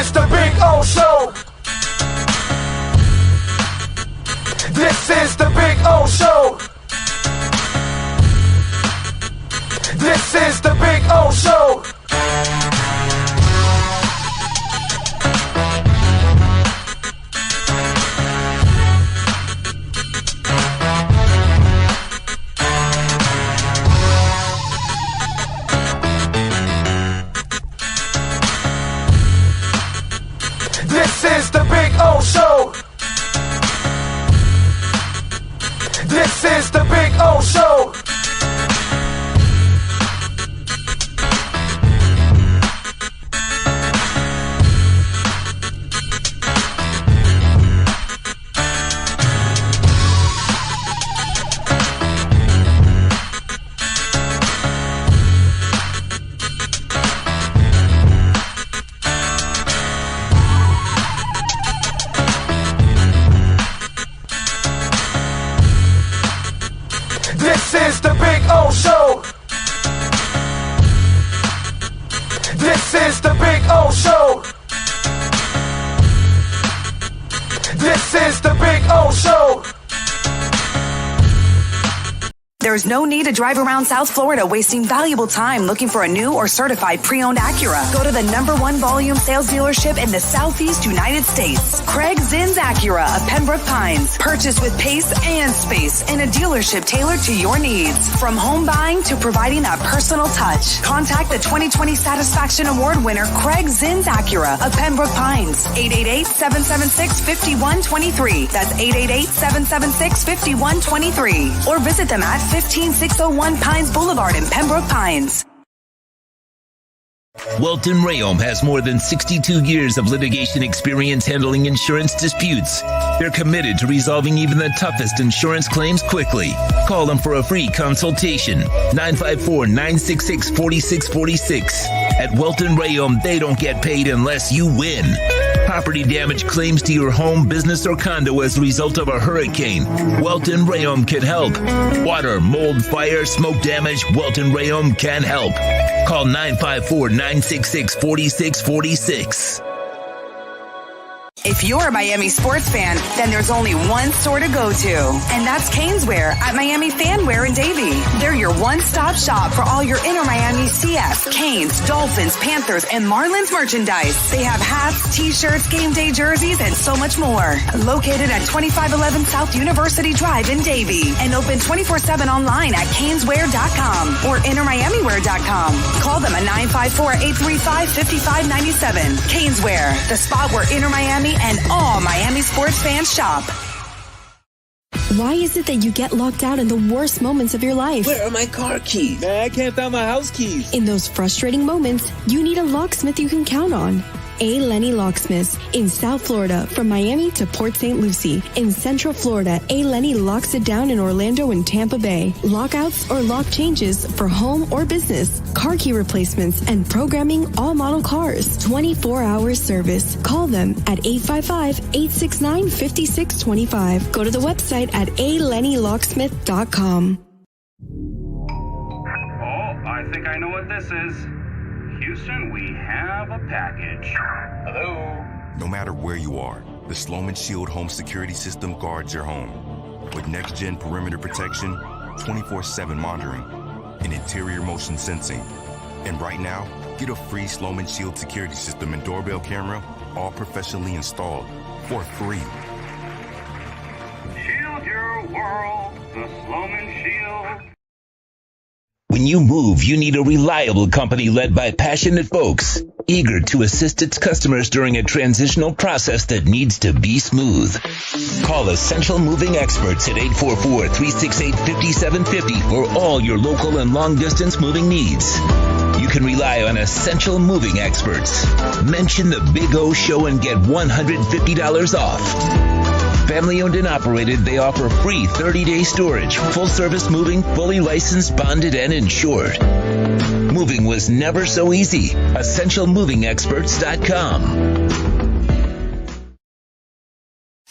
is the Big O Show. This is the Big O Show. This is the Big O Show. This is the Big O Show. This is the Big O Show. This is the Big O Show. This is the Big O Show. This is the Big O Show. There's no need to drive around South Florida wasting valuable time looking for a new or certified pre-owned Acura. Go to the #1 volume sales dealership in the Southeast United States. Craig Zins Acura of Pembroke Pines. Purchase with pace and space in a dealership tailored to your needs. From home buying to providing a personal touch. Contact the 2020 Satisfaction Award winner Craig Zins Acura of Pembroke Pines. 888-776-5123. That's 888-776-5123. Or visit them at 15601 Pines Boulevard in Pembroke Pines. Welton Rayom has more than 62 years of litigation experience handling insurance disputes. They're committed to resolving even the toughest insurance claims quickly. Call them for a free consultation. 954-966-4646. At Welton Rayom, they don't get paid unless you win. Property damage claims to your home, business, or condo as a result of a hurricane. Welton Rayom can help. Water, mold, fire, smoke damage, Welton Rayom can help. Call 954-966-4646. If you're a Miami sports fan, then there's only one store to go to, and that's Caneswear at Miami Fanwear in Davie. They're your one-stop shop for all your Inter Miami CF, Canes, Dolphins, Panthers, and Marlins merchandise. They have hats, t-shirts, game day jerseys, and so much more. Located at 2511 South University Drive in Davie, and open 24/7 online at caneswear.com or intermiamiwear.com. Call them at 954-835-5597. Caneswear, the spot where Inter Miami and all Miami sports fans shop. Why is it that you get locked out in the worst moments of your life? Where are my car keys? Man, I can't find my house keys. In those frustrating moments, you need a locksmith you can count on. A. Lenny Locksmiths in South Florida, from Miami to Port St. Lucie. In Central Florida, A. Lenny locks it down in Orlando and Tampa Bay. Lockouts or lock changes for home or business, car key replacements, and programming all model cars. 24-hour service. Call them at 855-869-5625. Go to the website at alennylocksmith.com. Oh, I think I know what this is. Houston, we have a package. Hello? No matter where you are, the Sloman Shield home security system guards your home. With next-gen perimeter protection, 24/7 monitoring, and interior motion sensing. And right now, get a free Sloman Shield security system and doorbell camera, all professionally installed, for free. Shield your world, the Sloman Shield. When you move, you need a reliable company led by passionate folks, eager to assist its customers during a transitional process that needs to be smooth. Call Essential Moving Experts at 844-368-5750 for all your local and long-distance moving needs. You can rely on Essential Moving Experts. Mention the Big O Show and get $150 off. Family owned and operated, they offer free 30-day storage, full service moving, fully licensed, bonded, and insured. Moving was never so easy. EssentialMovingExperts.com.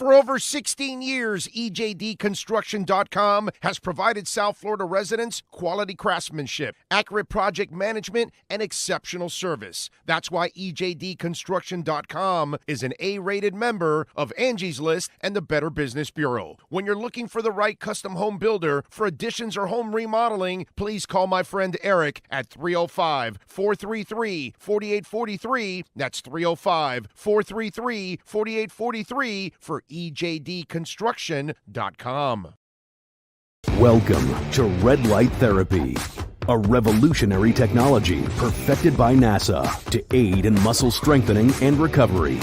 For over 16 years, EJDconstruction.com has provided South Florida residents quality craftsmanship, accurate project management, and exceptional service. That's why EJDconstruction.com is an A-rated member of Angie's List and the Better Business Bureau. When you're looking for the right custom home builder for additions or home remodeling, please call my friend Eric at 305-433-4843. That's 305-433-4843 for EJDconstruction.com. Welcome to Red Light Therapy, a revolutionary technology perfected by NASA to aid in muscle strengthening and recovery.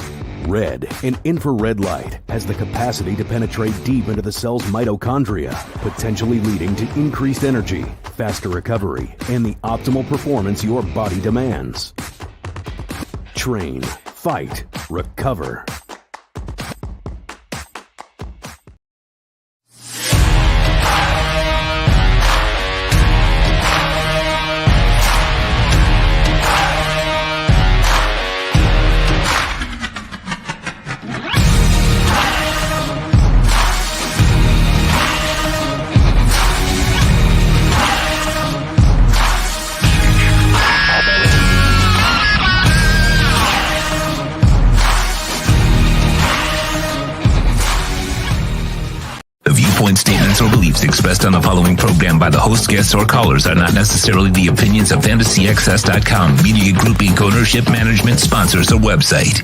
Red and infrared light has the capacity to penetrate deep into the cell's mitochondria, potentially leading to increased energy, faster recovery, and the optimal performance your body demands. Train, fight, recover. Statements or beliefs expressed on the following program by the host, guests, or callers are not necessarily the opinions of FantasyAccess.com, Media Group Inc., ownership, management, sponsors, or website.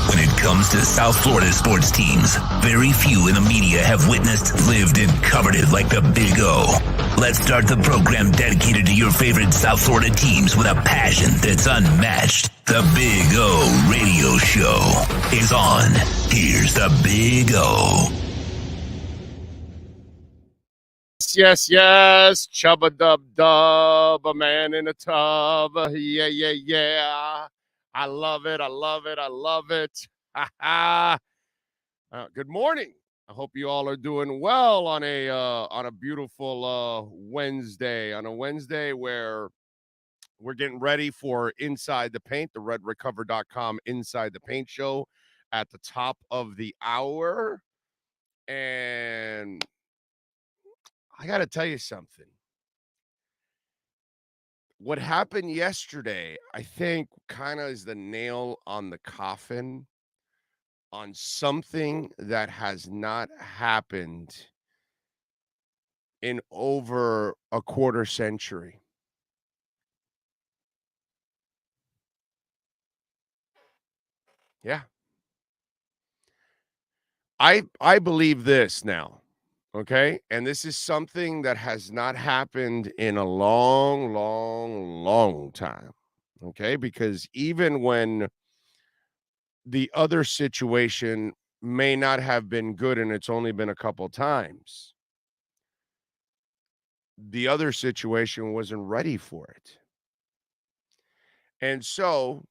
When it comes to South Florida sports teams, very few in the media have witnessed, lived, and covered it like the Big O. Let's start the program dedicated to your favorite South Florida teams with a passion that's unmatched. The Big O Radio Show is on. Here's the Big O. Yes, Chubba Dub Dub, a man in a tub. Yeah. I love it. Good morning. I hope you all are doing well on a beautiful Wednesday. On a Wednesday where we're getting ready for Inside the Paint, the redrecover.com Inside the Paint show at the top of the hour. And I got to tell you something. What happened yesterday, I think, kind of is the nail on the coffin on something that has not happened in over a quarter century. Yeah. I believe this now. Okay. And this is something that has not happened in a long time. Okay. Because even when the other situation may not have been good and it's only been a couple times, the other situation wasn't ready for it. And so,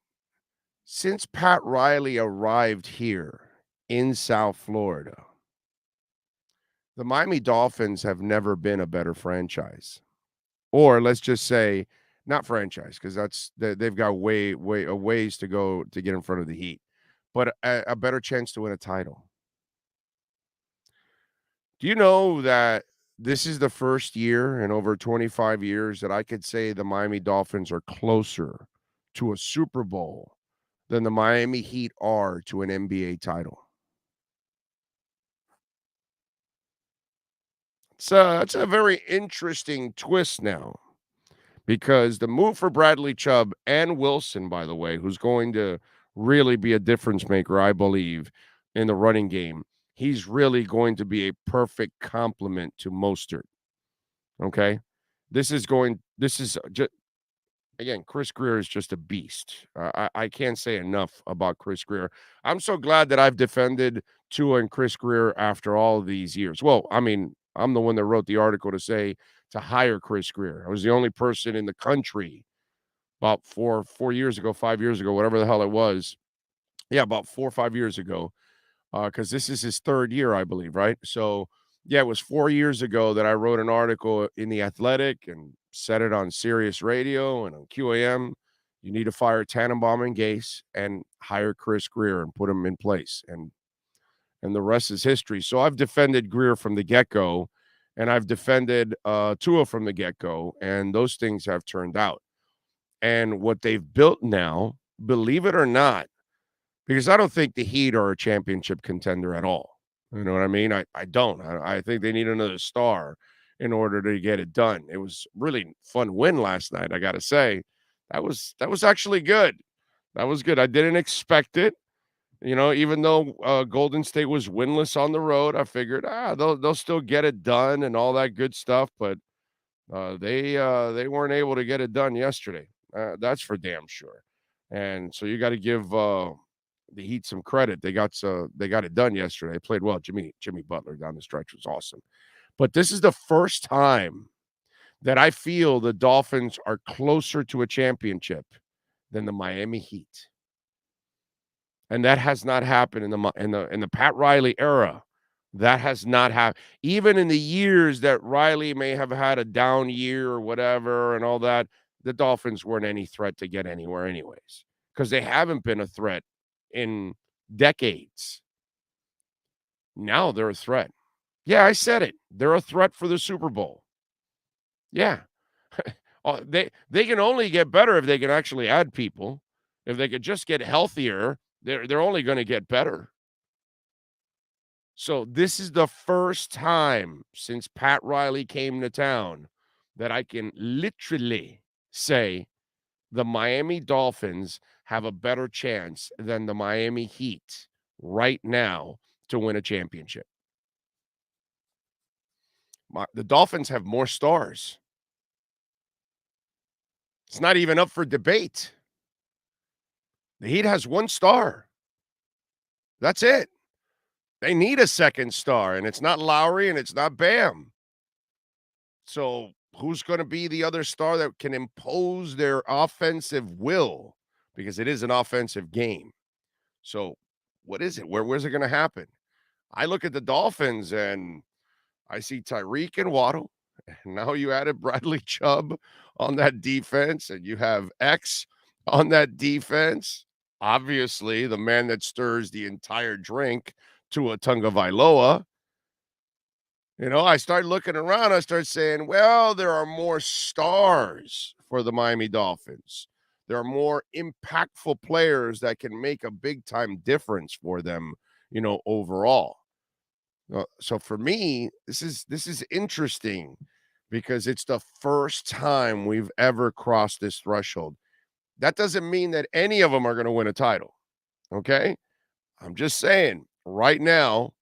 since Pat Riley arrived here in South Florida, the Miami Dolphins have never been a better franchise. Or let's just say, not franchise, because they've got way ways to go to get in front of the Heat, but a better chance to win a title. Do you know that this is the first year in over 25 years that I could say the Miami Dolphins are closer to a Super Bowl than the Miami Heat are to an NBA title? It's a very interesting twist now, because the move for Bradley Chubb and Wilson, by the way, who's going to really be a difference maker, I believe, in the running game. He's really going to be a perfect complement to Mostert. Okay? This is just, again, Chris Grier is just a beast. I can't say enough about Chris Grier. I'm so glad that I've defended Tua and Chris Grier after all of these years. Well, I mean, I'm the one that wrote the article to hire Chris Grier. I was the only person in the country about 5 years ago, whatever the hell it was. Yeah, about 4 or 5 years ago, because this is his third year, I believe, right? So, yeah, it was 4 years ago that I wrote an article in The Athletic and said it on Sirius Radio and on QAM. You need to fire Tannenbaum and Gase and hire Chris Grier and put him in place. And the rest is history. So I've defended Grier from the get-go, and I've defended Tua from the get-go, and those things have turned out. And what they've built now, believe it or not, because I don't think the Heat are a championship contender at all. You know what I mean? I don't. I think they need another star in order to get it done. It was really fun win last night, I got to say. That was actually good. That was good. I didn't expect it. You know, even though Golden State was winless on the road, I figured they'll still get it done and all that good stuff. But they weren't able to get it done yesterday. That's for damn sure. And so you got to give the Heat some credit. They got it done yesterday. They played well. Jimmy Butler down the stretch was awesome. But this is the first time that I feel the Dolphins are closer to a championship than the Miami Heat. And that has not happened in the Pat Riley era. That has not happened. Even in the years that Riley may have had a down year or whatever and all that, the Dolphins weren't any threat to get anywhere anyways, because they haven't been a threat in decades. Now they're a threat. Yeah, I said it. They're a threat for the Super Bowl. Yeah. They can only get better if they can actually add people. If they could just get healthier, they're only going to get better. So this is the first time since Pat Riley came to town that I can literally say the Miami Dolphins have a better chance than the Miami Heat right now to win a championship. The Dolphins have more stars. It's not even up for debate. The Heat has one star. That's it. They need a second star, and it's not Lowry and it's not Bam. So who's going to be the other star that can impose their offensive will? Because it is an offensive game. So what is it? Where's it going to happen? I look at the Dolphins and I see Tyreek and Waddle. Now you added Bradley Chubb on that defense, and you have X on that defense. Obviously, the man that stirs the entire drink, Tua Tagovailoa. You know, I start looking around. I start saying, well, there are more stars for the Miami Dolphins. There are more impactful players that can make a big-time difference for them, you know, overall. So for me, this is interesting because it's the first time we've ever crossed this threshold. That doesn't mean that any of them are going to win a title, okay? I'm just saying, right now,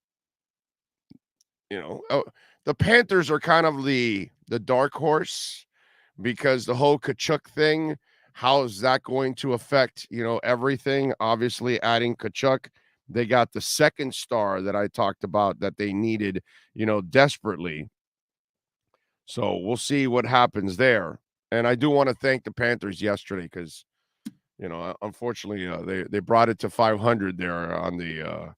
you know, the Panthers are kind of the dark horse because the whole Kachuk thing, how is that going to affect, you know, everything? Obviously, adding Kachuk, they got the second star that I talked about that they needed, you know, desperately. So we'll see what happens there. And I do want to thank the Panthers yesterday because, you know, unfortunately, they brought it to 500 there on the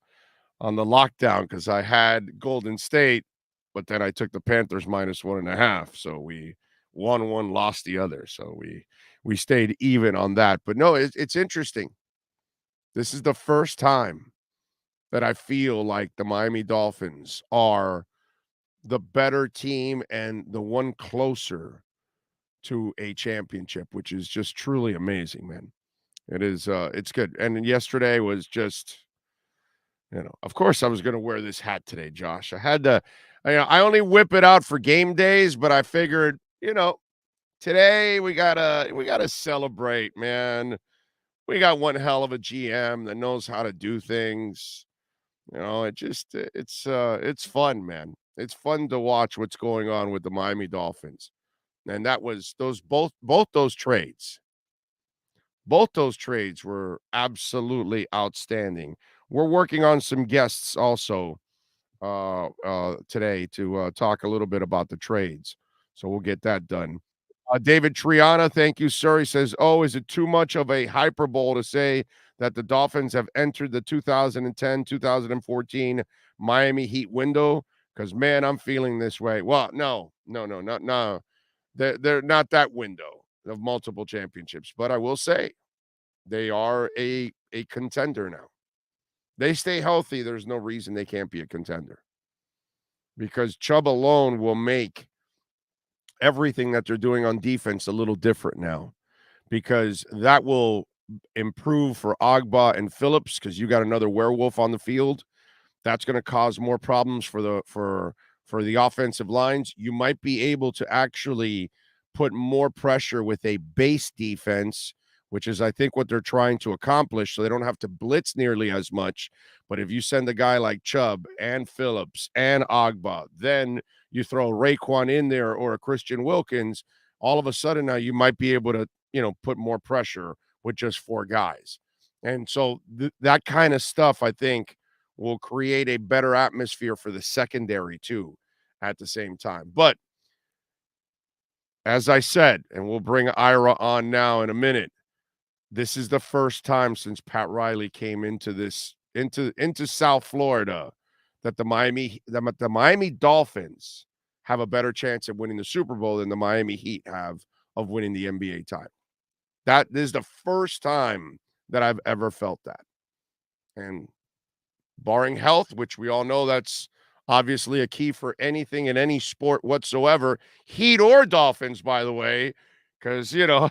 lockdown because I had Golden State, but then I took the Panthers -1.5. So we won one, lost the other. So we stayed even on that. But no, it's interesting. This is the first time that I feel like the Miami Dolphins are the better team and the one closer to a championship, which is just truly amazing, man. It is, it's good. And yesterday was just, you know, of course I was going to wear this hat today, Josh. I had to, you know, I only whip it out for game days, but I figured, you know, today we gotta celebrate, man. We got one hell of a GM that knows how to do things. You know, it's fun, man. It's fun to watch what's going on with the Miami Dolphins. And that was both those trades. Both those trades were absolutely outstanding. We're working on some guests also today to talk a little bit about the trades. So we'll get that done. David Triana, thank you, sir. He says, oh, is it too much of a hyperbole to say that the Dolphins have entered the 2010-2014 Miami Heat window? Because, man, I'm feeling this way. Well, no. They're not that window. of multiple championships. But I will say they are a contender now. They stay healthy, there's no reason they can't be a contender. Because Chubb alone will make everything that they're doing on defense a little different now. Because that will improve for Agba and Phillips, because you got another werewolf on the field. That's going to cause more problems for the offensive lines. You might be able to actually put more pressure with a base defense, which is, I think, what they're trying to accomplish, so they don't have to blitz nearly as much. But if you send a guy like Chubb and Phillips and Agba, then you throw Raekwon in there or a Christian Wilkins, all of a sudden now you might be able to, put more pressure with just 4 guys. And so that kind of stuff, I think, will create a better atmosphere for the secondary too at the same time. But as I said, and we'll bring Ira on now in a minute, this is the first time since Pat Riley came into South Florida that the Miami Dolphins have a better chance of winning the Super Bowl than the Miami Heat have of winning the NBA title. That is the first time that I've ever felt that. And barring health, which we all know that's obviously a key for anything in any sport whatsoever, Heat or Dolphins, by the way, because, the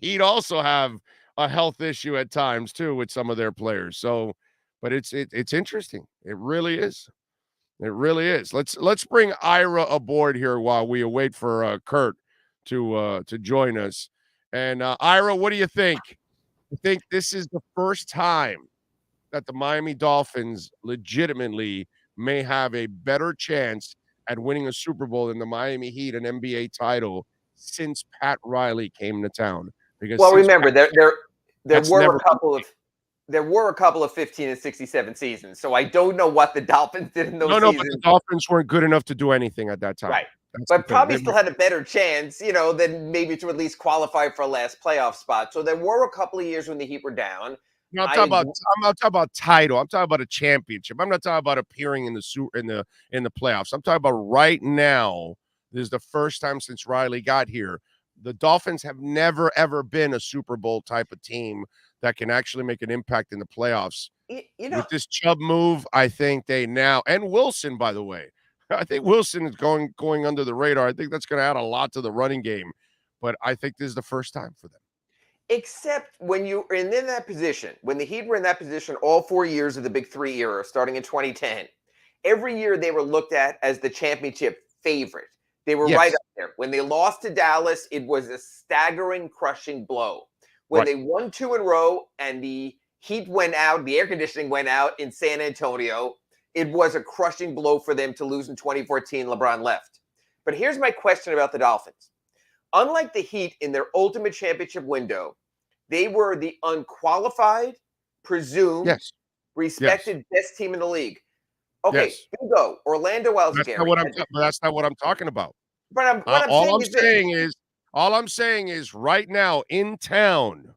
Heat also have a health issue at times too with some of their players. So, but it's interesting. It really is. It really is. Let's bring Ira aboard here while we await for Kurt to join us. And Ira, what do you think? I think this is the first time that the Miami Dolphins legitimately may have a better chance at winning a Super Bowl than the Miami Heat, an NBA title, since Pat Riley came to town. Because remember there were a couple of 15 and 67 seasons, so I don't know what the Dolphins did in those seasons. But the Dolphins weren't good enough to do anything at that time. Right. But probably still had a better chance, than maybe to at least qualify for a last playoff spot. So there were a couple of years when the Heat were down. I'm not talking about title. I'm talking about a championship. I'm not talking about appearing in the playoffs. I'm talking about right now. This is the first time since Riley got here. The Dolphins have never, ever been a Super Bowl type of team that can actually make an impact in the playoffs. With this Chubb move, I think they now, and Wilson, by the way, I think Wilson is going under the radar. I think that's going to add a lot to the running game, but I think this is the first time for them. Except when you are in that position, when the Heat were in that position all 4 years of the Big Three era, starting in 2010, every year they were looked at as the championship favorite. They were right up there. When they lost to Dallas, it was a staggering, crushing blow. When they won 2 in a row and the heat went out, the air conditioning went out in San Antonio, it was a crushing blow for them to lose in 2014. LeBron left. But here's my question about the Dolphins. Unlike the Heat in their ultimate championship window, they were the unqualified, presumed, respected best team in the league. Okay, bingo. Orlando Alzagari. That's not what I'm talking about. But all I'm saying is right now in town,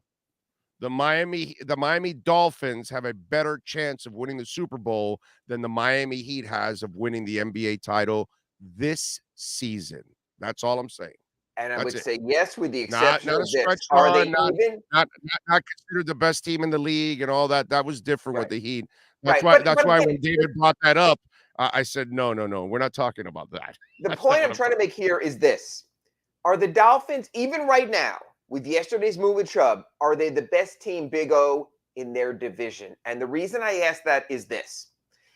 the Miami Dolphins have a better chance of winning the Super Bowl than the Miami Heat has of winning the NBA title this season. That's all I'm saying. And I would say yes, with the exception of this. Are they even? Not considered the best team in the league and all that. That was different with the Heat. That's why when David brought that up, I said, no, we're not talking about that. The point I'm trying to make here is this. Are the Dolphins, even right now, with yesterday's move with Chubb, are they the best team, Big O, in their division? And the reason I ask that is this.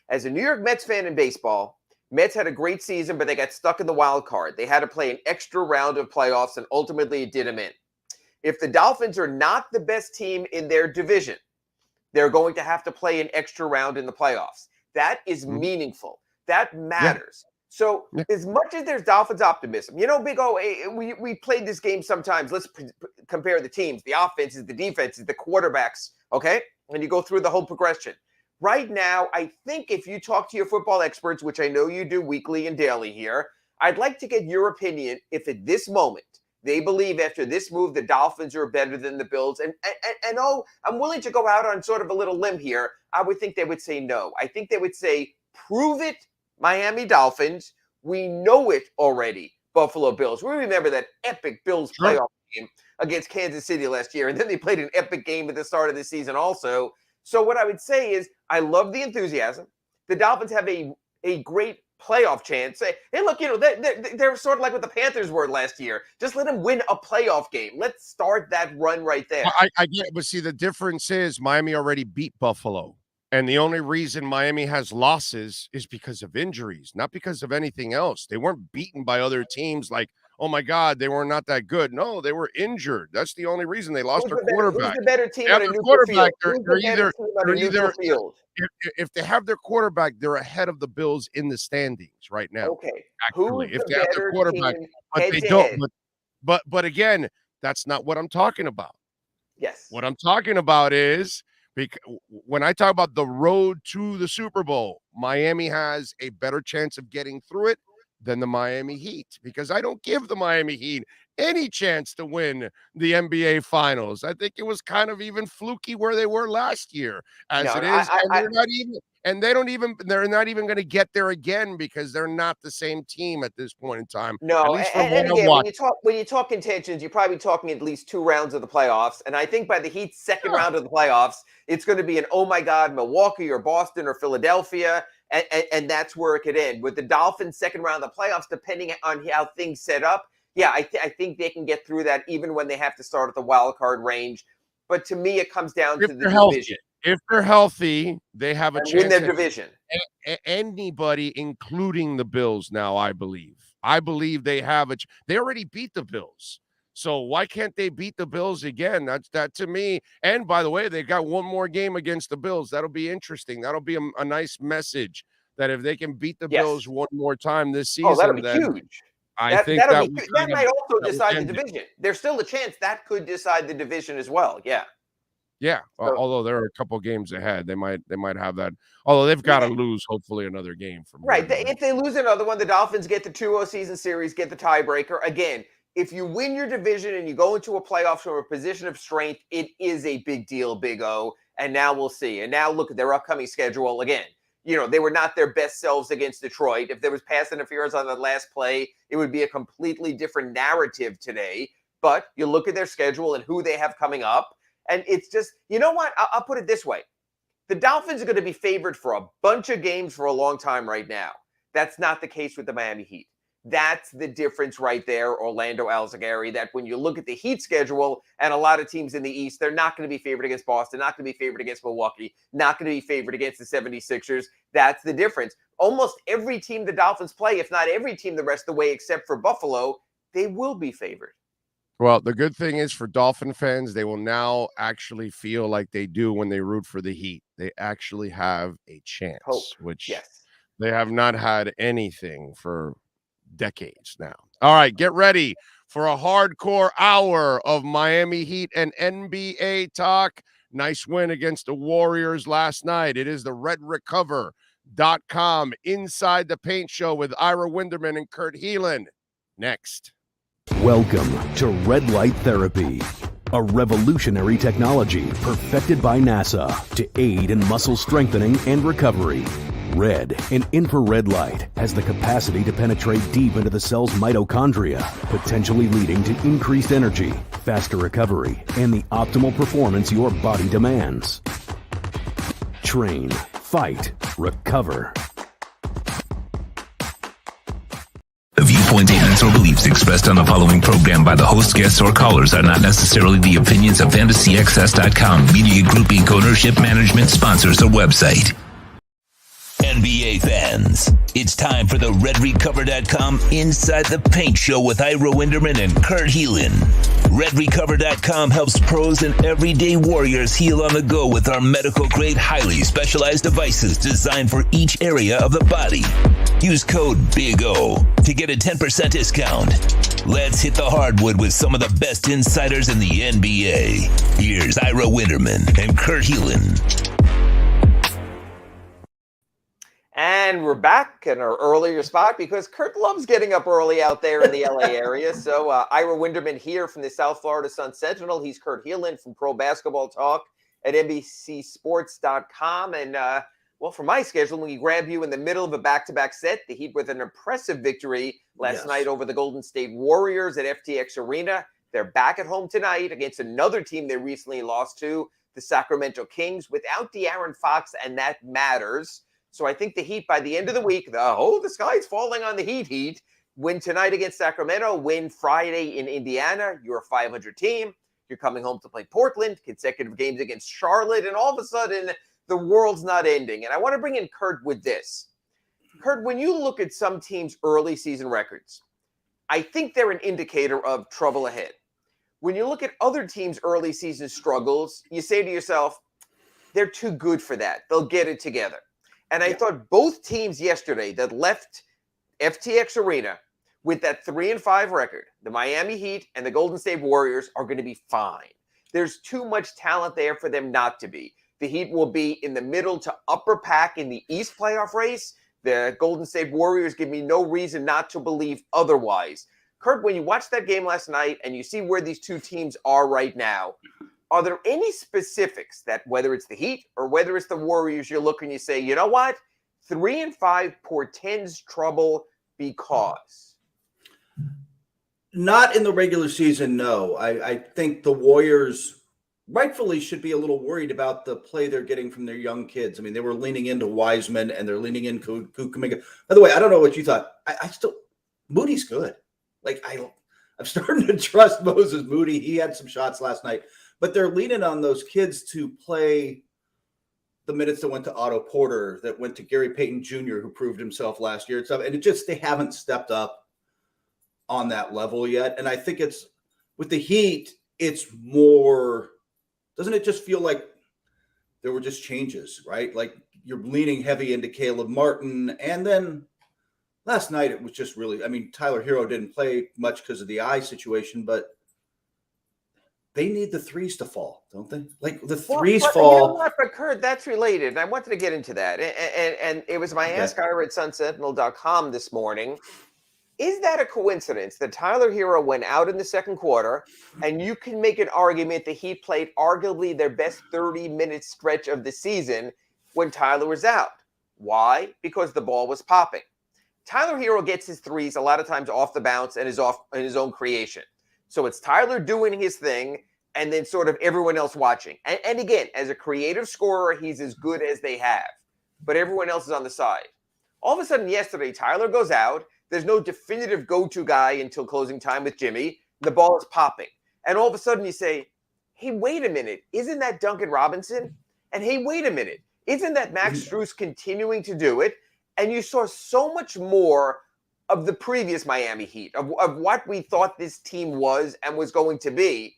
As a New York Mets fan in baseball, Mets had a great season, but they got stuck in the wild card. They had to play an extra round of playoffs, and ultimately it did them in. If the Dolphins are not the best team in their division, they're going to have to play an extra round in the playoffs. That is meaningful. That matters. So as much as there's Dolphins optimism, Big O, we played this game sometimes. Let's compare the teams, the offenses, the defenses, the quarterbacks, okay? And you go through the whole progression. Right now, I think if you talk to your football experts, which I know you do weekly and daily here, I'd like to get your opinion if at this moment they believe after this move the Dolphins are better than the Bills. And I'm willing to go out on sort of a little limb here. I would think they would say no. I think they would say, prove it, Miami Dolphins. We know it already, Buffalo Bills. We remember that epic Bills playoff game against Kansas City last year, and then they played an epic game at the start of the season also. So what I would say is I love the enthusiasm. The Dolphins have a great playoff chance. Hey, look, they're sort of like what the Panthers were last year. Just let them win a playoff game. Let's start that run right there. I get it, but see, the difference is Miami already beat Buffalo. And the only reason Miami has losses is because of injuries, not because of anything else. They weren't beaten by other teams like, oh my God, they were not that good. No, they were injured. That's the only reason they lost their quarterback. Who's the better team on a neutral field? If they have their quarterback, they're ahead of the Bills in the standings right now. Okay. Actually, if they have their quarterback, but they don't. But again, that's not what I'm talking about. Yes. What I'm talking about is, because when I talk about the road to the Super Bowl, Miami has a better chance of getting through it than the Miami Heat, because I don't give the Miami Heat any chance to win the NBA Finals. I think it was kind of even fluky where they were last year, they're not even going to get there again because they're not the same team at this point in time. No, and again, when you talk contentions, you're probably talking at least 2 rounds of the playoffs, and I think by the Heat's second round of the playoffs, it's going to be an oh my God, Milwaukee or Boston or Philadelphia. And that's where it could end. With the Dolphins' second round of the playoffs, depending on how things set up, I think they can get through that even when they have to start at the wild card range. But to me, it comes down to the division. If they're healthy, they have a chance win their division. Anybody, including the Bills now, I believe. I believe they have they already beat the Bills. So why can't they beat the Bills again? That to me. And by the way, they got one more game against the Bills. That'll be interesting. That'll be a nice message that if they can beat the Bills one more time this season, that'll be huge. I think that might also decide the division. There's still a chance that could decide the division as well. Yeah. Yeah. So, although there are a couple games ahead, they might have that. Although they've got to lose hopefully another game from right. If they lose another one, the Dolphins get the 2-0 season series, get the tiebreaker again. If you win your division and you go into a playoffs from a position of strength, it is a big deal, Big O. And now we'll see. And now look at their upcoming schedule again. They were not their best selves against Detroit. If there was pass interference on the last play, it would be a completely different narrative today. But you look at their schedule and who they have coming up, and it's just, you know what? I'll put it this way. The Dolphins are going to be favored for a bunch of games for a long time right now. That's not the case with the Miami Heat. That's the difference right there, Orlando Alzagari, that when you look at the Heat schedule and a lot of teams in the East, they're not going to be favored against Boston, not going to be favored against Milwaukee, not going to be favored against the 76ers. That's the difference. Almost every team the Dolphins play, if not every team the rest of the way except for Buffalo, they will be favored. Well, the good thing is for Dolphin fans, they will now actually feel like they do when they root for the Heat. They actually have a chance, which they have not had anything for decades now. All right, get ready for a hardcore hour of Miami Heat and NBA talk. Nice win against the Warriors last night. It is the RedRecover.com Inside the Paint Show with Ira Winderman and Kurt Heelan. Next. Welcome to Red Light Therapy, a revolutionary technology perfected by NASA to aid in muscle strengthening and recovery. Red and infrared light has the capacity to penetrate deep into the cell's mitochondria, potentially leading to increased energy, faster recovery, and the optimal performance your body demands. Train, fight, recover. The viewpoints, statements, or beliefs expressed on the following program by the host, guests, or callers are not necessarily the opinions of FantasyAccess.com, Media Group Inc. ownership, management, sponsors, or website. NBA fans, it's time for the RedRecover.com Inside the Paint Show with Ira Winderman and Kurt Heelan. RedRecover.com helps pros and everyday warriors heal on the go with our medical-grade, highly specialized devices designed for each area of the body. Use code BIG-O to get a 10% discount. Let's hit the hardwood with some of the best insiders in the NBA. Here's Ira Winderman and Kurt Heelan. And we're back in our earlier spot because Kurt loves getting up early out there in the LA area. So Ira Winderman here from the South Florida Sun Sentinel. He's Kurt Heelan from Pro Basketball Talk at NBCSports.com. And for my schedule, we grab you in the middle of a back-to-back set. The Heat with an impressive victory last night over the Golden State Warriors at FTX Arena. They're back at home tonight against another team they recently lost to, the Sacramento Kings, without De'Aaron Fox, and that matters. So I think the Heat, by the end of the week, the sky's falling on the Heat. Win tonight against Sacramento, win Friday in Indiana. You're a 500 team. You're coming home to play Portland, consecutive games against Charlotte, and all of a sudden, the world's not ending. And I want to bring in Kurt with this. Kurt, when you look at some teams' early season records, I think they're an indicator of trouble ahead. When you look at other teams' early season struggles, you say to yourself, they're too good for that. They'll get it together. And I thought both teams yesterday that left FTX Arena with that 3-5 record, the Miami Heat and the Golden State Warriors, are going to be fine. There's too much talent there for them not to be. The Heat will be in the middle to upper pack in the East playoff race. The Golden State Warriors give me no reason not to believe otherwise. Kurt, when you watch that game last night and you see where these two teams are right now, are there any specifics that, whether it's the Heat or whether it's the Warriors, you look and you say, you know what? 3-5 portends trouble because... Not in the regular season, no. I think the Warriors rightfully should be a little worried about the play they're getting from their young kids. I mean, they were leaning into Wiseman and they're leaning into Kuminga. By the way, I don't know what you thought. I still – Moody's good. Like, I'm starting to trust Moses Moody. He had some shots last night. But they're leaning on those kids to play the minutes that went to Otto Porter, that went to Gary Payton Jr., who proved himself last year and stuff. And they haven't stepped up on that level yet. And I think it's with the Heat, it's more, doesn't it just feel like there were just changes, right? Like you're leaning heavy into Caleb Martin. And then last night it was just really, I mean, Tyler Hero didn't play much because of the eye situation, but they need the threes to fall, don't they? Like the threes fall. You know what, but Kurt, that's related. And I wanted to get into that. And it was my Ask Ira at SunSentinel.com this morning. Is that a coincidence that Tyler Hero went out in the second quarter and you can make an argument that he played arguably their best 30-minute stretch of the season when Tyler was out? Why? Because the ball was popping. Tyler Hero gets his threes a lot of times off the bounce and is off in his own creation. So it's Tyler doing his thing and then sort of everyone else watching. And again, as a creative scorer, he's as good as they have. But everyone else is on the side. All of a sudden yesterday, Tyler goes out. There's no definitive go-to guy until closing time with Jimmy. The ball is popping. And all of a sudden you say, hey, wait a minute. Isn't that Duncan Robinson? And hey, wait a minute. Isn't that Max Strus continuing to do it? And you saw so much more of the previous Miami Heat, of what we thought this team was and was going to be.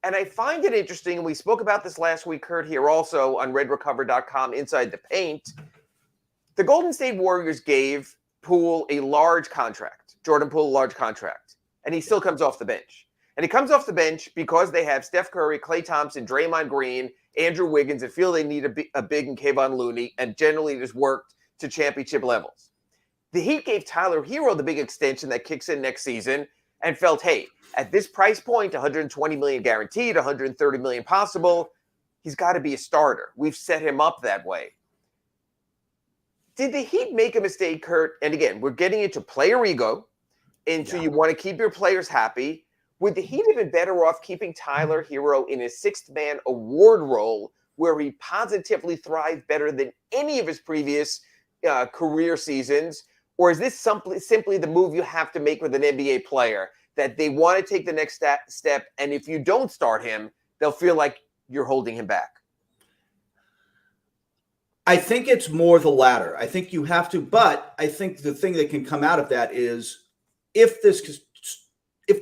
And I find it interesting, and we spoke about this last week, Kurt, here also on RedRecover.com, Inside the Paint. The Golden State Warriors gave Poole a large contract, Jordan Poole a large contract, and he still comes off the bench. And he comes off the bench because they have Steph Curry, Klay Thompson, Draymond Green, Andrew Wiggins, and feel they need a big and Kevon Looney, and generally it has worked to championship levels. The Heat gave Tyler Hero the big extension that kicks in next season and felt, hey, at this price point, $120 million guaranteed, $130 million possible, he's got to be a starter. We've set him up that way. Did the Heat make a mistake, Kurt? And again, we're getting into player ego, into you want to keep your players happy. Would the Heat have been better off keeping Tyler Hero in his sixth-man award role where he positively thrived better than any of his previous career seasons? Or is this simply the move you have to make with an NBA player, that they want to take the next step, and if you don't start him, they'll feel like you're holding him back? I think it's more the latter. I think you have to, but I think the thing that can come out of that is if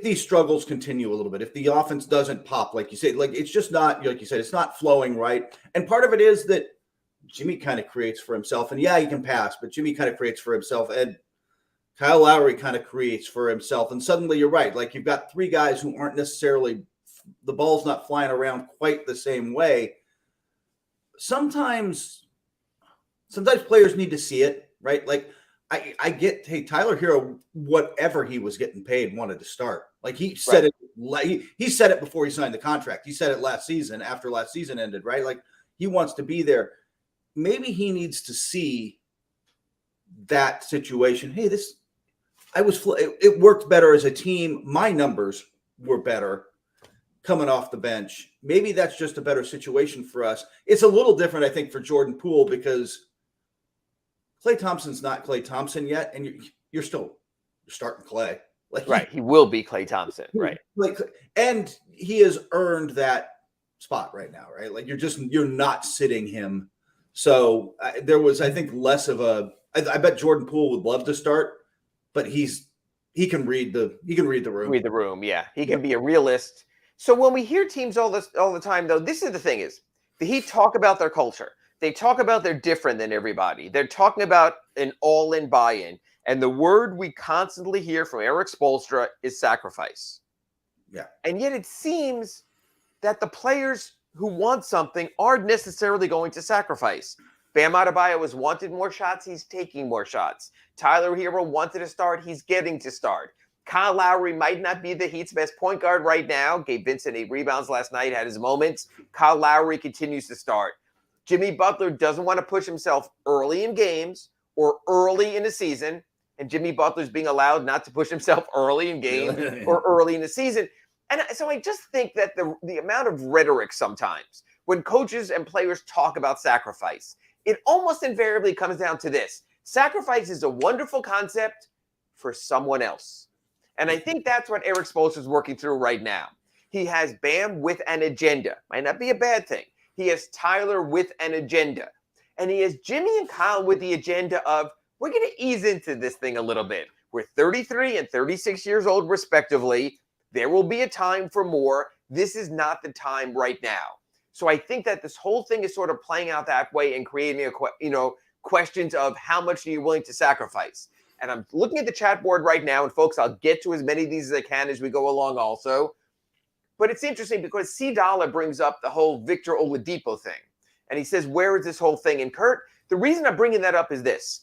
these struggles continue a little bit, if the offense doesn't pop, like you say, like it's just not, like you said, it's not flowing right. And part of it is that Jimmy kind of creates for himself, and yeah, he can pass, but Jimmy kind of creates for himself, and Kyle Lowry kind of creates for himself. And suddenly you're right. Like you've got three guys who aren't necessarily, the ball's not flying around quite the same way. Sometimes players need to see it, right? Like I get, hey, Tyler Hero, whatever he was getting paid, wanted to start. Like he said it, he said it before he signed the contract. He said it last season, after last season ended, right? Like he wants to be there. Maybe he needs to see that situation. Hey, it worked better as a team. My numbers were better coming off the bench. Maybe that's just a better situation for us. It's a little different, I think, for Jordan Poole because Klay Thompson's not Klay Thompson yet, and you're still starting Klay. Like right, he will be Klay Thompson, right? And he has earned that spot right now, right? Like you're not sitting him. So there was, I think, less of a. I bet Jordan Poole would love to start, but he can read the room. Read the room, yeah. He can be a realist. So when we hear teams all the time, though, this is the thing: is the Heat talk about their culture. They talk about they're different than everybody. They're talking about an all-in buy-in. And the word we constantly hear from Erik Spoelstra is sacrifice. Yeah. And yet it seems that the players who want something aren't necessarily going to sacrifice. Bam Adebayo has wanted more shots. He's taking more shots. Tyler Hero wanted to start. He's getting to start. Kyle Lowry might not be the Heat's best point guard right now. Gabe Vincent 8 rebounds last night, had his moments. Kyle Lowry continues to start. Jimmy Butler doesn't want to push himself early in games or early in the season. And Jimmy Butler's being allowed not to push himself early in games or early in the season. And so I just think that the amount of rhetoric sometimes when coaches and players talk about sacrifice, it almost invariably comes down to this. Sacrifice is a wonderful concept for someone else. And I think that's what Erik Spoelstra is working through right now. He has Bam with an agenda. Might not be a bad thing. He has Tyler with an agenda. And he has Jimmy and Kyle with the agenda of, we're going to ease into this thing a little bit. We're 33 and 36 years old, respectively. There will be a time for more. This is not the time right now. So I think that this whole thing is sort of playing out that way and creating questions of how much are you willing to sacrifice. And I'm looking at the chat board right now, and folks, I'll get to as many of these as I can as we go along also. But it's interesting because C. Dollar brings up the whole Victor Oladipo thing. And he says, where is this whole thing? And Kurt, the reason I'm bringing that up is this.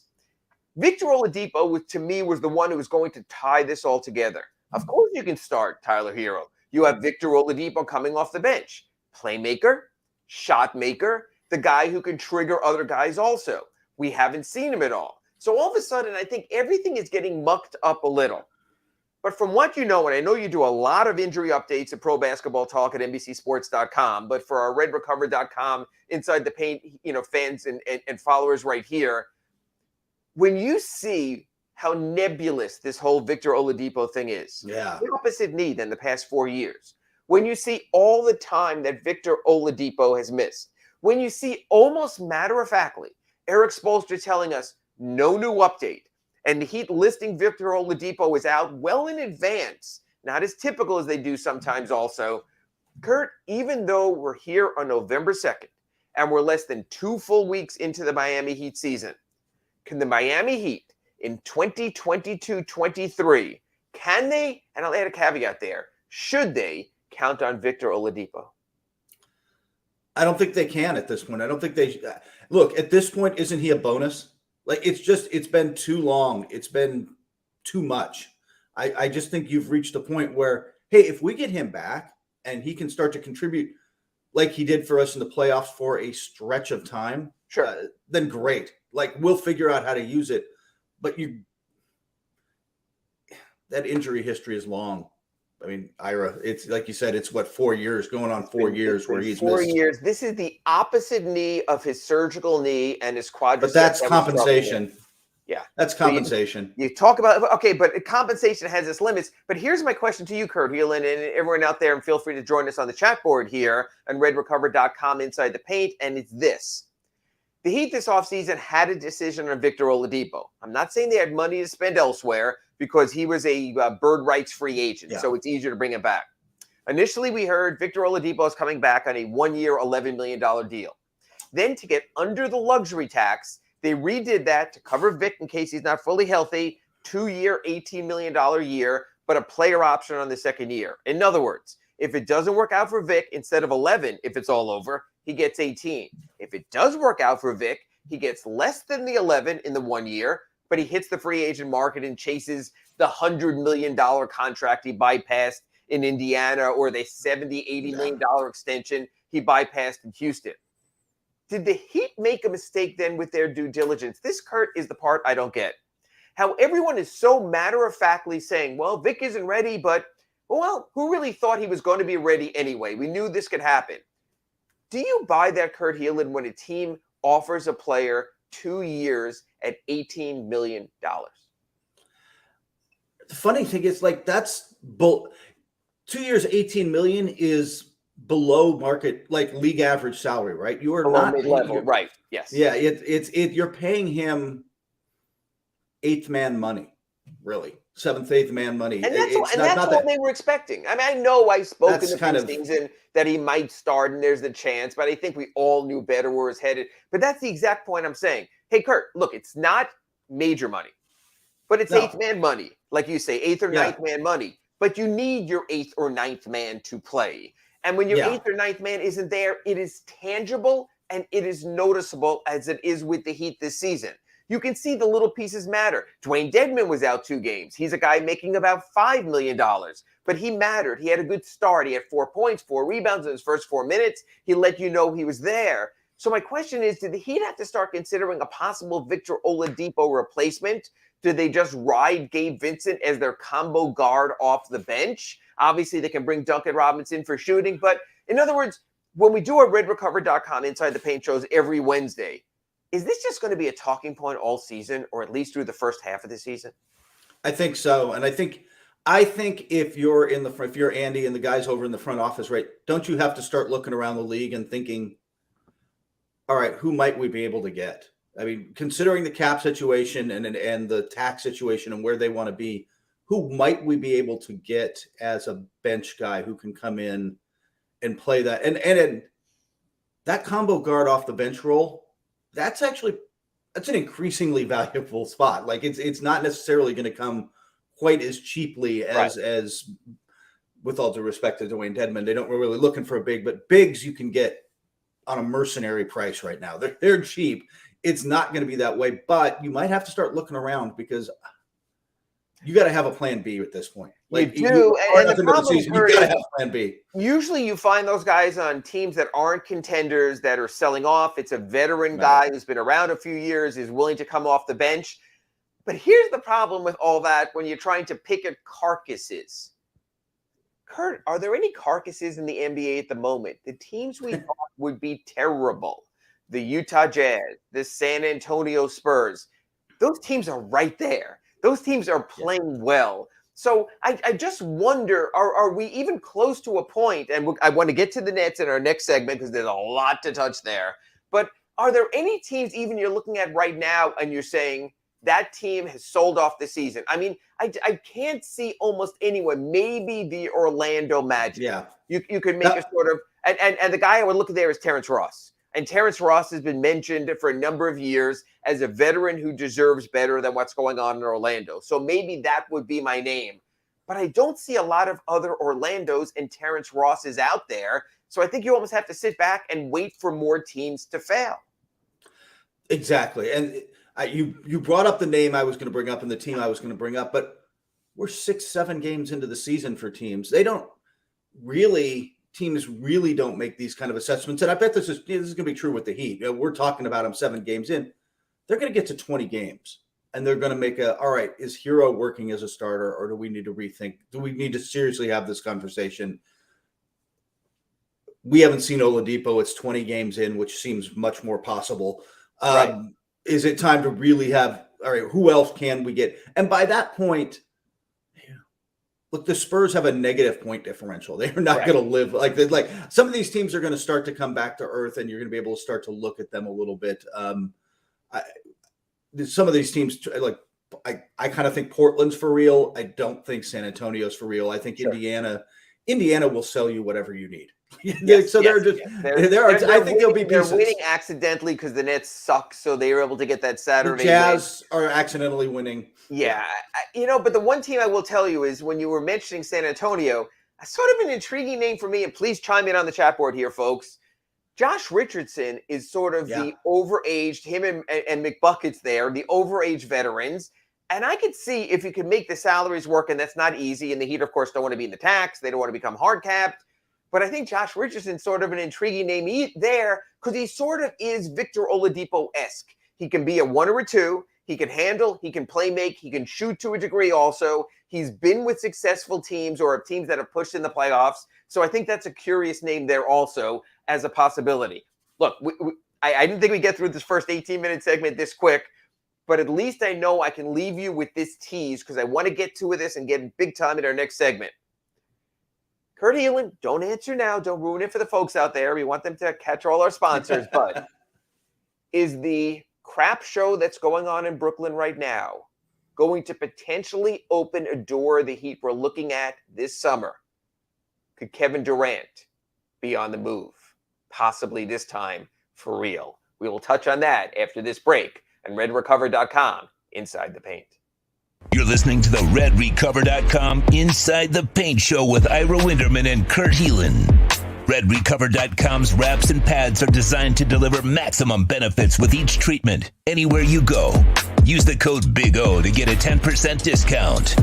Victor Oladipo, to me, was the one who was going to tie this all together. Of course you can start Tyler Hero. You have Victor Oladipo coming off the bench. Playmaker, shot maker, the guy who can trigger other guys also. We haven't seen him at all. So all of a sudden, I think everything is getting mucked up a little. But from what you know, and I know you do a lot of injury updates at Pro Basketball Talk at NBCSports.com, but for our RedRecover.com Inside the Paint, fans and followers right here, when you see how nebulous this whole Victor Oladipo thing is, the opposite knee than the past 4 years, when you see all the time that Victor Oladipo has missed, when you see almost matter-of-factly Erik Spoelstra telling us no new update, and the Heat listing Victor Oladipo is out well in advance, not as typical as they do sometimes also. Kurt, even though we're here on November 2nd and we're less than 2 full weeks into the Miami Heat season, can the Miami Heat in 2022-23, can they, and I'll add a caveat there, should they count on Victor Oladipo? I don't think they can at this point. I don't think they look at this point. Isn't he a bonus? Like it's been too long. It's been too much. I just think you've reached a point where, hey, if we get him back and he can start to contribute like he did for us in the playoffs for a stretch of time, sure, then great. Like we'll figure out how to use it. But that injury history is long. I mean, Ira, it's like you said, it's 4 years, going on 4 years where he's 4 missed. years. This is the opposite knee of his surgical knee and his quadricep. But that's compensation. Yeah. That's compensation. So you talk about, okay, but compensation has its limits. But here's my question to you, Kurt Whelan, and everyone out there, and feel free to join us on the chat board here on RedRecover.com Inside the Paint, and it's this. The Heat this offseason had a decision on Victor Oladipo. I'm not saying they had money to spend elsewhere because he was a bird rights free agent, so it's easier to bring him back. Initially, we heard Victor Oladipo is coming back on a 1-year, $11 million deal. Then to get under the luxury tax, they redid that to cover Vic in case he's not fully healthy, 2-year, $18 million year, but a player option on the second year. In other words, if it doesn't work out for Vic, instead of 11, if it's all over, he gets 18. If it does work out for Vic, he gets less than the 11 in the 1 year, but he hits the free agent market and chases the $100 million contract he bypassed in Indiana or the $80 million extension he bypassed in Houston. Did the Heat make a mistake then with their due diligence? This, Kurt, is the part I don't get. How everyone is so matter-of-factly saying, well, Vic isn't ready, but Well, who really thought he was going to be ready anyway? We knew this could happen. Do you buy that, Kurt Helin, when a team offers a player 2 years at $18 million? The funny thing is, like, that's 2 years, $18 million is below market, like league average salary, right? You are below not mid-level, right? Yes. Yeah, you're paying him eighth man money, really. Seventh, eighth man money. And that's what they were expecting. I mean, I know I spoke in the preseason that he might start and there's the chance, but I think we all knew better where it's headed. But that's the exact point I'm saying. Hey, Kurt, look, it's not major money, but it's eighth man money. Like you say, eighth or ninth man money. But you need your eighth or ninth man to play. And when your eighth or ninth man isn't there, it is tangible and it is noticeable, as it is with the Heat this season. You can see the little pieces matter. Dwayne Dedmon was out 2 games. He's a guy making about $5 million, but he mattered. He had a good start. He had 4 points, 4 rebounds in his first 4 minutes. He let you know he was there. So my question is, did the Heat have to start considering a possible Victor Oladipo replacement? Did they just ride Gabe Vincent as their combo guard off the bench? Obviously, they can bring Duncan Robinson for shooting. But in other words, when we do our RedRecover.com Inside the Paint shows every Wednesday, is this just going to be a talking point all season, or at least through the first half of the season? I think so. And I think if you're if you're Andy and the guys over in the front office, right, don't you have to start looking around the league and thinking, all right, who might we be able to get? I mean, considering the cap situation and the tax situation and where they want to be, who might we be able to get as a bench guy who can come in and play that? And that combo guard off the bench role, that's an increasingly valuable spot. Like it's not necessarily going to come quite as cheaply as with all due respect to Dwayne Dedmon. They don't really looking for a big, but bigs you can get on a mercenary price right now. They're cheap. It's not going to be that way, but you might have to start looking around because you got to have a plan B at this point. Like you do, and the problem you got to have plan B. Usually you find those guys on teams that aren't contenders that are selling off. It's a veteran guy who's been around a few years, is willing to come off the bench. But here's the problem with all that when you're trying to pick at carcasses. Kurt, are there any carcasses in the NBA at the moment? The teams we thought would be terrible, the Utah Jazz, the San Antonio Spurs, those teams are right there. Those teams are playing well. So I just wonder, are we even close to a point, and I want to get to the Nets in our next segment because there's a lot to touch there, but are there any teams even you're looking at right now and you're saying that team has sold off the season? I mean, I can't see almost anyone, maybe the Orlando Magic. Yeah. You could make a sort of, and the guy I would look at there is Terrence Ross. And Terrence Ross has been mentioned for a number of years as a veteran who deserves better than what's going on in Orlando. So maybe that would be my name. But I don't see a lot of other Orlandos and Terrence Rosses out there. So I think you almost have to sit back and wait for more teams to fail. Exactly. And you brought up the name I was going to bring up and the team I was going to bring up, but we're 6-7 games into the season for teams. Teams really don't make these kind of assessments. And I bet this is going to be true with the Heat. We're talking about them 7 games in. They're going to get to 20 games and they're going to make all right, is Hero working as a starter, or do we need to rethink? Do we need to seriously have this conversation? We haven't seen Oladipo. It's 20 games in, which seems much more possible. Is it time to really have, all right, who else can we get? And by that point, look, the Spurs have a negative point differential. They are not going to live like some of these teams are going to start to come back to earth, and you're going to be able to start to look at them a little bit. Some of these teams, I kind of think Portland's for real. I don't think San Antonio's for real. I think Indiana will sell you whatever you need. I think there'll be pieces. They're winning accidentally because the Nets suck, so they were able to get that Saturday. The Jazz are accidentally winning. Yeah, but the one team I will tell you is when you were mentioning San Antonio, a sort of an intriguing name for me, and please chime in on the chat board here, folks. Josh Richardson is sort of the overaged, him and McBucket's there, the overaged veterans. And I could see if you could make the salaries work, and that's not easy. And the Heat, of course, don't want to be in the tax. They don't want to become hard capped. But I think Josh Richardson's sort of an intriguing name there because he sort of is Victor Oladipo-esque. He can be a 1 or a 2. He can handle, he can play make, he can shoot to a degree also. He's been with successful teams or teams that have pushed in the playoffs. So I think that's a curious name there also as a possibility. Look, I didn't think we'd get through this first 18-minute segment this quick, but at least I know I can leave you with this tease because I want to get to this and get big time in our next segment. Kurt Helin, don't answer now. Don't ruin it for the folks out there. We want them to catch all our sponsors. But is the crap show that's going on in Brooklyn right now going to potentially open a door the Heat were looking at this summer? Could Kevin Durant be on the move? Possibly this time for real. We will touch on that after this break and RedRecover.com Inside the Paint. You're listening to the RedRecover.com Inside the Paint Show with Ira Winderman and Kurt Helin. RedRecover.com's wraps and pads are designed to deliver maximum benefits with each treatment, anywhere you go. Use the code Big O to get a 10% discount.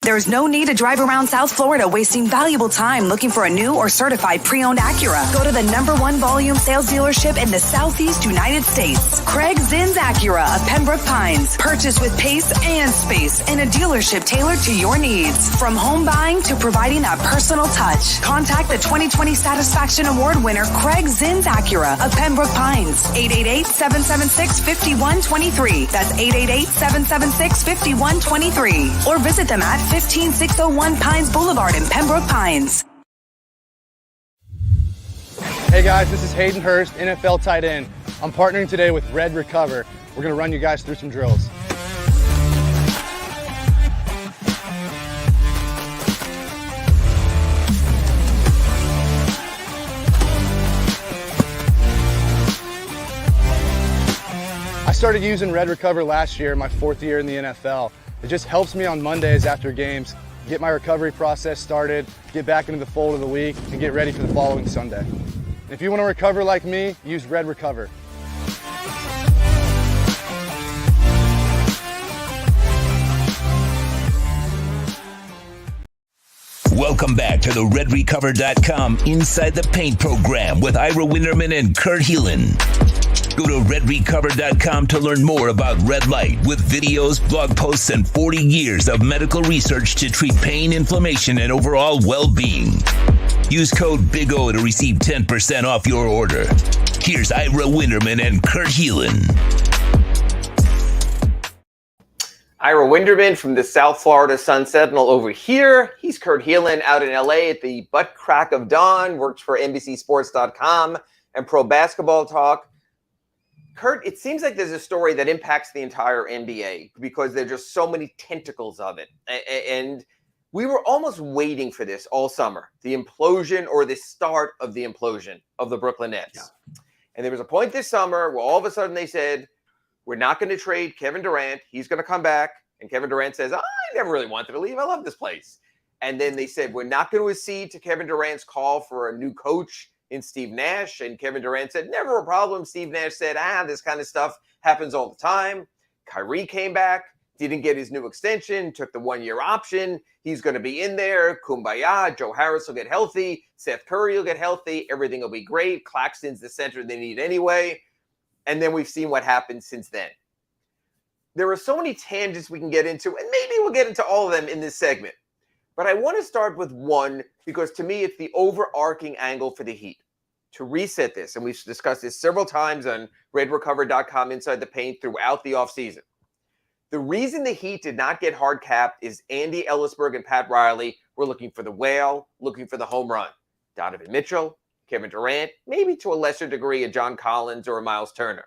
There's no need to drive around South Florida wasting valuable time looking for a new or certified pre-owned Acura. Go to the #1 volume sales dealership in the Southeast United States. Craig Zins Acura of Pembroke Pines. Purchase with pace and space in a dealership tailored to your needs. From home buying to providing that personal touch. Contact the 2020 Satisfaction Award winner Craig Zins Acura of Pembroke Pines. 888-776-5123. That's 888-776-5123. Or visit them at 15601 Pines Boulevard in Pembroke Pines. Hey guys, this is Hayden Hurst, NFL tight end. I'm partnering today with Red Recover. We're going to run you guys through some drills. I started using Red Recover last year, my 4th year in the NFL. It just helps me on Mondays after games, get my recovery process started, get back into the fold of the week, and get ready for the following Sunday. And if you want to recover like me, use Red Recover. Welcome back to the RedRecover.com Inside the Paint program with Ira Winderman and Kurt Helin. Go to RedRecover.com to learn more about red light with videos, blog posts, and 40 years of medical research to treat pain, inflammation, and overall well-being. Use code Big O to receive 10% off your order. Here's Ira Winderman and Kurt Helin. Ira Winderman from the South Florida Sun Sentinel over here. He's Kurt Helin out in LA at the butt crack of dawn, works for NBCSports.com and Pro Basketball Talk. Kurt, it seems like there's a story that impacts the entire NBA because there are just so many tentacles of it. And we were almost waiting for this all summer, the implosion or the start of the implosion of the Brooklyn Nets. Yeah. And there was a point this summer where all of a sudden they said, we're not going to trade Kevin Durant. He's going to come back. And Kevin Durant says, I never really wanted to leave. I love this place. And then they said, we're not going to accede to Kevin Durant's call for a new coach in Steve Nash. And Kevin Durant said, never a problem. Steve Nash said, this kind of stuff happens all the time. Kyrie came back, didn't get his new extension, took the 1-year option. He's going to be in there. Kumbaya. Joe Harris will get healthy. Seth Curry will get healthy. Everything will be great. Claxton's the center they need anyway. And then we've seen what happened since then. There are so many tangents we can get into, and maybe we'll get into all of them in this segment. But I want to start with one because to me, it's the overarching angle for the Heat. To reset this, and we've discussed this several times on RedRecover.com Inside the Paint throughout the offseason. The reason the Heat did not get hard capped is Andy Ellisberg and Pat Riley were looking for the whale, looking for the home run. Donovan Mitchell, Kevin Durant, maybe to a lesser degree a John Collins or a Miles Turner.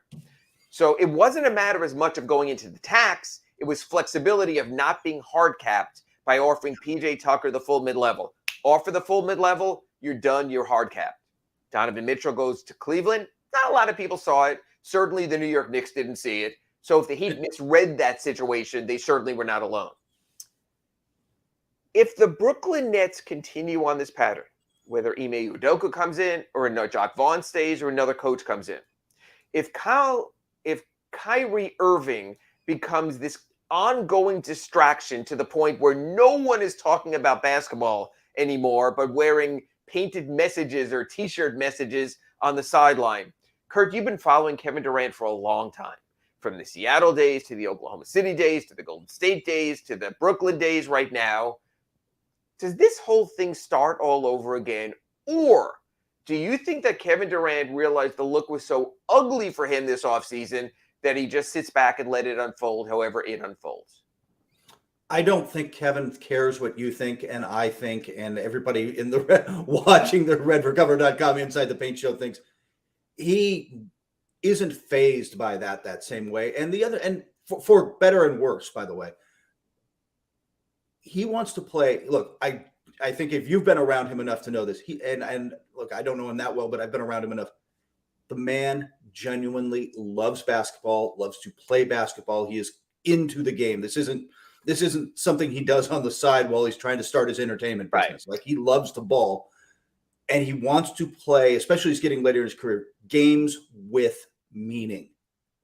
So it wasn't a matter as much of going into the tax. It was flexibility of not being hard capped by offering PJ Tucker the full mid-level. Offer the full mid-level, you're done, you're hard capped. Donovan Mitchell goes to Cleveland. Not a lot of people saw it. Certainly the New York Knicks didn't see it. So if the Heat misread that situation, they certainly were not alone. If the Brooklyn Nets continue on this pattern, whether Ime Udoka comes in or Jacque Vaughn stays or another coach comes in, if Kyrie Irving becomes this ongoing distraction to the point where no one is talking about basketball anymore, but wearing painted messages or T-shirt messages on the sideline. Kurt, you've been following Kevin Durant for a long time, from the Seattle days to the Oklahoma City days to the Golden State days to the Brooklyn days right now. Does this whole thing start all over again? Or do you think that Kevin Durant realized the look was so ugly for him this offseason that he just sits back and let it unfold however it unfolds? I don't think Kevin cares what you think and I think and everybody in the watching the RedRecover.com Inside the Paint show thinks. He isn't fazed by that same way. And the other, and for better and worse, by the way, he wants to play. Look, I think if you've been around him enough to know this, and look, I don't know him that well, but I've been around him enough. The man genuinely loves basketball, loves to play basketball. He is into the game. This isn't something he does on the side while he's trying to start his entertainment business. Like, he loves the ball and he wants to play, especially as getting later in his career, games with meaning.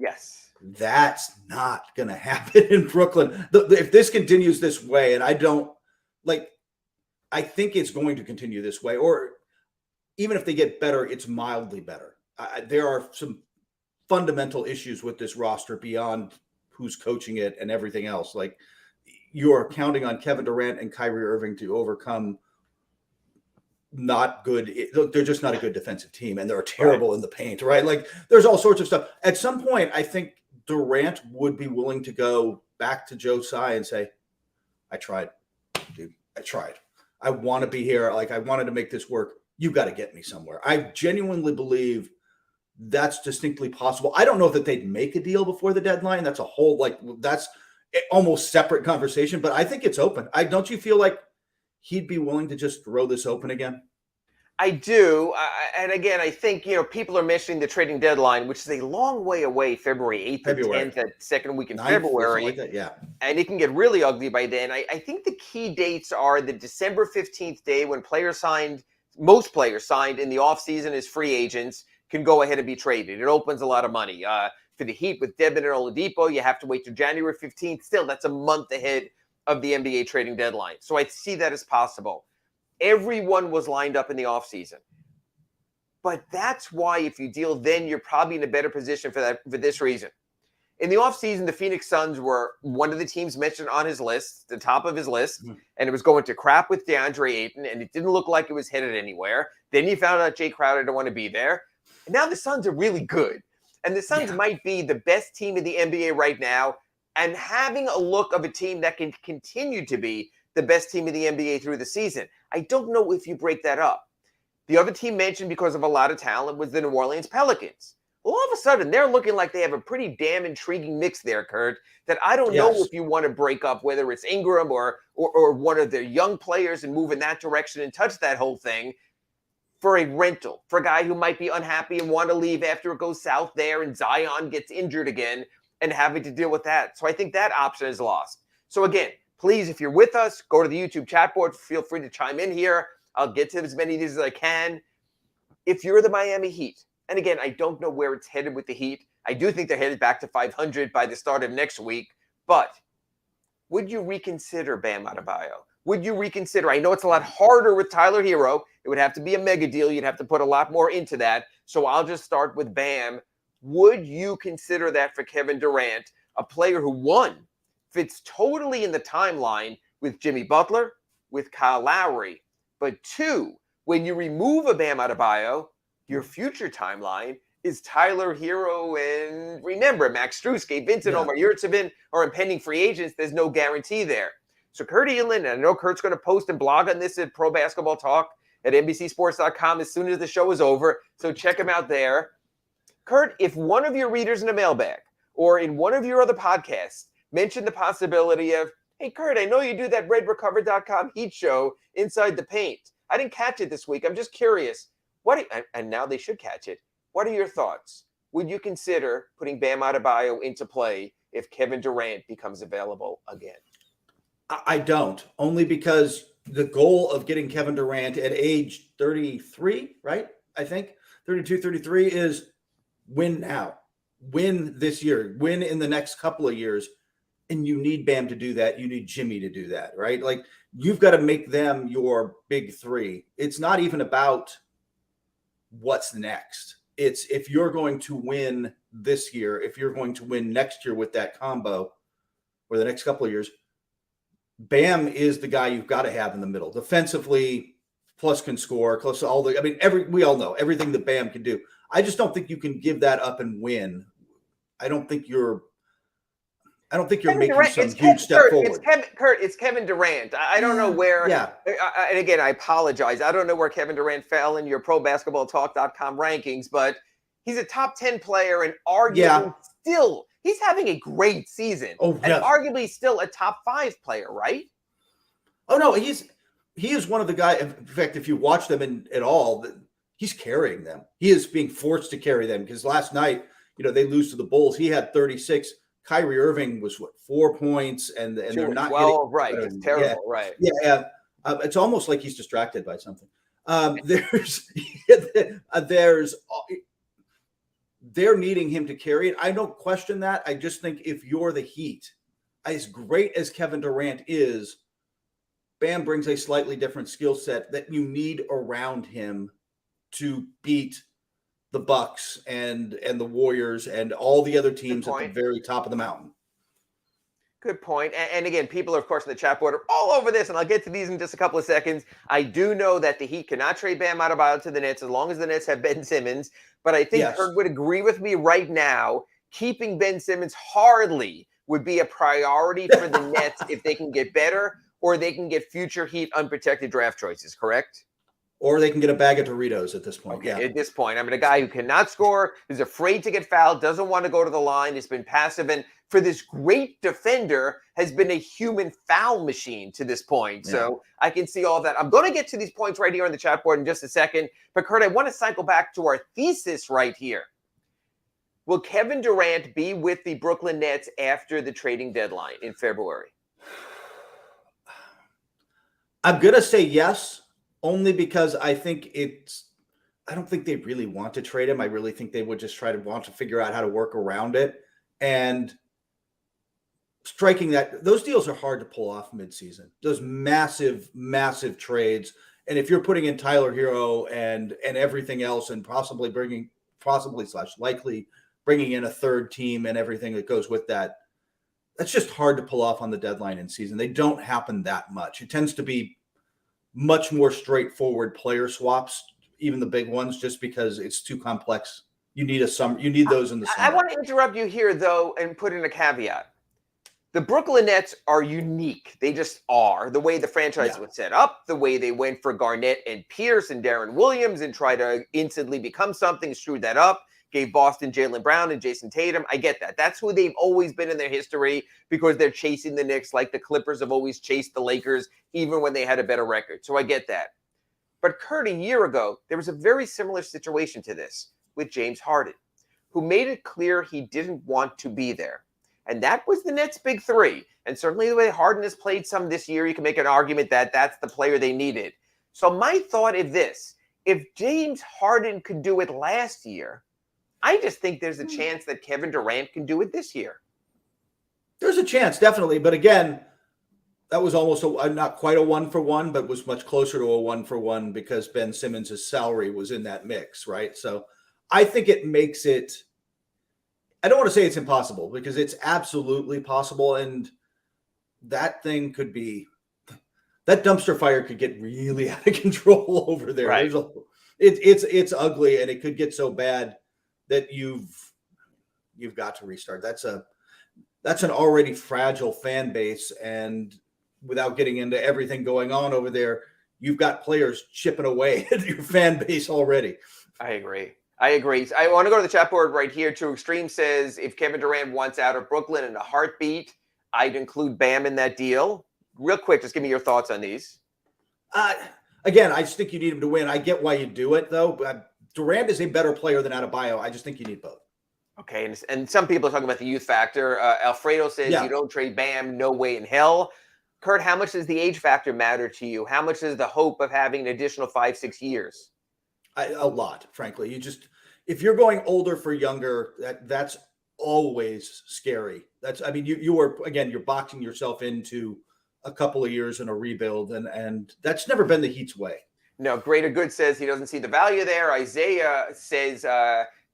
Yes. That's not going to happen in Brooklyn. If this continues this way, and I think it's going to continue this way, or even if they get better, it's mildly better. There are some fundamental issues with this roster beyond who's coaching it and everything else. Like, you're counting on Kevin Durant and Kyrie Irving to overcome not good. They're just not a good defensive team, and they're terrible in the paint, right? Like, there's all sorts of stuff. At some point, I think Durant would be willing to go back to Joe Tsai and say, I tried, dude. I tried. I want to be here. Like, I wanted to make this work. You got to get me somewhere. I genuinely believe that's distinctly possible. I don't know that they'd make a deal before the deadline. That's a whole, that's almost separate conversation, but I think it's open. Don't you feel like he'd be willing to just throw this open again? I do. And again, I think, people are mentioning the trading deadline, which is a long way away, February 8th or 10th, that second week in February. Like that, yeah. And it can get really ugly by then. I think the key dates are the December 15th day when most players signed in the offseason as free agents can go ahead and be traded. It opens a lot of money. For the Heat with Dedmon and Oladipo, you have to wait till January 15th. Still, that's a month ahead of the NBA trading deadline. So I see that as possible. Everyone was lined up in the offseason. But that's why if you deal then, you're probably in a better position for this reason. In the offseason, the Phoenix Suns were one of the teams mentioned on his list, the top of his list, and it was going to crap with DeAndre Ayton, and it didn't look like it was headed anywhere. Then you found out Jay Crowder didn't want to be there. And now the Suns are really good. And the Suns might be the best team in the NBA right now, and having a look of a team that can continue to be the best team in the NBA through the season. I don't know if you break that up. The other team mentioned because of a lot of talent was the New Orleans Pelicans. Well, all of a sudden, they're looking like they have a pretty damn intriguing mix there, Kurt, that I don't know if you want to break up, whether it's Ingram or one of their young players and move in that direction and touch that whole thing for a rental, for a guy who might be unhappy and want to leave after it goes south there and Zion gets injured again and having to deal with that. So I think that option is lost. So again, please, if you're with us, go to the YouTube chat board. Feel free to chime in here. I'll get to as many of these as I can. If you're the Miami Heat, and again, I don't know where it's headed with the Heat. I do think they're headed back to 500 by the start of next week. But would you reconsider Bam Adebayo? Would you reconsider? I know it's a lot harder with Tyler Hero. It would have to be a mega deal. You'd have to put a lot more into that. So I'll just start with Bam. Would you consider that for Kevin Durant, a player who, one, fits totally in the timeline with Jimmy Butler, with Kyle Lowry, but two, when you remove a Bam Adebayo, your future timeline is Tyler Hero and, remember, Max Strus, Gabe Vincent, Omar Yurtseven are impending free agents. There's no guarantee there. So Kurt Eland, and I know Kurt's going to post and blog on this at Pro Basketball Talk at NBCSports.com as soon as the show is over, so check him out there. Kurt, if one of your readers in a mailbag or in one of your other podcasts mentioned the possibility of, hey, Kurt, I know you do that RedRecover.com Heat show Inside the Paint. I didn't catch it this week. I'm just curious. And now they should catch it. What are your thoughts? would you consider putting Bam Adebayo into play if Kevin Durant becomes available again? I don't, only because the goal of getting Kevin Durant at age 33, right? I think 32, 33 is win now, win this year, win in the next couple of years. And you need Bam to do that. You need Jimmy to do that, right? Like, you've got to make them your big three. It's not even about what's next. It's if you're going to win this year, if you're going to win next year with that combo or the next couple of years, Bam is the guy you've got to have in the middle. Defensively, plus can score, close to all the, I mean, we all know everything that Bam can do. I just don't think you can give that up and win. I don't think you're Kevin making Durant, some huge step forward. It's Kevin Durant. I don't know where. Yeah. And again, I apologize. I don't know where Kevin Durant fell in your ProBasketballTalk.com rankings, but he's a top 10 player and arguably still, he's having a great season. And arguably still a top 5 player, right? Oh no, he is one of the guys. In fact, if you watch them at all, he's carrying them. He is being forced to carry them because last night, they lose to the Bulls. He had 36. Kyrie Irving was 4 points, and they're not 12, right? It's terrible, right? Yeah. It's almost like he's distracted by something. They're needing him to carry it. I don't question that. I just think if you're the Heat, as great as Kevin Durant is, Bam brings a slightly different skill set that you need around him to beat the Bucks and the Warriors and all the other teams at the very top of the mountain. Good point. And again, people are, of course, in the chat board are all over this, and I'll get to these in just a couple of seconds. I do know that the Heat cannot trade Bam Adebayo to the Nets as long as the Nets have Ben Simmons, but I think Kurt would agree with me right now, keeping Ben Simmons hardly would be a priority for the Nets if they can get better or they can get future Heat unprotected draft choices, correct? Or they can get a bag of Doritos at this point. Okay, at this point, I mean, a guy who cannot score, who's afraid to get fouled, doesn't want to go to the line, has been passive, and for this great defender, has been a human foul machine to this point. Yeah. So I can see all that. I'm going to get to these points right here on the chat board in just a second. But Kurt, I want to cycle back to our thesis right here. Will Kevin Durant be with the Brooklyn Nets after the trading deadline in February? I'm going to say yes. Only because I don't think they really want to trade him. I really think they would just want to figure out how to work around it. And striking those deals are hard to pull off midseason. Those massive, massive trades. And if you're putting in Tyler Hero and everything else and likely bringing in a third team and everything that goes with that, that's just hard to pull off on the deadline in season. They don't happen that much. It tends to be much more straightforward player swaps, even the big ones, just because it's too complex. You need those in the summer. I want to interrupt you here, though, and put in a caveat. The Brooklyn Nets are unique. They just are. The way the franchise was set up, the way they went for Garnett and Pierce and Darren Williams and tried to instantly become something, screwed that up, gave Boston Jaylen Brown and Jason Tatum. I get that. That's who they've always been in their history because they're chasing the Knicks like the Clippers have always chased the Lakers, even when they had a better record. So I get that. But Kurt, a year ago, there was a very similar situation to this with James Harden, who made it clear he didn't want to be there. And that was the Nets' big three. And certainly the way Harden has played some this year, you can make an argument that that's the player they needed. So my thought is this. If James Harden could do it last year, I just think there's a chance that Kevin Durant can do it this year. There's a chance, definitely. But again, that was almost not quite a 1-for-1, but was much closer to a 1-for-1 because Ben Simmons' salary was in that mix, right? So I think it makes it, I don't want to say it's impossible because it's absolutely possible. And that thing could be, that dumpster fire could get really out of control over there. Right. It's ugly, and it could get so bad that you've got to restart. That's an already fragile fan base, and without getting into everything going on over there, you've got players chipping away at your fan base already. I agree. I want to go to the chat board right here. True Extreme says, if Kevin Durant wants out of Brooklyn in a heartbeat, I'd include Bam in that deal. Real quick, just give me your thoughts on these. Again, I just think you need him to win. I get why you do it, though. Durant is a better player than Adebayo. I just think you need both. Okay, and some people are talking about the youth factor. Alfredo says you don't trade Bam, no way in hell. Kurt, how much does the age factor matter to you? How much is the hope of having an additional 5-6 years? A lot, frankly. If you're going older for younger, that's always scary. You're boxing yourself into a couple of years in a rebuild, and that's never been the Heat's way. No, Greater Good says he doesn't see the value there. Isaiah says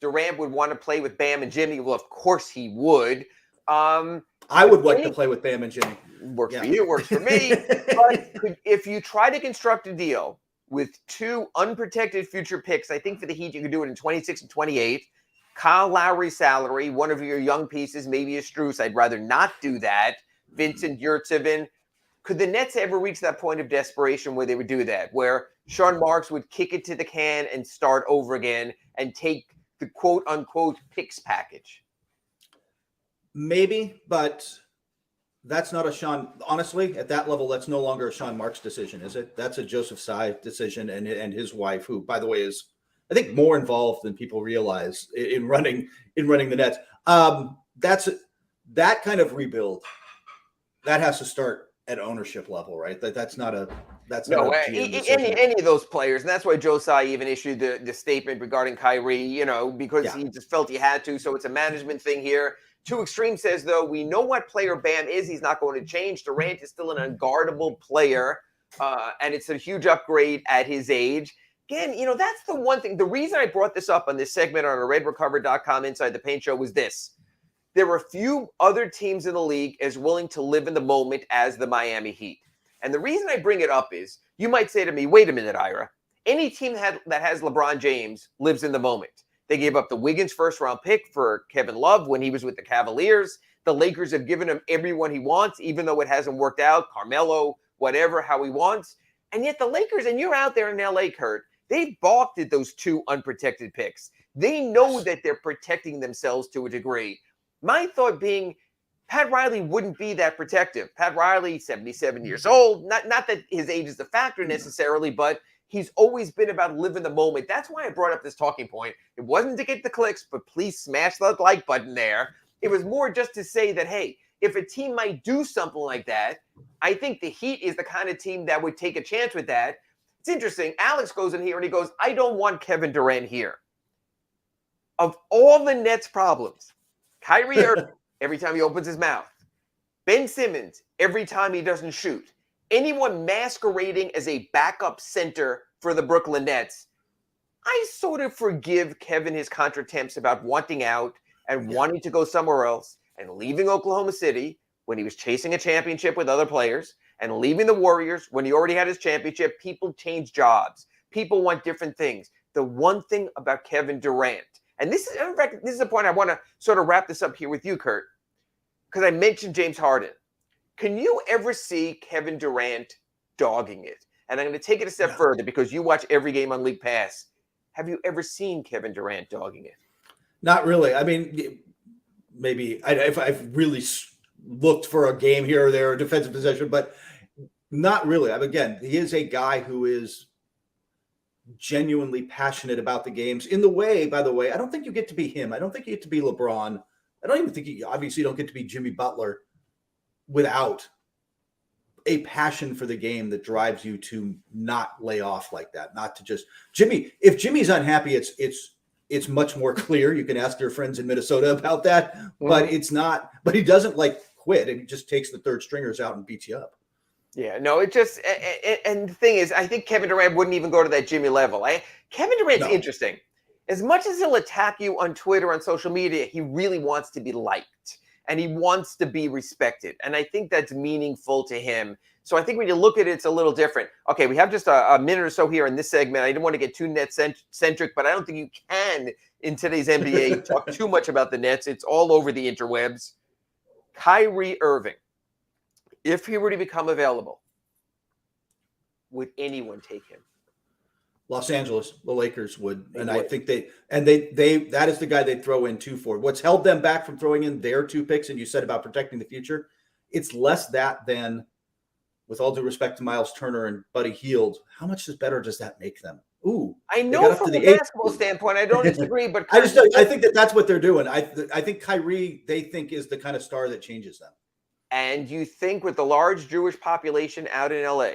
Durant would want to play with Bam and Jimmy. Well, of course he would. I would like to play with Bam and Jimmy. Works for you, works for me. But if you try to construct a deal with 2 unprotected future picks, I think for the Heat you could do it in 26 and 28. Kyle Lowry's salary, one of your young pieces, maybe a Strus. I'd rather not do that. Vincent Yurtsevin. Could the Nets ever reach that point of desperation where they would do that, where Sean Marks would kick it to the can and start over again and take the quote-unquote picks package? Maybe, but that's not a Sean. Honestly, at that level, that's no longer a Sean Marks decision, is it? That's a Joseph Tsai decision, and his wife, who, by the way, is I think more involved than people realize in running the Nets. That kind of rebuild that has to start at ownership level, right? That's not a any of those players, and that's why Joe Tsai even issued the statement regarding Kyrie, because he just felt he had to. So it's a management thing here. Two Extreme says, though, we know what player Bam is. He's not going to change. Durant is still an unguardable player, and it's a huge upgrade at his age. Again, that's the one thing. The reason I brought this up on this segment on our RedRecover.com Inside the Paint show was this. There are few other teams in the league as willing to live in the moment as the Miami Heat. And the reason I bring it up is, you might say to me, wait a minute, Ira. Any team that has LeBron James lives in the moment. They gave up the Wiggins first-round pick for Kevin Love when he was with the Cavaliers. The Lakers have given him everyone he wants, even though it hasn't worked out. Carmelo, whatever, how he wants. And yet the Lakers, and you're out there in L.A., Kurt, they balked at those 2 unprotected picks. They know that they're protecting themselves to a degree. My thought being, Pat Riley wouldn't be that protective. Pat Riley, 77 years old. Not that his age is the factor necessarily, but he's always been about living the moment. That's why I brought up this talking point. It wasn't to get the clicks, but please smash that like button there. It was more just to say that, hey, if a team might do something like that, I think the Heat is the kind of team that would take a chance with that. It's interesting. Alex goes in here and he goes, I don't want Kevin Durant here. Of all the Nets' problems, Kyrie Irving, every time he opens his mouth. Ben Simmons, every time he doesn't shoot. Anyone masquerading as a backup center for the Brooklyn Nets. I sort of forgive Kevin his contre-temps about wanting out and wanting to go somewhere else and leaving Oklahoma City when he was chasing a championship with other players and leaving the Warriors when he already had his championship. People change jobs. People want different things. The one thing about Kevin Durant, and this is, in fact, this is a point I want to sort of wrap this up here with you, Kurt, because I mentioned James Harden. Can you ever see Kevin Durant dogging it? And I'm going to take it a step further because you watch every game on League Pass. Have you ever seen Kevin Durant dogging it? Not really. I mean, maybe if I've really looked for a game here or there, a defensive possession, but not really. Again, he is a guy who is genuinely passionate about the games in the way, by the way, I don't think you get to be him. I don't think you get to be LeBron. I don't even think you obviously don't get to be Jimmy Butler without a passion for the game that drives you to not lay off like that, not to just Jimmy. If Jimmy's unhappy, it's much more clear. You can ask your friends in Minnesota about that, but it's not, but he doesn't quit and he just takes the third stringers out and beats you up. Yeah, no, it just, and the thing is, I think Kevin Durant wouldn't even go to that Jimmy level. Kevin Durant's interesting. As much as he'll attack you on Twitter, on social media, he really wants to be liked and he wants to be respected. And I think that's meaningful to him. So I think when you look at it, it's a little different. Okay, we have just a minute or so here in this segment. I didn't want to get too net-centric, but I don't think you can, in today's NBA, talk too much about the Nets. It's all over the interwebs. Kyrie Irving. If he were to become available, would anyone take him? Los Angeles, the Lakers would. And I think they that is the guy they throw in 2 for. What's held them back from throwing in their 2 picks, and you said about protecting the future, it's less that than, with all due respect to Miles Turner and Buddy Hield, how much better does that make them? Ooh, I they know got up from to a the eighth basketball seed. standpoint, I don't disagree, but I think that's what they're doing. I think Kyrie, they think, is the kind of star that changes them. And you think with the large Jewish population out in LA,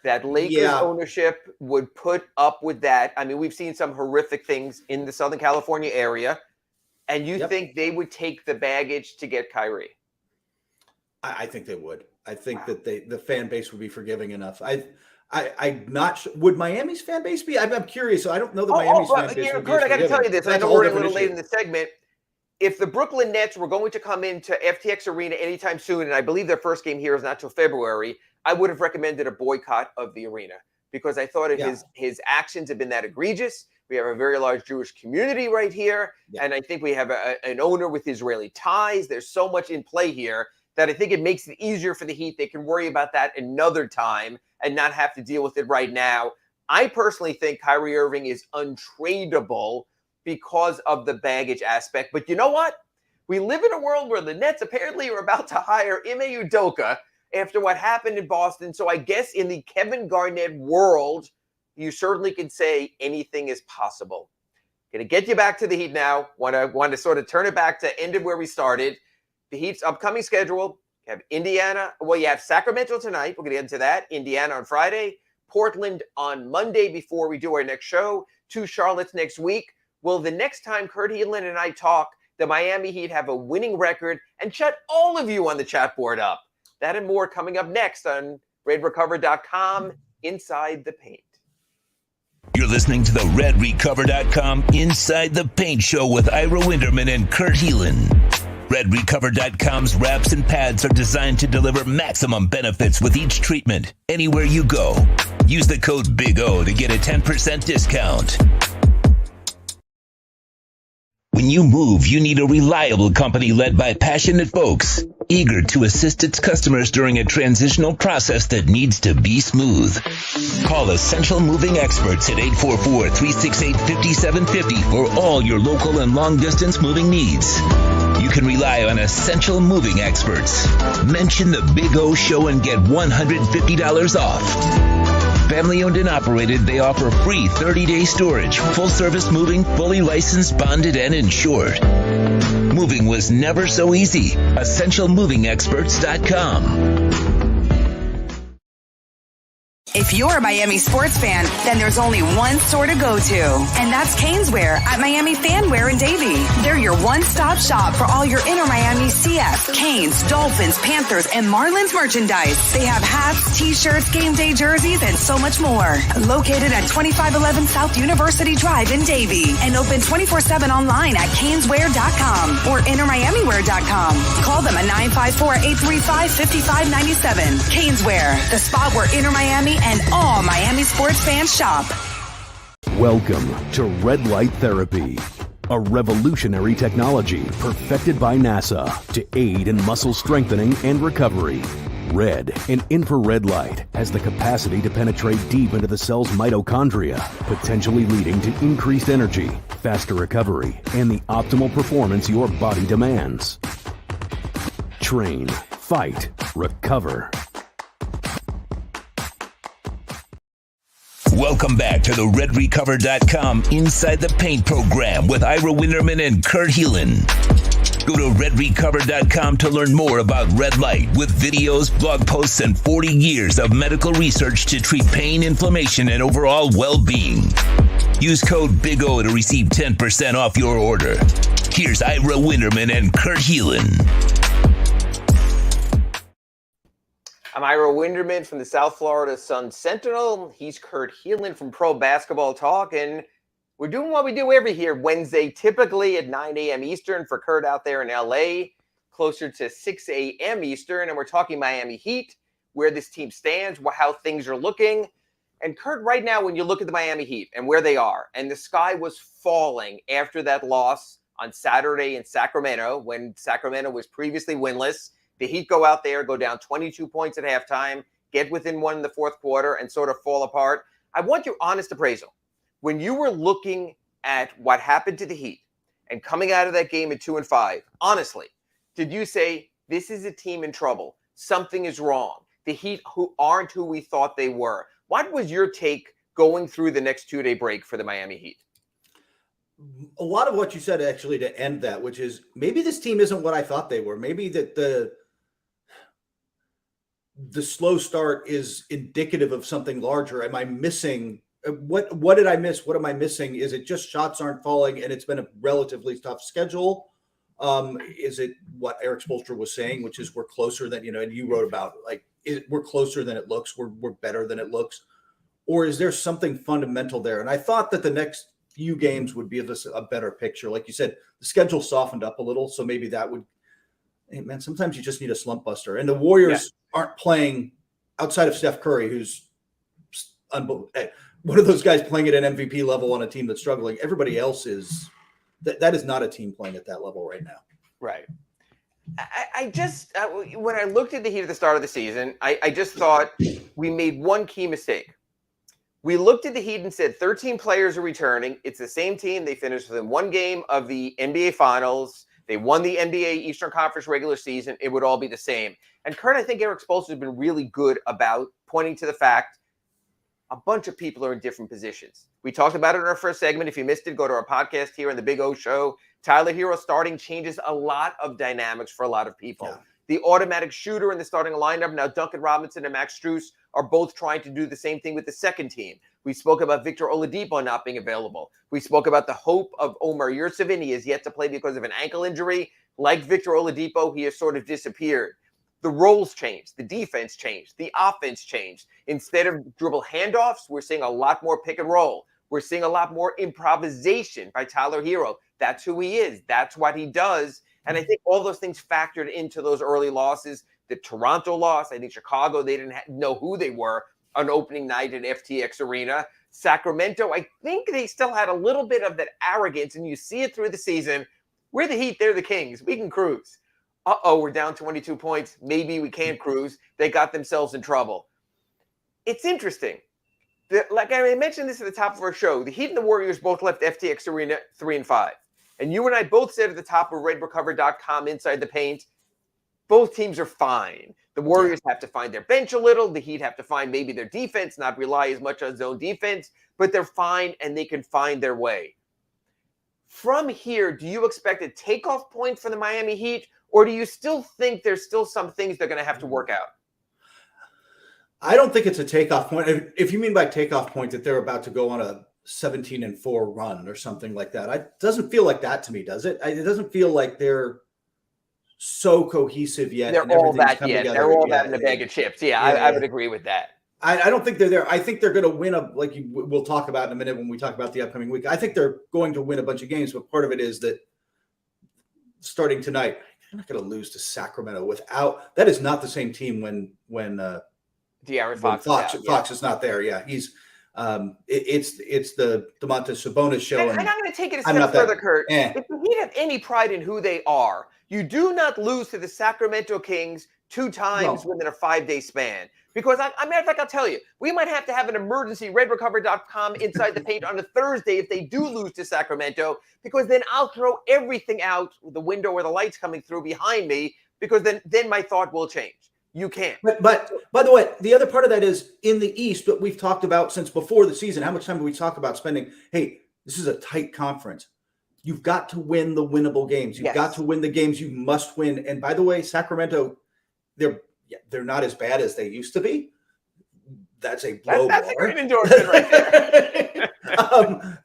that Lakers ownership would put up with that? I mean, we've seen some horrific things in the Southern California area. And you think they would take the baggage to get Kyrie? I think they would. I think that the fan base would be forgiving enough. I'm not sure. Would Miami's fan base be? I'm curious. I don't know the Miami's fan base would be. Kurt, I got to tell you this. I know we're a little late in the segment. If the Brooklyn Nets were going to come into FTX Arena anytime soon, and I believe their first game here is not till February, I would have recommended a boycott of the arena because I thought his actions have been that egregious. We have a very large Jewish community right here, and I think we have an owner with Israeli ties. There's so much in play here that I think it makes it easier for the Heat. They can worry about that another time and not have to deal with it right now. I personally think Kyrie Irving is untradeable because of the baggage aspect. But you know what? We live in a world where the Nets apparently are about to hire Ime Udoka after what happened in Boston. So I guess in the Kevin Garnett world, you certainly can say anything is possible. Going to get you back to the Heat now. Want to sort of turn it back to end of where we started. The Heat's upcoming schedule. You have Indiana. Well, you have Sacramento tonight. We're going to get into that. Indiana on Friday. Portland on Monday before we do our next show. 2 Charlottes next week. Will the next time Kurt Helin and I talk, the Miami Heat have a winning record and shut all of you on the chat board up? That and more coming up next on RedRecover.com, Inside the Paint. You're listening to the RedRecover.com Inside the Paint Show with Ira Winderman and Kurt Helin. RedRecover.com's wraps and pads are designed to deliver maximum benefits with each treatment, anywhere you go. Use the code BIG-O to get a 10% discount. When you move, you need a reliable company led by passionate folks, eager to assist its customers during a transitional process that needs to be smooth. Call Essential Moving Experts at 844-368-5750 for all your local and long-distance moving needs. You can rely on Essential Moving Experts. Mention the Big O Show and get $150 off. Family owned and operated, they offer free 30-day storage, full-service moving, fully licensed, bonded, and insured. Moving was never so easy. EssentialMovingExperts.com. If you're a Miami sports fan, then there's only one store to go to, and that's Caneswear at Miami Fanwear in Davie. They're your one-stop shop for all your inner Miami CF, Canes, Dolphins, Panthers, and Marlins merchandise. They have hats, t-shirts, game day jerseys, and so much more. Located at 2511 South University Drive in Davie and open 24/7 online at Caneswear.com or InnerMiamiWear.com. Call them at 954-835-5597. Caneswear, the spot where Inner Miami and all Miami sports fans shop. Welcome to Red Light Therapy, a revolutionary technology perfected by NASA to aid in muscle strengthening and recovery. Red and infrared light has the capacity to penetrate deep into the cell's mitochondria, potentially leading to increased energy, faster recovery, and the optimal performance your body demands. Train, fight, recover. Welcome back to the RedRecover.com Inside the Paint program with Ira Winderman and Kurt Helin. Go to RedRecover.com to learn more about red light with videos, blog posts, and 40 years of medical research to treat pain, inflammation, and overall well-being. Use code BIG-O to receive 10% off your order. Here's Ira Winderman and Kurt Helin. I'm Ira Winderman from the South Florida Sun Sentinel. He's Kurt Helin from Pro Basketball Talk, and we're doing what we do every here Wednesday, typically at 9 a.m. Eastern for Kurt out there in L.A., closer to 6 a.m. Eastern, and we're talking Miami Heat, where this team stands, how things are looking. And Kurt, right now, when you look at the Miami Heat and where they are, and the sky was falling after that loss on Saturday in Sacramento, when Sacramento was previously winless, the Heat go out there, go down 22 points at halftime, get within one in the fourth quarter, and sort of fall apart. I want your honest appraisal. When you were looking at what happened to the Heat and coming out of that game at 2-5, honestly, did you say, this is a team in trouble? Something is wrong. The Heat who aren't who we thought they were. What was your take going through the next 2-day break for the Miami Heat? A lot of what you said actually to end that, which is maybe this team isn't what I thought they were. Maybe that the slow start is indicative of something larger. Am I missing what did I miss? What am I missing? Is it just shots aren't falling and it's been a relatively tough schedule? Is it what Eric Spoelstra was saying, which is we're closer than, and you wrote about, like, we're closer than it looks. We're better than it looks. Or is there something fundamental there? And I thought that the next few games would be a better picture. Like you said, the schedule softened up a little. So maybe that would, hey man, sometimes you just need a slump buster. And the Warriors aren't playing outside of Steph Curry, who's one of those guys playing at an MVP level on a team that's struggling. Everybody else is that is not a team playing at that level right now. Right. I just, when I looked at the Heat at the start of the season, I just thought we made one key mistake. We looked at the Heat and said 13 players are returning. It's the same team. They finished within one game of the NBA Finals. They won the NBA Eastern Conference regular season. It would all be the same. And Kurt, I think Eric Spoelstra has been really good about pointing to the fact a bunch of people are in different positions. We talked about it in our first segment. If you missed it, go to our podcast here on the Big O Show. Tyler Hero starting changes a lot of dynamics for a lot of people. Yeah. The automatic shooter in the starting lineup, now Duncan Robinson and Max Strus, are both trying to do the same thing with the second team. We spoke about Victor Oladipo not being available. We spoke about the hope of Omar Yurtseven. He has yet to play because of an ankle injury. Like Victor Oladipo, he has sort of disappeared. The roles changed. The defense changed. The offense changed. Instead of dribble handoffs, we're seeing a lot more pick and roll. We're seeing a lot more improvisation by Tyler Hero. That's who he is. That's what he does. And I think all those things factored into those early losses. The Toronto loss, I think Chicago, they didn't know who they were on opening night at FTX Arena. Sacramento, I think they still had a little bit of that arrogance, and you see it through the season. We're the Heat, they're the Kings. We can cruise. We're down 22 points. Maybe we can't cruise. They got themselves in trouble. It's interesting. Like I mentioned this at the top of our show, the Heat and the Warriors both left FTX Arena 3-5. And you and I both said at the top of redrecover.com inside the paint, both teams are fine. The Warriors have to find their bench a little. The Heat have to find maybe their defense, not rely as much on zone defense, but they're fine and they can find their way. From here, do you expect a takeoff point for the Miami Heat, or do you still think there's still some things they're going to have to work out? I don't think it's a takeoff point. If you mean by takeoff point that they're about to go on a 17-4 run or something like that, it doesn't feel like that to me, does it? It doesn't feel like they're so cohesive yet. They're all that yet. They're all that in a bag of chips. Yeah, I would agree with that. I don't think they're there. I think they're going to win we'll talk about in a minute when we talk about the upcoming week. I think they're going to win a bunch of games, but part of it is that starting tonight, they're not going to lose to Sacramento without. That is not the same team when De'Aaron Fox, Fox is not there. Yeah, he's it's the Domantas Sabonis show. And I'm going to take it a step further, Kurt. If the Heat have any pride in who they are, you do not lose to the Sacramento Kings 2 times within a 5-day span. Because, matter of fact, I'll tell you, we might have to have an emergency redrecover.com inside the paint on a Thursday if they do lose to Sacramento, because then I'll throw everything out the window or the lights coming through behind me, because then my thought will change. You can't. But by the way, the other part of that is in the East, what we've talked about since before the season. How much time do we talk about spending? Hey, this is a tight conference. You've got to win the winnable games. You've got to win the games you must win. And by the way, Sacramento, they're not as bad as they used to be. That's a blow. That's a great endorsement right there.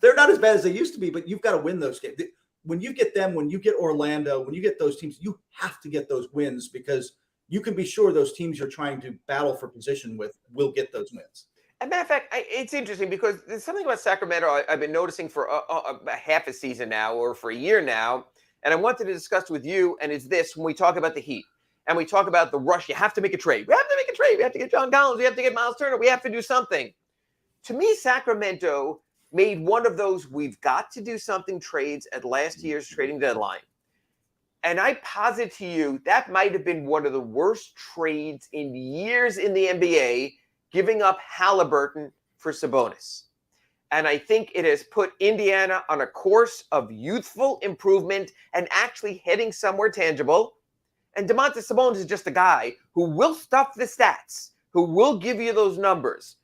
They're not as bad as they used to be, but you've got to win those games. When you get them, when you get Orlando, when you get those teams, you have to get those wins, because you can be sure those teams you're trying to battle for position with will get those wins. As a matter of fact, it's interesting because there's something about Sacramento I've been noticing for a half a season now, or for a year now, and I wanted to discuss with you, and it's this: when we talk about the Heat and we talk about the rush, you have to make a trade. We have to make a trade. We have to get John Collins. We have to get Miles Turner. We have to do something. To me, Sacramento made one of those we've got to do something trades at last year's trading deadline. And I posit to you that might have been one of the worst trades in years in the NBA, giving up Halliburton for Sabonis. And I think it has put Indiana on a course of youthful improvement and actually heading somewhere tangible. And Domantas Sabonis is just a guy who will stuff the stats, who will give you those numbers.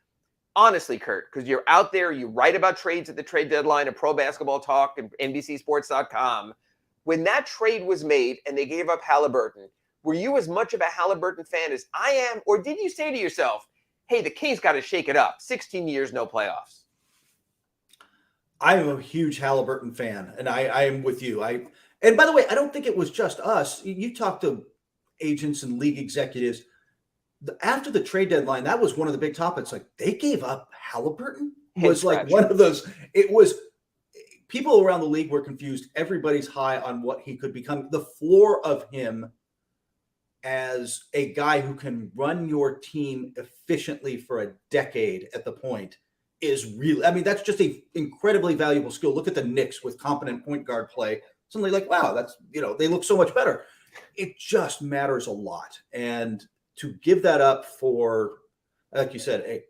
honestly, Kurt, because you're out there, you write about trades at the trade deadline at Pro Basketball Talk and NBCSports.com. When that trade was made and they gave up Halliburton, were you as much of a Halliburton fan as I am? Or did you say to yourself, hey, the Kings got to shake it up. 16 years, no playoffs. I'm a huge Halliburton fan, and I am with you. And by the way, I don't think it was just us. You talk to agents and league executives. After the trade deadline, that was one of the big topics. Like, they gave up Halliburton? Was like one of those. It was people around the league were confused. Everybody's high on what he could become. The floor of him as a guy who can run your team efficiently for a decade at the point is really, I mean, that's just an incredibly valuable skill. Look at the Knicks with competent point guard play. Suddenly like, wow, that's, they look so much better. It just matters a lot. And to give that up for, like you said,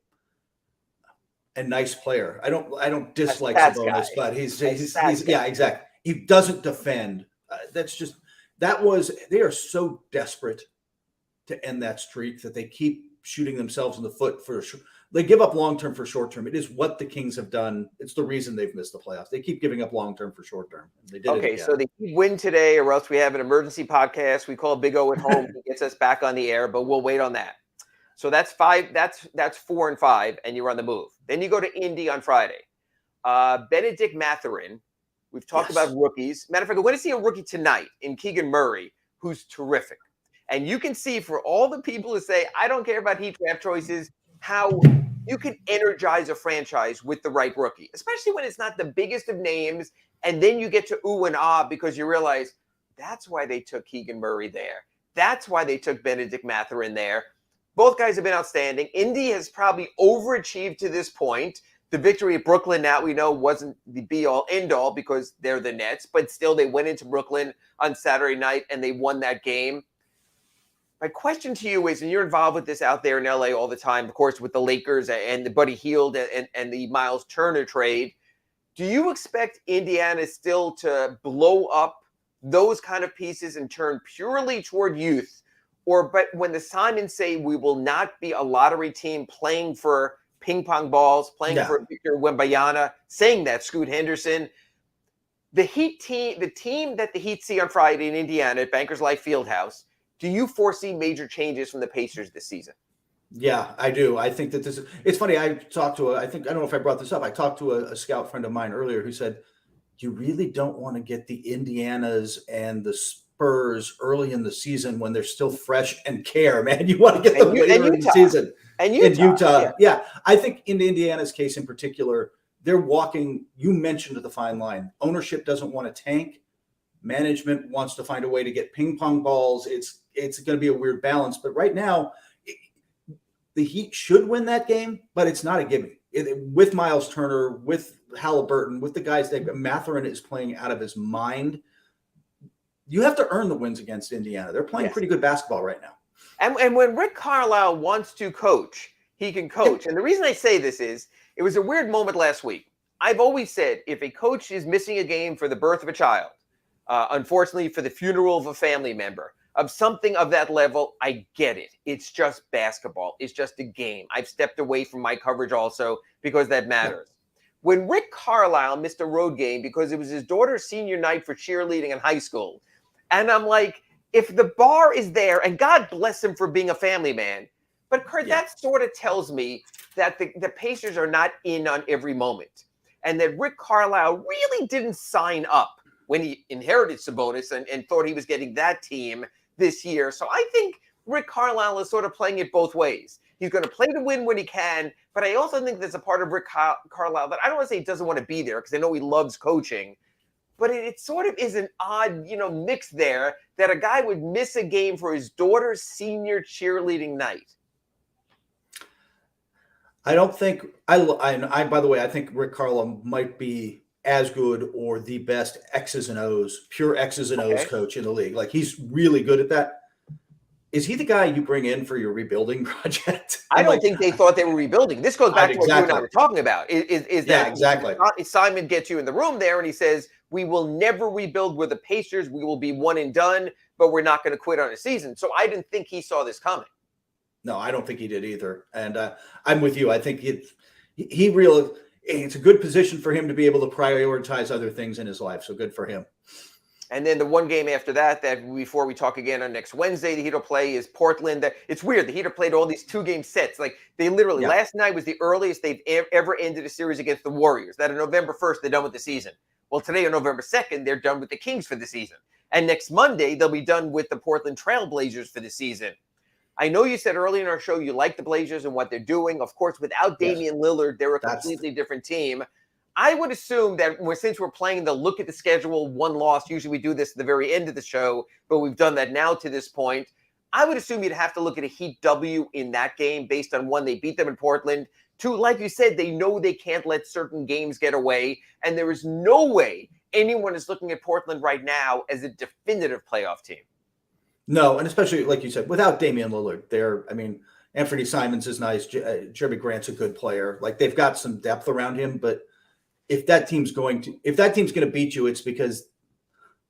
a nice player. I don't dislike Sabonis, but he's yeah, exactly. He doesn't defend. They are so desperate to end that streak that they keep shooting themselves in the foot for sure. They give up long-term for short-term. It is what the Kings have done. It's the reason they've missed the playoffs. They keep giving up long-term for short-term. They did okay, so they win today, or else we have an emergency podcast. We call Big O at home. He gets us back on the air, but we'll wait on that. So that's 5. That's 4 and 5, and you're on the move. Then you go to Indy on Friday. Benedict Mathurin. We've talked about rookies. Matter of fact, we're going to see a rookie tonight in Keegan Murray, who's terrific. And you can see for all the people who say, I don't care about Heat draft choices, how you can energize a franchise with the right rookie, especially when it's not the biggest of names. And then you get to ooh and ah because you realize that's why they took Keegan Murray there. That's why they took Benedict Mathurin there. Both guys have been outstanding. Indy has probably overachieved to this point. The victory at Brooklyn, now we know, wasn't the be-all, end-all because they're the Nets. But still, they went into Brooklyn on Saturday night, and they won that game. My question to you is, and you're involved with this out there in LA all the time, of course, with the Lakers and the Buddy Hield and the Miles Turner trade. Do you expect Indiana still to blow up those kind of pieces and turn purely toward youth? But when the Simons say we will not be a lottery team playing for ping pong balls, playing for Victor Wembanyama, saying that, Scoot Henderson, the Heat team, the team that the Heat see on Friday in Indiana at Bankers Life Fieldhouse, do you foresee major changes from the Pacers this season? Yeah, I do. I think that it's funny. I talked to I don't know if I brought this up. I talked to a scout friend of mine earlier who said, you really don't want to get the Indianas and the Spurs early in the season when they're still fresh and care, man. You want to get them later in the season. And Utah. Yeah. I think in Indiana's case in particular, they're walking, you mentioned the fine line. Ownership doesn't want to tank. Management wants to find a way to get ping pong balls. It's going to be a weird balance. But right now, the Heat should win that game, but it's not a gimme. With Miles Turner, with Halliburton, with the guys that Mathurin is playing out of his mind, you have to earn the wins against Indiana. They're playing pretty good basketball right now. And when Rick Carlisle wants to coach, he can coach. And the reason I say this is, it was a weird moment last week. I've always said, if a coach is missing a game for the birth of a child, unfortunately for the funeral of a family member, of something of that level, I get it. It's just basketball. It's just a game. I've stepped away from my coverage also because that matters. When Rick Carlisle missed a road game because it was his daughter's senior night for cheerleading in high school, and I'm like, if the bar is there, and God bless him for being a family man, but Kurt, that sort of tells me that the Pacers are not in on every moment, and that Rick Carlisle really didn't sign up when he inherited Sabonis and thought he was getting that team this year. So I think Rick Carlisle is sort of playing it both ways. He's going to play to win when he can, but I also think there's a part of Rick Carlisle that I don't want to say he doesn't want to be there because I know he loves coaching, but it sort of is an odd, mix there that a guy would miss a game for his daughter's senior cheerleading night. I don't think I by the way, I think Rick Carlisle might be as good or the best X's and O's, pure X's and O's coach in the league. Like, he's really good at that. Is he the guy you bring in for your rebuilding project? I don't think they thought they were rebuilding. This goes back to what you and I were talking about. Is that exactly. Simon gets you in the room there and he says, we will never rebuild with the Pacers. We will be one and done, but we're not going to quit on a season. So I didn't think he saw this coming. No, I don't think he did either. And I'm with you. I think it's a good position for him to be able to prioritize other things in his life. So good for him. And then the one game after that before we talk again on next Wednesday, the Heat will play is Portland. It's weird. The Heat have played all these 2-game sets. Like they literally, last night was the earliest they've ever ended a series against the Warriors. That on November 1st, they're done with the season. Well, today on November 2nd, they're done with the Kings for the season. And next Monday, they'll be done with the Portland Trail Blazers for the season. I know you said earlier in our show you like the Blazers and what they're doing. Of course, without Damian Lillard, they're a completely different team. I would assume that since we're playing the look at the schedule, one loss, usually we do this at the very end of the show, but we've done that now to this point. I would assume you'd have to look at a Heat W in that game based on one, they beat them in Portland. Two, like you said, they know they can't let certain games get away, and there is no way anyone is looking at Portland right now as a definitive playoff team. No, and especially, like you said, without Damian Lillard, Anthony Simons is nice. Jeremy Grant's a good player. Like, they've got some depth around him, but if that team's going to beat you, it's because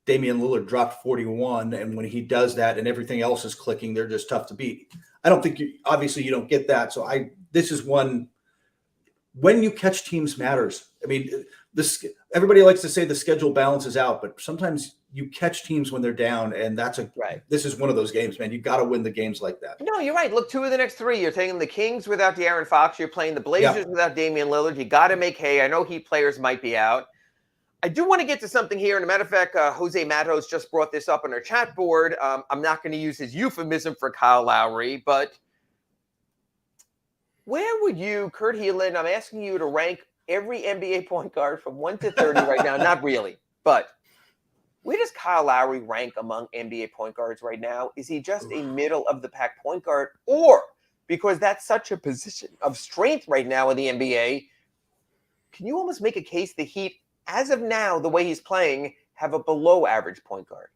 Damian Lillard dropped 41, and when he does that and everything else is clicking, they're just tough to beat. I don't think obviously you don't get that. So this is one, when you catch teams matters. I mean, everybody likes to say the schedule balances out, but sometimes you catch teams when they're down, and this is one of those games, man. You got to win the games like that. No, you're right. Look, 2 of the next 3. You're taking the Kings without De'Aaron Fox. You're playing the Blazers without Damian Lillard. You got to make hay. I know Heat players might be out. I do want to get to something here. And a matter of fact, Jose Matos just brought this up on our chat board. I'm not going to use his euphemism for Kyle Lowry, but where would you, Kurt Helin, I'm asking you to rank every NBA point guard from 1 to 30 right now. Not really, but where does Kyle Lowry rank among NBA point guards right now? Is he just a middle-of-the-pack point guard? Or, because that's such a position of strength right now in the NBA, can you almost make a case the Heat, as of now, the way he's playing, have a below-average point guard?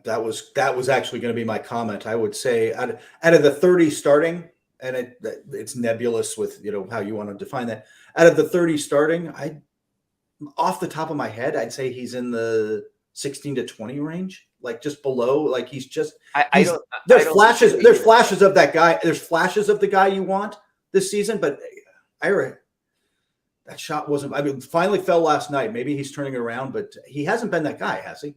That was actually going to be my comment. I would say out of the 30 starting, and it's nebulous with how you want to define that. Out of the 30 starting, off the top of my head, I'd say he's in the 16 to 20 range, like just below. Like he's just. There's flashes of that guy. There's flashes of the guy you want this season, but that shot wasn't. Finally fell last night. Maybe he's turning it around, but he hasn't been that guy, has he?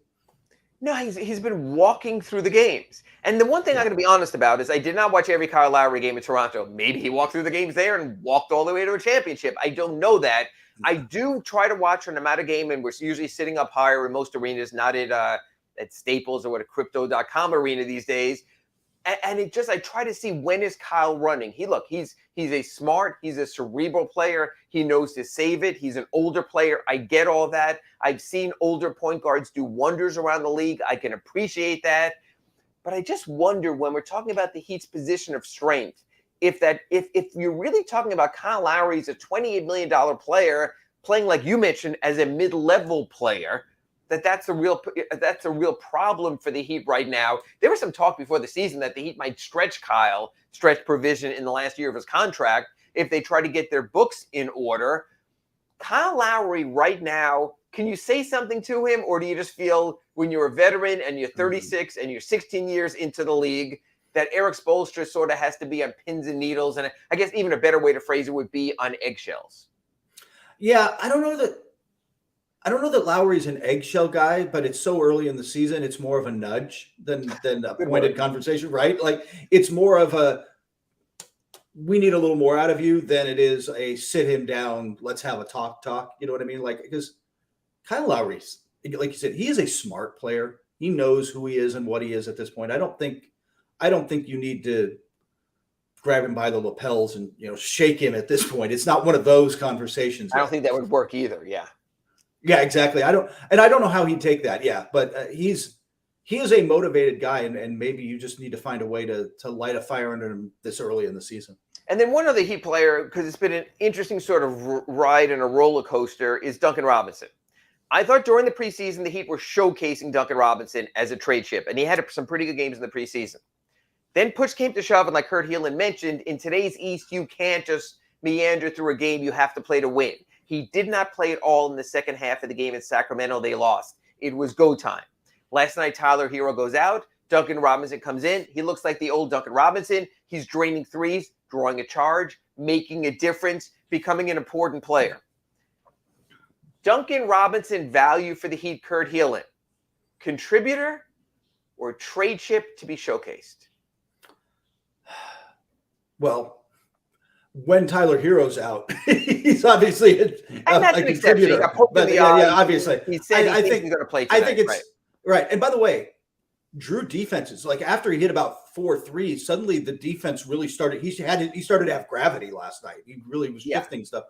No, he's been walking through the games. And the one thing I'm going to be honest about is I did not watch every Kyle Lowry game in Toronto. Maybe he walked through the games there and walked all the way to a championship. I don't know that. I do try to watch an amount of game, and we're usually sitting up higher in most arenas, not at Staples or at a Crypto.com arena these days. And I try to see, when is Kyle running? He's a smart, he's a cerebral player. He knows to save it. He's an older player. I get all that. I've seen older point guards do wonders around the league. I can appreciate that. But I just wonder, when we're talking about the Heat's position of strength, if you're really talking about Kyle Lowry as a $28 million player playing, like you mentioned, as a mid-level player, that's a real problem for the Heat right now. There was some talk before the season that the Heat might stretch provision in the last year of his contract if they try to get their books in order. Kyle Lowry right now, can you say something to him, or do you just feel when you're a veteran and you're 36 and you're 16 years into the league that Eric Spoelstra sort of has to be on pins and needles? And I guess even a better way to phrase it would be on eggshells. Yeah, I don't know that Lowry's an eggshell guy, but it's so early in the season, it's more of a nudge than a pointed conversation, right? Like, it's more of a, we need a little more out of you than it is a sit him down, let's have a talk. You know what I mean? Like, because Kyle Lowry's, like you said, he is a smart player. He knows who he is and what he is at this point. I don't think you need to grab him by the lapels and shake him at this point. It's not one of those conversations. I don't think that would work either. Yeah. Yeah, exactly. I don't know how he'd take that. Yeah, but he is a motivated guy, and maybe you just need to find a way to light a fire under him this early in the season. And then one other Heat player, because it's been an interesting sort of ride and a roller coaster, is Duncan Robinson. I thought during the preseason the Heat were showcasing Duncan Robinson as a trade chip, and he had some pretty good games in the preseason. Then push came to shove, and like Kurt Helin mentioned, in today's East, you can't just meander through a game. You have to play to win. He did not play at all in the second half of the game in Sacramento. They lost. It was go time. Last night, Tyler Hero goes out. Duncan Robinson comes in. He looks like the old Duncan Robinson. He's draining threes, drawing a charge, making a difference, becoming an important player. Duncan Robinson value for the Heat, Kurt Helin. Contributor or trade chip to be showcased? Well, when Tyler Hero's out, he's obviously a contributor. Obviously. He said he thinks he's going to play tonight. I think it's right. And by the way, Drew defenses, like after he hit about 4 threes, suddenly the defense really started. He started to have gravity last night. He really was shifting stuff.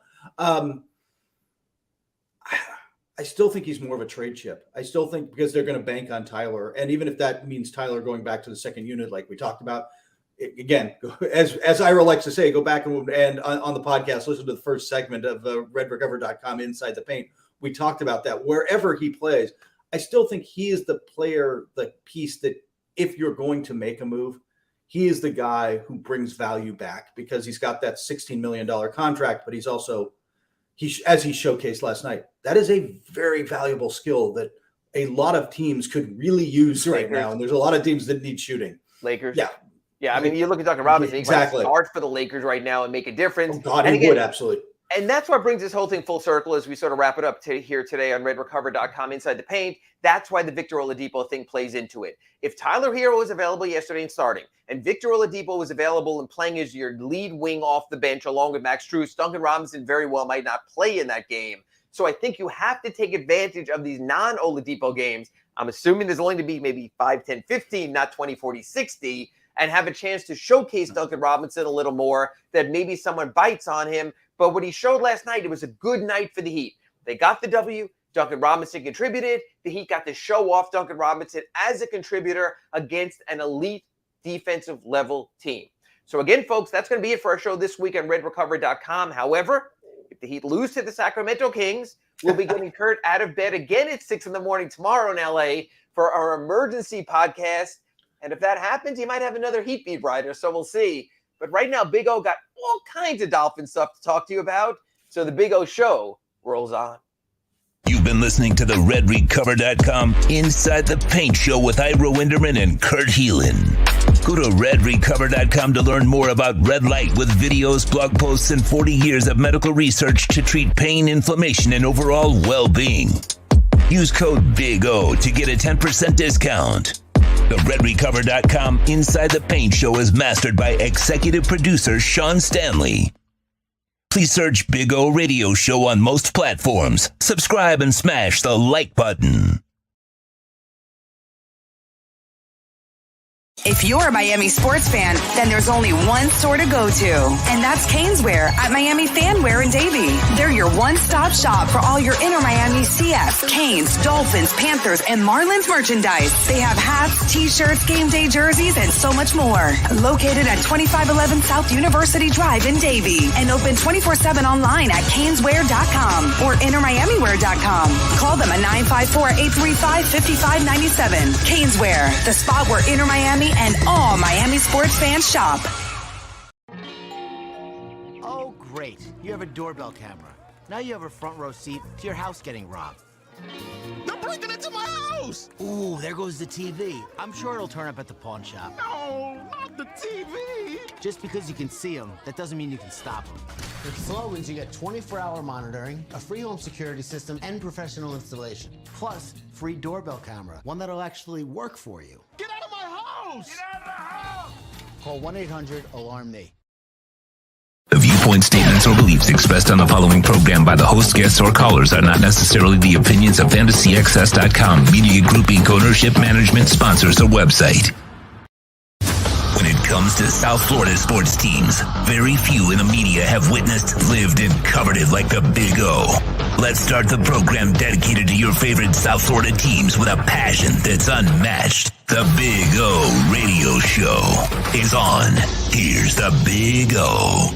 I still think he's more of a trade chip. I still think because they're going to bank on Tyler, and even if that means Tyler going back to the second unit, like we talked about, again, as Ira likes to say, go back and on the podcast, listen to the first segment of RedRecover.com Inside the Paint. We talked about that. Wherever he plays, I still think he is the player, the piece that if you're going to make a move, he is the guy who brings value back because he's got that $16 million contract, but he's also, as he showcased last night, that is a very valuable skill that a lot of teams could really use right now. And there's a lot of teams that need shooting. Lakers. Yeah. Yeah, I mean, you look at Duncan Robinson, exactly. He might start for the Lakers right now and make a difference. Oh, God, he would, absolutely. And that's what brings this whole thing full circle as we sort of wrap it up here today on RedRecover.com Inside the Paint. That's why the Victor Oladipo thing plays into it. If Tyler Hero was available yesterday and starting, and Victor Oladipo was available and playing as your lead wing off the bench along with Max Strus, Duncan Robinson very well might not play in that game. So I think you have to take advantage of these non-Oladipo games. I'm assuming there's only to be maybe 5, 10, 15, not 20, 40, 60, and have a chance to showcase Duncan Robinson a little more, that maybe someone bites on him. But what he showed last night, it was a good night for the Heat. They got the W. Duncan Robinson contributed. The Heat got to show off Duncan Robinson as a contributor against an elite defensive level team. So again, folks, that's going to be it for our show this week on RedRecover.com. However, if the Heat lose to the Sacramento Kings, we'll be getting Kurt out of bed again at 6 a.m. tomorrow in LA for our emergency podcast. And if that happens, you might have another Heat beat writer, so we'll see. But right now, Big O got all kinds of Dolphin stuff to talk to you about. So the Big O Show rolls on. You've been listening to the RedRecover.com Inside the Paint Show with Ira Winderman and Kurt Helin. Go to RedRecover.com to learn more about Red Light with videos, blog posts, and 40 years of medical research to treat pain, inflammation, and overall well-being. Use code BIG-O to get a 10% discount. The RedRecover.com Inside the Paint Show is mastered by executive producer Sean Stanley. Please search Big O Radio Show on most platforms. Subscribe and smash the like button. If you're a Miami sports fan, then there's only one store to go to, and that's Caneswear at Miami Fanwear in Davie. They're your one-stop shop for all your Inter Miami CF, Canes, Dolphins, Panthers, and Marlins merchandise. They have hats, t-shirts, game day jerseys, and so much more. Located at 2511 South University Drive in Davie, and open 24/7 online at Caneswear.com or InterMiamiWear.com. Call them at 954-835-5597. Caneswear, the spot where Inter Miami and all Miami sports fans shop. Oh, great. You have a doorbell camera. Now you have a front row seat to your house getting robbed. They're breaking into my house! Ooh, there goes the TV. I'm sure it'll turn up at the pawn shop. No, not the TV! Just because you can see them, that doesn't mean you can stop them. With Slogans, you get 24-hour monitoring, a free home security system, and professional installation. Plus, free doorbell camera, one that'll actually work for you. Get out of my house! Get out of the house! Call 1-800-ALARM-ME. The viewpoints, statements, or beliefs expressed on the following program by the host, guests, or callers are not necessarily the opinions of FantasyAccess.com, Media Group Inc. ownership, management, sponsors, or website. When it comes to South Florida sports teams, very few in the media have witnessed, lived, and covered it like the Big O. Let's start the program dedicated to your favorite South Florida teams with a passion that's unmatched. The Big O Radio Show is on. Here's the Big O.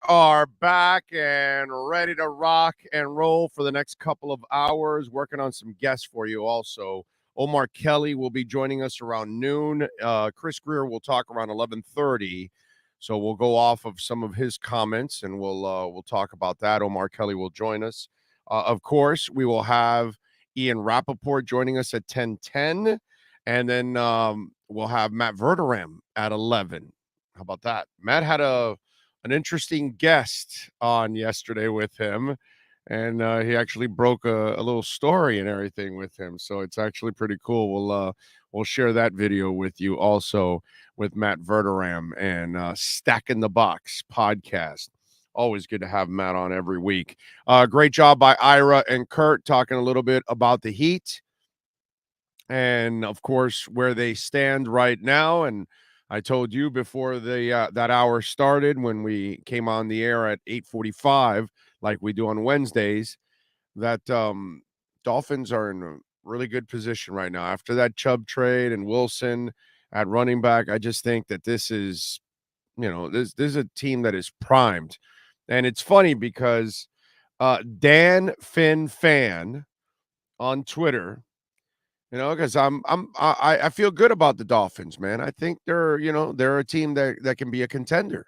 Are back and ready to rock and roll for the next couple of hours, working on some guests for you also. Omar Kelly will be joining us around noon. Chris Greer will talk around 11:30. So we'll go off of some of his comments and we'll talk about that. Omar Kelly will join us. Of course, we will have Ian Rappaport joining us at 10:10. And then we'll have Matt Verderame at 11. How about that? Matt had a an interesting guest on yesterday with him. And he actually broke a little story and everything with him. So it's actually pretty cool. We'll share that video with you also with Matt Verderam and Stacking the Box podcast. Always good to have Matt on every week. Great job by Ira and Kurt talking a little bit about the Heat and, of course, where they stand right now. And I told you before that hour started when we came on the air at 8:45, like we do on Wednesdays, that Dolphins are in a really good position right now. After that Chubb trade and Wilson at running back, I just think that this is a team that is primed. And it's funny because Dan Finn Fan on Twitter, because I feel good about the Dolphins, man. I think they're a team that can be a contender.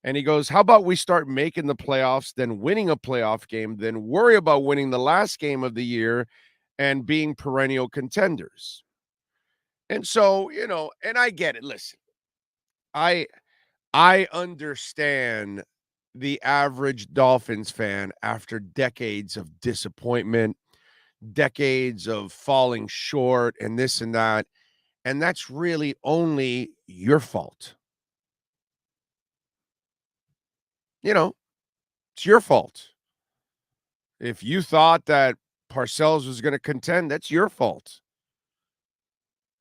And he goes, how about we start making the playoffs, then winning a playoff game, then worry about winning the last game of the year and being perennial contenders. And so, and I get it. Listen, I understand the average Dolphins fan after decades of disappointment, decades of falling short and this and that. And that's really only your fault. It's your fault. If you thought that Parcells was going to contend, that's your fault.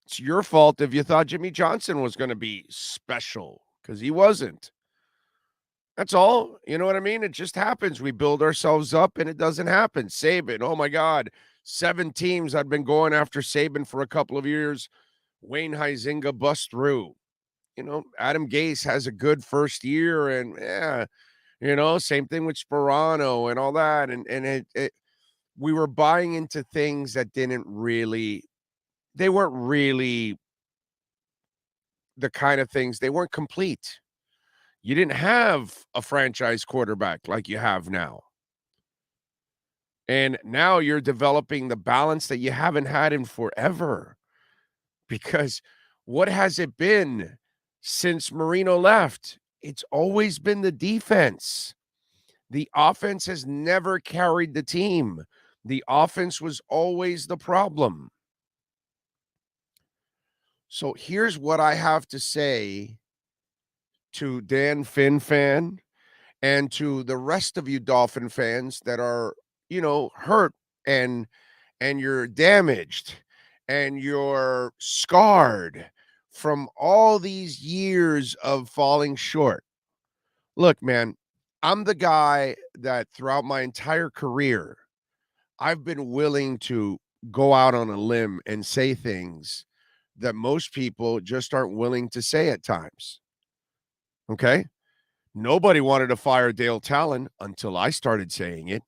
It's your fault if you thought Jimmy Johnson was going to be special, because he wasn't. That's all. You know what I mean? It just happens. We build ourselves up and it doesn't happen. Saban, oh my God, 7 teams had been going after Saban for a couple of years. Wayne Huizenga bust through. Adam Gase has a good first year, and same thing with Sperano and all that. And we were buying into things that they weren't really the kind of things, they weren't complete. You didn't have a franchise quarterback like you have now. And now you're developing the balance that you haven't had in forever. Because what has it been since Marino left? It's always been the defense. The offense has never carried the team. The offense was always the problem. So here's what I have to say to Dan Finn Fan and to the rest of you Dolphin fans that are, hurt and you're damaged and you're scarred from all these years of falling short. Look, man, I'm the guy that throughout my entire career, I've been willing to go out on a limb and say things that most people just aren't willing to say at times. Okay? Nobody wanted to fire Dale Talon until I started saying it.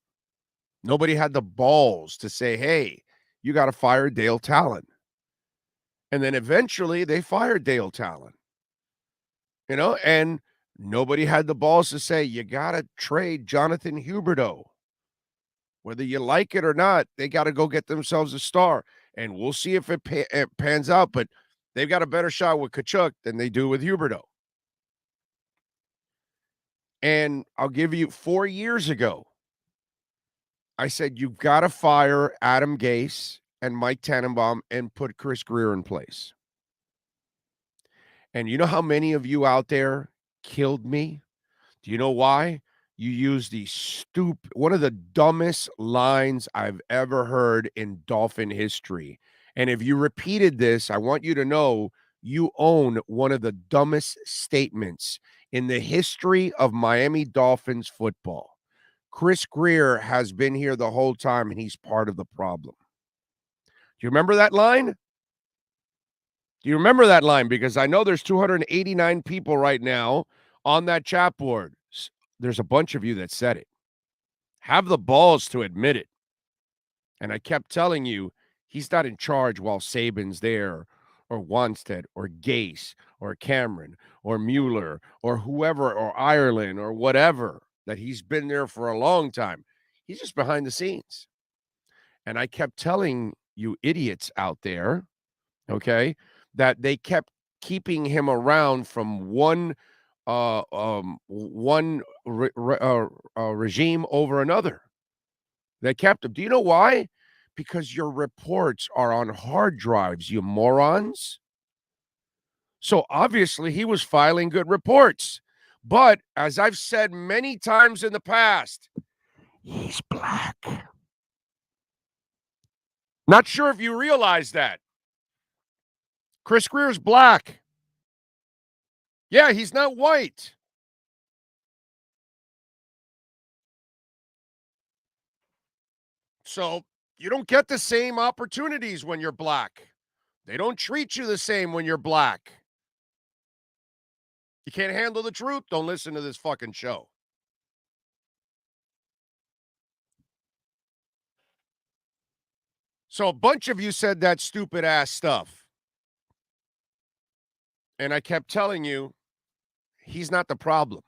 Nobody had the balls to say, hey, you got to fire Dale Talon. And then eventually they fired Dale Talon. And nobody had the balls to say, you got to trade Jonathan Huberdeau. Whether you like it or not, they got to go get themselves a star. And we'll see if it pans out, but they've got a better shot with Kachuk than they do with Huberdeau. And I'll give you 4 years ago, I said, you've got to fire Adam Gase and Mike Tannenbaum and put Chris Grier in place. And you know how many of you out there killed me? Do you know why? You used one of the dumbest lines I've ever heard in Dolphin history. And if you repeated this, I want you to know you own one of the dumbest statements in the history of Miami Dolphins football. Chris Grier has been here the whole time, and he's part of the problem. Do you remember that line? Do you remember that line? Because I know there's 289 people right now on that chat board. There's a bunch of you that said it. Have the balls to admit it. And I kept telling you, he's not in charge while Saban's there, or Wanstead, or Gase, or Cameron, or Mueller, or whoever, or Ireland, or whatever, that he's been there for a long time. He's just behind the scenes. And I kept telling you idiots out there, okay, that they kept keeping him around from one one regime over another. They kept him. Do you know why? Because your reports are on hard drives, you morons. So obviously he was filing good reports. But as I've said many times in the past, he's black. Not sure if you realize that. Chris Grier's black. Yeah, he's not white. So you don't get the same opportunities when you're black. They don't treat you the same when you're black. You can't handle the truth? Don't listen to this fucking show. So a bunch of you said that stupid ass stuff. And I kept telling you, he's not the problem.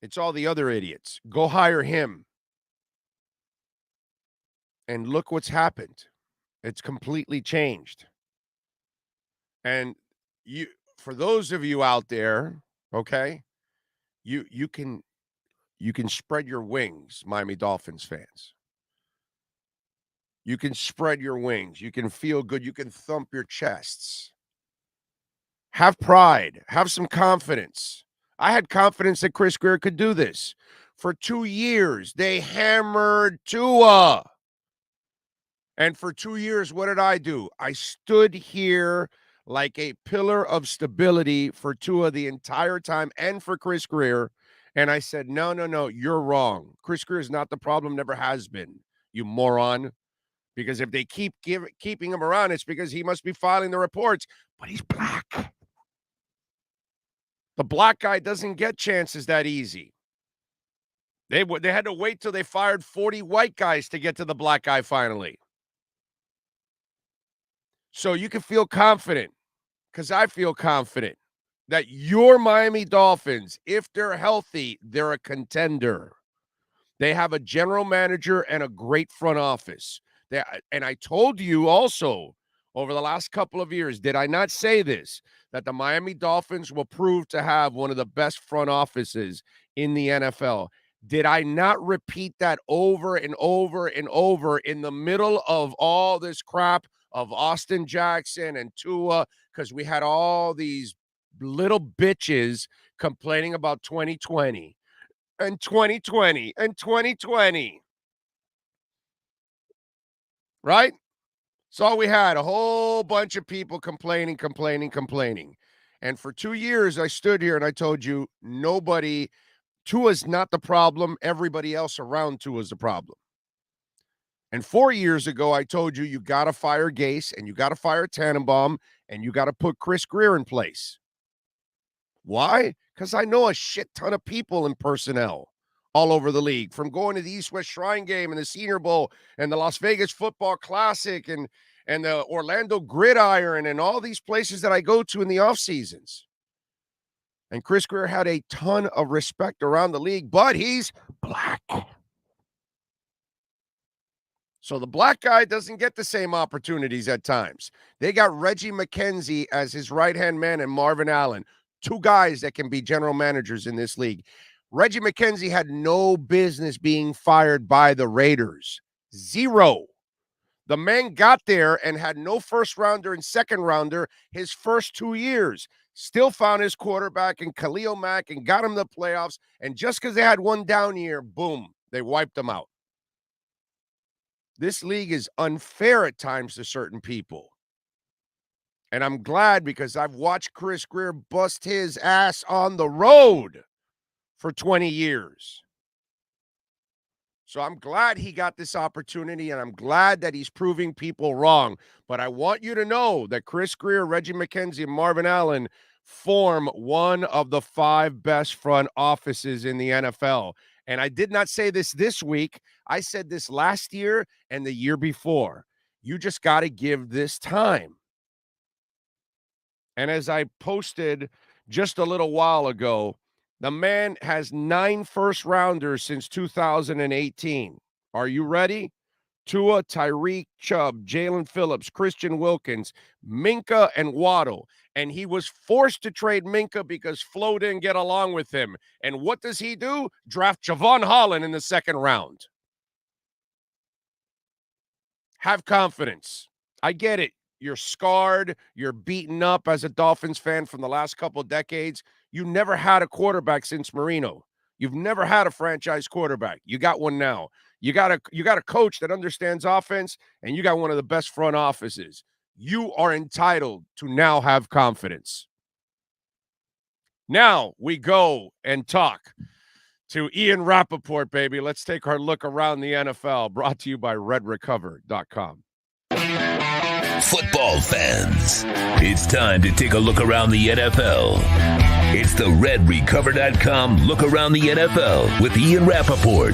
It's all the other idiots. Go hire him. And look what's happened. It's completely changed. And you, for those of you out there, okay, you can spread your wings, Miami Dolphins fans. You can spread your wings. You can feel good. You can thump your chests. Have pride. Have some confidence. I had confidence that Chris Grier could do this. For 2 years, they hammered Tua. And for 2 years, what did I do? I stood here like a pillar of stability for Tua the entire time and for Chris Grier. And I said, no, you're wrong. Chris Grier is not the problem, never has been, you moron. Because if they keep keeping him around, it's because he must be filing the reports. But he's black. The black guy doesn't get chances that easy. They had to wait till they fired 40 white guys to get to the black guy finally. So you can feel confident, because I feel confident, that your Miami Dolphins, if they're healthy, they're a contender. They have a general manager and a great front office. And I told you also over the last couple of years, did I not say this, that the Miami Dolphins will prove to have one of the best front offices in the NFL? Did I not repeat that over and over and over in the middle of all this crap of Austin Jackson and Tua? Because we had all these little bitches complaining about 2020 and 2020 and 2020. Right? So all we had, a whole bunch of people complaining. And for 2 years, I stood here and I told you, Tua's not the problem. Everybody else around Tua's the problem. And 4 years ago, I told you, you got to fire Gase and you got to fire Tannenbaum and you got to put Chris Grier in place. Why? Because I know a shit ton of people in personnel all over the league, from going to the East-West Shrine Game and the Senior Bowl and the Las Vegas Football Classic and the Orlando Gridiron and all these places that I go to in the off seasons. And Chris Grier had a ton of respect around the league, but he's black. So the black guy doesn't get the same opportunities at times. They got Reggie McKenzie as his right-hand man and Marvin Allen, two guys that can be general managers in this league. Reggie McKenzie had no business being fired by the Raiders. Zero. The man got there and had no first rounder and second rounder his first 2 years. Still found his quarterback in Khalil Mack and got him the playoffs. And just because they had one down year, boom, they wiped them out. This league is unfair at times to certain people. And I'm glad, because I've watched Chris Grier bust his ass on the road for 20 years. So I'm glad he got this opportunity, and I'm glad that he's proving people wrong. But I want you to know that Chris Grier, Reggie McKenzie, and Marvin Allen form one of the 5 best front offices in the NFL. And I did not say this week. I said this last year and the year before. You just got to give this time. And as I posted just a little while ago, the man has 9 first rounders since 2018. Are you ready? Tua, Tyreek, Chubb, Jalen Phillips, Christian Wilkins, Minka, and Waddle. And he was forced to trade Minka because Flo didn't get along with him. And what does he do? Draft Javon Holland in the second round. Have confidence. I get it. You're scarred. You're beaten up as a Dolphins fan from the last couple of decades. You never had a quarterback since Marino. You've never had a franchise quarterback. You got one now. You got a coach that understands offense, and you got one of the best front offices. You are entitled to now have confidence. Now we go and talk to Ian Rappaport, baby. Let's take our look around the NFL, brought to you by RedRecover.com. Football fans, it's time to take a look around the NFL. It's the RedRecover.com Look Around the NFL with Ian Rappaport.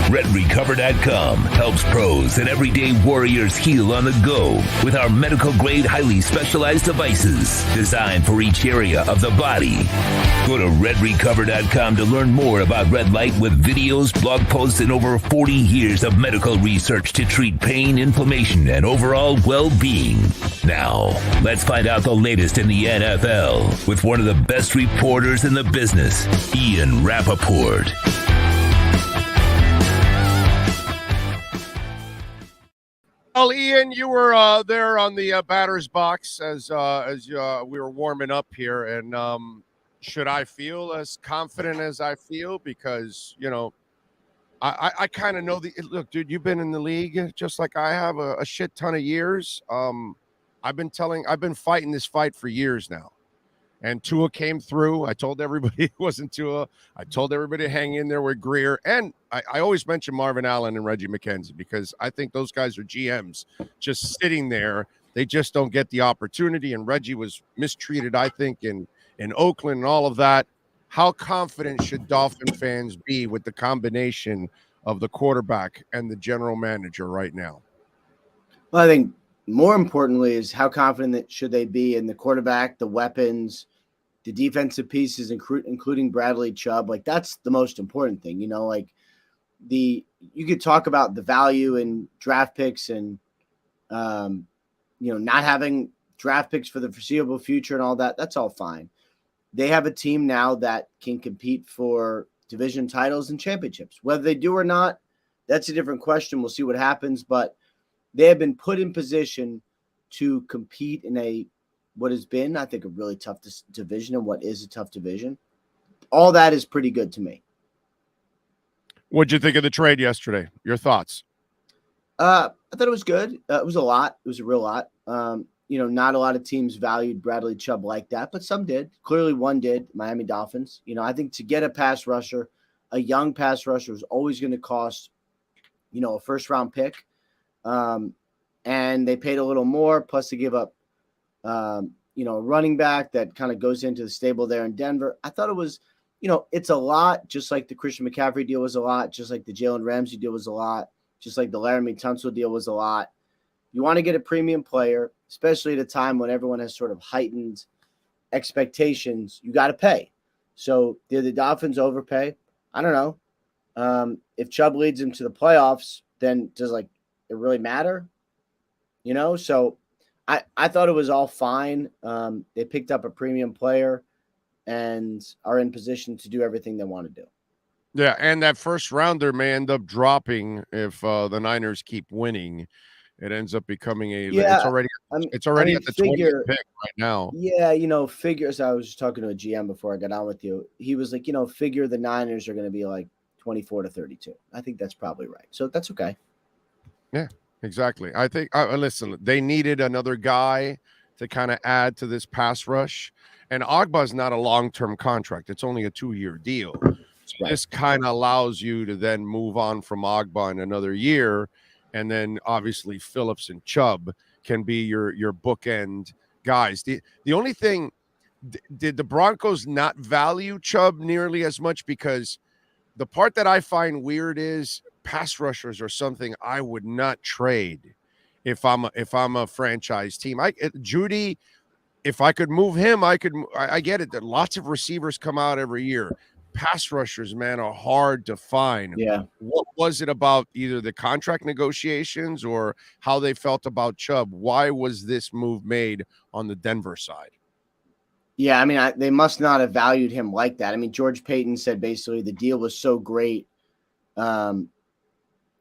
RedRecover.com helps pros and everyday warriors heal on the go with our medical-grade, highly specialized devices designed for each area of the body. Go to RedRecover.com to learn more about red light with videos, blog posts, and over 40 years of medical research to treat pain, inflammation, and overall well-being. Now, let's find out the latest in the NFL with one of the best reporters in the business, Ian Rappaport. Well, Ian, you were there on the batter's box as we were warming up here, and should I feel as confident as I feel? Because, you know, I kind of know look, dude, you've been in the league just like I have a shit ton of years. I've been fighting this fight for years now. And Tua came through. I told everybody it wasn't Tua. I told everybody to hang in there with Greer. And I always mention Marvin Allen and Reggie McKenzie because I think those guys are GMs just sitting there. They just don't get the opportunity. And Reggie was mistreated, I think, in Oakland and all of that. How confident should Dolphin fans be with the combination of the quarterback and the general manager right now? Well, I think more importantly is how confident should they be in the quarterback, the weapons, the defensive pieces, including Bradley Chubb. Like, that's the most important thing, you know, like you could talk about the value in draft picks and, you know, not having draft picks for the foreseeable future and all that. That's all fine. They have a team now that can compete for division titles and championships. Whether they do or not, that's a different question. We'll see what happens, but they have been put in position to compete in what has been, I think, a really tough division and what is a tough division. All that is pretty good to me. What'd you think of the trade yesterday? Your thoughts? I thought it was good. It was a lot. It was a real lot. You know, not a lot of teams valued Bradley Chubb like that, but some did. Clearly one did, Miami Dolphins. You know, I think to get a pass rusher, a young pass rusher is always going to cost, you know, a first-round pick. And they paid a little more, plus they give up, you know, a running back that kind of goes into the stable there in Denver. I thought it was, you know, it's a lot, just like the Christian McCaffrey deal was a lot, just like the Jalen Ramsey deal was a lot, just like the Laramie Tunsil deal was a lot. You want to get a premium player, especially at a time when everyone has sort of heightened expectations. You got to pay. So did the Dolphins overpay? I don't know. If Chubb leads them to the playoffs, then does it really matter? You know, so I thought it was all fine. They picked up a premium player and are in position to do everything they want to do. Yeah, and that first rounder may end up dropping if the Niners keep winning. It ends up becoming it's already at the 20th pick right now. Yeah, you know, figures. I was just talking to a GM before I got on with you. He was like, you know, figure the Niners are going to be like 24 to 32. I think that's probably right. So that's okay. Yeah, exactly. I think, listen, they needed another guy to kind of add to this pass rush. And Ogba's not a long-term contract. It's only a 2-year deal. So this kind of allows you to then move on from Ogba in another year. And then obviously Phillips and Chubb can be your bookend guys. The only thing, did the Broncos not value Chubb nearly as much? Because the part that I find weird is pass rushers are something I would not trade if I'm a franchise team. Judy, if I could move him, I get it that lots of receivers come out every year. pass rushers, man, are hard to find. Yeah. What was it about either the contract negotiations or how they felt about Chubb? Why was this move made on the Denver side? Yeah, I mean, they must not have valued him like that. I mean, George Payton said basically the deal was so great. The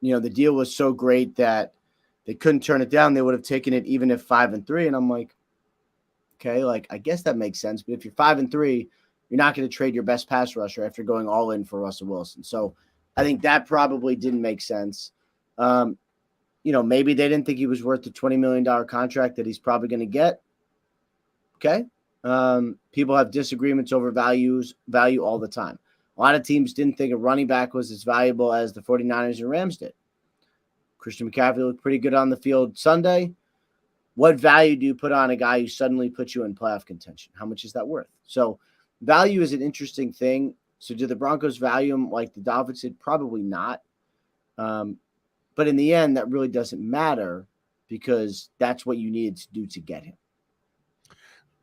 deal was so great that they couldn't turn it down. They would have taken it even if 5-3. And I'm like, okay, like I guess that makes sense. But if you're 5-3, you're not going to trade your best pass rusher after going all in for Russell Wilson. So I think that probably didn't make sense. Maybe they didn't think he was worth the $20 million contract that he's probably going to get. Okay. People have disagreements over value all the time. A lot of teams didn't think a running back was as valuable as the 49ers and Rams did. Christian McCaffrey looked pretty good on the field Sunday. What value do you put on a guy who suddenly puts you in playoff contention? How much is that worth? So value is an interesting thing. So do the Broncos value him like the Dolphins did? Probably not. But in the end, that really doesn't matter because that's what you needed to do to get him.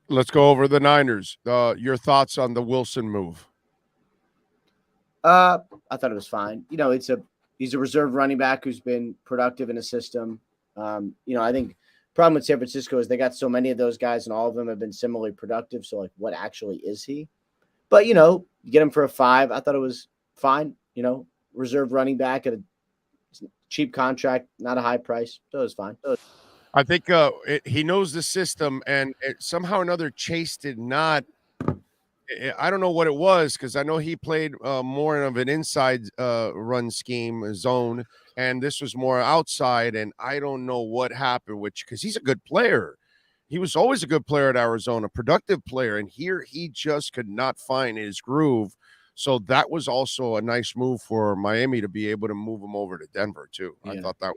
Let's go over the Niners. Your thoughts on the Wilson move? I thought it was fine. He's a reserve running back who's been productive in a system. I think problem with San Francisco is they got so many of those guys and all of them have been similarly productive. So like, what actually is he? But, you get him for a 5. I thought it was fine. Reserve running back at a cheap contract, not a high price. So it was fine. I think he knows the system, and somehow or another Chase did not. I don't know what it was because I know he played more of an inside run scheme zone, and this was more outside. And I don't know what happened, because he's a good player. He was always a good player at Arizona, productive player, and here he just could not find his groove. So that was also a nice move for Miami to be able to move him over to Denver too. Yeah. I thought that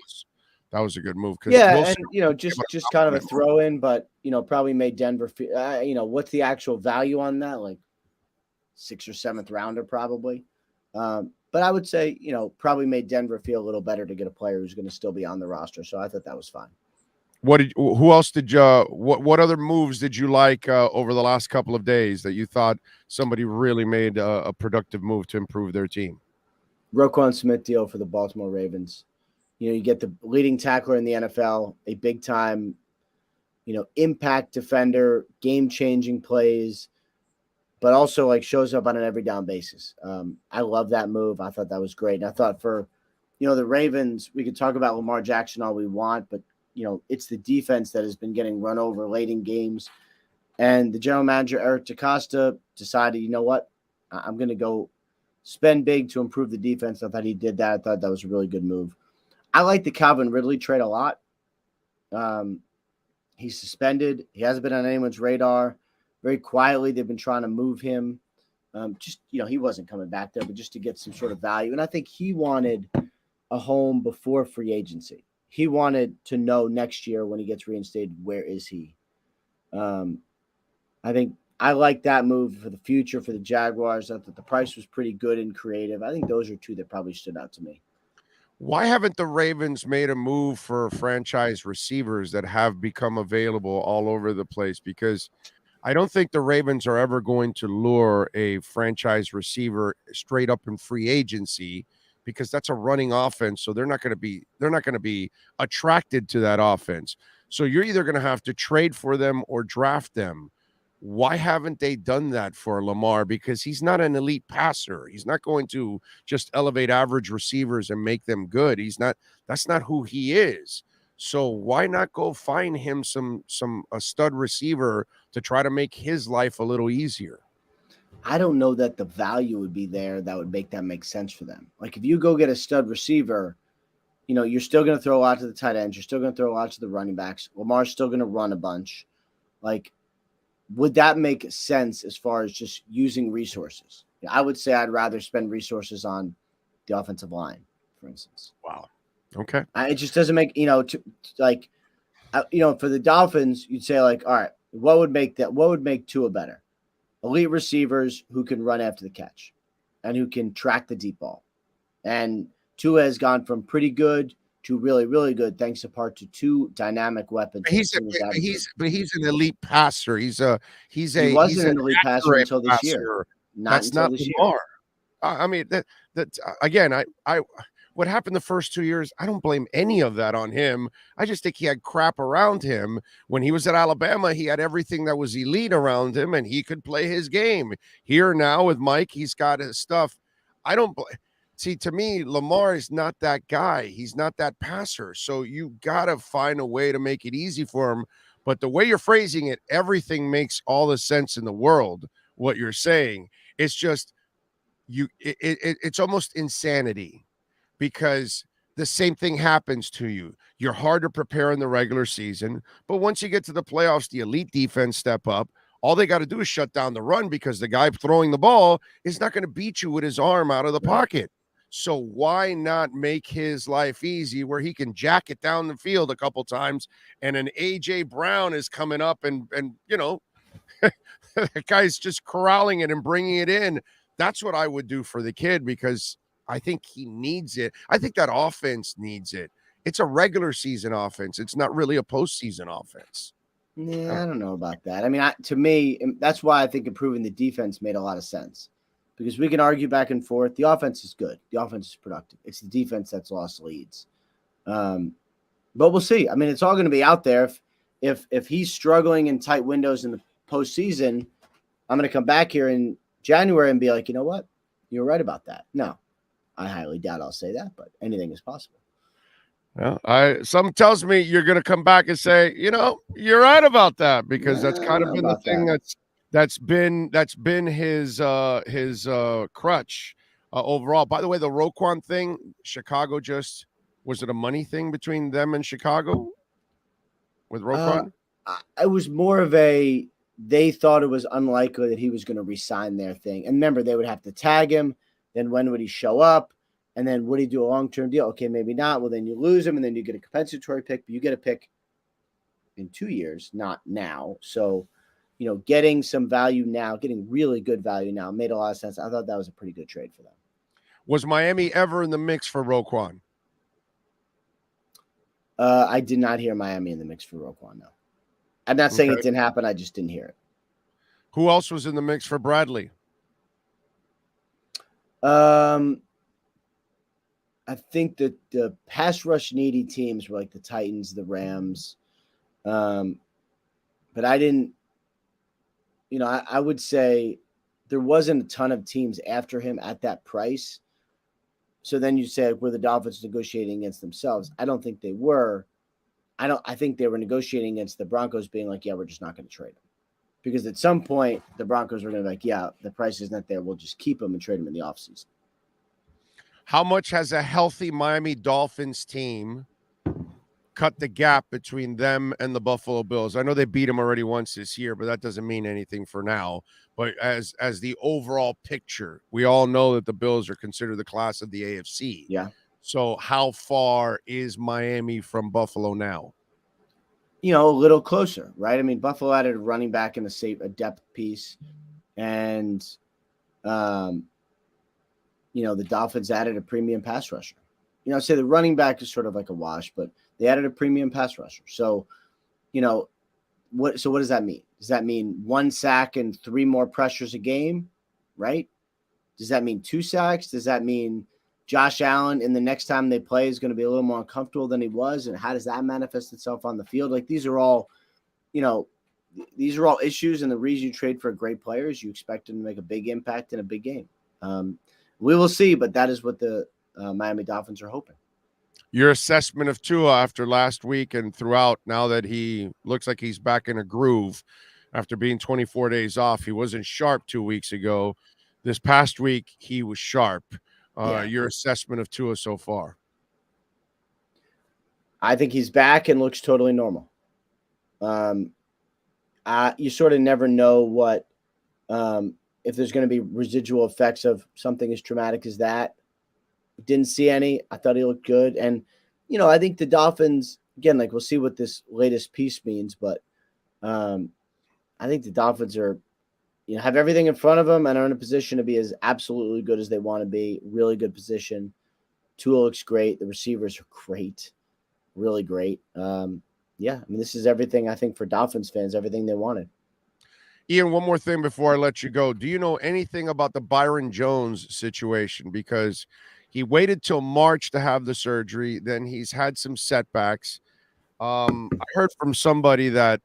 was a good move. Yeah, Wilson, and just kind of a throw in, but probably made Denver feel. What's the actual value on that? Like 6th or 7th rounder, probably. But I would say probably made Denver feel a little better to get a player who's going to still be on the roster. So I thought that was fine. Who else did you? What other moves did you like over the last couple of days that you thought somebody really made a productive move to improve their team? Roquan Smith deal for the Baltimore Ravens. You get the leading tackler in the NFL, a big time, impact defender, game changing plays, but also like shows up on an every down basis. I love that move. I thought that was great. And I thought for, the Ravens, we could talk about Lamar Jackson all we want, but it's the defense that has been getting run over late in games. And the general manager, Eric DeCosta, decided, you know what? I'm going to go spend big to improve the defense. I thought he did that. I thought that was a really good move. I like the Calvin Ridley trade a lot. He's suspended. He hasn't been on anyone's radar. Very quietly, they've been trying to move him. He wasn't coming back there, but just to get some sort of value. And I think he wanted a home before free agency. He wanted to know next year when he gets reinstated, where is he? I think I like that move for the future for the Jaguars. I thought the price was pretty good and creative. I think those are two that probably stood out to me. Why haven't the Ravens made a move for franchise receivers that have become available all over the place? Because I don't think the Ravens are ever going to lure a franchise receiver straight up in free agency, because that's a running offense. So they're not going to be attracted to that offense. So you're either going to have to trade for them or draft them. Why haven't they done that for Lamar? Because he's not an elite passer. He's not going to just elevate average receivers and make them good. That's not who he is. So why not go find him a stud receiver to try to make his life a little easier? I don't know that the value would be there that would make that make sense for them. Like if you go get a stud receiver, you're still going to throw a lot to the tight ends. You're still going to throw a lot to the running backs. Lamar's still going to run a bunch. Like, would that make sense as far as just using resources? I would say I'd rather spend resources on the offensive line, for instance. Wow. Okay. It just doesn't make, for the Dolphins, you'd say like, all right, what would make Tua better? Elite receivers who can run after the catch and who can track the deep ball. And Tua has gone from pretty good to really, really good, thanks in part to two dynamic weapons. He's an elite passer. He wasn't an elite passer until this year. That's not Lamar. I mean, that again, I what happened the first 2 years, I don't blame any of that on him. I just think he had crap around him. When he was at Alabama, he had everything that was elite around him, and he could play his game. Here now with Mike, he's got his stuff. I don't see, to me, Lamar is not that guy. He's not that passer. So you got to find a way to make it easy for him. But the way you're phrasing it, everything makes all the sense in the world, what you're saying. It's just it's almost insanity, because the same thing happens to you. You're hard to prepare in the regular season, but once you get to the playoffs, the elite defense step up. All they got to do is shut down the run, because the guy throwing the ball is not going to beat you with his arm out of the pocket. So why not make his life easy where he can jack it down the field a couple times, and an A.J. Brown is coming up and you know, the guy's just corralling it and bringing it in. That's what I would do for the kid, because I think he needs it. I think that offense needs it. It's a regular season offense. It's not really a postseason offense. Yeah, I don't know about that. I mean, to me, that's why I think improving the defense made a lot of sense, because we can argue back and forth. The offense is good. The offense is productive. It's the defense that's lost leads. But we'll see. I mean, it's all going to be out there. If he's struggling in tight windows in the postseason, I'm going to come back here in January and be like, you know what? You're right about that. No, I highly doubt I'll say that, but anything is possible. Well, some tells me you're going to come back and say, you know, you're right about that, because that's kind of been the thing that's been his crutch overall. By the way, the Roquan thing, Chicago was it a money thing between them and Chicago with Roquan? It was more of they thought it was unlikely that he was going to resign their thing. And remember, they would have to tag him. Then when would he show up? And then would he do a long-term deal? Okay, maybe not. Well, then you lose him, and then you get a compensatory pick, but you get a pick in 2 years, not now. So, you know, getting some value now, getting really good value now made a lot of sense. I thought that was a pretty good trade for them. Was Miami ever in the mix for Roquan? I did not hear Miami in the mix for Roquan, no. I'm not saying it didn't happen. I just didn't hear it. Who else was in the mix for Bradley? I think that the pass rush needy teams were like the Titans, the Rams. But I didn't, you know, I would say there wasn't a ton of teams after him at that price. So then you say, were the Dolphins negotiating against themselves? I don't think they were. I think they were negotiating against the Broncos being like, yeah, we're just not going to trade him. Because at some point, the Broncos were going to be like, yeah, the price is not there. We'll just keep him and trade him in the offseason. How much has a healthy Miami Dolphins team cut the gap between them and the Buffalo Bills? I know they beat them already once this year, but that doesn't mean anything for now. But as the overall picture, we all know that the Bills are considered the class of the AFC. Yeah. So how far is Miami from Buffalo now? You know, a little closer, right? I mean, Buffalo added a running back and a depth piece. And, you know, the Dolphins added a premium pass rusher. You know, I'd say the running back is sort of like a wash, but they added a premium pass rusher. So, you know, what does that mean? Does that mean 1 sack and 3 more pressures a game, right? Does that mean 2 sacks? Does that mean Josh Allen in the next time they play is going to be a little more uncomfortable than he was? And how does that manifest itself on the field? Like, these are all, you know, these are all issues, and the reason you trade for great players, you expect them to make a big impact in a big game. We will see, but that is what the Miami Dolphins are hoping. Your assessment of Tua after last week and throughout, now that he looks like he's back in a groove after being 24 days off. He wasn't sharp 2 weeks ago. This past week, he was sharp. Your assessment of Tua so far? I think he's back and looks totally normal. You sort of never know what if there's going to be residual effects of something as traumatic as that. Didn't see any. I thought he looked good. And, you know, I think the Dolphins, again, like, we'll see what this latest piece means, but I think the Dolphins are, you know, have everything in front of them and are in a position to be as absolutely good as they want to be. Really good position. Tua looks great. The receivers are great. Really great. Yeah, I mean, this is everything, I think, for Dolphins fans, everything they wanted. Ian, one more thing before I let you go. Do you know anything about the Byron Jones situation? Because he waited till March to have the surgery. Then he's had some setbacks. I heard from somebody that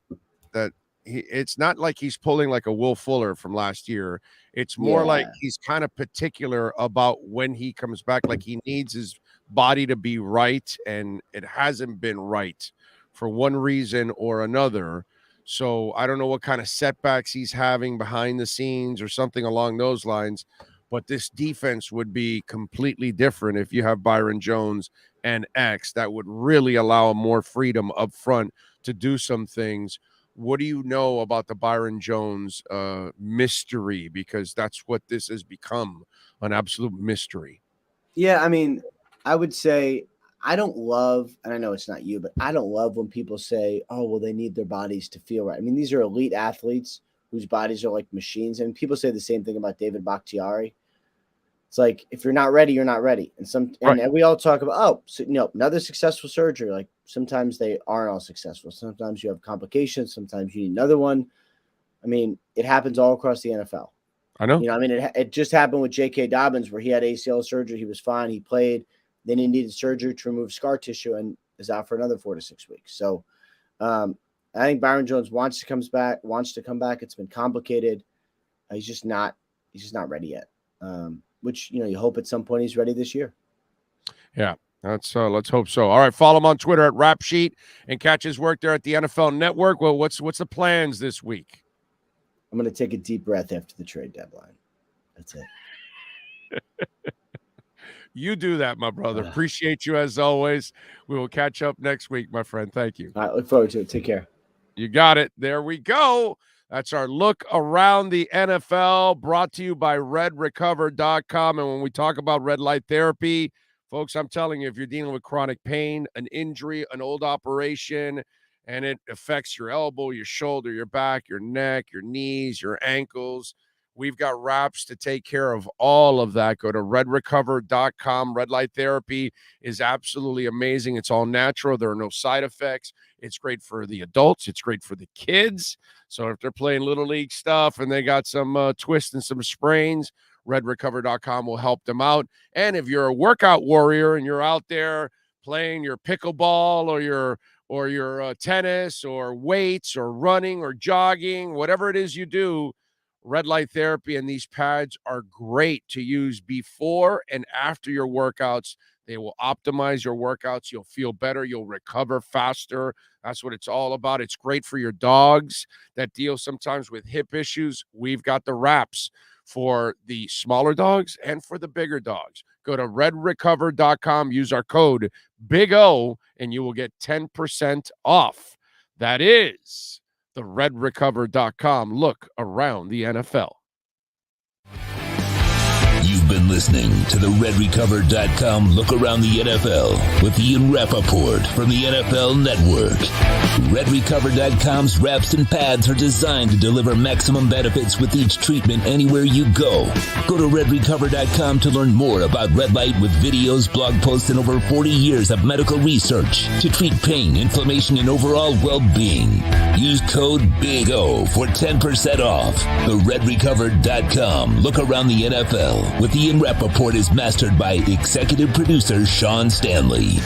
it's not like he's pulling like a Will Fuller from last year. It's more like he's kind of particular about when he comes back. Like he needs his body to be right, and it hasn't been right for one reason or another. So I don't know what kind of setbacks he's having behind the scenes or something along those lines. But this defense would be completely different if you have Byron Jones and X. That would really allow him more freedom up front to do some things. What do you know about the Byron Jones mystery? Because that's what this has become, an absolute mystery. Yeah, I mean, I would say I don't love, and I know it's not you, but I don't love when people say, oh, well, they need their bodies to feel right. I mean, these are elite athletes whose bodies are like machines. And people say the same thing about David Bakhtiari. It's like, if you're not ready, you're not ready. And we all talk about, another successful surgery. Like sometimes they aren't all successful. Sometimes you have complications. Sometimes you need another one. I mean, it happens all across the NFL. I know. It just happened with J.K. Dobbins where he had ACL surgery. He was fine. He played. Then he needed surgery to remove scar tissue and is out for another 4 to 6 weeks. So I think Byron Jones wants to come back. It's been complicated. He's just not ready yet. Which, you hope at some point he's ready this year. Yeah, let's hope so. All right, follow him on Twitter at Rap Sheet and catch his work there at the NFL Network. Well, what's the plans this week? I'm going to take a deep breath after the trade deadline. That's it. You do that, my brother. Appreciate you as always. We will catch up next week, my friend. Thank you. All right, look forward to it. Take care. You got it. There we go. That's our look around the NFL, brought to you by redrecover.com. And when we talk about red light therapy, folks, I'm telling you, if you're dealing with chronic pain, an injury, an old operation, and it affects your elbow, your shoulder, your back, your neck, your knees, your ankles, we've got wraps to take care of all of that. Go to redrecover.com. Red light therapy is absolutely amazing. It's all natural. There are no side effects. It's great for the adults. It's great for the kids. So if they're playing little league stuff and they got some twists and some sprains, redrecover.com will help them out. And if you're a workout warrior and you're out there playing your pickleball or your tennis or weights or running or jogging, whatever it is you do, red light therapy and these pads are great to use before and after your workouts. They will optimize your workouts. You'll feel better. You'll recover faster. That's what it's all about. It's great for your dogs that deal sometimes with hip issues. We've got the wraps for the smaller dogs and for the bigger dogs. Go to redrecover.com. Use our code Big O, and you will get 10% off. That is the redrecover.com look around the NFL. You've been listening to the redrecover.com look around the NFL with Ian Rappaport from the NFL Network. Redrecover.com's wraps and pads are designed to deliver maximum benefits with each treatment anywhere you go. Go to redrecover.com to learn more about red light with videos, blog posts, and over 40 years of medical research to treat pain, inflammation, and overall well-being. Use code Big O for 10% off. The redrecover.com look around the NFL with Ian Rappaport is mastered by executive producer Sean Stanley.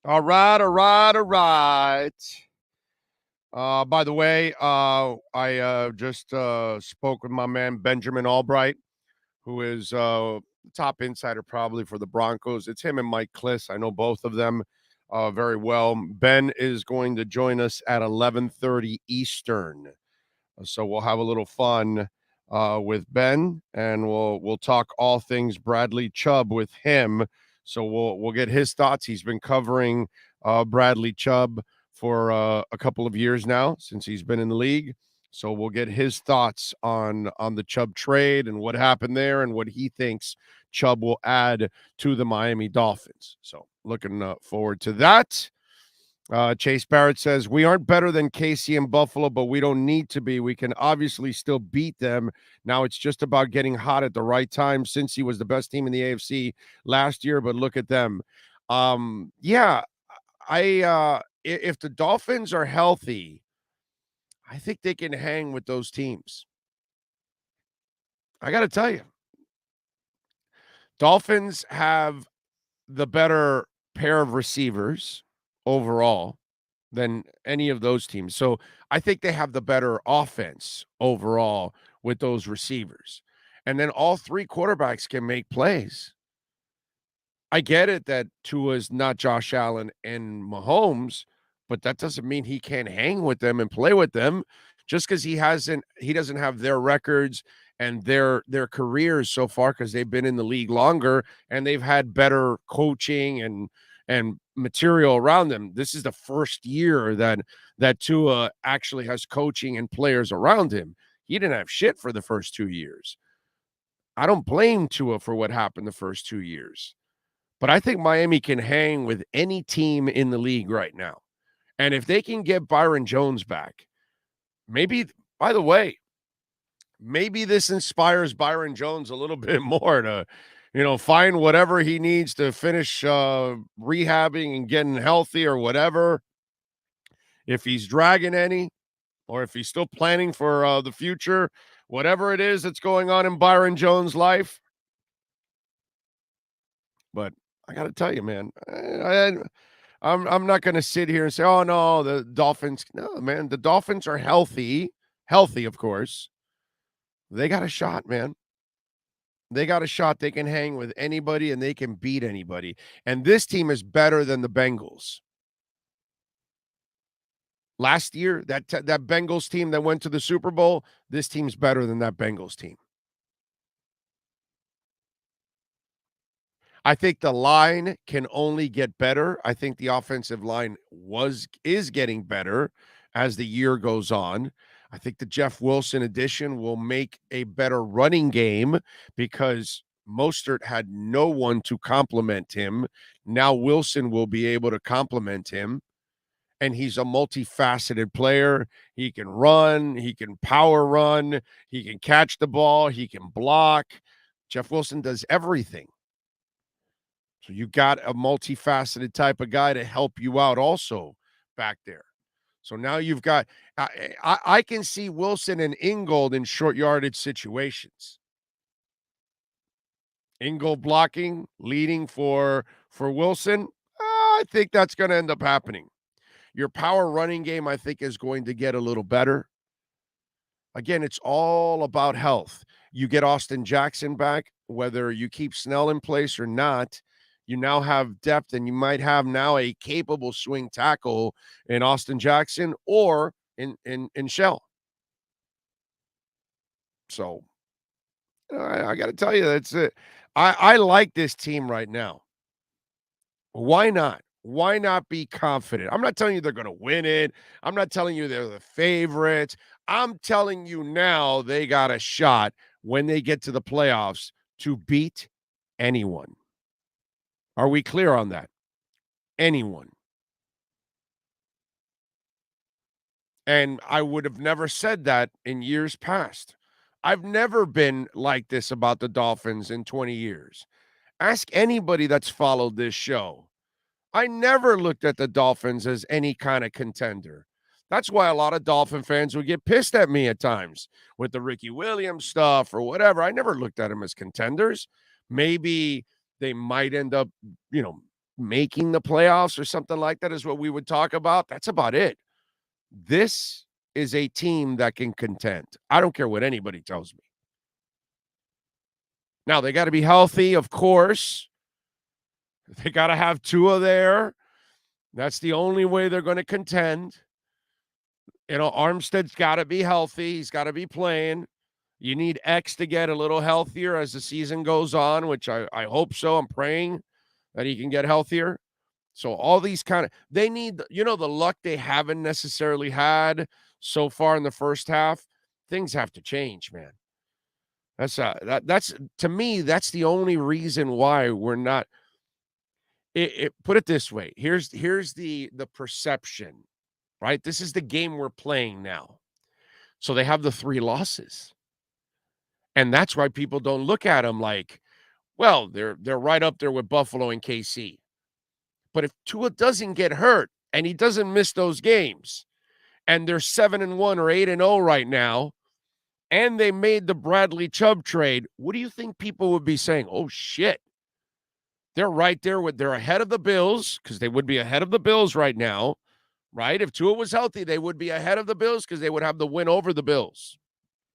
All right. By the way, I just spoke with my man Benjamin Albright, who is the top insider probably for the Broncos. It's him and Mike Kliss. I know both of them very well. Ben is going to join us at 11:30 Eastern. So we'll have a little fun with Ben, and we'll talk all things Bradley Chubb with him. So we'll get his thoughts. He's been covering Bradley Chubb for a couple of years now since he's been in the league. So we'll get his thoughts on the Chubb trade and what happened there and what he thinks Chubb will add to the Miami Dolphins. So looking forward to that. Chase Barrett says, we aren't better than KC and Buffalo, but we don't need to be. We can obviously still beat them. Now it's just about getting hot at the right time. Since he was the best team in the AFC last year, but look at them. If the Dolphins are healthy, I think they can hang with those teams. I got to tell you, Dolphins have the better pair of receivers overall than any of those teams. So I think they have the better offense overall with those receivers. And then all three quarterbacks can make plays. I get it that Tua's not Josh Allen and Mahomes, but that doesn't mean he can't hang with them and play with them just because he doesn't have their records and their careers so far because they've been in the league longer and they've had better coaching and material around them. This is the first year that Tua actually has coaching and players around him. He didn't have shit for the first 2 years. I don't blame Tua for what happened the first 2 years. But I think Miami can hang with any team in the league right now. And if they can get Byron Jones back, maybe, by the way, maybe this inspires Byron Jones a little bit more to, find whatever he needs to finish rehabbing and getting healthy or whatever. If he's dragging any, or if he's still planning for the future, whatever it is that's going on in Byron Jones' life. But I got to tell you, man, I'm not going to sit here and say, oh, no, the Dolphins. No, man, the Dolphins are healthy, of course. They got a shot, man. They got a shot. They can hang with anybody and they can beat anybody. And this team is better than the Bengals. Last year, that Bengals team that went to the Super Bowl, this team's better than that Bengals team. I think the line can only get better. I think the offensive line is getting better as the year goes on. I think the Jeff Wilson addition will make a better running game because Mostert had no one to complement him. Now Wilson will be able to complement him. And he's a multifaceted player. He can run. He can power run. He can catch the ball. He can block. Jeff Wilson does everything. So you got a multifaceted type of guy to help you out also back there. So now you've got I can see Wilson and Ingold in short yardage situations. Ingold blocking, leading for Wilson. I think that's going to end up happening. Your power running game, I think, is going to get a little better. Again, it's all about health. You get Austin Jackson back, whether you keep Snell in place or not, you now have depth, and you might have now a capable swing tackle in Austin Jackson or in Shell. So I got to tell you, that's it. I like this team right now. Why not? Why not be confident? I'm not telling you they're going to win it. I'm not telling you they're the favorites. I'm telling you now they got a shot when they get to the playoffs to beat anyone. Are we clear on that? Anyone. And I would have never said that in years past. I've never been like this about the Dolphins in 20 years. Ask anybody that's followed this show. I never looked at the Dolphins as any kind of contender. That's why a lot of Dolphin fans would get pissed at me at times with the Ricky Williams stuff or whatever. I never looked at them as contenders. Maybe they might end up, making the playoffs or something like that is what we would talk about. That's about it. This is a team that can contend. I don't care what anybody tells me. Now, they got to be healthy, of course. They got to have Tua there. That's the only way they're going to contend. Armstead's got to be healthy. He's got to be playing. You need X to get a little healthier as the season goes on, which I hope so. I'm praying that he can get healthier. So all these they need, the luck they haven't necessarily had so far in the first half. Things have to change, man. That's to me, that's the only reason why we're not. Put it this way. Here's the perception, right? This is the game we're playing now. So they have the 3 losses. And that's why people don't look at them like, well, they're right up there with Buffalo and KC. But if Tua doesn't get hurt and he doesn't miss those games, and they're 7-1 or 8-0 right now, and they made the Bradley Chubb trade, what do you think people would be saying? Oh, shit. They're right there they're ahead of the Bills, because they would be ahead of the Bills right now, right? If Tua was healthy, they would be ahead of the Bills because they would have the win over the Bills.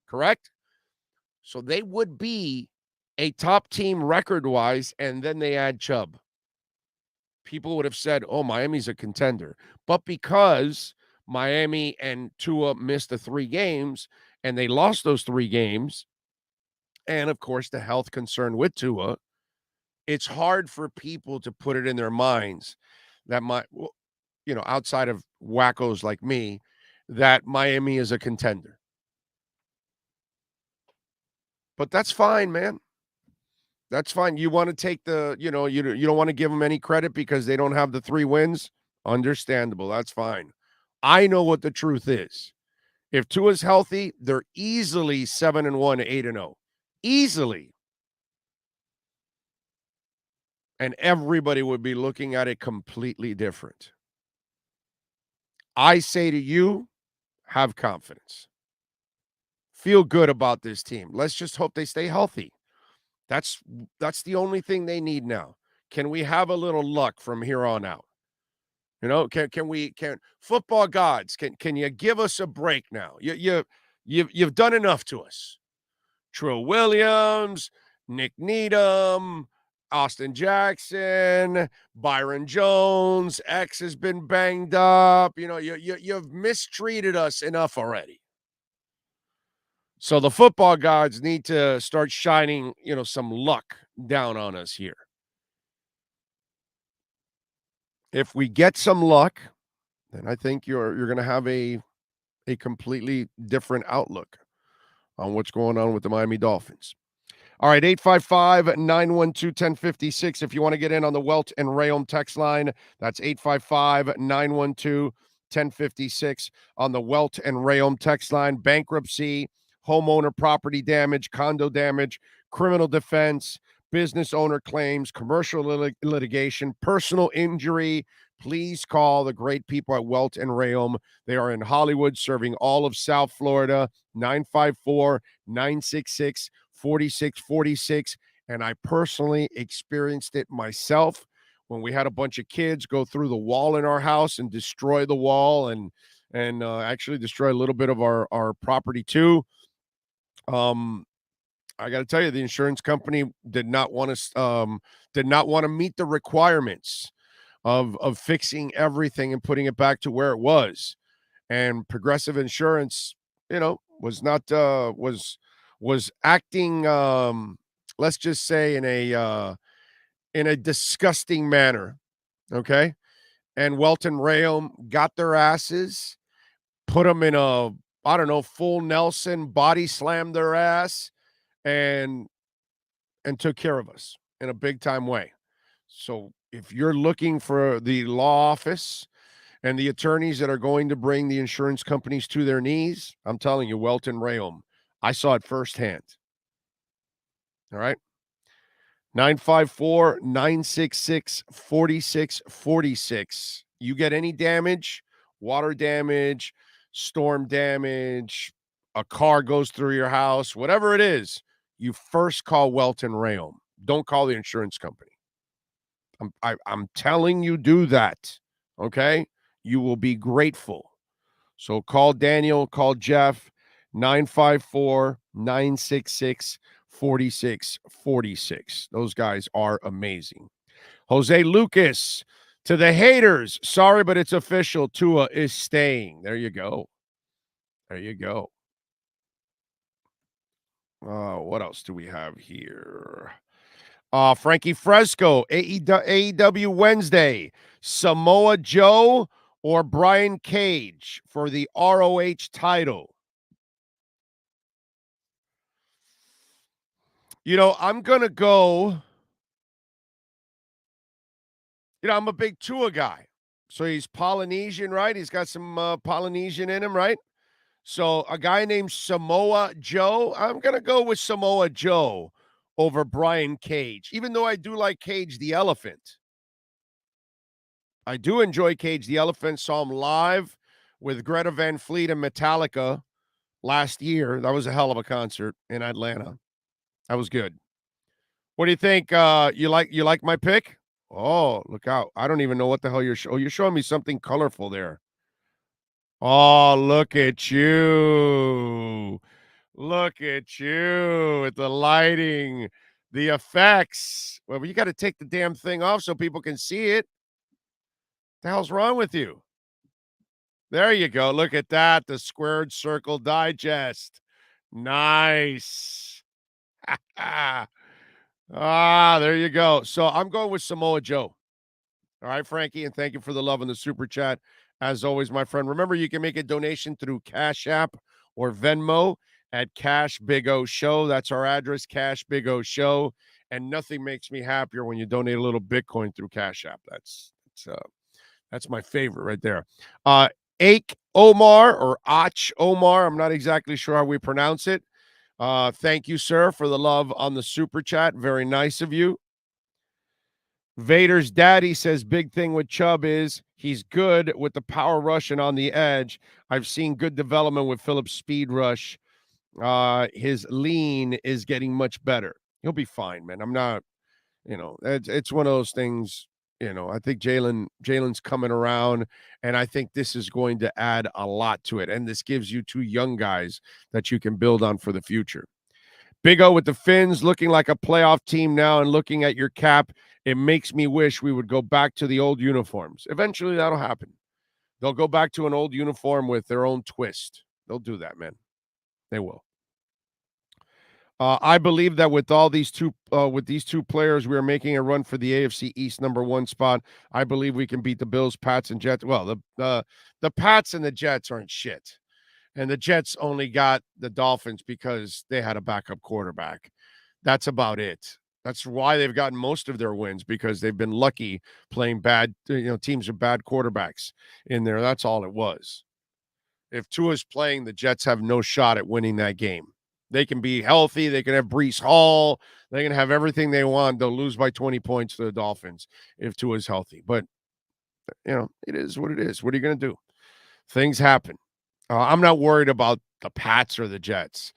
Correct? So they would be a top team record-wise, and then they add Chubb. People would have said, oh, Miami's a contender. But because Miami and Tua missed the 3 games, and they lost those 3 games, and, of course, the health concern with Tua, it's hard for people to put it in their minds that outside of wackos like me, that Miami is a contender. But that's fine, man. That's fine. You want to take you don't want to give them any credit because they don't have the 3 wins? Understandable. That's fine. I know what the truth is. If Tua's healthy, they're easily 7-1, 8-0. Easily. And everybody would be looking at it completely different. I say to you, have confidence. Feel good about this team. Let's just hope they stay healthy. That's the only thing they need now. Can we have a little luck from here on out? Can football gods, can you give us a break now? You've done enough to us. Trill Williams, Nick Needham, Austin Jackson, Byron Jones, X has been banged up. You've mistreated us enough already. So the football gods need to start shining, some luck down on us here. If we get some luck, then I think you're going to have a completely different outlook on what's going on with the Miami Dolphins. All right, 855-912-1056. If you want to get in on the Welt and Rayom text line, that's 855-912-1056 on the Welt and Rayom text line. Bankruptcy, homeowner property damage, condo damage, criminal defense, business owner claims, commercial litigation, personal injury. Please call the great people at Welt and Rayom. They are in Hollywood, serving all of South Florida, 954-966-4646. And I personally experienced it myself when we had a bunch of kids go through the wall in our house and destroy the wall and actually destroy a little bit of our property too. I got to tell you, the insurance company did not want to meet the requirements of fixing everything and putting it back to where it was. And Progressive Insurance, was not was acting let's just say in a disgusting manner. Okay? And Welt and Rayom got their asses, put them in a full Nelson, body slammed their ass, and took care of us in a big time way. So if you're looking for the law office and the attorneys that are going to bring the insurance companies to their knees, I'm telling you, Welt and Rayom, I saw it firsthand. All right. 954-966-4646. You get any damage, water damage, storm damage, a car goes through your house, whatever it is, you first call Welt and Rayom. Don't call the insurance company. I'm telling you, do that. Okay? You will be grateful. So call Daniel, call Jeff, 954-966-4646. Those guys are amazing. Jose Lucas, to the haters, sorry, but it's official. Tua is staying. There you go. There you go. What else do we have here? Frankie Fresco, AEW Wednesday, Samoa Joe or Brian Cage for the ROH title. I'm going to go, I'm a big Tua guy. So he's Polynesian, right? He's got some Polynesian in him, right? So a guy named Samoa Joe, I'm going to go with Samoa Joe over Brian Cage, even though I do like Cage the Elephant. I do enjoy Cage the Elephant. Saw him live with Greta Van Fleet and Metallica last year. That was a hell of a concert in Atlanta. That was good. What do you think? You like my pick? Oh, look out. I don't even know what the hell you're you're showing me something colorful there. Oh, look at you. Look at you with the lighting, the effects. Well, you got to take the damn thing off so people can see it. The hell's wrong with you? There you go. Look at that. The Squared Circle Digest. Nice. There you go. So I'm going with Samoa Joe. All right, Frankie, and thank you for the love in the super chat. As always, my friend, remember you can make a donation through Cash App or Venmo at Cash Big O Show. That's our address, Cash Big O Show. And nothing makes me happier when you donate a little Bitcoin through Cash App. That's my favorite right there. Ake Omar or Ach Omar, I'm not exactly sure how we pronounce it. Thank you, sir, for the love on the super chat. Very nice of you. Vader's daddy says big thing with Chubb is he's good with the power rush and on the edge. I've seen good development with Phillips' speed rush. His lean is getting much better. He'll be fine, man. I'm not, it's one of those things, I think Jalen's coming around, and I think this is going to add a lot to it. And this gives you two young guys that you can build on for the future. Big O with the Finns looking like a playoff team now, and looking at your cap, it makes me wish we would go back to the old uniforms. Eventually that'll happen. They'll go back to an old uniform with their own twist. They'll do that, man. They will. I believe that with these two players, we are making a run for the AFC East #1 spot. I believe we can beat the Bills, Pats, and Jets. Well, the Pats and the Jets aren't shit. And the Jets only got the Dolphins because they had a backup quarterback. That's about it. That's why they've gotten most of their wins, because they've been lucky playing bad, teams with bad quarterbacks in there. That's all it was. If Tua's playing, the Jets have no shot at winning that game. They can be healthy. They can have Breece Hall. They can have everything they want. They'll lose by 20 points to the Dolphins if Tua's healthy. But, it is what it is. What are you going to do? Things happen. I'm not worried about the Pats or the Jets.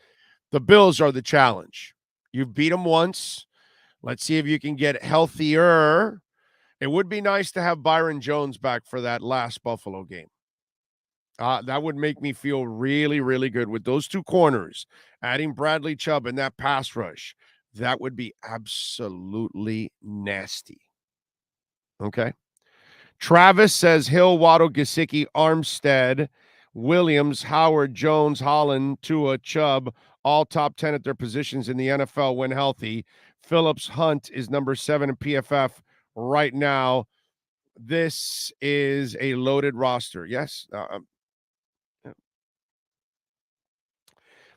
The Bills are the challenge. You've beat them once. Let's see if you can get healthier. It would be nice to have Byron Jones back for that last Buffalo game. That would make me feel really, really good with those two corners, adding Bradley Chubb and that pass rush. That would be absolutely nasty. Okay. Travis says Hill, Waddle, Gesicki, Armstead, Williams, Howard, Jones, Holland, Tua, Chubb, all top 10 at their positions in the NFL when healthy. Phillips, Hunt is number 7 in PFF right now. This is a loaded roster. Yes.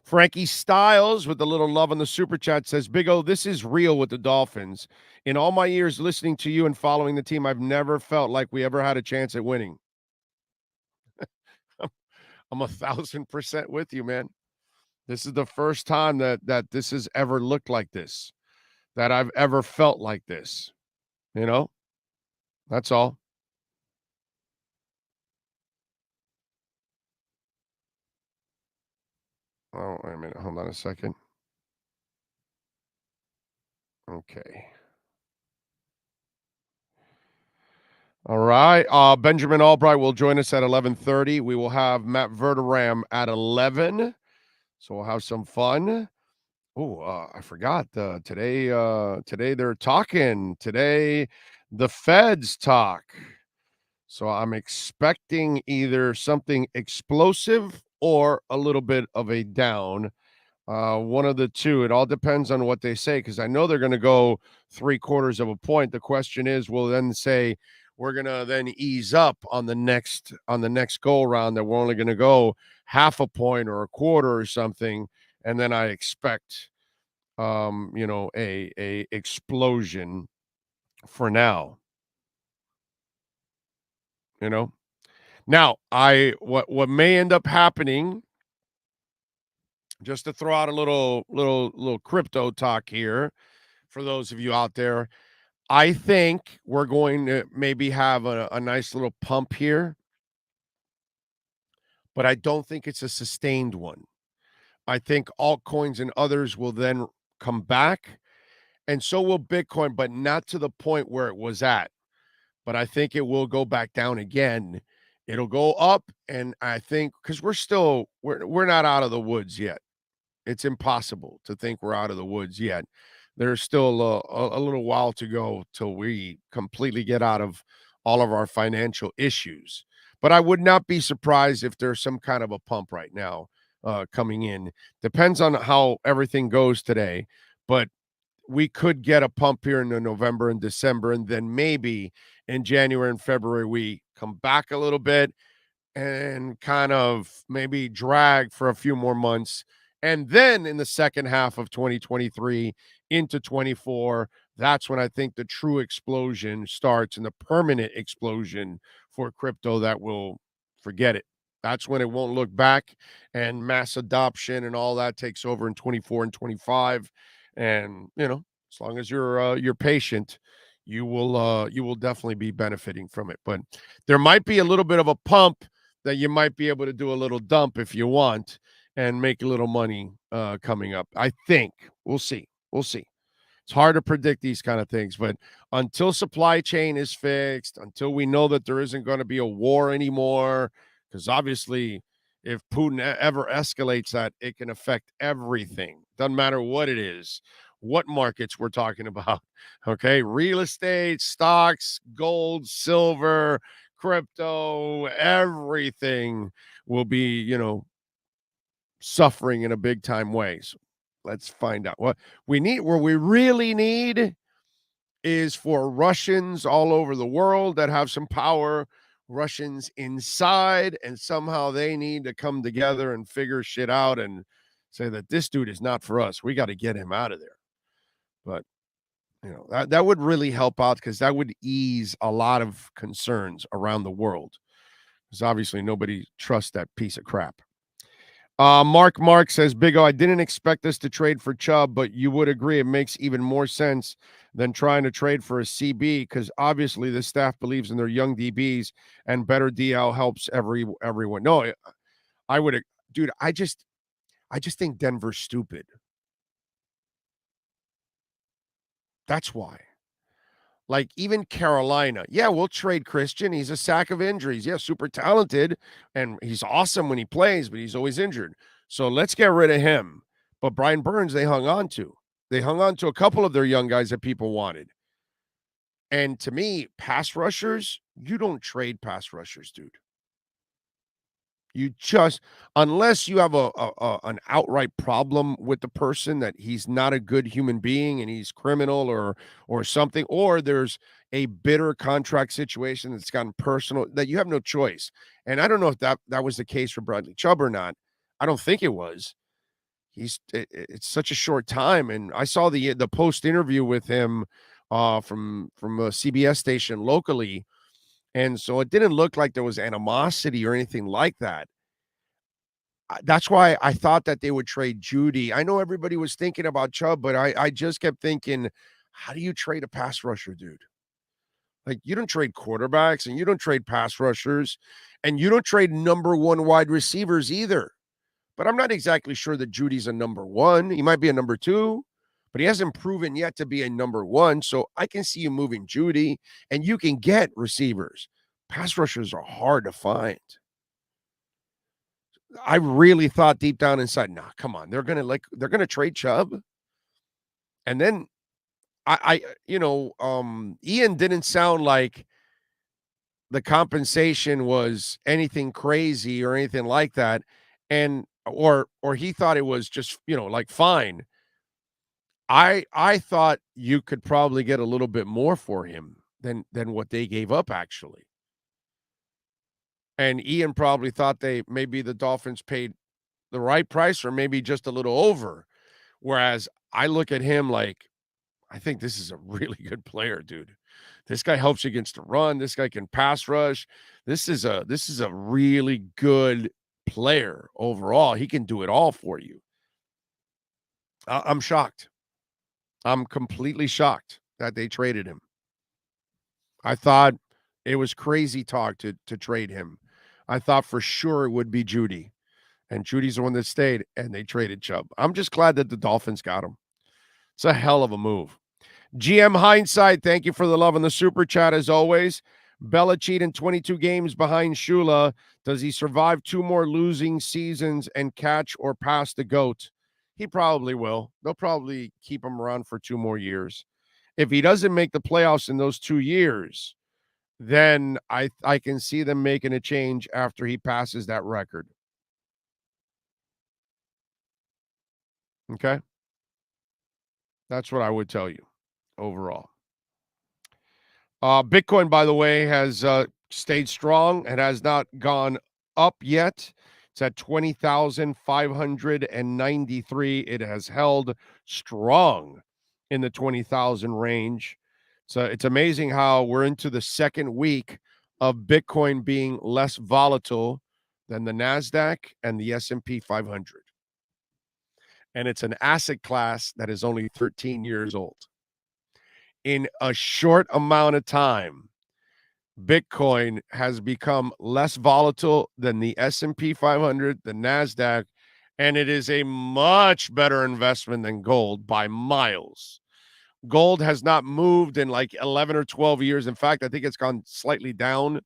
Frankie Styles with a little love on the super chat says, Big O, this is real with the Dolphins. In all my years listening to you and following the team, I've never felt like we ever had a chance at winning. I'm 1,000% with you, man. This is the first time that this has ever looked like this, that I've ever felt like this. That's all. Oh, wait a minute. Hold on a second. Okay. All right. Benjamin Albright will join us at 11:30. We will have Matt Verderam at 11. So we'll have some fun. Oh, I forgot. Today they're talking. Today, the Feds talk. So I'm expecting either something explosive or a little bit of a down. One of the two. It all depends on what they say, because I know they're going to go 3/4 of a point. The question is, will then say we're going to then ease up on the next go around, that we're only going to go half a point or a quarter or something, and then I expect a explosion for now. Now what may end up happening, just to throw out a little crypto talk here for those of you out there, I think we're going to maybe have a nice little pump here but I don't think it's a sustained one. I think altcoins and others will then come back, and so will Bitcoin, but not to the point where it was at. But I think it will go back down again. It'll go up, and I think because we're not out of the woods yet. It's impossible to think we're out of the woods yet. There's still a little while to go till we completely get out of all of our financial issues. But I would not be surprised if there's some kind of a pump right now coming in. Depends on how everything goes today, but we could get a pump here in the November and December, and then maybe in January and February we come back a little bit and kind of maybe drag for a few more months. And then in the second half of 2023 into 24, that's when I think the true explosion starts, and the permanent explosion for crypto that will forget it. That's when it won't look back, and mass adoption and all that takes over in 24 and 25. And, as long as you're patient, you will definitely be benefiting from it. But there might be a little bit of a pump that you might be able to do a little dump if you want and make a little money coming up. I think we'll see. It's hard to predict these kind of things, but until supply chain is fixed, until we know that there isn't going to be a war anymore, because obviously if Putin ever escalates that, it can affect everything. Doesn't matter what it is, what markets we're talking about. Okay, real estate, stocks, gold, silver, crypto, everything will be, suffering in a big time way. So let's find out what we need. Where we really need is for Russians all over the world that have some power, Russians inside, and somehow they need to come together and figure shit out and say that this dude is not for us. We got to get him out of there. But that would really help out, because that would ease a lot of concerns around the world, because obviously nobody trusts that piece of crap. Mark says, Big O, I didn't expect us to trade for Chubb, but you would agree it makes even more sense than trying to trade for a CB, because obviously the staff believes in their young DBs, and better DL helps everyone. No, I would, dude. I just think Denver's stupid. That's why. Like, even Carolina, yeah, we'll trade Christian. He's a sack of injuries. Yeah, super talented, and he's awesome when he plays, but he's always injured. So let's get rid of him. But Brian Burns, they hung on to. They hung on to a couple of their young guys that people wanted. And to me, pass rushers, you don't trade pass rushers, dude. You just, unless you have an outright problem with the person, that he's not a good human being and he's criminal or something, or there's a bitter contract situation that's gotten personal, that you have no choice. And I don't know if that was the case for Bradley Chubb or not. I don't think it was. It's such a short time, and I saw the post interview with him from a CBS station locally. And so it didn't look like there was animosity or anything like that. That's why I thought that they would trade Judy. I know everybody was thinking about Chubb, but I just kept thinking, how do you trade a pass rusher, dude? Like, you don't trade quarterbacks, and you don't trade pass rushers, and you don't trade number one wide receivers either. But I'm not exactly sure that Judy's a number one. He might be a number two, but he hasn't proven yet to be a number one. So I can see you moving Judy, and you can get receivers. Pass rushers are hard to find. I really thought deep down inside, nah, come on, they're gonna trade Chubb. And then Ian didn't sound like the compensation was anything crazy or anything like that, and or he thought it was just like fine. I thought you could probably get a little bit more for him than what they gave up, actually. And Ian probably thought maybe the Dolphins paid the right price, or maybe just a little over. Whereas I look at him like, I think this is a really good player, dude. This guy helps you against the run. This guy can pass rush. This is a really good player overall. He can do it all for you. I'm shocked. I'm completely shocked that they traded him. I thought it was crazy talk to trade him. I thought for sure it would be Judy. And Judy's the one that stayed, and they traded Chubb. I'm just glad that the Dolphins got him. It's a hell of a move. GM Hindsight, thank you for the love in the super chat as always. Belichick in 22 games behind Shula. Does he survive 2 more losing seasons and catch or pass the GOAT? He probably will. They'll probably keep him around for 2 more years. If he doesn't make the playoffs in those 2 years, then I can see them making a change after he passes that record. Okay? That's what I would tell you overall. Bitcoin, by the way, has stayed strong and has not gone up yet. It's at 20,593. It has held strong in the 20,000 range. So it's amazing how we're into the second week of Bitcoin being less volatile than the NASDAQ and the S&P 500. And it's an asset class that is only 13 years old. In a short amount of time, Bitcoin has become less volatile than the S&P 500, the NASDAQ, and it is a much better investment than gold by miles. Gold has not moved in like 11 or 12 years. In fact, I think it's gone slightly down.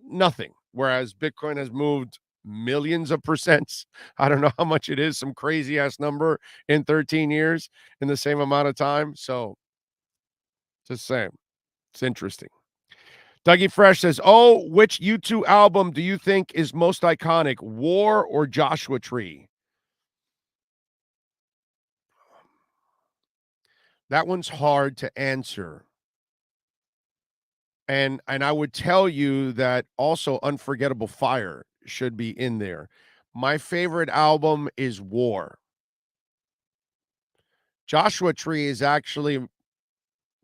Nothing. Whereas Bitcoin has moved millions of percents. I don't know how much it is, some crazy ass number in 13 years in the same amount of time. So just saying, it's interesting. Dougie Fresh says, oh, which U2 album do you think is most iconic, War or Joshua Tree? That one's hard to answer. And I would tell you that also Unforgettable Fire should be in there. My favorite album is War. Joshua Tree is actually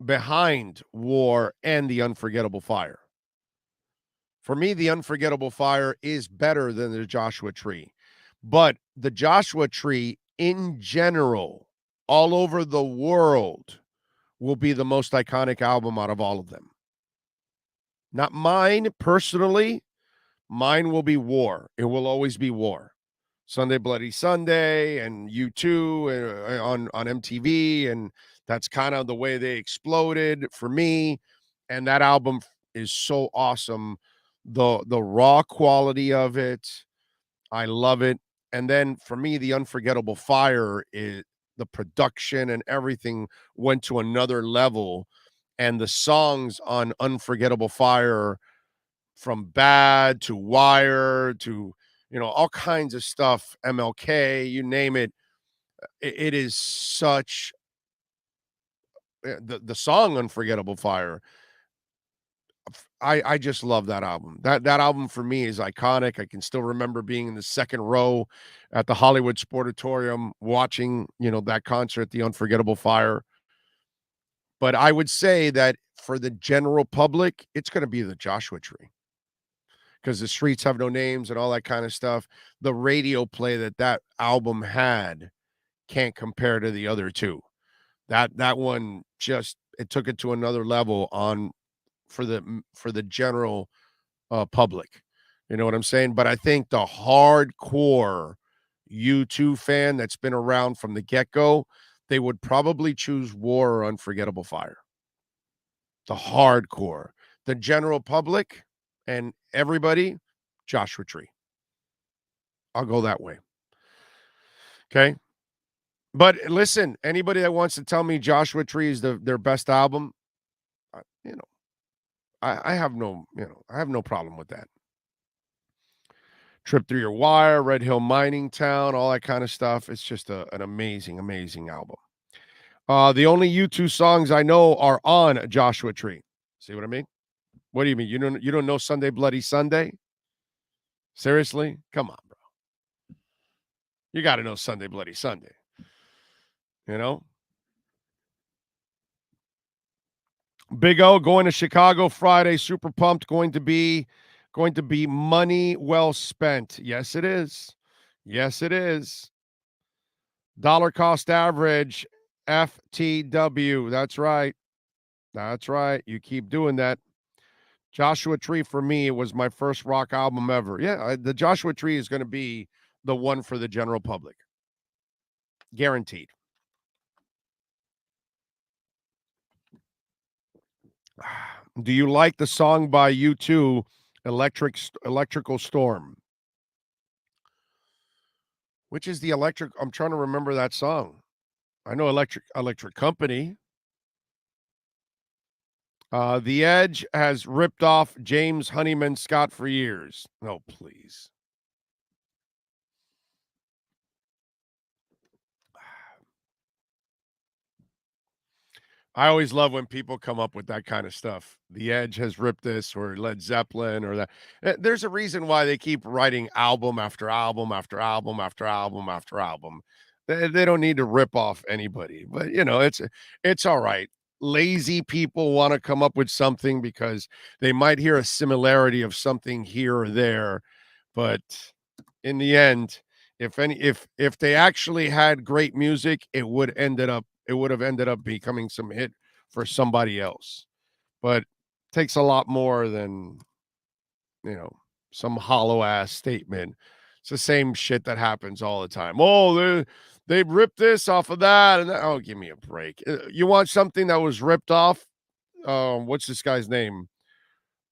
behind War and the Unforgettable Fire. For me, the Unforgettable Fire is better than the Joshua Tree. But the Joshua Tree in general, all over the world, will be the most iconic album out of all of them. Not mine personally. Mine will be War. It will always be War. Sunday Bloody Sunday and U2 on MTV, and that's kind of the way they exploded for me. And that album is so awesome. The raw quality of it, I love it. And then for me, the Unforgettable Fire is the production and everything went to another level. And the songs on Unforgettable Fire, from Bad to Wire to, all kinds of stuff, MLK, you name it, it is such the song Unforgettable Fire. I just love that album. That album for me is iconic. I can still remember being in the second row at the Hollywood Sportatorium watching, that concert, the Unforgettable Fire. But I would say that for the general public, it's going to be the Joshua Tree. Because the Streets Have No Names and all that kind of stuff. The radio play that album had can't compare to the other two. That one just, it took it to another level for the general public. You know what I'm saying? But I think the hardcore U2 fan that's been around from the get-go, they would probably choose War or Unforgettable Fire. The hardcore. The general public and everybody, Joshua Tree. I'll go that way. Okay. But listen, anybody that wants to tell me Joshua Tree is their best album, I have no problem with that. Trip Through Your Wire, Red Hill Mining Town, all that kind of stuff. It's just an amazing, amazing album. The only U2 songs I know are on Joshua Tree. See what I mean? What do you mean? You don't know Sunday Bloody Sunday? Seriously? Come on, bro. You got to know Sunday Bloody Sunday. Big O going to Chicago Friday. Super pumped. Going to be money well spent. Yes, it is. Yes, it is. Dollar cost average, FTW. That's right. That's right. You keep doing that. Joshua Tree for me was my first rock album ever. Yeah, the Joshua Tree is going to be the one for the general public. Guaranteed. Do you like the song by U2, Electrical Storm? Which is the electric? I'm trying to remember that song. I know Electric Company. The Edge has ripped off James Honeyman Scott for years. No, please. I always love when people come up with that kind of stuff. The Edge has ripped this, or Led Zeppelin, or that. There's a reason why they keep writing album after album after album after album after album. They don't need to rip off anybody, but it's all right. Lazy people want to come up with something because they might hear a similarity of something here or there, but in the end, if they actually had great music, it would have ended up becoming some hit for somebody else. But it takes a lot more than some hollow ass statement. It's the same shit that happens all the time. Oh, they ripped this off of that, and that. Oh, give me a break. You want something that was ripped off? What's this guy's name?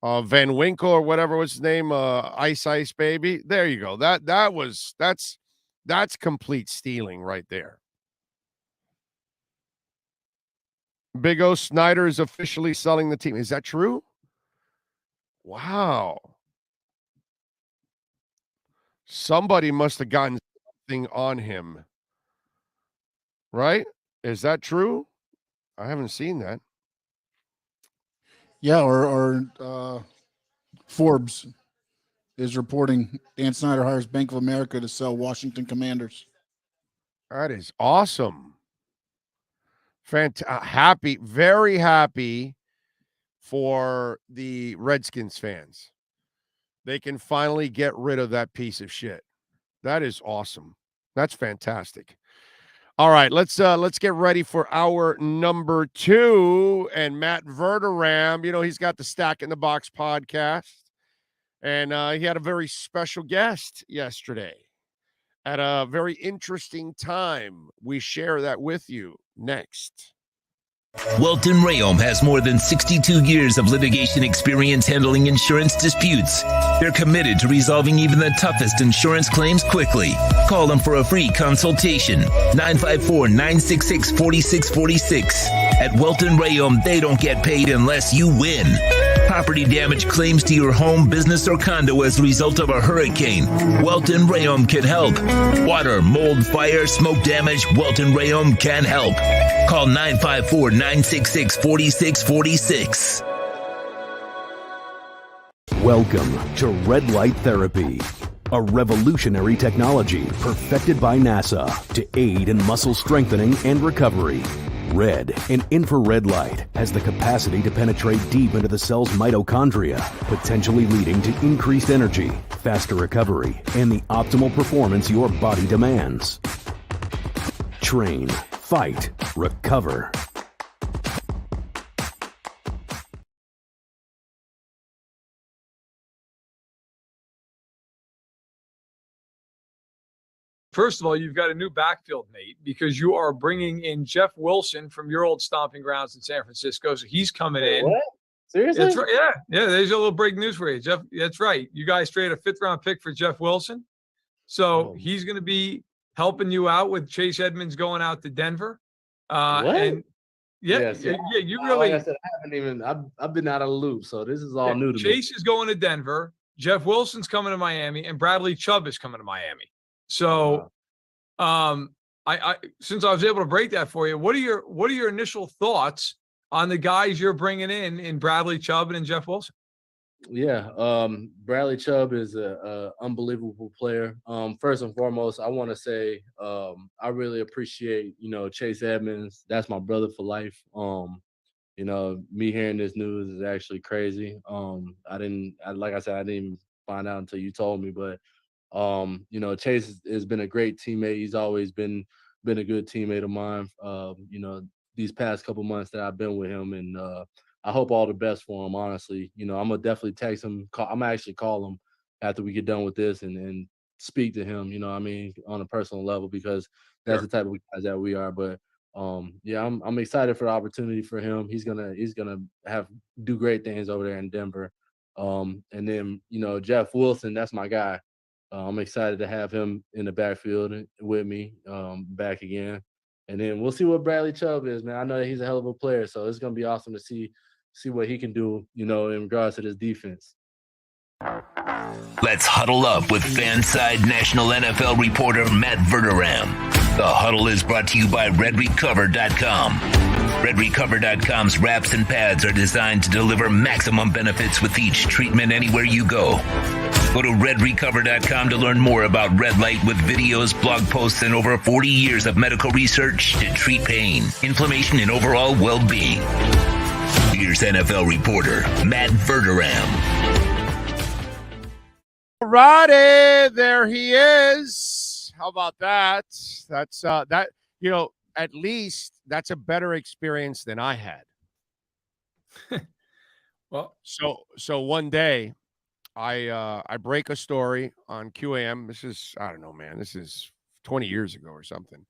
Van Winkle or whatever. What's his name? Ice Baby. There you go. That's complete stealing right there. Big O Snyder is officially selling the team. Is that true? Wow. Somebody must have gotten something on him. Right? Is that true? I haven't seen that. Yeah, or Forbes is reporting Dan Snyder hires Bank of America to sell Washington Commanders. That is awesome. Happy, very happy for the Redskins fans. They can finally get rid of that piece of shit. That is awesome. That's fantastic. All right, let's get ready for our number 2. And Matt Verderam, he's got the Stack in the Box podcast, and he had a very special guest yesterday at a very interesting time. We share that with you next. Welton Rayom has more than 62 years of litigation experience handling insurance disputes. They're committed to resolving even the toughest insurance claims quickly. Call them for a free consultation. 954-966-4646. At Welton Rayom, they don't get paid unless you win. Property damage claims to your home, business, or condo as a result of a hurricane. Welton Rayom can help. Water, mold, fire, smoke damage, Welton Rayom can help. Call 954-966-4646. Welcome to Red Light Therapy, a revolutionary technology perfected by NASA to aid in muscle strengthening and recovery. Red and infrared light has the capacity to penetrate deep into the cell's mitochondria, potentially leading to increased energy, faster recovery, and the optimal performance your body demands. Train, fight, recover. First of all, you've got a new backfield, Nate, because you are bringing in Jeff Wilson from your old stomping grounds in San Francisco. So he's coming in. What? Seriously? That's right. Yeah. There's a little breaking news for you, Jeff. That's right. You guys traded a 5th-round pick for Jeff Wilson. So he's going to be helping you out with Chase Edmonds going out to Denver. What? And you really. Like I said, I haven't even. I've been out of the loop, so this is all new to me. Chase is going to Denver. Jeff Wilson's coming to Miami, and Bradley Chubb is coming to Miami. So, I since I was able to break that for you, what are your initial thoughts on the guys you're bringing in Bradley Chubb and in Jeff Wilson? Yeah, Bradley Chubb is a unbelievable player. First and foremost, I want to say I really appreciate Chase Edmonds. That's my brother for life. Me hearing this news is actually crazy. Like I said, I didn't even find out until you told me, but. Chase has been a great teammate. He's always been a good teammate of mine. These past couple months that I've been with him, and I hope all the best for him. Honestly, I'm gonna definitely text him. I'm gonna actually call him after we get done with this and speak to him. On a personal level because that's the type of guys that we are. But yeah, I'm excited for the opportunity for him. He's gonna do great things over there in Denver. And then Jeff Wilson, that's my guy. I'm excited to have him in the backfield with me back again. And then we'll see what Bradley Chubb is, man. I know that he's a hell of a player, so it's gonna be awesome to see what he can do, in regards to this defense. Let's huddle up with Fanside National NFL reporter Matt Verderam. The Huddle is brought to you by RedRecover.com. RedRecover.com's wraps and pads are designed to deliver maximum benefits with each treatment anywhere you go. Go to RedRecover.com to learn more about Red Light with videos, blog posts, and over 40 years of medical research to treat pain, inflammation, and overall well-being. Here's NFL reporter Matt Verderam. Alrighty, there he is. How about that? That's at least that's a better experience than I had. Well, so one day I break a story on QAM. This is, I don't know, man. This is 20 years ago or something.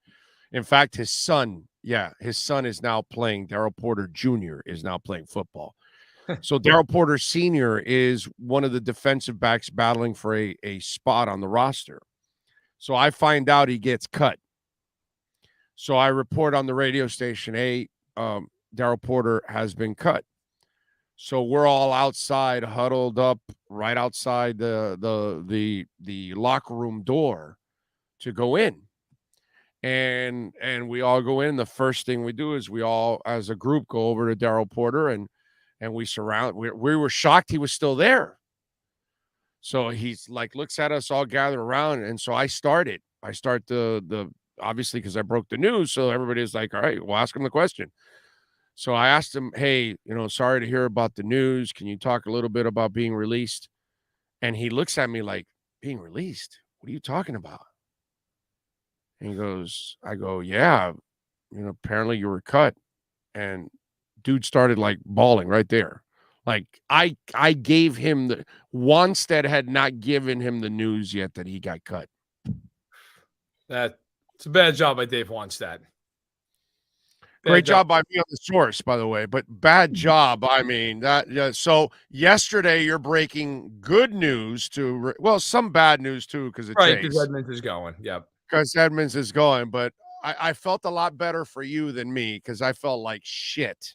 In fact, his son is now playing. Daryl Porter Jr. is now playing football. So Daryl Porter Sr. is one of the defensive backs battling for a spot on the roster. So I find out he gets cut. So I report on the radio station, hey, Daryl Porter has been cut. So we're all outside, huddled up right outside the locker room door to go in. And we all go in. The first thing we do is we all, as a group, go over to Daryl Porter and we surround. We were shocked he was still there. So he's like, looks at us all gathered around. And so I start the obviously because I broke the news. So everybody's like, all right, we'll ask him the question. So I asked him, hey, sorry to hear about the news. Can you talk a little bit about being released? And he looks at me like, being released? What are you talking about? And he goes, I go, yeah, apparently you were cut. And dude started like bawling right there. Like I gave him Wannstedt had not given him the news yet that he got cut. It's a bad job by Dave Wannstedt. Great job by me on the source, by the way, but bad job. I mean, so yesterday you're breaking good news some bad news too, because because Edmonds is going. Yep. Because Edmonds is going, but I felt a lot better for you than me because I felt like shit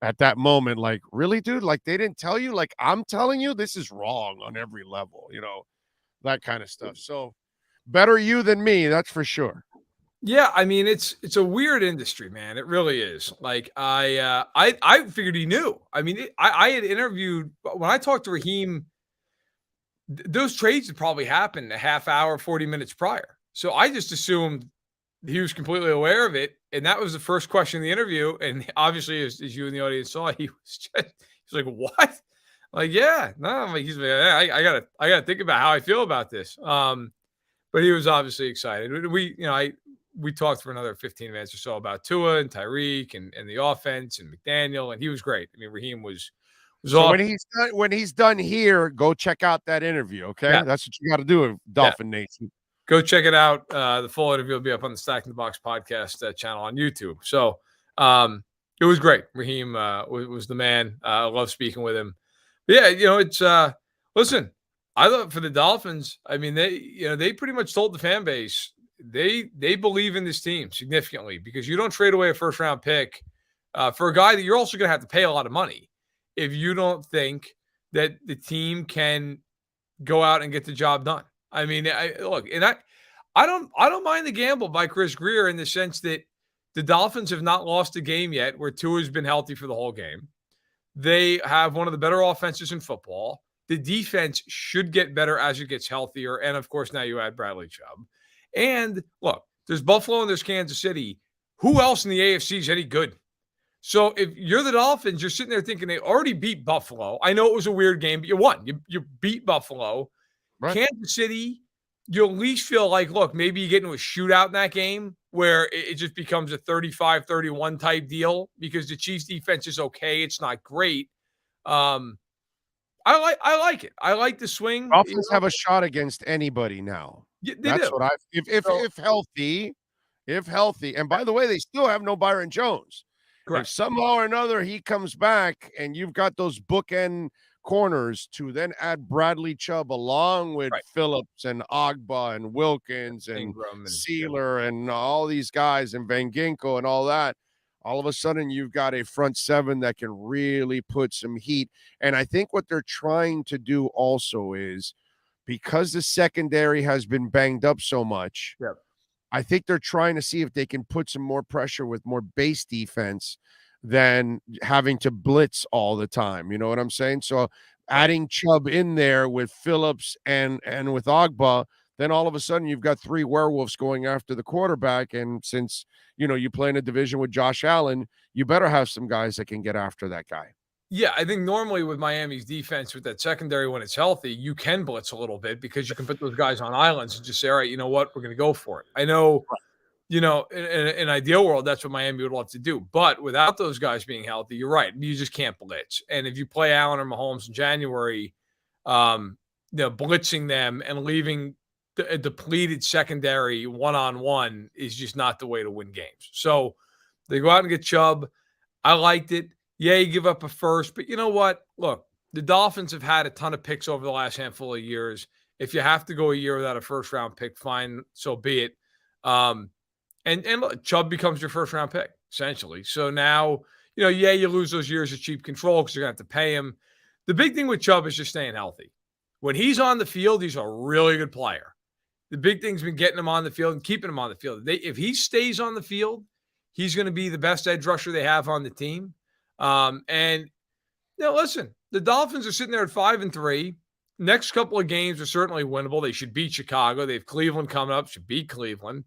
at that moment. Like, really, dude? Like, they didn't tell you? Like, I'm telling you, this is wrong on every level, that kind of stuff. So better you than me, that's for sure. Yeah, I mean, it's a weird industry, man. It really is. Like, I figured he knew. I mean, I had interviewed when I talked to Raheem. Those trades had probably happened a half hour, 40 minutes prior. So I just assumed he was completely aware of it, and that was the first question in the interview. And obviously, as you in the audience saw, he was like, "What?" Like, yeah, no. He's like, I gotta think about how I feel about this. But he was obviously excited. We talked for another 15 minutes or so about Tua and Tyreek and the offense and McDaniel, and he was great. I mean, Raheem was so awesome. when he's done here, go check out that interview. Okay, that's what you got to do, Dolphin Nation. Go check it out. The full interview will be up on the Stacking the Box podcast channel on YouTube. So it was great. Raheem was the man. I love speaking with him. But yeah, it's listen. I thought for the Dolphins, I mean, they pretty much told the fan base they believe in this team significantly because you don't trade away a first round pick for a guy that you're also going to have to pay a lot of money if you don't think that the team can go out and get the job done. I mean, look, and I don't mind the gamble by Chris Grier in the sense that the Dolphins have not lost a game yet where Tua has been healthy for the whole game. They have one of the better offenses in football. The defense should get better as it gets healthier. And, of course, now you add Bradley Chubb. And, look, there's Buffalo and there's Kansas City. Who else in the AFC is any good? So if you're the Dolphins, you're sitting there thinking they already beat Buffalo. I know it was a weird game, but you won. You beat Buffalo. Right. Kansas City you at least feel like, look, maybe you get into a shootout in that game where it just becomes a 35-31 type deal because the Chiefs defense is okay. It's not great. I like it. I like the swing. Dolphins have a shot against anybody now. Yeah, they That's do. what I if healthy. And by the way, they still have no Byron Jones. Correct. If somehow or another he comes back and you've got those bookend corners to then add Bradley Chubb along with Phillips and Ogba and Wilkins and Ingram and Sealer and all these guys and Van Ginkel and all that, all of a sudden you've got a front seven that can really put some heat. And I think what they're trying to do also is, because the secondary has been banged up so much, I think they're trying to see if they can put some more pressure with more base defense than having to blitz all the time. You know what I'm saying? So adding Chubb in there with Phillips and with Ogba, then all of a sudden you've got three werewolves going after the quarterback. And since, you play in a division with Josh Allen, you better have some guys that can get after that guy. Yeah, I think normally with Miami's defense, with that secondary, when it's healthy, you can blitz a little bit because you can put those guys on islands and just say, all right, you know what, we're going to go for it. I know, in an ideal world, that's what Miami would love to do. But without those guys being healthy, you're right. You just can't blitz. And if you play Allen or Mahomes in January, blitzing them and leaving a depleted secondary one-on-one is just not the way to win games. So they go out and get Chubb. I liked it. Yeah, you give up a first, but you know what? Look, the Dolphins have had a ton of picks over the last handful of years. If you have to go a year without a first-round pick, fine, so be it. And look, Chubb becomes your first-round pick, essentially. So now, you lose those years of cheap control because you're going to have to pay him. The big thing with Chubb is just staying healthy. When he's on the field, he's a really good player. The big thing's been getting him on the field and keeping him on the field. If he stays on the field, he's going to be the best edge rusher they have on the team. Listen, the Dolphins are sitting there at 5-3. Next couple of games are certainly winnable. They should beat Chicago. They have Cleveland coming up, should beat Cleveland.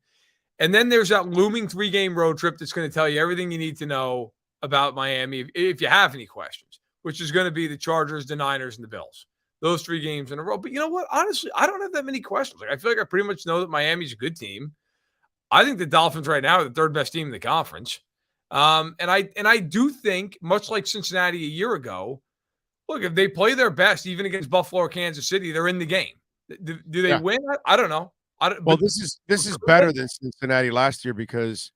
And then there's that looming 3-game road trip that's going to tell you everything you need to know about Miami if you have any questions, which is going to be the Chargers, the Niners, and the Bills. Those 3 games in a row. But you know what? Honestly, I don't have that many questions. I feel like I pretty much know that Miami's a good team. I think the Dolphins right now are the third best team in the conference. And I do think, much like Cincinnati a year ago, look, if they play their best, even against Buffalo or Kansas City, they're in the game. Do they win? I don't know. This is better than Cincinnati last year because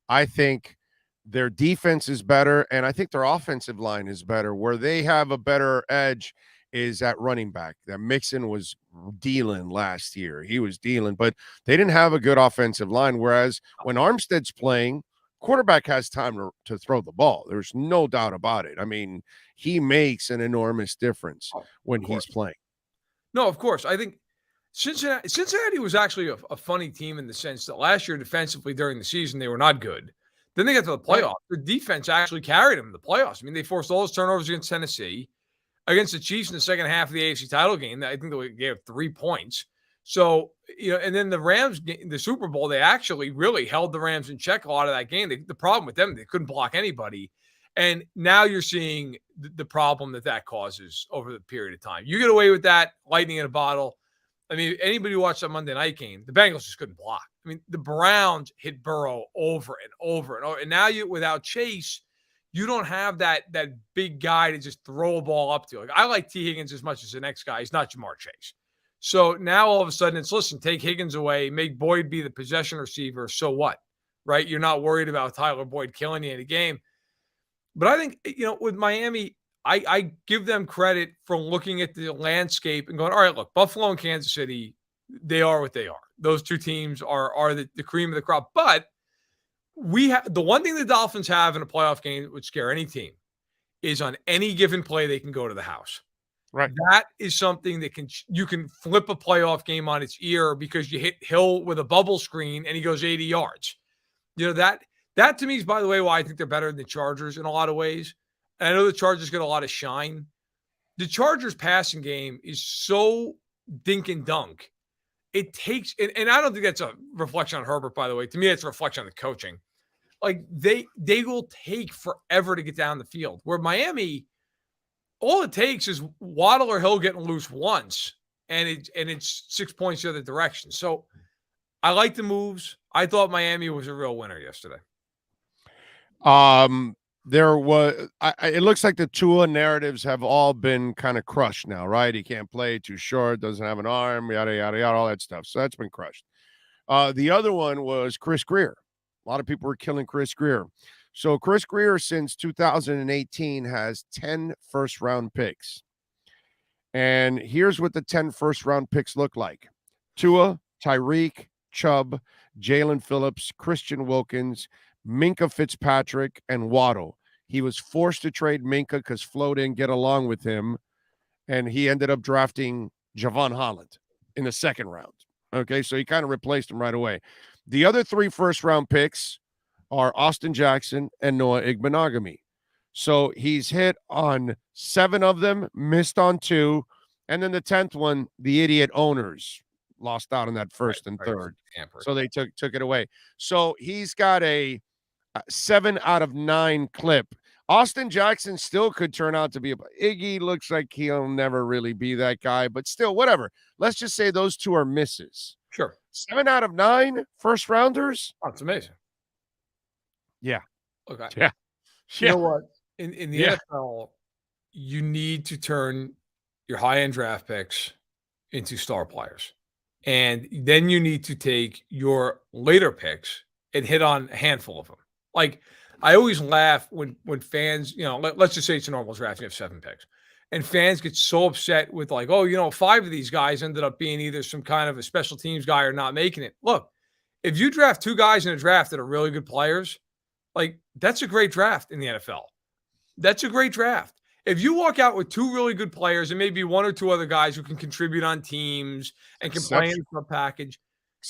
I think their defense is better, and I think their offensive line is better. Where they have a better edge is at running back. That Mixon was dealing last year. He was dealing, but they didn't have a good offensive line. Whereas when Armstead's playing, quarterback has time to throw the ball. There's no doubt about it. I mean, he makes an enormous difference when he's playing. No, of course. I think Cincinnati was actually a funny team in the sense that last year defensively during the season, they were not good. Then they got to the playoffs. The defense actually carried them in the playoffs. I mean, they forced all those turnovers against Tennessee. Against the Chiefs in the second half of the AFC title game, I think they gave 3 points. So, and then the Rams, the Super Bowl, they actually really held the Rams in check a lot of that game. The problem with them, they couldn't block anybody. And now you're seeing the problem that causes over the period of time. You get away with that, lightning in a bottle. I mean, anybody who watched that Monday night game, the Bengals just couldn't block. I mean, the Browns hit Burrow over and over and over. And now without Chase, you don't have that big guy to just throw a ball up to. Like, I like T. Higgins as much as the next guy. He's not Jamar Chase. So now all of a sudden it's, listen, take Higgins away, make Boyd be the possession receiver. So what, right? You're not worried about Tyler Boyd killing you in a game. But I think, with Miami, I give them credit for looking at the landscape and going, all right, look, Buffalo and Kansas City, they are what they are. Those two teams are the cream of the crop. But the one thing the Dolphins have in a playoff game that would scare any team is on any given play, they can go to the house. Right. That is something that you can flip a playoff game on its ear because you hit Hill with a bubble screen and he goes 80 yards. That to me is, by the way, why I think they're better than the Chargers in a lot of ways. And I know the Chargers get a lot of shine. The Chargers passing game is so dink and dunk. It takes, and I don't think that's a reflection on Herbert, by the way. To me, it's a reflection on the coaching. Like, they will take forever to get down the field. Where Miami, all it takes is Waddle or Hill getting loose once, and it's 6 points the other direction. So I like the moves. I thought Miami was a real winner yesterday. There was. It looks like the Tua narratives have all been kind of crushed now, right? He can't play, too short, doesn't have an arm, yada yada yada, all that stuff. So that's been crushed. The other one was Chris Greer. A lot of people were killing Chris Greer. So Chris Greer, since 2018, has 10 first-round picks. And here's what the 10 first-round picks look like: Tua, Tyreek, Chubb, Jalen Phillips, Christian Wilkins, Minkah Fitzpatrick, and Waddle. He was forced to trade Minkah because Flo didn't get along with him, and he ended up drafting Javon Holland in the second round. Okay, so he kind of replaced him right away. The other 3 first-round picks are Austin Jackson and Noah Igbenogany. So he's hit on 7 of them, missed on 2, and then the 10th one, the idiot owners lost out on that first and third. So they took it away. So he's got a 7 out of 9 clip. Austin Jackson still could turn out to be Iggy looks like he'll never really be that guy, but still, whatever. Let's just say those 2 are misses. Sure. 7 out of 9 first rounders. Oh, it's amazing. Yeah. Okay. Yeah. You know what? In the NFL, you need to turn your high-end draft picks into star players. And then you need to take your later picks and hit on a handful of them. Like, I always laugh when fans, let's just say it's a normal draft, you have 7 picks. And fans get so upset with 5 of these guys ended up being either some kind of a special teams guy or not making it. Look, if you draft 2 guys in a draft that are really good players, that's a great draft in the NFL. That's a great draft. If you walk out with 2 really good players and maybe 1 or 2 other guys who can contribute on teams and can play in a package,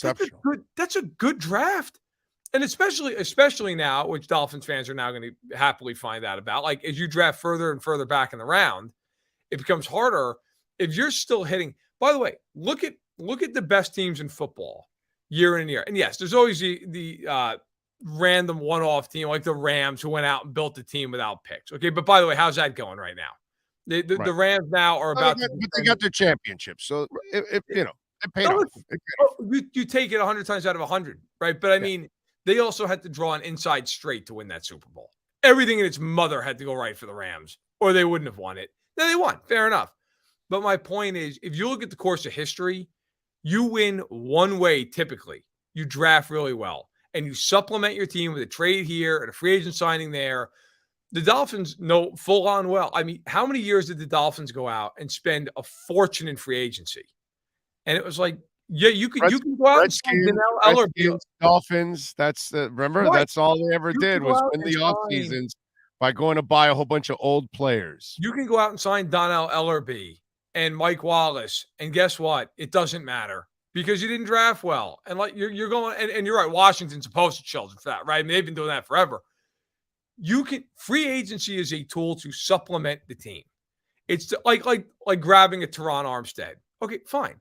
that's a good draft. And especially now, which Dolphins fans are now going to happily find out about, as you draft further and further back in the round, it becomes harder if you're still hitting. By the way, look at the best teams in football year in and year. And yes, there's always the random one-off team like the Rams who went out and built the team without picks. Okay, but by the way, how's that going right now? The Rams now are about. They got their championship, so it paid off. You take it 100 times out of 100, right? But I mean, they also had to draw an inside straight to win that Super Bowl. Everything in its mother had to go right for the Rams, or they wouldn't have won it. Then they won, fair enough. But my point is, if you look at the course of history, you win one way typically. You draft really well, and you supplement your team with a trade here and a free agent signing there. The Dolphins know full on well. I mean, how many years did the Dolphins go out and spend a fortune in free agency? And it was like, yeah, you can go out and sign Donnell Ellerbe. Dolphins. Remember, that's all they ever did was win the off seasons by going to buy a whole bunch of old players. You can go out and sign Donnell Ellerbe and Mike Wallace, and guess what? It doesn't matter because you didn't draft well. And you're going, and you're right. Washington's a poster children for that, right? I mean, they've been doing that forever. Free agency is a tool to supplement the team. It's like grabbing a Teron Armstead. Okay, fine.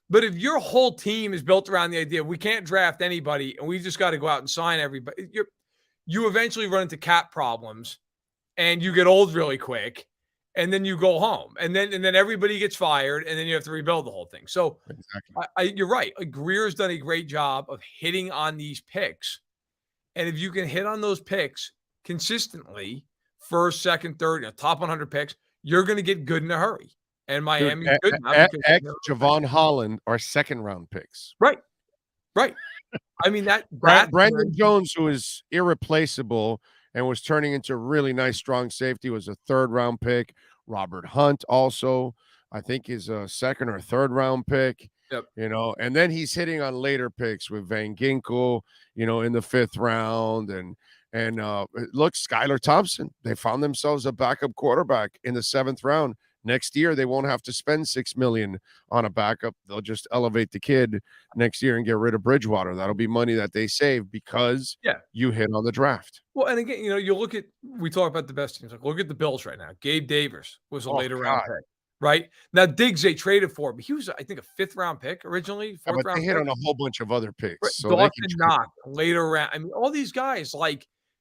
But if your whole team is built around the idea we can't draft anybody and we just got to go out and sign everybody, you eventually run into cap problems and you get old really quick and then you go home and then everybody gets fired and then you have to rebuild the whole thing. So exactly. You're right. Greer's done a great job of hitting on these picks. And if you can hit on those picks consistently, first, second, third, top 100 picks, you're going to get good in a hurry. And Miami's good now. Javon Holland are second-round picks. Right. I mean, Brandon Jones, who is irreplaceable and was turning into a really nice, strong safety, was a third-round pick. Robert Hunt also, I think, is a second or third-round pick. Yep. And then he's hitting on later picks with Van Ginkel, in the 5th round. And look, Skylar Thompson, they found themselves a backup quarterback in the 7th round. Next year, they won't have to spend $6 million on a backup. They'll just elevate the kid next year and get rid of Bridgewater. That'll be money that they save because you hit on the draft. Well, and again, we talk about the best teams. Look at the Bills right now. Gabe Davis was a later round pick, right? Now, Diggs they traded for, but he was, I think, a 5th round pick originally. But they hit on a whole bunch of other picks. Right. So Dawson Knox later round. I mean, all these guys,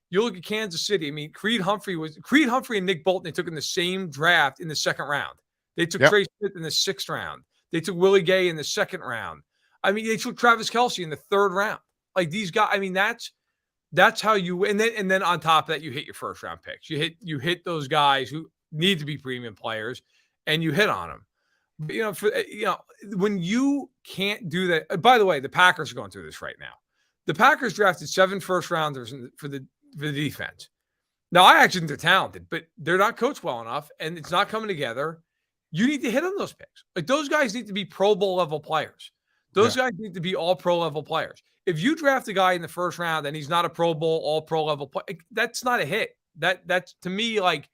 you look at Kansas City. I mean, Creed Humphrey and Nick Bolton, they took in the same draft in the 2nd round. They took Trey Smith in the 6th round. They took Willie Gay in the 2nd round. I mean, they took Travis Kelce in the 3rd round. Like these guys, I mean, that's how you win. And then on top of that, you hit your 1st round picks. You hit those guys who need to be premium players, and you hit on them. When you can't do that. By the way, the Packers are going through this right now. The Packers drafted 7 first-rounders for the defense. Now, I actually think they're talented, but they're not coached well enough, and it's not coming together. You need to hit on those picks. Like those guys need to be Pro Bowl level players. Those guys need to be all pro level players. If you draft a guy in the 1st round and he's not a Pro Bowl, all pro level player, that's not a hit. That's to me like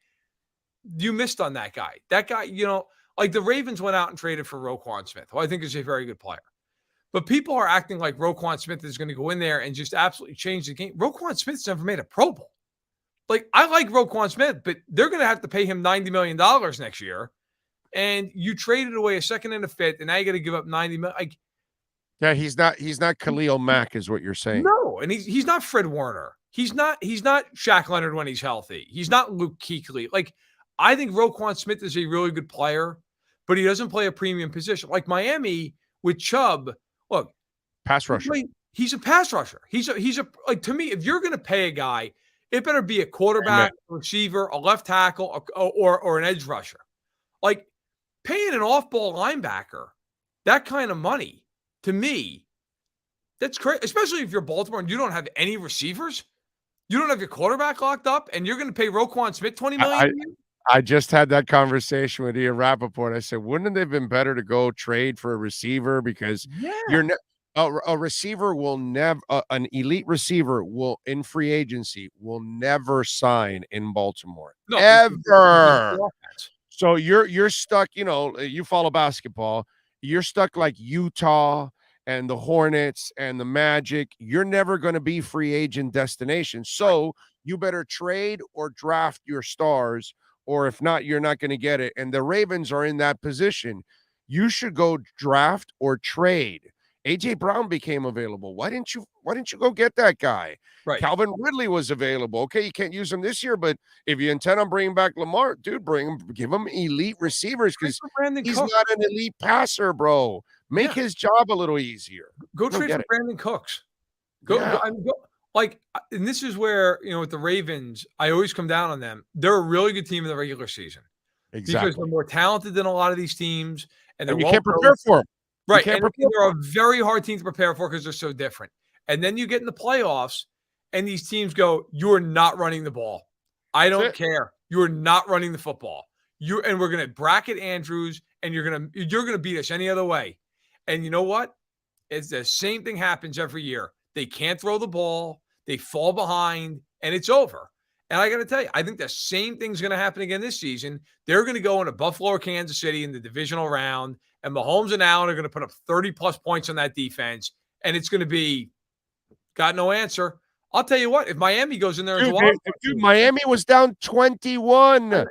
you missed on that guy. That guy, like the Ravens went out and traded for Roquan Smith, who I think is a very good player. But people are acting like Roquan Smith is going to go in there and just absolutely change the game. Roquan Smith's never made a Pro Bowl. Like, I like Roquan Smith, but they're going to have to pay him $90 million next year. And you traded away a 2nd and a 5th, and now you got to give up $90 million. Like, yeah, he's not Khalil Mack, is what you're saying. No, and he's not Fred Warner. He's not Shaq Leonard when he's healthy. He's not Luke Kuechly. Like, I think Roquan Smith is a really good player, but he doesn't play a premium position. Like Miami with Chubb, look, pass rusher. He's a pass rusher. He's a like, to me, if you're going to pay a guy, it better be a quarterback, a receiver, a left tackle, or an edge rusher. Like paying an off-ball linebacker that kind of money, to me, that's crazy. Especially if you're Baltimore and you don't have any receivers, you don't have your quarterback locked up, and you're going to pay Roquan Smith $20 million. I just had that conversation with Ian Rappaport. I said, wouldn't it have been better to go trade for a receiver because a receiver will never, an elite receiver will in free agency will never sign in Baltimore ever. So you're stuck. You follow basketball. You're stuck like Utah and the Hornets and the Magic. You're never going to be free agent destination. So you better trade or draft your stars, or if not, you're not going to get it. And the Ravens are in that position. You should go draft or trade. AJ Brown became available. Why didn't you go get that guy? Right. Calvin Ridley was available. Okay, you can't use him this year, but if you intend on bringing back Lamar, dude, give him elite receivers because he's not an elite passer, bro. Make his job a little easier. Go trade for Brandon Cooks. Go, and this is where, with the Ravens, I always come down on them. They're a really good team in the regular season. Exactly. Because they're more talented than a lot of these teams. And you can't prepare for them. Right. And they're a very hard team to prepare for because they're so different. And then you get in the playoffs and these teams go, you are not running the ball. I don't care. You are not running the football. And we're going to bracket Andrews and you're going to beat us any other way. And you know what? It's the same thing happens every year. They can't throw the ball. They fall behind and it's over. And I got to tell you, I think the same thing's going to happen again this season. They're going to go into Buffalo or Kansas City in the divisional round, and Mahomes and Allen are going to put up 30-plus points on that defense, and it's going to be got no answer. I'll tell you what, if Miami goes in there as well. Dude, Miami was down 21. And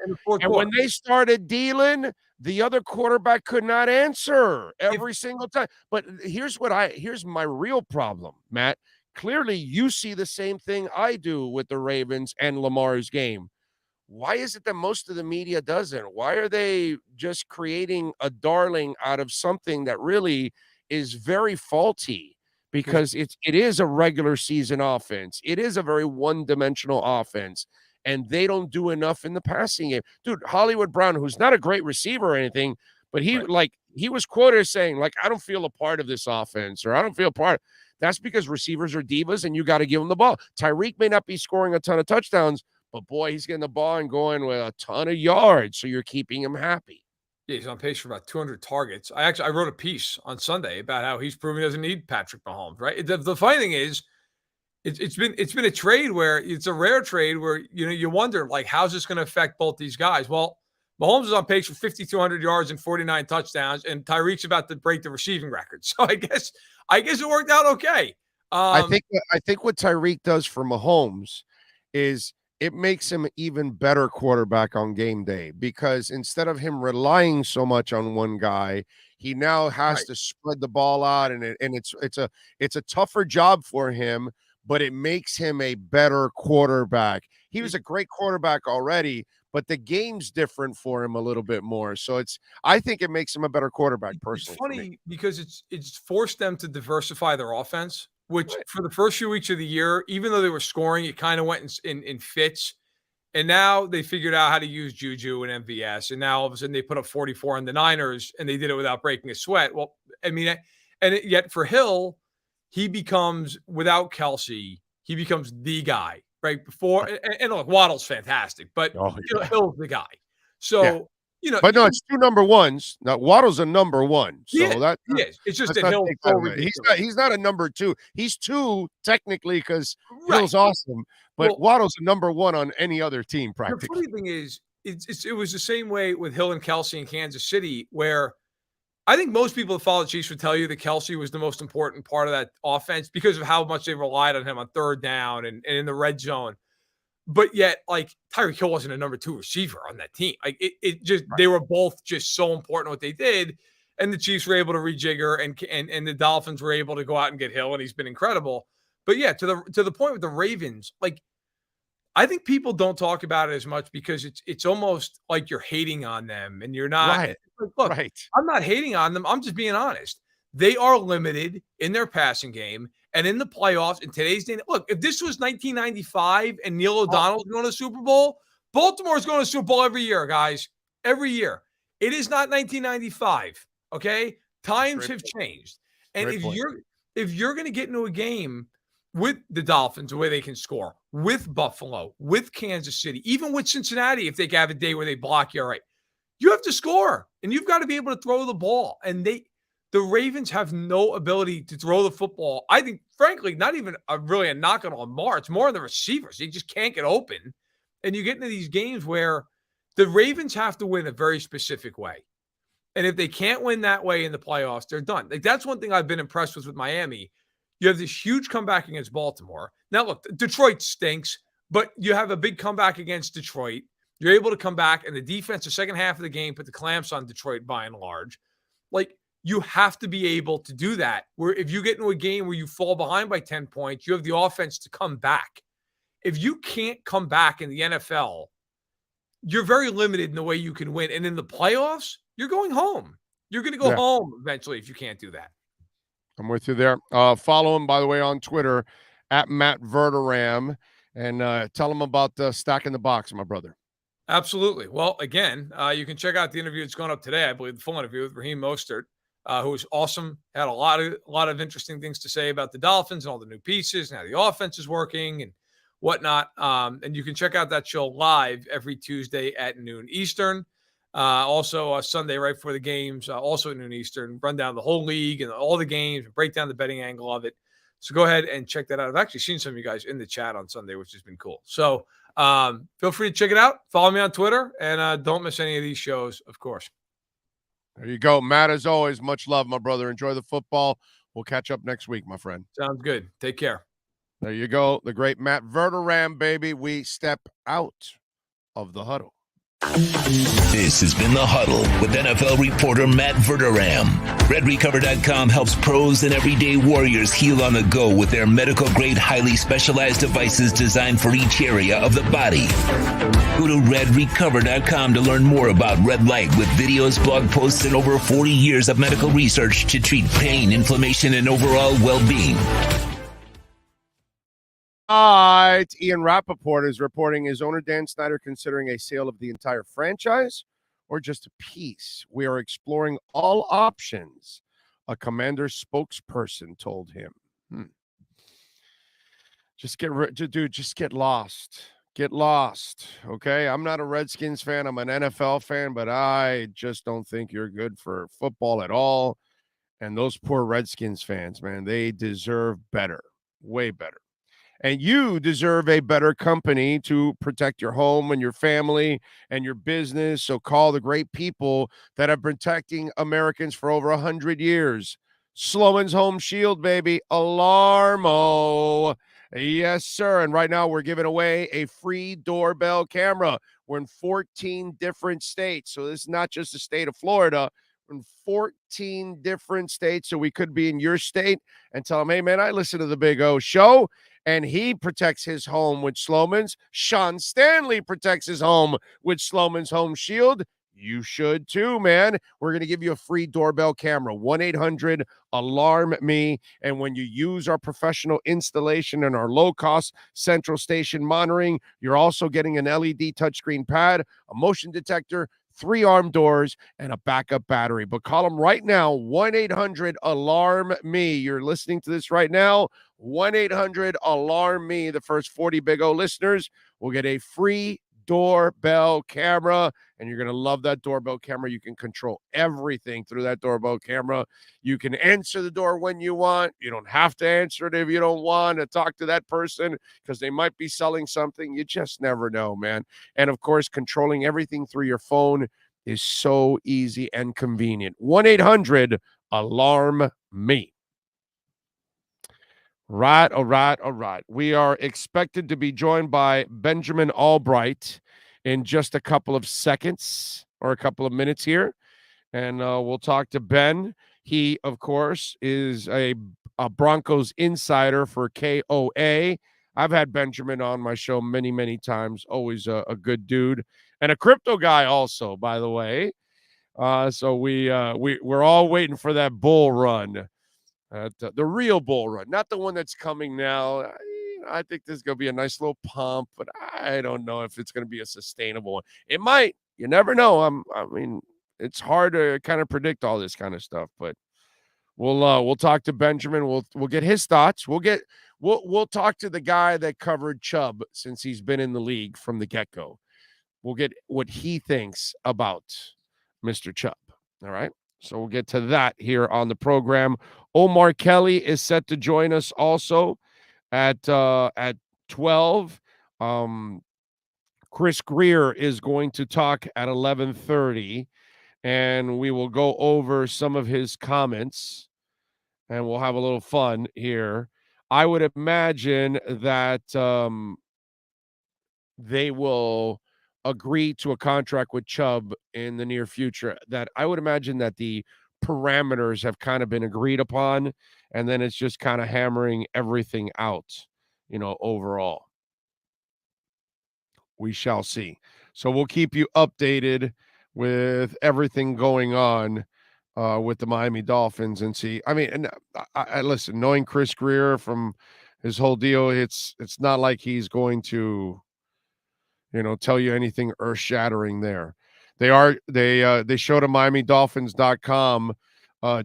when they started dealing, the other quarterback could not answer every single time. But here's my real problem, Matt. Clearly, you see the same thing I do with the Ravens and Lamar's game. Why is it that most of the media doesn't? Why are they just creating a darling out of something that really is very faulty? Because it is a regular season offense. It is a very one-dimensional offense, and they don't do enough in the passing game. Dude, Hollywood Brown, who's not a great receiver or anything, but he was quoted as saying, I don't feel a part of this offense, or I don't feel a part. That's because receivers are divas, and you got to give them the ball. Tyreek may not be scoring a ton of touchdowns, but boy, he's getting the ball and going with a ton of yards, so you're keeping him happy. Yeah, he's on pace for about 200 targets. I wrote a piece on Sunday about how he's proving he doesn't need Patrick Mahomes, right? The funny thing is, it's been a trade where it's a rare trade where you wonder how's this going to affect both these guys? Well, Mahomes is on pace for 5,200 yards and 49 touchdowns, and Tyreek's about to break the receiving record. So I guess it worked out okay. I think what Tyreek does for Mahomes is it makes him an even better quarterback on game day, because instead of him relying so much on one guy, he now has to spread the ball out, and it's a tougher job for him, but it makes him a better quarterback. He was a great quarterback already, but the game's different for him a little bit more. So I think it makes him a better quarterback personally. It's funny because it's forced them to diversify their offense, which for the first few weeks of the year, even though they were scoring, it kind of went in fits. And now they figured out how to use Juju and MVS. And now all of a sudden they put up 44 on the Niners, and they did it without breaking a sweat. Well, I mean, yet for Hill, he becomes, without Kelsey, he becomes the guy, right? Before, and look, Waddle's fantastic, but Hill's the guy. So, but no, it's two number ones. Now Waddle's a number one, so he is. It's just that Hill. He's not a number two. He's two technically because Hill's awesome, but Waddle's a number one on any other team practically. The funny thing is, it was the same way with Hill and Kelsey in Kansas City, where I think most people that follow the Chiefs would tell you that Kelsey was the most important part of that offense because of how much they relied on him on third down and in the red zone. But yet, like, Tyreek Hill wasn't a number two receiver on that team. Like, it just they were both just so important what they did, and the Chiefs were able to rejigger, and the Dolphins were able to go out and get Hill, and he's been incredible. But yeah, to the point with the Ravens, like, I think people don't talk about it as much because it's almost like you're hating on them, and you're not. Right. Look, I'm not hating on them. I'm just being honest. They are limited in their passing game. And in the playoffs, in today's day, look, if this was 1995 and Neil O'Donnell's going to the Super Bowl, Baltimore's going to the Super Bowl every year, guys. Every year. It is not 1995, okay? Times have changed. And if you're going to get into a game with the Dolphins, the way they can score, with Buffalo, with Kansas City, even with Cincinnati, if they have a day where they block you, all right, you have to score. And you've got to be able to throw the ball. And the Ravens have no ability to throw the football. I think, frankly, not even really a knock on Lamar. It's more on the receivers. They just can't get open. And you get into these games where the Ravens have to win a very specific way. And if they can't win that way in the playoffs, they're done. Like, that's one thing I've been impressed with Miami. You have this huge comeback against Baltimore. Now, look, Detroit stinks, but you have a big comeback against Detroit. You're able to come back, and the defense, the second half of the game, put the clamps on Detroit by and large. Like, you have to be able to do that. Where if you get into a game where you fall behind by 10 points, you have the offense to come back. If you can't come back in the NFL, you're very limited in the way you can win. And in the playoffs, you're going home. You're going to go home eventually if you can't do that. I'm with you there. Follow him, by the way, on Twitter at Matt Verderam, and tell him about Stack in the Box, my brother. Absolutely. Well, again, you can check out the interview that's going up today. I believe the full interview with Raheem Mostert. Who was awesome, had a lot of interesting things to say about the Dolphins and all the new pieces and how the offense is working and whatnot. And you can check out that show live every Tuesday at noon Eastern. Also Sunday right before the games, also at noon Eastern. Run down the whole league and all the games and break down the betting angle of it. So go ahead and check that out. I've actually seen some of you guys in the chat on Sunday, which has been cool. So feel free to check it out. Follow me on Twitter, and don't miss any of these shows, of course. There you go. Matt, as always, much love, my brother. Enjoy the football. We'll catch up next week, my friend. Sounds good. Take care. There you go. The great Matt Verderam, baby. We step out of the huddle. This has been The Huddle with NFL reporter Matt Verderam. RedRecover.com helps pros and everyday warriors heal on the go with their medical-grade, highly specialized devices designed for each area of the body. Go to RedRecover.com to learn more about red light with videos, blog posts, and over 40 years of medical research to treat pain, inflammation, and overall well-being. All right, Ian Rappaport is reporting, is owner Dan Snyder considering a sale of the entire franchise or just a piece? We are exploring all options, a Commander spokesperson told him. Just get lost. Get lost, okay? I'm not a Redskins fan. I'm an NFL fan, but I just don't think you're good for football at all. And those poor Redskins fans, man, they deserve better, way better. And you deserve a better company to protect your home and your family and your business. So call the great people that have been protecting Americans for over 100 years. Sloman's Home Shield, baby. Alarmo. Yes, sir. And right now we're giving away a free doorbell camera. We're in 14 different states. So this is not just the state of Florida. We're in 14 different states. So we could be in your state and tell them, hey, man, I listen to the Big O Show. and he protects his home with Slomin's. Sean Stanley protects his home with Slomin's Home Shield. You should too, man. We're going to give you a free doorbell camera, 1-800-ALARM-ME. And when you use our professional installation and our low-cost central station monitoring, you're also getting an LED touchscreen pad, a motion detector, 3 arm doors, and a backup battery. But call them right now, 1-800-ALARM-ME. You're listening to this right now, 1-800-ALARM-ME. The first 40 Big O listeners will get a free doorbell camera, and you're going to love that doorbell camera. You can control everything through that doorbell camera. You can answer the door when you want. You don't have to answer it if you don't want to talk to that person because they might be selling something. You just never know, man. And of course, controlling everything through your phone is so easy and convenient. 1-800-ALARM-ME. Right, all right. We are expected to be joined by Benjamin Albright in just a couple of seconds or a couple of minutes here. And we'll talk to Ben. He, of course, is a Broncos insider for KOA. I've had Benjamin on my show many, many times. Always a good dude. And a crypto guy also, by the way. So we're all waiting for that bull run. The real bull run, not the one that's coming now. I think this is going to be a nice little pump, but I don't know if it's going to be a sustainable one. It might. You never know. I mean, it's hard to kind of predict all this kind of stuff, but we'll talk to Benjamin. We'll get his thoughts. We'll talk to the guy that covered Chubb since he's been in the league from the get-go. We'll get what he thinks about Mr. Chubb. All right. So we'll get to that here on the program. Omar Kelly is set to join us also at 12. Chris Greer is going to talk at 11:30, and we will go over some of his comments, and we'll have a little fun here. I would imagine that they will agree to a contract with Chubb in the near future. That I would imagine that the parameters have kind of been agreed upon, and then it's just kind of hammering everything out, overall. We shall see. So we'll keep you updated with everything going on with the Miami Dolphins and see. I mean, and I listen, knowing Chris Greer from his whole deal, it's not like he's going to tell you anything earth-shattering there. They showed a MiamiDolphins.com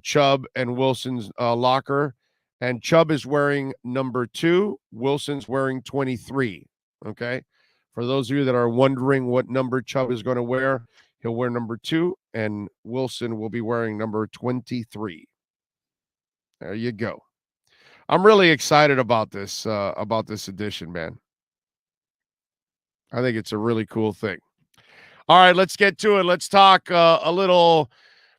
Chubb and Wilson's locker, and Chubb is wearing number 2. Wilson's wearing 23. Okay, for those of you that are wondering what number Chubb is going to wear, he'll wear number 2, and Wilson will be wearing number 23. There you go. I'm really excited about this edition, man. I think it's a really cool thing. All right, let's get to it. Let's talk a little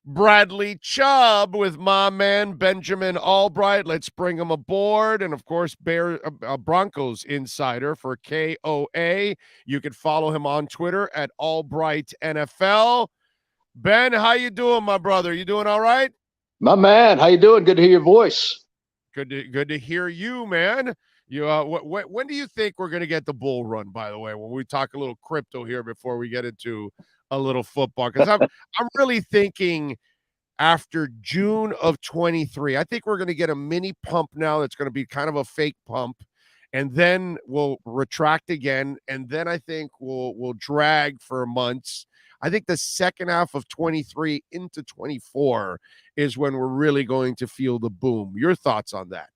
Bradley Chubb with my man Benjamin Albright. Let's bring him aboard. And, of course, Broncos insider for KOA. You can follow him on Twitter at Albright NFL. Ben, how you doing, my brother? You doing all right? My man, how you doing? Good to hear your voice. Good to hear you, man. You when do you think we're going to get the bull run, by the way, when we talk a little crypto here before we get into a little football? Because I'm really thinking after June of 23. I think we're going to get a mini pump now that's going to be kind of a fake pump, and then we'll retract again, and then I think we'll drag for months. I think the second half of 23 into 24 is when we're really going to feel the boom. Your thoughts on that?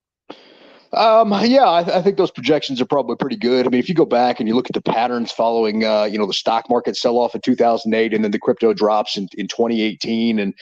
Yeah, I think those projections are probably pretty good. I mean, if you go back and you look at the patterns following, the stock market sell-off in 2008 and then the crypto drops in 2018 and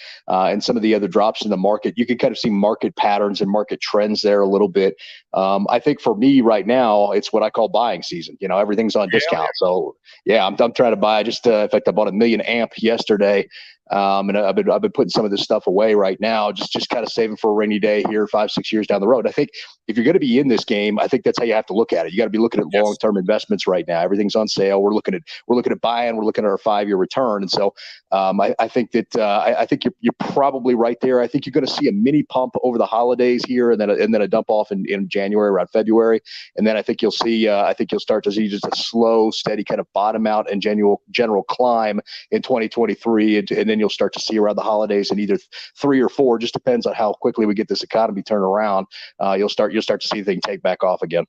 some of the other drops in the market, you can kind of see market patterns and market trends there a little bit. I think for me right now, it's what I call buying season. Everything's on discount. So, yeah, I'm trying to buy. In fact, I bought a 1 million amp yesterday. And I've been putting some of this stuff away right now, just kind of saving for a rainy day here 5-6 years down the road. I think if you're going to be in this game, I think that's how you have to look at it. You got to be looking at long-term investments right now. Everything's on sale. We're looking at buying. We're looking at our 5-year return. And so I think that I think you're probably right there. I think you're going to see a mini pump over the holidays here, and then a dump off in January, around February, and then I think you'll start to see just a slow, steady kind of bottom out and general climb in 2023, and then you'll start to see around the holidays in either 3 or 4, just depends on how quickly we get this economy turned around. You'll start to see things take back off again.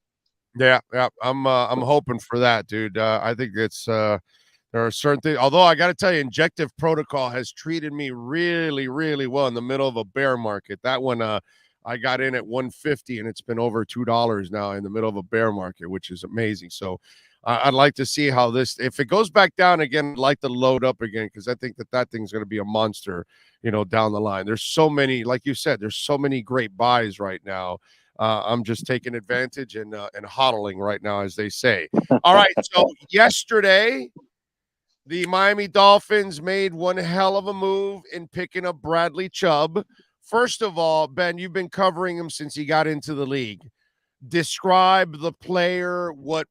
Yeah. I'm hoping for that, dude. I think it's there are certain things. Although I got to tell you, Injective Protocol has treated me really, really well in the middle of a bear market. That one, I got in at 150, and it's been over $2 now in the middle of a bear market, which is amazing. So I'd like to see how this, if it goes back down again, I'd like to load up again, because I think that thing's going to be a monster, down the line. There's so many, like you said, there's so many great buys right now. I'm just taking advantage and hodling right now, as they say. All right, so yesterday, the Miami Dolphins made one hell of a move in picking up Bradley Chubb. First of all, Ben, you've been covering him since he got into the league. Describe the player, what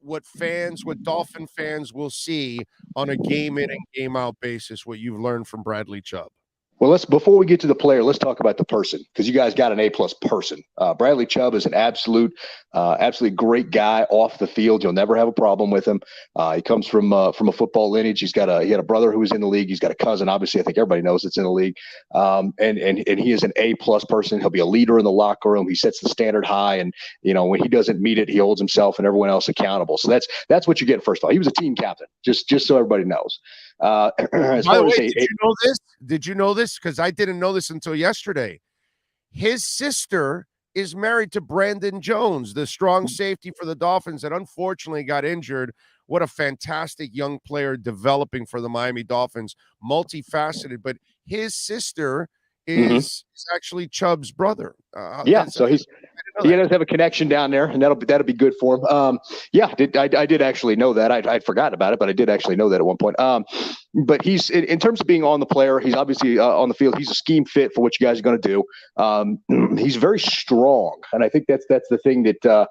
Dolphin fans will see on a game in and game out basis, what you've learned from Bradley Chubb. Well, before we get to the player, let's talk about the person, because you guys got an A+ person. Bradley Chubb is an absolutely great guy off the field. You'll never have a problem with him. He comes from a football lineage. He had a brother who was in the league. He's got a cousin, obviously, I think everybody knows it's in the league. And he is an A+ person. He'll be a leader in the locker room. He sets the standard high, and when he doesn't meet it, he holds himself and everyone else accountable. So that's what you get. First of all, he was a team captain, just so everybody knows. By the way, did you know this? Did you know this? Because I didn't know this until yesterday. His sister is married to Brandon Jones, the strong safety for the Dolphins that unfortunately got injured. What a fantastic young player developing for the Miami Dolphins, multifaceted. But his sister is actually Chubb's brother. So he does have a connection down there, and that'll be good for him. I did actually know that. I'd forgotten about it, but I did actually know that at one point. But he's in terms of being on the player, he's obviously on the field. He's a scheme fit for what you guys are going to do. He's very strong, and I think that's the thing that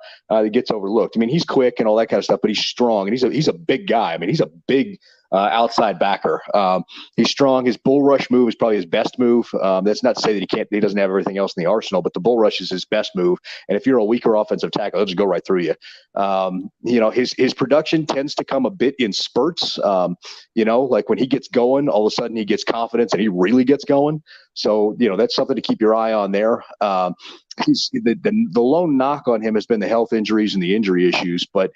gets overlooked. I mean, he's quick and all that kind of stuff, but he's strong, and he's a big guy. I mean, he's a big outside backer. He's strong. His bull rush move is probably his best move. That's not to say that he doesn't have everything else in the arsenal, but the bull rush is his best move. And if you're a weaker offensive tackle, he'll just go right through you. His production tends to come a bit in spurts. Like when he gets going, all of a sudden he gets confidence and he really gets going. So, that's something to keep your eye on there. He's the lone knock on him has been the health injuries and the injury issues, but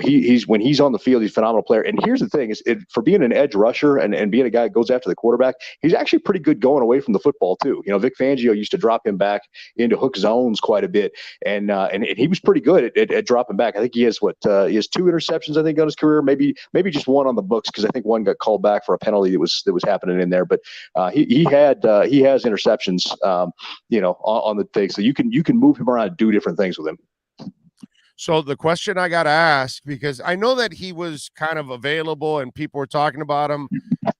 he's when he's on the field, he's a phenomenal player. And here's the thing: for being an edge rusher and being a guy that goes after the quarterback, he's actually pretty good going away from the football too. Vic Fangio used to drop him back into hook zones quite a bit, and he was pretty good at dropping back. I think he has 2 interceptions, I think, on his career, maybe just one on the books, because I think one got called back for a penalty that was happening in there. But he has interceptions, on the thing, so you can move him around and do different things with him. So the question I got to ask, because I know that he was kind of available and people were talking about him, I'm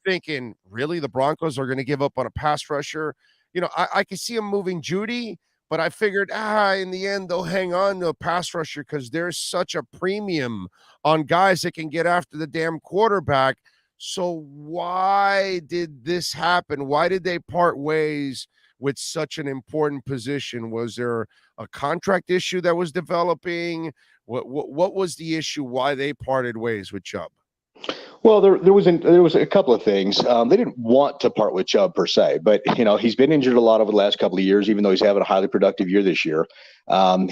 thinking, really, the Broncos are going to give up on a pass rusher? I can see him moving Judy, but I figured, in the end, they'll hang on to a pass rusher because there's such a premium on guys that can get after the damn quarterback. So why did this happen? Why did they part ways with such an important position? Was there a contract issue that was developing? What was the issue? Why they parted ways with Chubb? Well, there was a couple of things. They didn't want to part with Chubb per se, but he's been injured a lot over the last couple of years, even though he's having a highly productive year this year.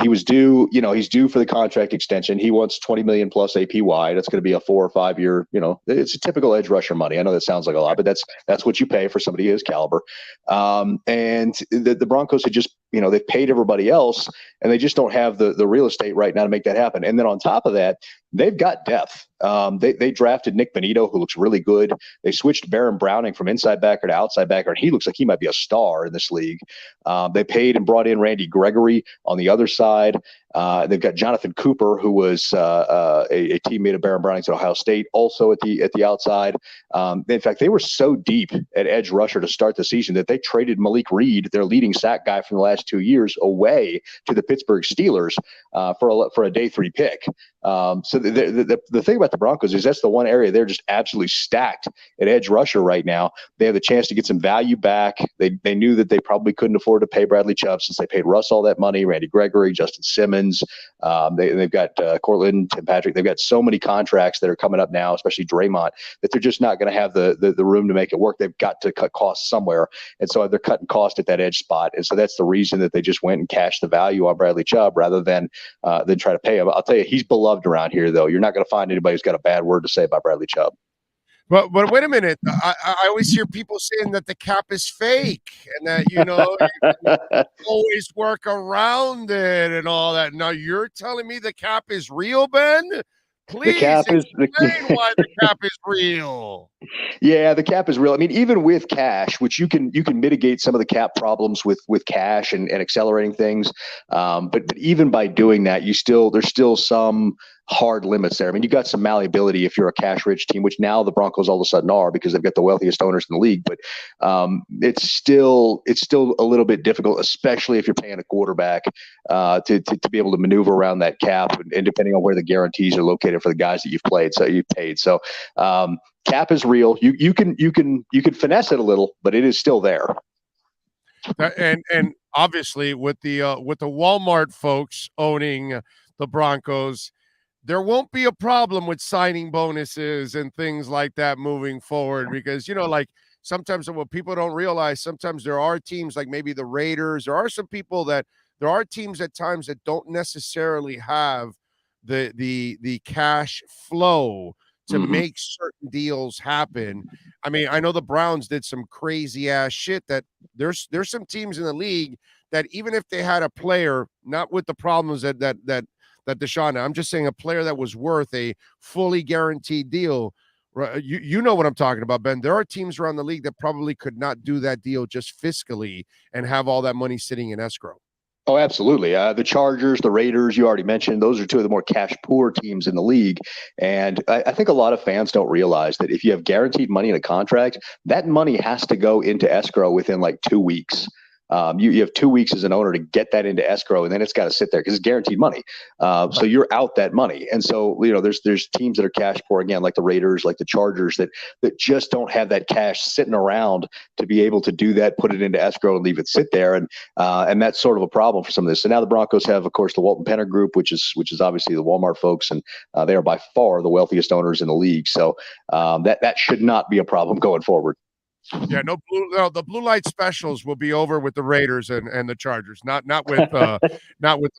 He was due, he's due for the contract extension. He wants $20 million plus APY. That's going to be a 4 or 5 year, it's a typical edge rusher money. I know that sounds like a lot, but that's what you pay for somebody of his caliber. And the Broncos had just, they've paid everybody else, and they just don't have the real estate right now to make that happen. And then on top of that, they've got depth. They drafted Nick Benito, who looks really good. They switched Baron Browning from inside backer to outside backer, and he looks like he might be a star in this league. They paid and brought in Randy Gregory on the other side. They've got Jonathan Cooper, who was a teammate of Baron Browning's at Ohio State, also at the outside. In fact, they were so deep at edge rusher to start the season that they traded Malik Reed, their leading sack guy from the last 2 years, away to the Pittsburgh Steelers for a day 3 pick. So the thing about the Broncos is that's the one area they're just absolutely stacked at edge rusher right now. They have the chance to get some value back. They knew that they probably couldn't afford to pay Bradley Chubb since they paid Russ all that money, Randy Gregory, Justin Simmons. They've got Cortland, Tim Patrick. They've got so many contracts that are coming up now, especially Draymond, that they're just not going to have the room to make it work. They've got to cut costs somewhere. And so they're cutting cost at that edge spot. And so that's the reason that they just went and cashed the value on Bradley Chubb rather than try to pay him. I'll tell you, he's beloved around here, though. You're not going to find anybody who's got a bad word to say about Bradley Chubb. But wait a minute. I always hear people saying that the cap is fake and that, you can always work around it and all that. Now you're telling me the cap is real, Ben? Please explain why the cap is real. Yeah, the cap is real. I mean, even with cash, which you can mitigate some of the cap problems with cash and accelerating things. But even by doing that, there's still some hard limits there. I mean, you got some malleability if you're a cash-rich team, which now the Broncos all of a sudden are because they've got the wealthiest owners in the league. But it's still a little bit difficult, especially if you're paying a quarterback to be able to maneuver around that cap, and depending on where the guarantees are located for the guys that you've paid. So cap is real. You can finesse it a little, but it is still there. And obviously with the Walmart folks owning the Broncos, there won't be a problem with signing bonuses and things like that moving forward because, like sometimes what people don't realize, sometimes there are teams like maybe the Raiders. There are teams at times that don't necessarily have the cash flow to make certain deals happen. I mean, I know the Browns did some crazy ass shit that there's some teams in the league that even if they had a player, not with the problems that Deshaun, I'm just saying a player that was worth a fully guaranteed deal. You know what I'm talking about, Ben. There are teams around the league that probably could not do that deal just fiscally and have all that money sitting in escrow. Oh, absolutely. The Chargers, the Raiders, you already mentioned, those are two of the more cash-poor teams in the league. And I think a lot of fans don't realize that if you have guaranteed money in a contract, that money has to go into escrow within like 2 weeks. You have 2 weeks as an owner to get that into escrow, and then it's got to sit there because it's guaranteed money. So you're out that money. And so, there's teams that are cash poor, again, like the Raiders, like the Chargers, that just don't have that cash sitting around to be able to do that, put it into escrow and leave it sit there. And that's sort of a problem for some of this. So now the Broncos have, of course, the Walton Penner Group, which is obviously the Walmart folks, and they are by far the wealthiest owners in the league. So that should not be a problem going forward. Yeah, the blue light specials will be over with the Raiders and the Chargers, not with the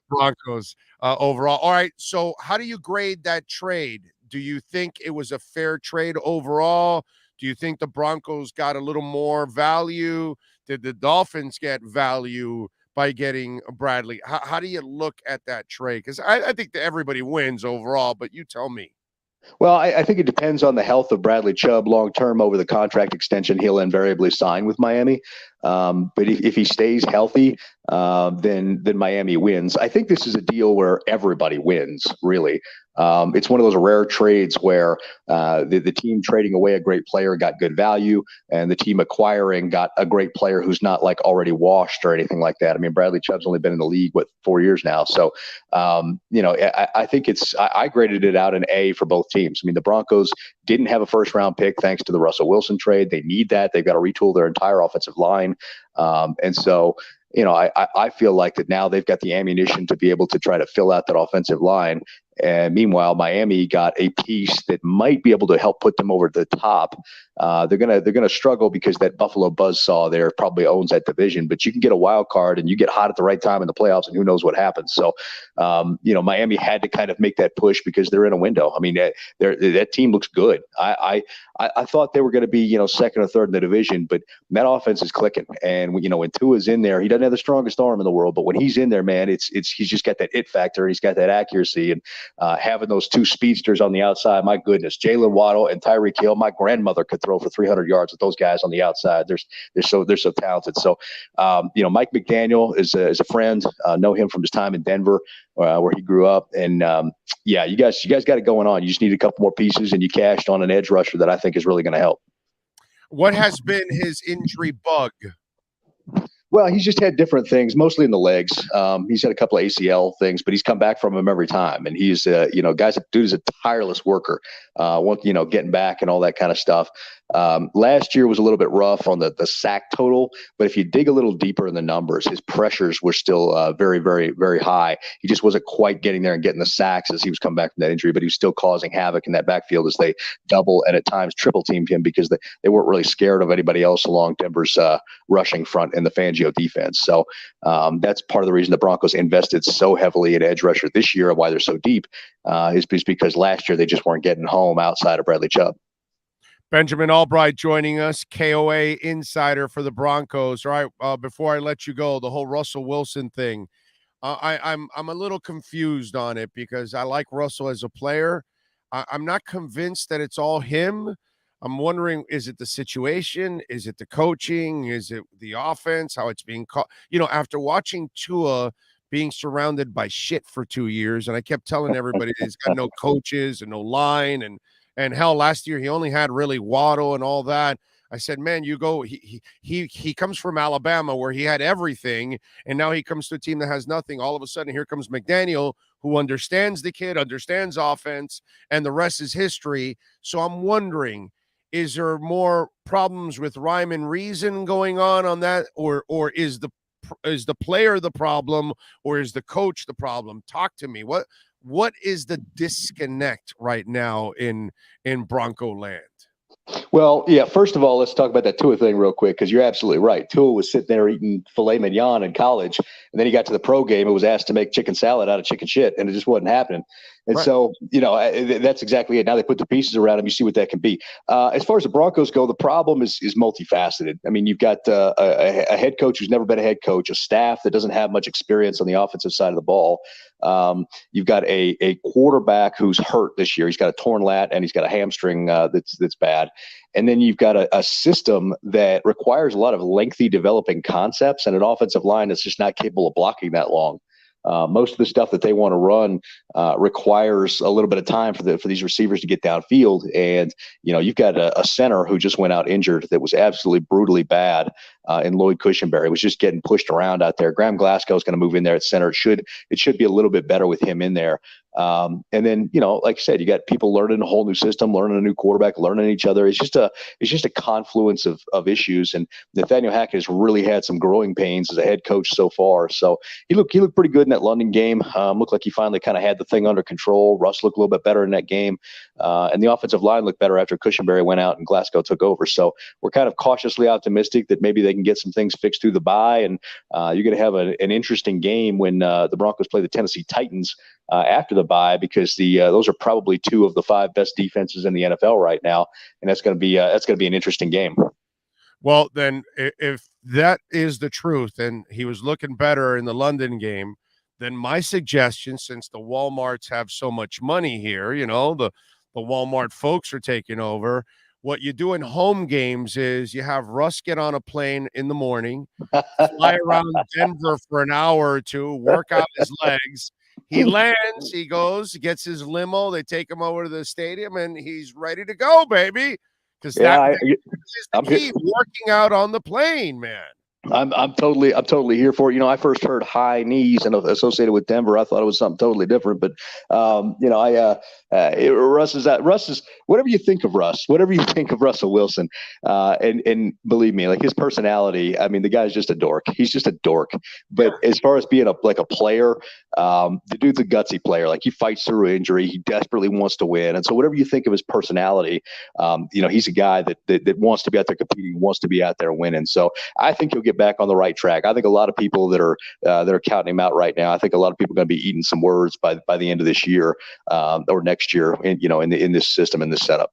Broncos overall. All right, so how do you grade that trade? Do you think it was a fair trade overall? Do you think the Broncos got a little more value? Did the Dolphins get value by getting Bradley? How do you look at that trade? Because I think that everybody wins overall, but you tell me. Well, I think it depends on the health of Bradley Chubb long term over the contract extension he'll invariably sign with Miami. But if he stays healthy, then Miami wins. I think this is a deal where everybody wins, really. It's one of those rare trades where the team trading away a great player got good value, and the team acquiring got a great player who's not like already washed or anything like that. I mean, Bradley Chubb's only been in the league, 4 years now. So, I think I graded it out an A for both teams. I mean, the Broncos didn't have a first round pick thanks to the Russell Wilson trade. They need that. They've got to retool their entire offensive line. And so, I feel like that now they've got the ammunition to be able to try to fill out that offensive line. And meanwhile, Miami got a piece that might be able to help put them over the top. They're gonna struggle because that Buffalo buzzsaw there probably owns that division. But you can get a wild card and you get hot at the right time in the playoffs, and who knows what happens. So, Miami had to kind of make that push because they're in a window. I mean, that team looks good. I thought they were going to be second or third in the division, but that offense is clicking. And when Tua's in there, he doesn't have the strongest arm in the world, but when he's in there, man, he's just got that it factor. He's got that accuracy, and having those two speedsters on the outside, my goodness, Jalen Waddle and Tyreek Hill. My grandmother could throw for 300 yards with those guys on the outside. They're so talented. So, Mike McDaniel is a friend. Know him from his time in Denver. where he grew up. And yeah, you guys got it going on. You just need a couple more pieces, and you cashed on an edge rusher that I think is really going to help. What has been his injury bug? Well, he's just had different things, mostly in the legs. He's had a couple of ACL things, but he's come back from them every time. And he's, dude is a tireless worker, getting back and all that kind of stuff. Last year was a little bit rough on the sack total, but if you dig a little deeper in the numbers, his pressures were still very, very, very high. He just wasn't quite getting there and getting the sacks as he was coming back from that injury, but he was still causing havoc in that backfield as they double and at times triple teamed him because they weren't really scared of anybody else along Denver's rushing front in the Fangio defense. So that's part of the reason the Broncos invested so heavily in edge rusher this year and why they're so deep is because last year they just weren't getting home outside of Bradley Chubb. Benjamin Albright joining us, KOA insider for the Broncos. All right, before I let you go, the whole Russell Wilson thing, I'm a little confused on it because I like Russell as a player. I'm not convinced that it's all him. I'm wondering, is it the situation? Is it the coaching? Is it the offense, how it's being called? After watching Tua being surrounded by shit for 2 years, and I kept telling everybody he's got no coaches and no line, and hell, last year he only had really Waddle and all that. I said, man, he comes from Alabama where he had everything, and now he comes to a team that has nothing. All of a sudden, here comes McDaniel, who understands the kid, understands offense, and the rest is history. So I'm wondering, is there more problems with rhyme and reason going on that, or is the player the problem, or is the coach the problem? Talk to me. What is the disconnect right now in Bronco land? Well, yeah, first of all, let's talk about that Tua thing real quick, because you're absolutely right. Tua was sitting there eating filet mignon in college, and then he got to the pro game and was asked to make chicken salad out of chicken shit, and it just wasn't happening. And so, that's exactly it. Now they put the pieces around him. You see what that can be. As far as the Broncos go, the problem is multifaceted. I mean, you've got a head coach who's never been a head coach, a staff that doesn't have much experience on the offensive side of the ball. You've got a quarterback who's hurt this year. He's got a torn lat and he's got a hamstring that's bad. And then you've got a system that requires a lot of lengthy developing concepts and an offensive line that's just not capable of blocking that long. Most of the stuff that they want to run requires a little bit of time for these receivers to get downfield. And, you've got a center who just went out injured that was absolutely brutally bad in Lloyd Cushenberry. Was just getting pushed around out there. Graham Glasgow is going to move in there at center. It should be a little bit better with him in there. And then, like I said, you got people learning a whole new system, learning a new quarterback, learning each other. It's just a confluence of issues. And Nathaniel Hackett has really had some growing pains as a head coach so far. So he looked pretty good in that London game. Looked like he finally kind of had the thing under control. Russ looked a little bit better in that game. And the offensive line looked better after Cushenberry went out and Glasgow took over. So we're kind of cautiously optimistic that maybe they can get some things fixed through the bye. And you're going to have an interesting game when the Broncos play the Tennessee Titans after the bye, because those are probably two of the five best defenses in the NFL right now, and that's going to be an interesting game. Well, then, if that is the truth, and he was looking better in the London game, then my suggestion, since the Walmarts have so much money here, the Walmart folks are taking over. What you do in home games is you have Russ get on a plane in the morning, fly around Denver for an hour or two, work out his legs. He lands, he goes, gets his limo, they take him over to the stadium, and he's ready to go, baby. Because that is the key, working out on the plane, man. I'm totally here for it. I first heard high knees and associated with Denver. I thought it was something totally different, but Russ is whatever you think of Russ, whatever you think of Russell Wilson, and believe me, like his personality, I mean, the guy's just a dork. He's just a dork. But as far as being a player, the dude's a gutsy player. Like he fights through injury. He desperately wants to win. And so whatever you think of his personality, he's a guy that wants to be out there competing, wants to be out there winning. So I think he'll get back on the right track. I think a lot of people that are counting him out right now, I think a lot of people are going to be eating some words by the end of this year or next year, in this system, in this setup.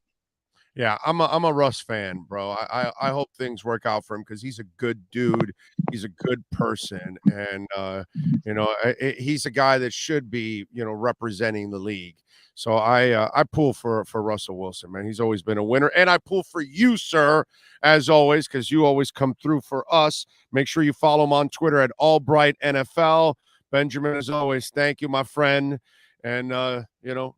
Yeah, I'm a Russ fan, bro. I hope things work out for him because he's a good dude. He's a good person, and he's a guy that should be representing the league. So I pull for Russell Wilson, man. He's always been a winner, and I pull for you, sir, as always, because you always come through for us. Make sure you follow him on Twitter at Albright NFL. Benjamin, as always, thank you, my friend. And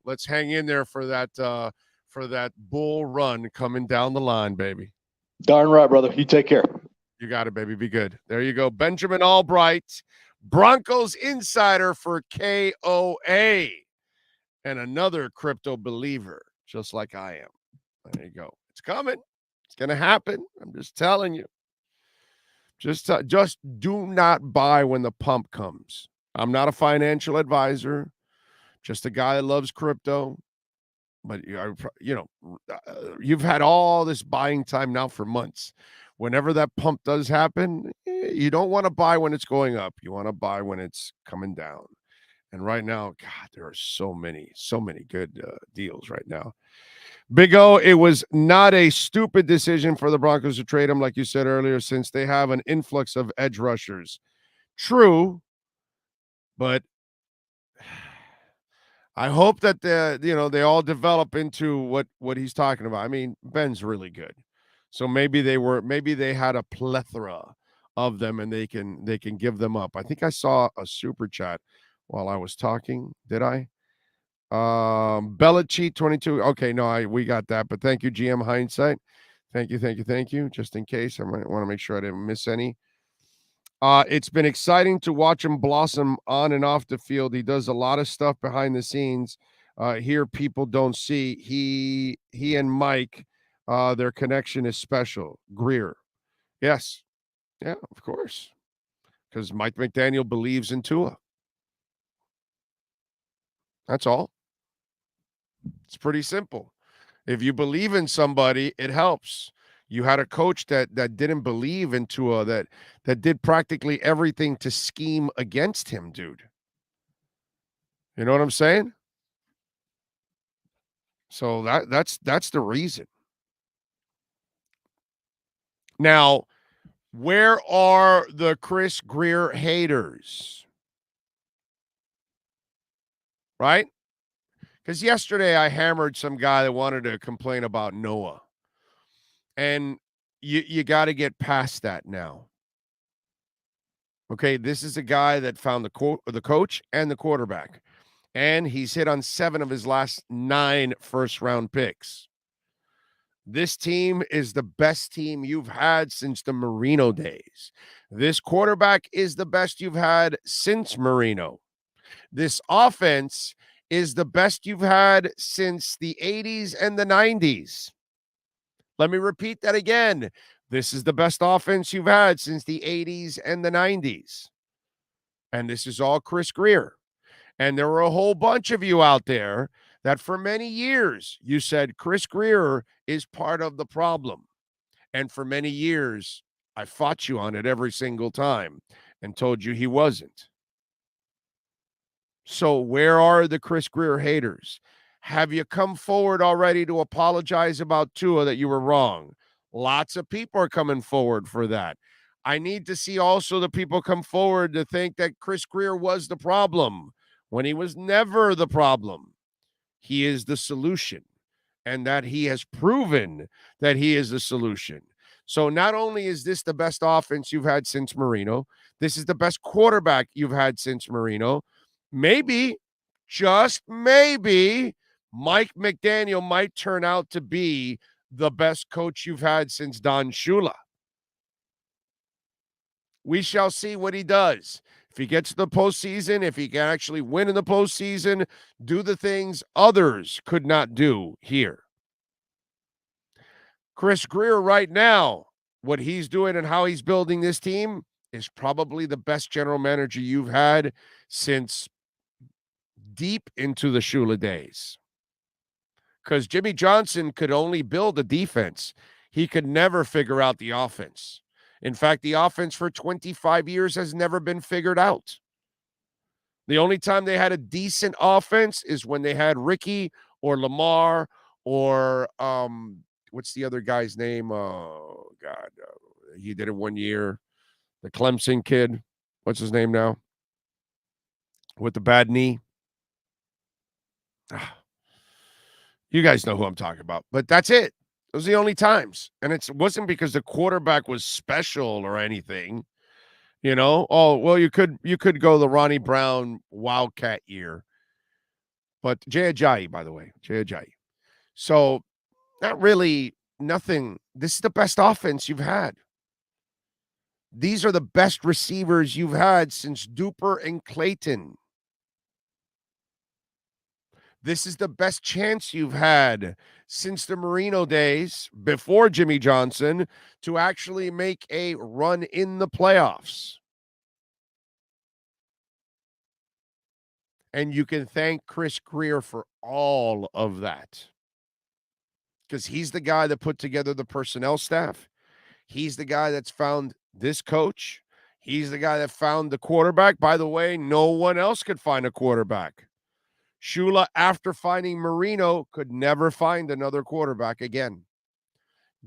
let's hang in there for that bull run coming down the line, baby. Darn right, brother. You take care. You got it, baby. Be good. There you go. Benjamin Albright, Broncos insider for KOA, and another crypto believer, just like I am. There you go. It's coming. It's going to happen. I'm just telling you. Just do not buy when the pump comes. I'm not a financial advisor, just a guy that loves crypto. But, you've had all this buying time now for months. Whenever that pump does happen, you don't want to buy when it's going up. You want to buy when it's coming down. And right now, God, there are so many good deals right now. Big O, it was not a stupid decision for the Broncos to trade him, like you said earlier, since they have an influx of edge rushers. True, but I hope that they all develop into what he's talking about. I mean, Ben's really good. So maybe they had a plethora of them and they can give them up. I think I saw a super chat while I was talking. Did I? Belichick 22. Okay, no, we got that. But thank you, GM Hindsight. Thank you. Just in case, I might want to make sure I didn't miss any. It's been exciting to watch him blossom on and off the field. He does a lot of stuff behind the scenes. Here people don't see. He and Mike, their connection is special. Greer. Yes. Yeah, of course. Because Mike McDaniel believes in Tua. That's all. It's pretty simple. If you believe in somebody, it helps. You had a coach that didn't believe in Tua, that did practically everything to scheme against him, dude. You know what I'm saying? So that's the reason. Now, where are the Chris Grier haters? Right? Because yesterday I hammered some guy that wanted to complain about Noah. And you got to get past that now. Okay, this is a guy that found the coach and the quarterback. And he's hit on 7 of his last 9 first-round picks. This team is the best team you've had since the Marino days. This quarterback is the best you've had since Marino. This offense is the best you've had since the 80s and the 90s. Let me repeat that again. This is the best offense you've had since the 80s and the 90s. And this is all Chris Grier. And there were a whole bunch of you out there that for many years you said Chris Grier is part of the problem. And for many years, I fought you on it every single time and told you he wasn't. So where are the Chris Grier haters? Have you come forward already to apologize about Tua that you were wrong? Lots of people are coming forward for that. I need to see also the people come forward to think that Chris Grier was the problem when he was never the problem. He is the solution, and that he has proven that he is the solution. So not only is this the best offense you've had since Marino, this is the best quarterback you've had since Marino. Maybe, just maybe, Mike McDaniel might turn out to be the best coach you've had since Don Shula. We shall see what he does. If he gets to the postseason, if he can actually win in the postseason, do the things others could not do here. Chris Grier right now, what he's doing and how he's building this team is probably the best general manager you've had since deep into the Shula days. Because Jimmy Johnson could only build a defense. He could never figure out the offense. In fact, the offense for 25 years has never been figured out. The only time they had a decent offense is when they had Ricky or Lamar or what's the other guy's name? Oh, God. He did it 1 year. The Clemson kid. What's his name now? With the bad knee. You guys know who I'm talking about. But that's it. Those are the only times. And it wasn't because the quarterback was special or anything. You know, oh well, you could go the Ronnie Brown Wildcat year, but Jay Ajayi, by the way, Jay Ajayi. So not really nothing. This is the best offense you've had. These are the best receivers you've had since Duper and Clayton. This is the best chance you've had since the Marino days, before Jimmy Johnson, to actually make a run in the playoffs. And you can thank Chris Grier for all of that. Because he's the guy that put together the personnel staff. He's the guy that's found this coach. He's the guy that found the quarterback. By the way, no one else could find a quarterback. Shula, after finding Marino, could never find another quarterback again.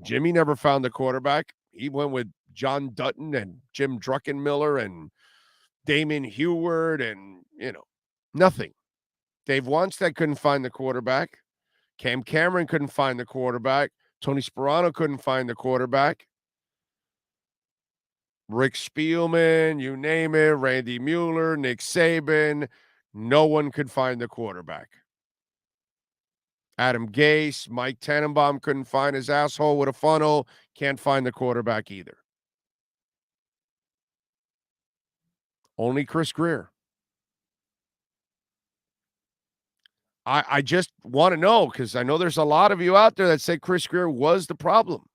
Jimmy never found a quarterback. He went with John Dutton and Jim Druckenmiller and Damon Heward and, nothing. Dave Wanstead couldn't find the quarterback. Cam Cameron couldn't find the quarterback. Tony Sperano couldn't find the quarterback. Rick Spielman, you name it, Randy Mueller, Nick Saban. No one could find the quarterback. Adam Gase, Mike Tannenbaum couldn't find his asshole with a funnel. Can't find the quarterback either. Only Chris Grier. I just want to know, because I know there's a lot of you out there that say Chris Grier was the problem.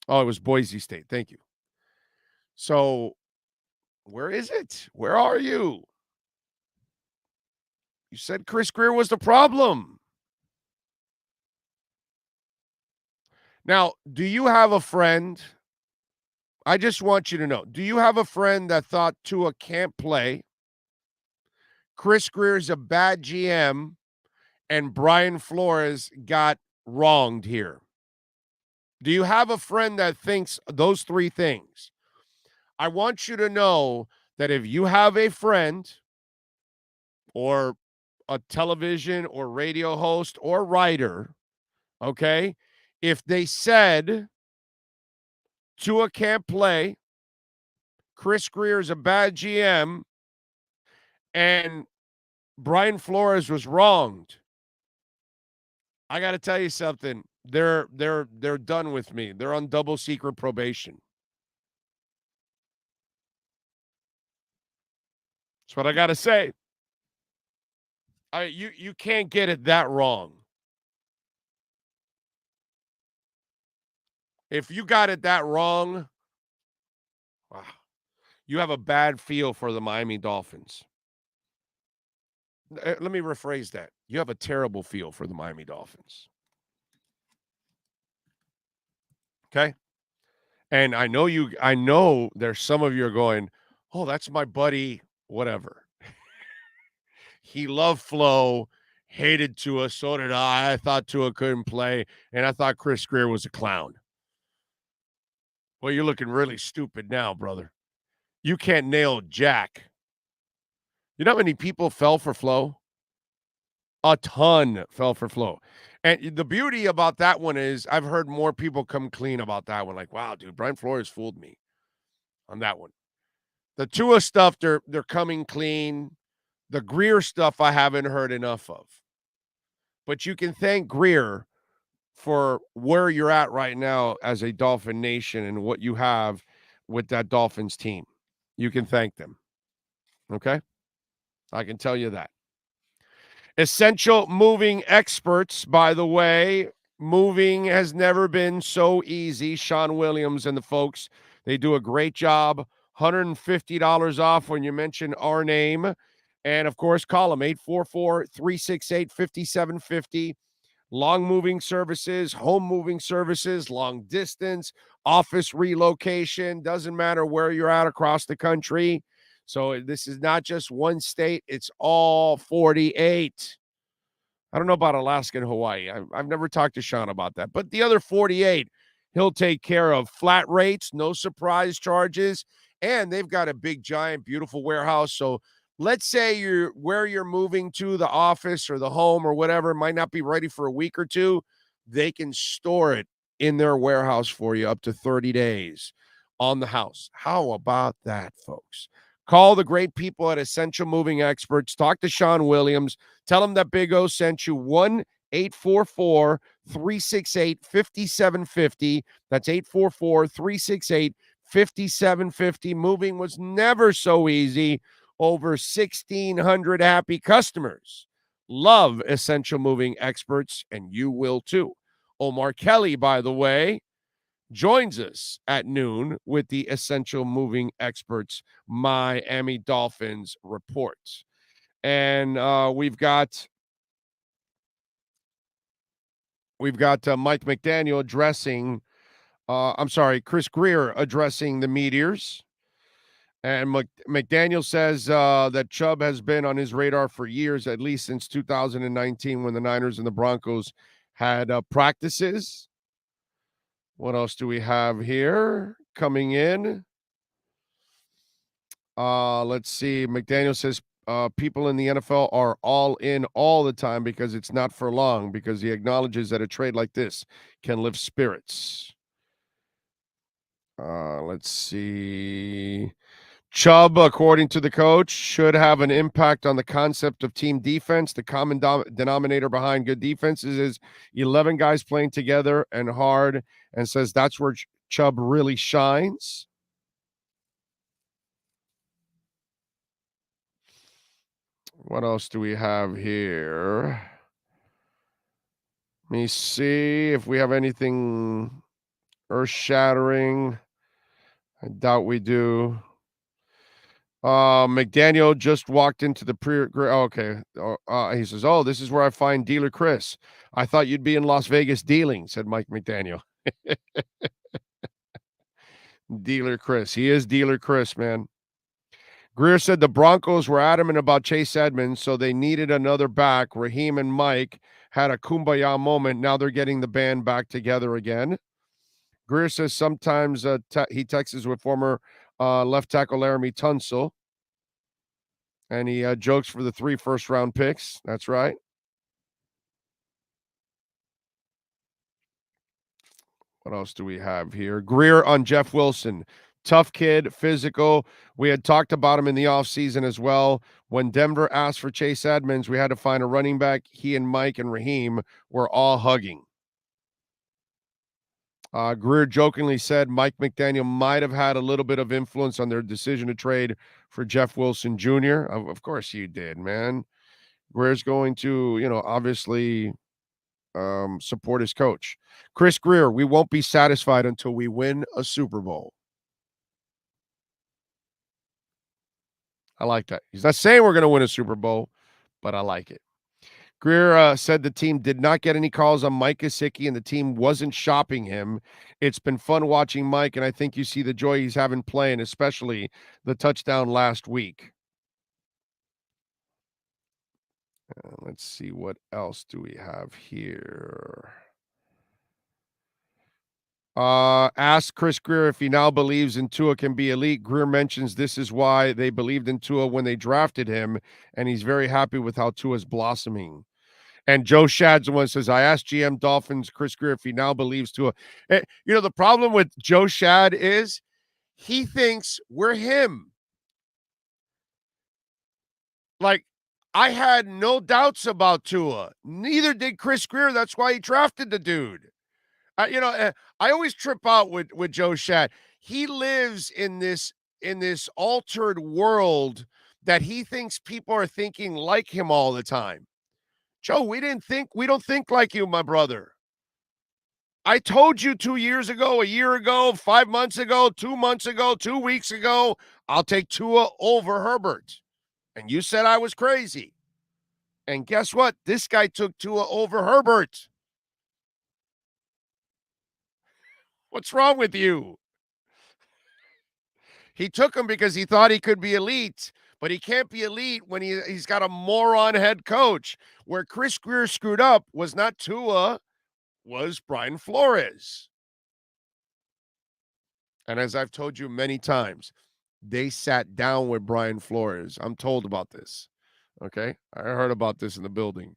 Oh, it was Boise State. Thank you. So, where is it? Where are you? You said Chris Grier was the problem. Now, do you have a friend? I just want you to know. Do you have a friend that thought Tua can't play? Chris Grier is a bad GM, and Brian Flores got wronged here. Do you have a friend that thinks those three things? I want you to know that if you have a friend or a television or radio host or writer, okay, if they said Tua can't play, Chris Grier is a bad GM, and Brian Flores was wronged, I got to tell you something. They're done with me. They're on double secret probation. That's what I got to say. You can't get it that wrong. If you got it that wrong, wow, you have a bad feel for the Miami Dolphins. Let me rephrase that. You have a terrible feel for the Miami Dolphins. Okay? And I know there's some of you are going, oh, that's my buddy, whatever. He loved Flo, hated Tua, so did I. I thought Tua couldn't play, and I thought Chris Grier was a clown. Well, you're looking really stupid now, brother. You can't nail Jack. You know how many people fell for Flo? A ton fell for Flo. And the beauty about that one is I've heard more people come clean about that one. Like, wow, dude, Brian Flores fooled me on that one. The Tua stuff, they're coming clean. The Grier stuff I haven't heard enough of. But you can thank Grier for where you're at right now as a Dolphin Nation and what you have with that Dolphins team. You can thank them. Okay? I can tell you that. Essential moving experts, by the way. Moving has never been so easy. Sean Williams and the folks, they do a great job. $150 off when you mention our name. And, of course, call them 844-368-5750. Long moving services, home moving services, long distance, office relocation. Doesn't matter where you're at across the country. So this is not just one state. It's all 48. I don't know about Alaska and Hawaii. I've never talked to Sean about that. But the other 48, he'll take care of flat rates, no surprise charges. And they've got a big, giant, beautiful warehouse. So let's say where you're moving to, the office or the home or whatever, might not be ready for a week or two. They can store it in their warehouse for you up to 30 days. on the house. How about that, folks? Call the great people at Essential Moving Experts. Talk to Sean Williams. Tell him that Big O sent you. 1-844-368-5750. That's 844-368-5750. Moving was never so easy. Over 1,600 happy customers. Love Essential Moving Experts, and you will too. Omar Kelly, by the way, joins us at noon with the Essential Moving Experts Miami Dolphins report. And we've got Mike McDaniel addressing, Chris Grier addressing the Meteors. And McDaniel says that Chubb has been on his radar for years, at least since 2019 when the Niners and the Broncos had practices. What else do we have here coming in? Let's see. McDaniel says people in the NFL are all in all the time because it's not for long, because he acknowledges that a trade like this can lift spirits. Let's see. Chubb, according to the coach, should have an impact on the concept of team defense. The common denominator behind good defenses is 11 guys playing together and hard, and says that's where Chubb really shines. What else do we have here? Let me see if we have anything earth-shattering. I doubt we do. McDaniel just walked into the okay. He says, "Oh, this is where I find Dealer Chris. I thought you'd be in Las Vegas dealing," said Mike McDaniel. Dealer Chris. He is Dealer Chris, man. Grier said the Broncos were adamant about Chase Edmonds, so they needed another back. Raheem and Mike had a kumbaya moment. Now they're getting the band back together again. Grier says sometimes he texts with former left tackle Laramie Tunsil. And he jokes for the 3 first-round picks. That's right. What else do we have here? Grier on Jeff Wilson. Tough kid, physical. We had talked about him in the offseason as well. When Denver asked for Chase Edmonds, we had to find a running back. He and Mike and Raheem were all hugging. Grier jokingly said Mike McDaniel might have had a little bit of influence on their decision to trade for Jeff Wilson Jr. Of course you did, man. Grier's going to, obviously support his coach. Chris Grier, we won't be satisfied until we win a Super Bowl. I like that. He's not saying we're going to win a Super Bowl, but I like it. Grier said the team did not get any calls on Mike Gesicki, and the team wasn't shopping him. It's been fun watching Mike, and I think you see the joy he's having playing, especially the touchdown last week. Let's see, what else do we have here? Ask Chris Grier if he now believes in Tua can be elite. Grier mentions this is why they believed in Tua when they drafted him, and he's very happy with how Tua's blossoming. And Joe Shad's the one says, I asked GM Dolphins Chris Grier if he now believes Tua. The problem with Joe Shad is he thinks we're him. Like, I had no doubts about Tua. Neither did Chris Grier. That's why he drafted the dude. I always trip out with Joe Shad. He lives in this altered world that he thinks people are thinking like him all the time. Joe, we don't think like you, my brother. I told you 2 years ago, a year ago, 5 months ago, 2 months ago, 2 weeks ago, I'll take Tua over Herbert. And you said I was crazy. And guess what? This guy took Tua over Herbert. What's wrong with you? He took him because he thought he could be elite, but he can't be elite when he's got a moron head coach. Where Chris Grier screwed up was not Tua, was Brian Flores. And as I've told you many times, they sat down with Brian Flores. I'm told about this. Okay? I heard about this in the building.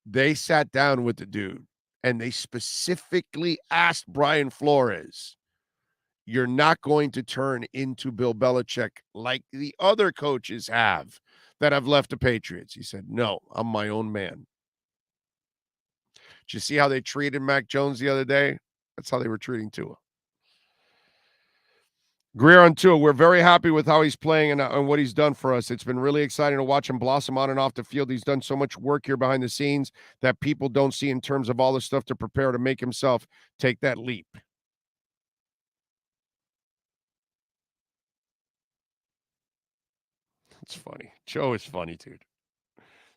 They sat down with the dude, and they specifically asked Brian Flores, you're not going to turn into Bill Belichick like the other coaches have that have left the Patriots. He said, no, I'm my own man. Did you see how they treated Mac Jones the other day? That's how they were treating Tua. Greer on Tua, we're very happy with how he's playing and what he's done for us. It's been really exciting to watch him blossom on and off the field. He's done so much work here behind the scenes that people don't see in terms of all the stuff to prepare to make himself take that leap. It's funny. Joe is funny, dude.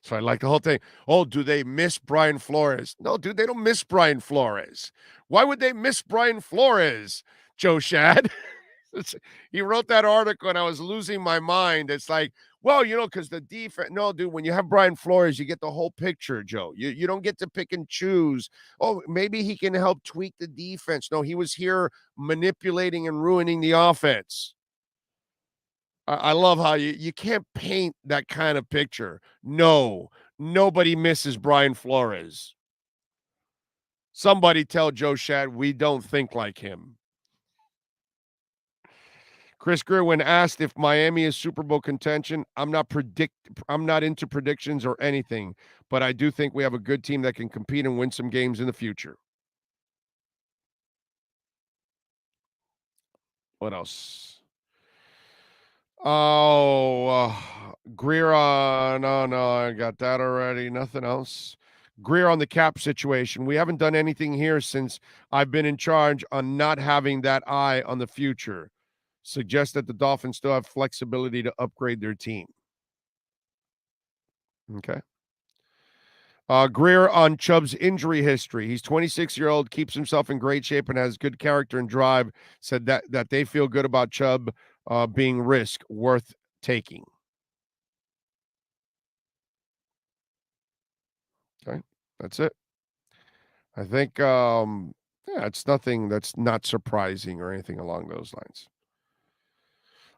So I like the whole thing. Oh, do they miss Brian Flores? No, dude, they don't miss Brian Flores. Why would they miss Brian Flores, Joe Shad? He wrote that article and I was losing my mind. It's like, well, because the defense. No, dude, when you have Brian Flores, you get the whole picture, Joe. You don't get to pick and choose. Oh, maybe he can help tweak the defense. No, he was here manipulating and ruining the offense. I love how you can't paint that kind of picture. No, nobody misses Brian Flores. Somebody tell Joe Shad we don't think like him. Chris Greer, when asked if Miami is Super Bowl contention, I'm not into predictions or anything, but I do think we have a good team that can compete and win some games in the future. What else? Oh, Greer on. No, I got that already. Nothing else. Greer on the cap situation. We haven't done anything here since I've been in charge on not having that eye on the future. Suggest that the Dolphins still have flexibility to upgrade their team. Okay. Greer on Chubb's injury history. He's 26-year-old, keeps himself in great shape and has good character and drive. Said that they feel good about Chubb being risk worth taking. Okay, that's it. I think, it's nothing that's not surprising or anything along those lines.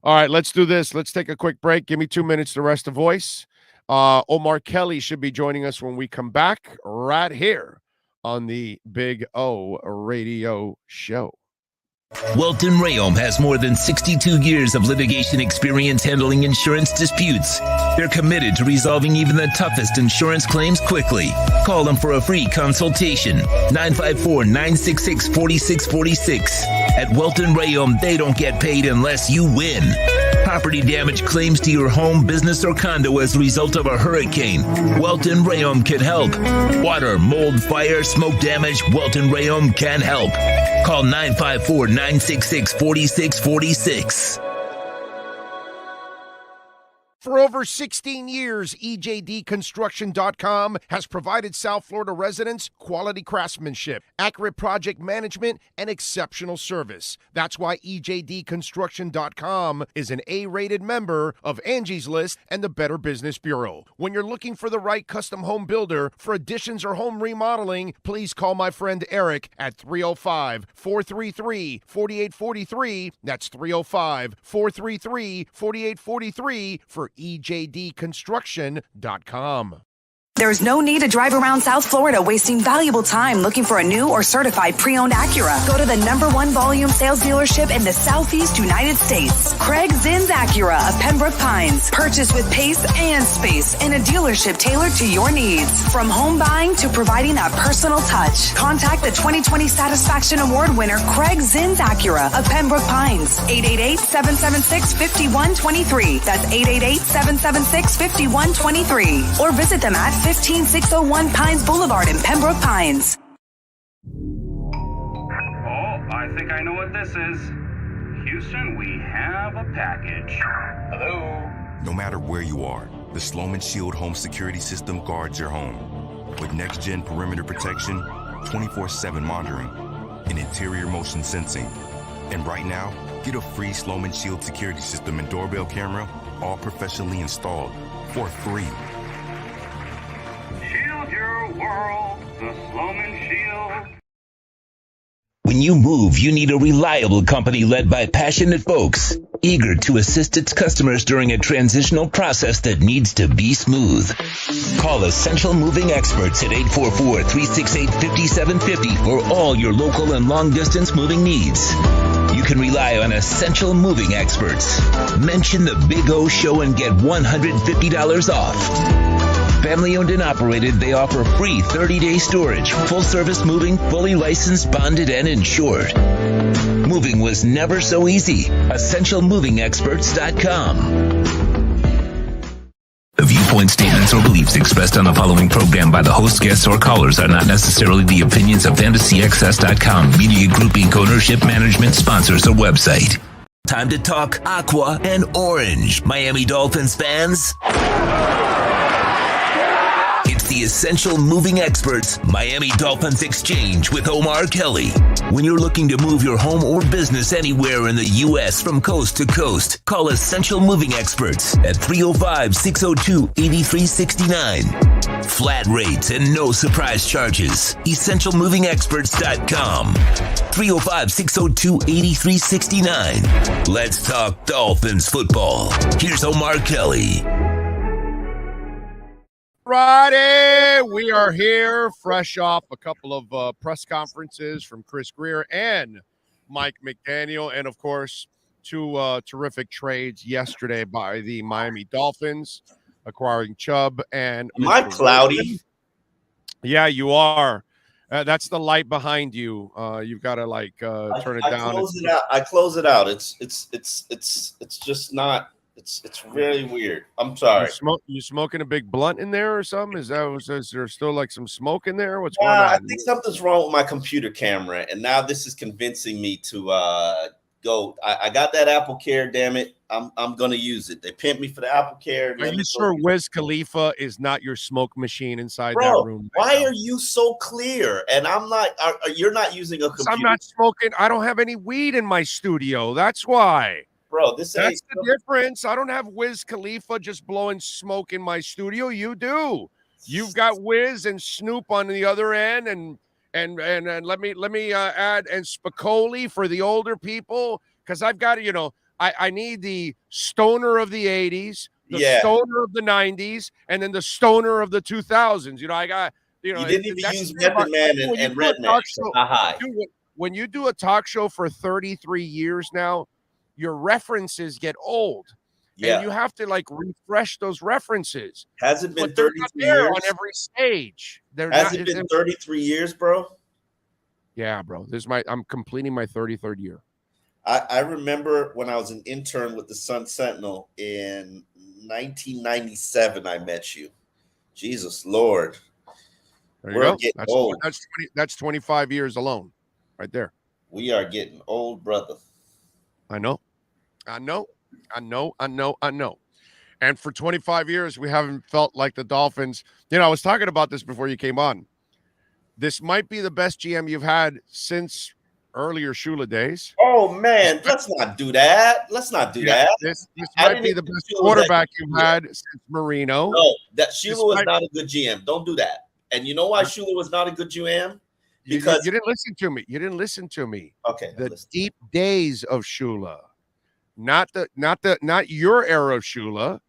All right, let's do this. Let's take a quick break. Give me 2 minutes to rest the voice. Omar Kelly should be joining us when we come back right here on the Big O Radio Show. Welton Rayom has more than 62 years of litigation experience handling insurance disputes. They're committed to resolving even the toughest insurance claims quickly. Call them for a free consultation. 954-966-4646. At Welton Rayom, they don't get paid unless you win. Property damage claims to your home, business, or condo as a result of a hurricane. Welton Rayom can help. Water, mold, fire, smoke damage, Welton Rayom can help. Call 954-966-4646. For over 16 years, EJDConstruction.com has provided South Florida residents quality craftsmanship, accurate project management, and exceptional service. That's why EJDConstruction.com is an A-rated member of Angie's List and the Better Business Bureau. When you're looking for the right custom home builder for additions or home remodeling, please call my friend Eric at 305-433-4843. That's 305-433-4843 for EJDConstruction.com. There's no need to drive around South Florida wasting valuable time looking for a new or certified pre-owned Acura. Go to the #1 volume sales dealership in the Southeast United States. Craig Zinn's Acura of Pembroke Pines. Purchase with pace and space in a dealership tailored to your needs. From home buying to providing that personal touch. Contact the 2020 Satisfaction Award winner Craig Zinn's Acura of Pembroke Pines. 888-776-5123. That's 888-776-5123. Or visit them at 15601 Pines Boulevard in Pembroke Pines. Oh, I think I know what this is. Houston, we have a package. Hello? No matter where you are, the Sloman Shield home security system guards your home. With next-gen perimeter protection, 24/7 monitoring, and interior motion sensing. And right now, get a free Sloman Shield security system and doorbell camera, all professionally installed, for free. Shield your world, the Sloman Shield. When you move, you need a reliable company led by passionate folks, eager to assist its customers during a transitional process that needs to be smooth. Call Essential Moving Experts at 844-368-5750 for all your local and long-distance moving needs. You can rely on essential moving experts. Mention the Big O Show and get $150 off. Family owned and operated, they offer free 30-day storage, full service moving, fully licensed, bonded, and insured. Moving was never so easy. EssentialMovingExperts.com. The viewpoints, statements, or beliefs expressed on the following program by the host, guests, or callers are not necessarily the opinions of FantasyXS.com, Media Group Inc. ownership, management, sponsors, or website. Time to talk aqua and orange, Miami Dolphins fans. It's the Essential Moving Experts Miami Dolphins Exchange with Omar Kelly. When you're looking to move your home or business anywhere in the U.S. from coast to coast, call Essential Moving Experts at 305-602-8369. Flat rates and no surprise charges. EssentialMovingExperts.com. 305-602-8369. Let's talk Dolphins football. Here's Omar Kelly. Friday, we are here fresh off a couple of press conferences from Chris Greer and Mike McDaniel, and of course, two terrific trades yesterday by the Miami Dolphins, acquiring Chubb and. Am I cloudy? Yeah, you are. That's the light behind you. You've got to turn it down. I close it out. It's just not. It's really weird. I'm sorry. You smoking a big blunt in there or something? Is there still like some smoke in there? What's going on? I think something's wrong with my computer camera, and now this is convincing me to go. I got that Apple Care. Damn it! I'm gonna use it. They pimped me for the Apple Care. Are you sure Wiz Khalifa is not your smoke machine inside Bro, that room? Why are you so clear? And I'm not. You're not using a computer. I'm not smoking. I don't have any weed in my studio. That's why. Bro, that's the difference. I don't have Wiz Khalifa just blowing smoke in my studio. You do. You've got Wiz and Snoop on the other end, and let me add and Spicoli for the older people, because I've got I need the stoner of the 80s, the stoner of the 90s, and then the stoner of the 2000s. I got you didn't even use Method Man and Redneck. When you do a talk show for 33 years now, your references get old. Yeah. And you have to refresh those references. Has it been 33 years on every stage? Has it been 33 years, bro? Yeah, bro. I'm completing my 33rd year. I remember when I was an intern with the Sun Sentinel in 1997, I met you. Jesus Lord. There you We're go. getting old. That's 25 years alone right there. We are getting old, brother. I know. And for 25 years, we haven't felt like the Dolphins. I was talking about this before you came on. This might be the best GM you've had since earlier Shula days. Oh, man. Let's not do that. This might be the best quarterback you've had since Marino. No, Shula was not a good GM. Don't do that. And you know why Shula was not a good GM? Because you didn't listen to me. Okay. The deep days of Shula, not your era of Shula.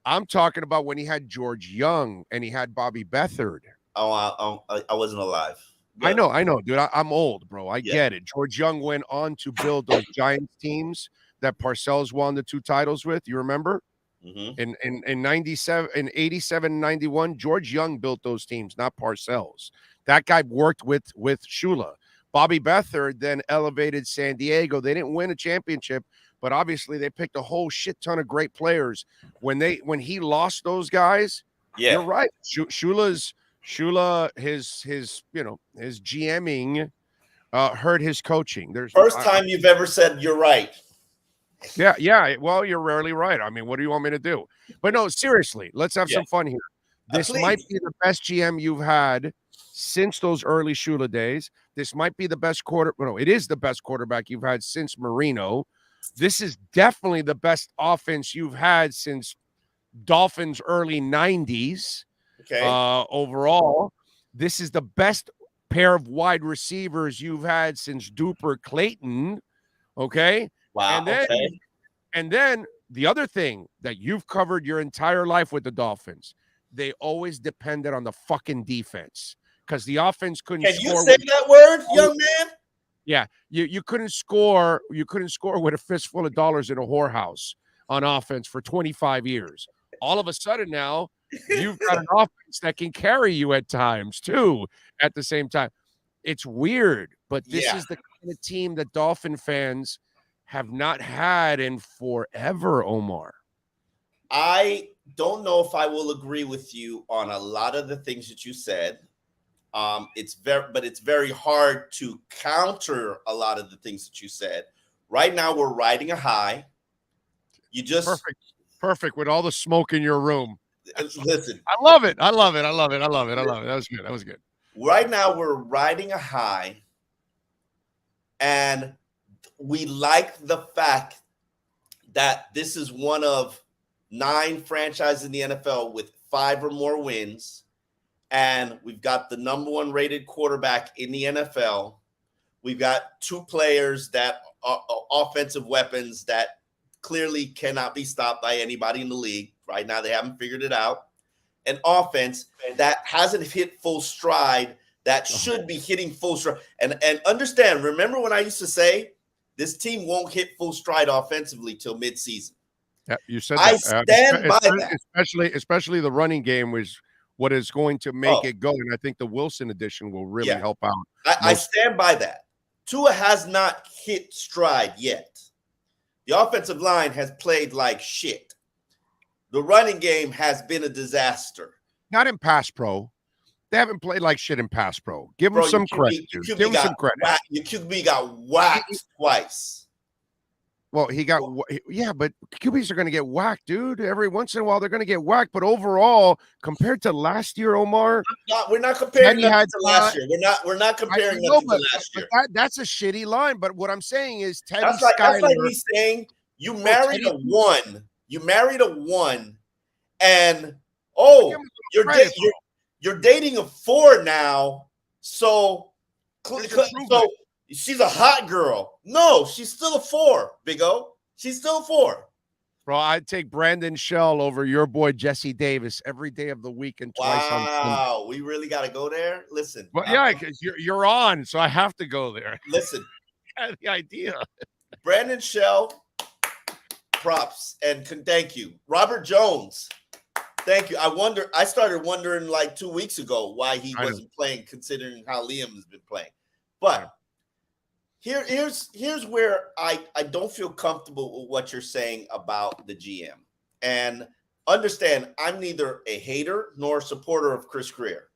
I'm talking about when he had George Young and he had Bobby Beathard. Oh, I wasn't alive. I know, dude. I'm old, bro. I get it. George Young went on to build those Giants teams that Parcells won the 2 titles with. You remember? Mm-hmm. In 97, in 87, 91, George Young built those teams, not Parcells. That guy worked with Shula. Bobby Beathard then elevated San Diego. They didn't win a championship, but obviously they picked a whole shit ton of great players. When he lost those guys, you're right. Shula, his GMing hurt his coaching. There's first time you've ever said you're right. Yeah. Well, you're rarely right. I mean, what do you want me to do? But no, seriously, let's have some fun here. This might be the best GM you've had since those early Shula days. This might be the best it is the best quarterback you've had since Marino. This is definitely the best offense you've had since Dolphins early 90s. Okay. Overall, this is the best pair of wide receivers you've had since Duper Clayton. Okay. Wow. And then the other thing that you've covered your entire life with the Dolphins, they always depended on the fucking defense because the offense couldn't score. Can you say that word, young man? Yeah, you couldn't score. You couldn't score with a fistful of dollars in a whorehouse on offense for 25 years. All of a sudden now, you've got an offense that can carry you at times too. At the same time, it's weird, but this is the kind of team that Dolphin fans have not had in forever. Omar, I don't know if I will agree with you on a lot of the things that you said. It's very hard to counter a lot of the things that you said. Right now, we're riding a high. You just perfect with all the smoke in your room. Listen, I love it. I love it. I love it. I love it. I love it. That was good. That was good. Right now, we're riding a high, and we like the fact that this is one of 9 franchises in the NFL with 5 or more wins. And we've got the number 1 rated quarterback in the NFL. We've got 2 players that are offensive weapons that clearly cannot be stopped by anybody in the league. Right now, they haven't figured it out. An offense that hasn't hit full stride, that should be hitting full stride. And understand, remember when I used to say this team won't hit full stride offensively till midseason? Yeah, you said that. I stand by that. Especially the running game was what is going to make it go. And I think the Wilson addition will really help out. I stand by that. Tua has not hit stride yet. The offensive line has played like shit. The running game has been a disaster. Not in pass pro. They haven't played like shit in pass pro. Give them some credit. Give them some credit. Your QB got whacked twice. Well, he got but QBs are going to get whacked, dude. Every once in a while, they're going to get whacked. But overall, compared to last year, Omar, we're not comparing nothing to last year. We're not comparing nothing to last year. That's a shitty line. But what I'm saying is, Teddy that's like me saying you married a 1. You married a 1, and you're dating a 4 now. So she's a hot girl. No, she's still a 4, Big O. She's still a 4. Bro, I'd take Brandon Shell over your boy Jesse Davis every day of the week and twice on Sunday. Wow, we really got to go there? Listen. Well, yeah, because you're on, so I have to go there. Listen. The idea. Brandon Shell, props, and thank you. Robert Jones, thank you. I started wondering like 2 weeks ago why he wasn't playing, considering how Liam has been playing. But here's where I don't feel comfortable with what you're saying about the GM. And understand, I'm neither a hater nor a supporter of Chris Grier.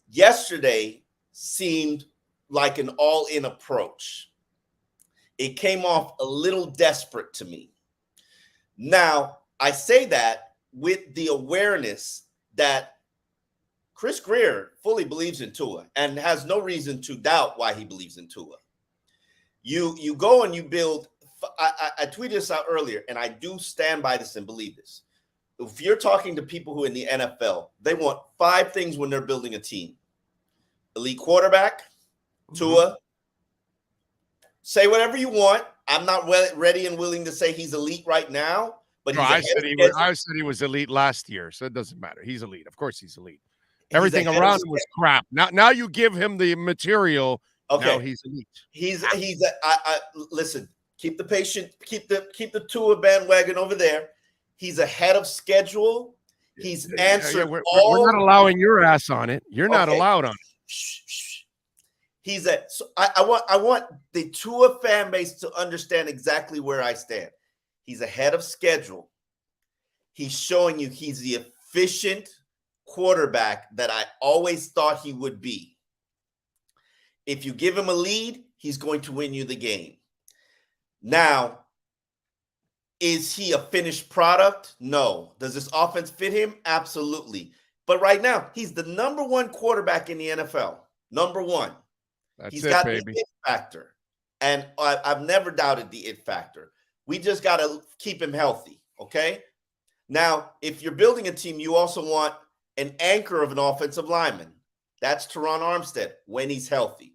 Yesterday seemed like an all-in approach. It came off a little desperate to me. Now, I say that with the awareness that Chris Grier fully believes in Tua and has no reason to doubt why he believes in Tua. You go and you build. I tweeted this out earlier, and I do stand by this and believe this. If you're talking to people who in the NFL, they want 5 things when they're building a team: elite quarterback, Tua. Say whatever you want. I'm not ready and willing to say he's elite right now, but I said he was elite last year, so it doesn't matter. He's elite. Of course, he's elite. Everything around him was crap. Now you give him the material. Okay, now he's elite. Listen. Keep the patient. Keep the Tua bandwagon over there. He's ahead of schedule. He's answered we're not allowing your ass on it. You're not allowed on it. I want the Tua fan base to understand exactly where I stand. He's ahead of schedule. He's showing you he's the efficient quarterback that I always thought he would be. If you give him a lead, he's going to win you the game. Now, is he a finished product? No. Does this offense fit him? Absolutely. But right now, he's the number 1 quarterback in the NFL. Number 1. He's got the it factor. And I've never doubted the it factor. We just got to keep him healthy, okay? Now, if you're building a team, you also want an anchor of an offensive lineman. That's Teron Armstead when he's healthy.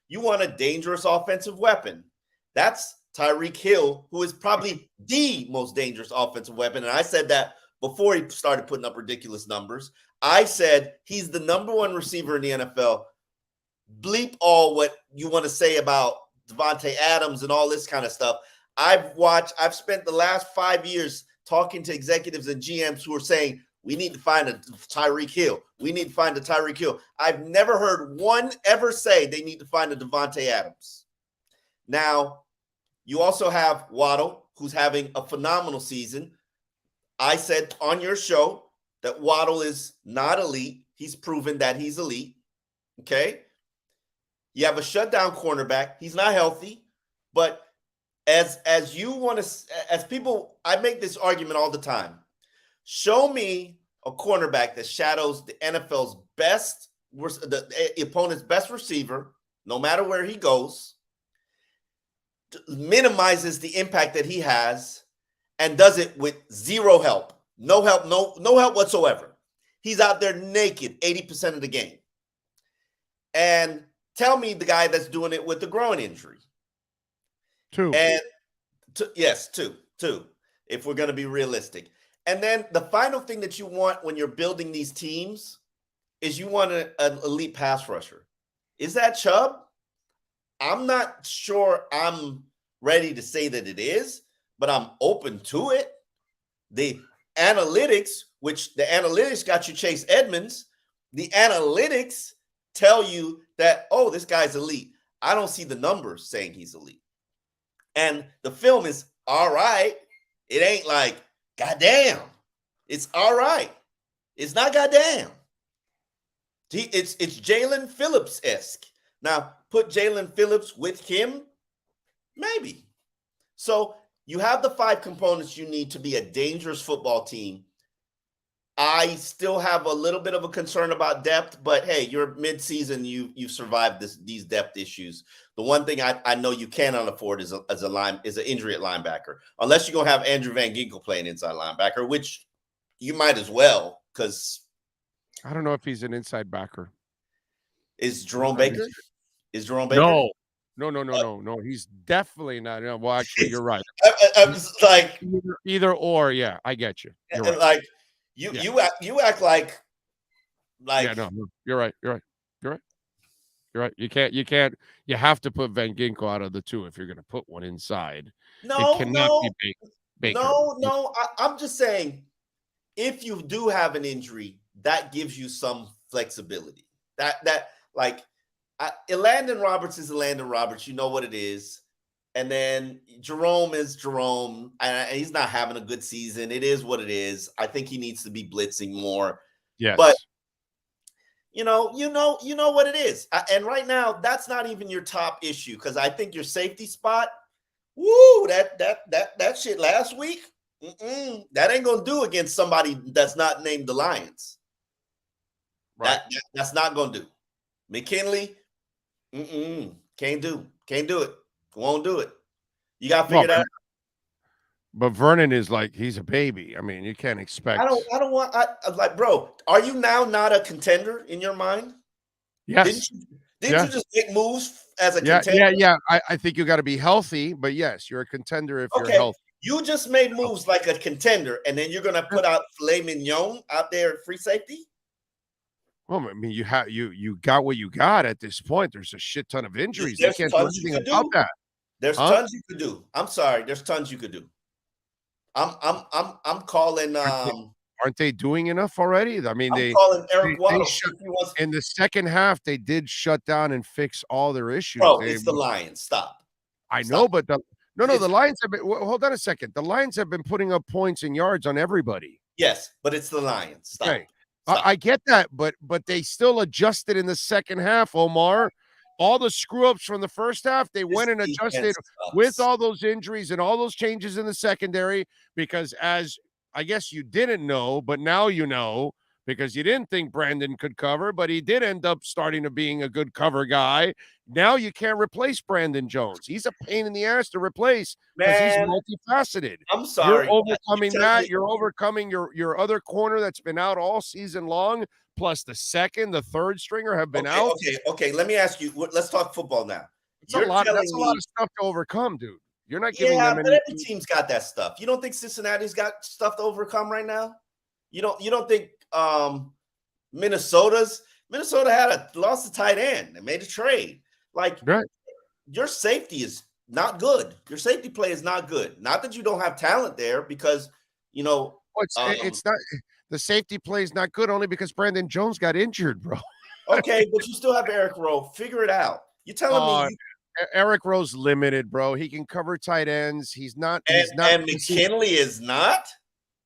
You want a dangerous offensive weapon. That's Tyreek Hill, who is probably the most dangerous offensive weapon. And I said that before he started putting up ridiculous numbers. I said he's the number 1 receiver in the NFL bleep all what you want to say about Devontae Adams and all this kind of stuff. I've spent the last 5 years talking to executives and GMs who are saying, we need to find a Tyreek Hill. We need to find a Tyreek Hill. I've never heard one ever say they need to find a Devontae Adams. Now, you also have Waddle, who's having a phenomenal season. I said on your show that Waddle is not elite. He's proven that he's elite. Okay? You have a shutdown cornerback. He's not healthy. But as you want to, as people, I make this argument all the time. Show me a cornerback that shadows the NFL's best, the opponent's best receiver, no matter where he goes, minimizes the impact that he has, and does it with zero help. No help, no help whatsoever. He's out there naked 80% of the game. And tell me the guy that's doing it with the groin injury. Two. And yes, two, if we're going to be realistic. And then the final thing that you want when you're building these teams is you want an elite pass rusher. Is that Chubb? I'm not sure I'm ready to say that it is, but I'm open to it. The analytics, which the analytics got you Chase Edmonds, the analytics tell you that, oh, this guy's elite. I don't see the numbers saying he's elite. And the film is all right. It ain't like, goddamn. It's all right. It's not goddamn. It's Jalen Phillips-esque. Now, put Jalen Phillips with him, maybe. So you have the 5 components you need to be a dangerous football team. I still have a little bit of a concern about depth, but hey, you're mid-season. You've survived these depth issues. The one thing I know you cannot afford is an injury at linebacker, unless you're gonna have Andrew Van Ginkel playing inside linebacker, which you might as well, because I don't know if he's an inside backer. Is Jerome Baker? Is Jerome Baker? No. He's definitely not. No, well, actually, you're right. I'm just like either or. Yeah, I get you. You're right. Like you act like yeah. No, you're right. You can't. You have to put Van Ginkel out of the 2 if you're going to put one inside. No, it cannot be Baker. No. I'm just saying, if you do have an injury, that gives you some flexibility. Elandon Roberts is Elandon Roberts. You know what it is. And then Jerome is Jerome. And he's not having a good season. It is what it is. I think he needs to be blitzing more. Yes. But you know what it is. And right now, that's not even your top issue, because I think your safety spot, woo, that shit last week, that ain't gonna do against somebody that's not named the Lions. Right. That's not gonna do. McKinley, can't do it. Won't do it. You gotta figure that out. But Vernon is like, he's a baby. I mean, you can't expect. Bro, are you now not a contender in your mind? Yes. Didn't you just make moves as a contender? Yeah. I think you got to be healthy, but yes, you're a contender if you're healthy. You just made moves like a contender, and then you're going to put out filet mignon out there at free safety? Well, I mean, you got what you got at this point. There's a shit ton of injuries. They can't do anything about that. There's tons you could do. I'm sorry. There's tons you could do. I'm calling. Aren't they doing enough already? I mean, I'm calling Eric Waddle. In the second half, they did shut down and fix all their issues. Bro, it's the Lions. Stop. I know, but the Lions have been. Hold on a second. The Lions have been putting up points and yards on everybody. Yes, but it's the Lions. Stop. Okay. I get that, but they still adjusted in the second half, Omar. All the screw-ups from the first half, they went and adjusted with all those injuries and all those changes in the secondary, because as I guess you didn't know, but now you know, because you didn't think Brandon could cover, but he did end up starting to being a good cover guy. Now you can't replace Brandon Jones. He's a pain in the ass to replace because he's multifaceted. I'm sorry. You're overcoming that. You're overcoming your other corner that's been out all season long, plus the second, the third stringer have been out. Okay. Let me ask you. Let's talk football now. That's a lot of stuff to overcome, dude. You're not giving them but every team's got that stuff. You don't think Cincinnati's got stuff to overcome right now? You don't think Minnesota's Minnesota lost a tight end. They made a trade. Like right. Your safety is not good. Your safety play is not good. Not that you don't have talent there, because it's not. The safety play is not good only because Brandon Jones got injured, bro. Okay, but you still have Eric Rowe. Figure it out. You're telling me Eric Rowe's limited, bro. He can cover tight ends. He's not. And McKinley is not.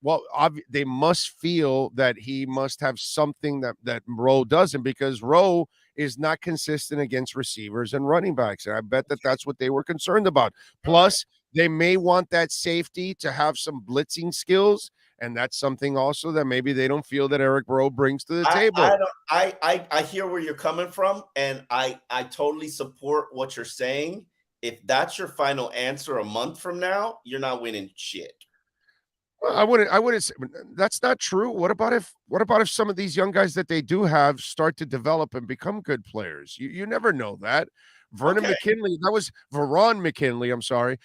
Well, they must feel that he must have something that Rowe doesn't, because Rowe is not consistent against receivers and running backs. And I bet that's what they were concerned about. Plus, they may want that safety to have some blitzing skills. And that's something also that maybe they don't feel that Eric Rowe brings to the table. I hear where you're coming from, and I totally support what you're saying. If that's your final answer a month from now, you're not winning shit. Well, I wouldn't say that's not true. What about if some of these young guys that they do have start to develop and become good players? You never know that. Vernon McKinley, that was Veron McKinley. I'm sorry.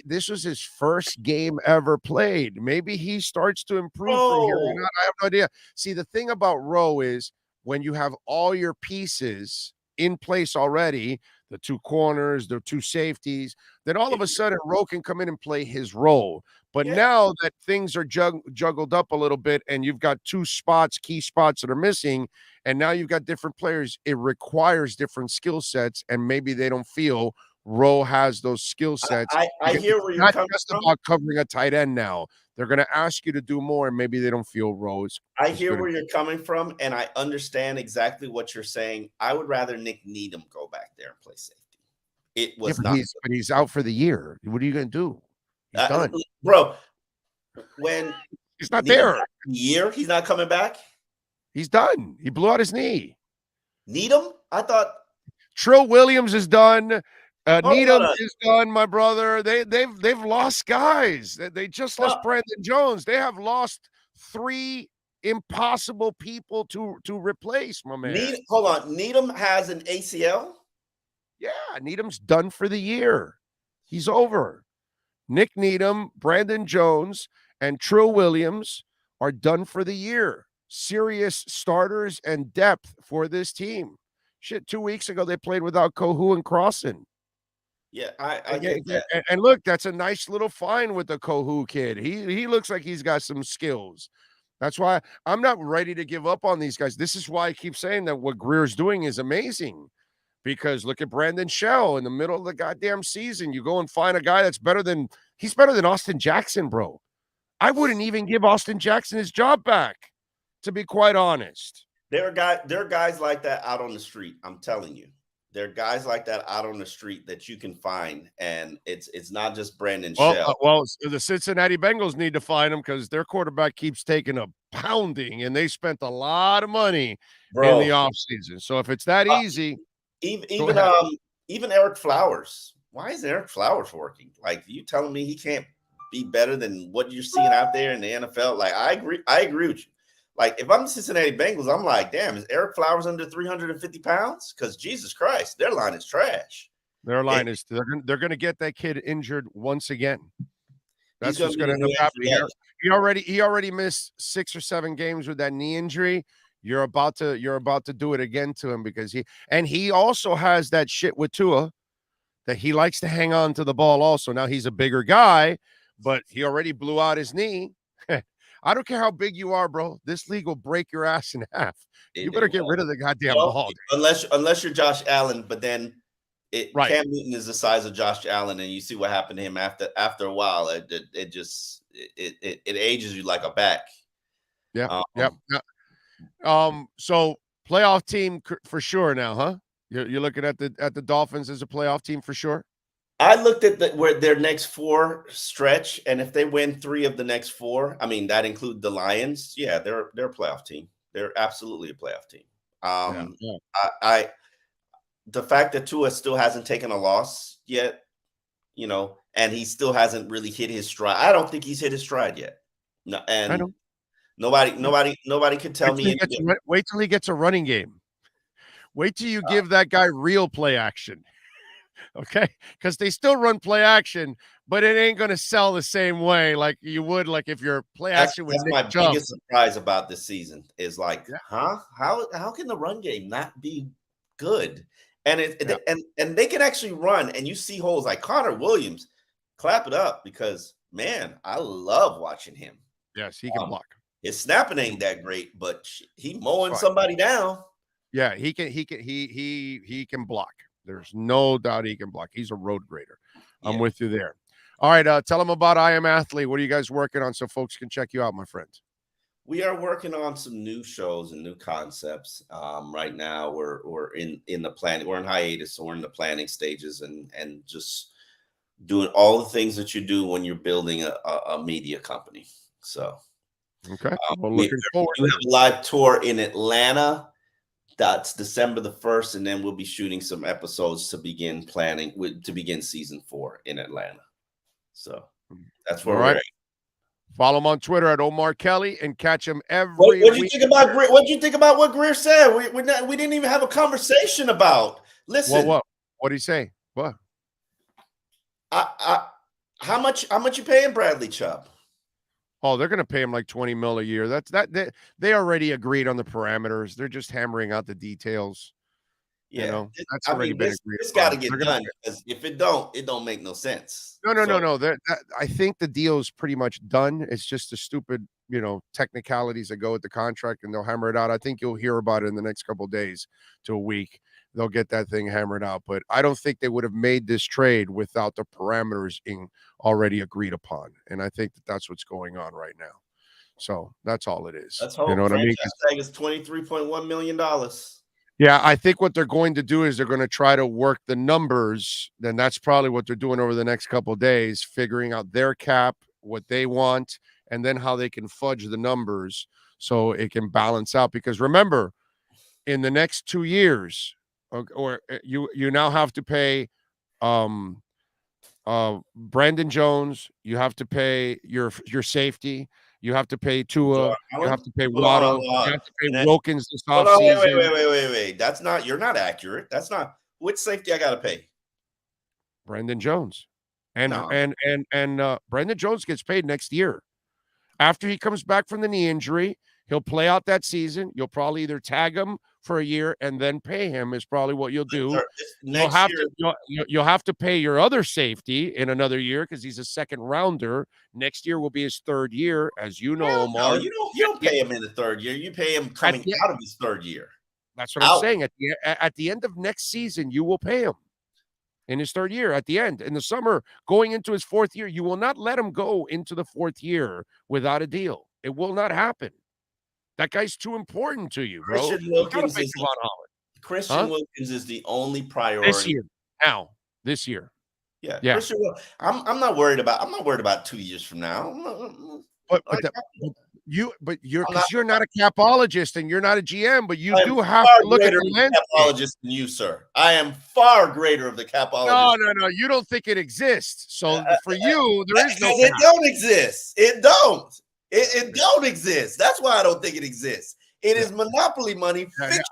This was his first game ever played. Maybe he starts to improve from here on out. I have no idea. See, the thing about Rowe is when you have all your pieces in place already, the two corners, the two safeties, then all of a sudden Rowe can come in and play his role. But now that things are juggled up a little bit and you've got two key spots that are missing, and now you've got different players, it requires different skill sets, and maybe they don't feel Rowe has those skill sets. I hear where you're coming just from. about covering a tight end now. They're going to ask you to do more, and maybe they don't feel Rowe's. I hear where you're coming from, and I understand exactly what you're saying. I would rather Nick Needham go back there and play safety. It was but he's out for the year. What are you going to do? He's done. Bro, when he's not there. He's not coming back? He's done. He blew out his knee. Needham? I thought Trill Williams is done. Needham is done, my brother. They've lost guys. They just lost Brandon Jones. They have lost 3 impossible people to replace, my man. Hold on. Needham has an ACL? Yeah, Needham's done for the year. He's over. Nick Needham, Brandon Jones, and Trill Williams are done for the year. Serious starters and depth for this team. Shit, 2 weeks ago they played without Kohu and Crossan. Yeah, I get that. And look, that's a nice little find with the Kohu kid. He looks like he's got some skills. That's why I'm not ready to give up on these guys. This is why I keep saying that what Greer's doing is amazing. Because look at Brandon Shell in the middle of the goddamn season. You go and find a guy that's better than Austin Jackson, bro. I wouldn't even give Austin Jackson his job back, to be quite honest. There are guys like that out on the street. I'm telling you. There are guys like that out on the street that you can find, and it's not just Brandon Shell. Well, the Cincinnati Bengals need to find him because their quarterback keeps taking a pounding, and they spent a lot of money in the offseason. So if it's that easy. Even Eric Flowers. Why is Eric Flowers working? Like, you telling me he can't be better than what you're seeing out there in the NFL? Like, I agree with you. Like, if I'm the Cincinnati Bengals, I'm like, damn, is Eric Flowers under 350 pounds? Because Jesus Christ, their line is trash. Their line is they're going to get that kid injured once again. That's what's going to end up happening. He already missed 6 or 7 games with that knee injury. You're about to do it again to him because he also has that shit with Tua that he likes to hang on to the ball also. Now he's a bigger guy, but he already blew out his knee. I don't care how big you are, bro. This league will break your ass in half. You better get rid of the goddamn ball. Unless you're Josh Allen, but then Cam Newton is the size of Josh Allen, and you see what happened to him after a while. It ages you like a back. Yeah. So playoff team for sure now, huh? You're looking at the Dolphins as a playoff team for sure. I looked at their next 4 stretch, and if they win 3 of the next 4, I mean that includes the Lions. Yeah, they're a playoff team. They're absolutely a playoff team. The fact that Tua still hasn't taken a loss yet, and he still hasn't really hit his stride. I don't think he's hit his stride yet. No, and I know. Nobody can tell me. Wait till he gets a running game. Wait till you give that guy real play action. Okay, because they still run play action, but it ain't gonna sell the same way like you would like if you're play action with That's Nick my Chubb. biggest surprise about this season is like, huh? How can the run game not be good? And and they can actually run, and you see holes like Connor Williams. Clap it up because man, I love watching him. Yes, he can block. His snapping ain't that great, but he mowing somebody down. Yeah, he can block. There's no doubt he can block. He's a road grader. I'm with you there. All right, tell them about I Am Athlete. What are you guys working on so folks can check you out, my friends? We are working on some new shows and new concepts. Right now, we're in the planning. We're in hiatus, so we're in the planning stages and just doing all the things that you do when you're building a media company. So, okay, well, looking forward. We have a live tour in Atlanta. That's December the 1st, and then we'll be shooting some episodes to begin season 4 in Atlanta. So that's where we're at. Follow him on Twitter at Omar Kelly and catch him every What do you week. think about Greer? What do you think about what Greer said? We didn't even have a conversation about. Listen, What did he say? What? How much you paying Bradley Chubb? Oh, they're going to pay him like $20 million a year. They already agreed on the parameters. They're just hammering out the details. Yeah, you know, that's already been agreed. It's got to get done because if it don't make no sense. No. I think the deal is pretty much done. It's just the stupid, technicalities that go with the contract, and they'll hammer it out. I think you'll hear about it in the next couple of days to a week. They'll get that thing hammered out. But I don't think they would have made this trade without the parameters being already agreed upon. And I think that's what's going on right now. So that's all it is. Let's hope. You know what I mean? Tag is $23.1 million. Yeah, I think what they're going to do is they're going to try to work the numbers. Then that's probably what they're doing over the next couple of days, figuring out their cap, what they want, and then how they can fudge the numbers so it can balance out. Because remember, in the next 2 years, you now have to pay Brandon Jones, you have to pay your safety, you have to pay Tua, you have to pay Waddle, you have to pay Wilkins this offseason. Wait. You're not accurate. That's not which safety I gotta pay. Brandon Jones. And Brandon Jones gets paid next year. After he comes back from the knee injury, he'll play out that season. You'll probably either tag him for a year and then pay him is probably what you'll do. You'll have to pay your other safety in another year because he's a second rounder. Next year will be his third year, as you know, Omar. No, you don't pay him in the third year. You pay him coming out of his third year. That's what I'm saying. At the end of next season, you will pay him in his third year. At the end, in the summer, going into his fourth year, you will not let him go into the fourth year without a deal. It will not happen. That guy's too important to you, bro. Christian Wilkins is the only priority this year. This year. Yeah. Christian, I'm not worried about 2 years from now. But you're not a capologist and you're not a GM, but you do have to look at the landscape. Capologist than you, sir. I am far greater of the capologist. No. You don't think it exists. So for you, there is no. It don't exist. It don't. It don't exist. That's why I don't think it exists. It is monopoly money.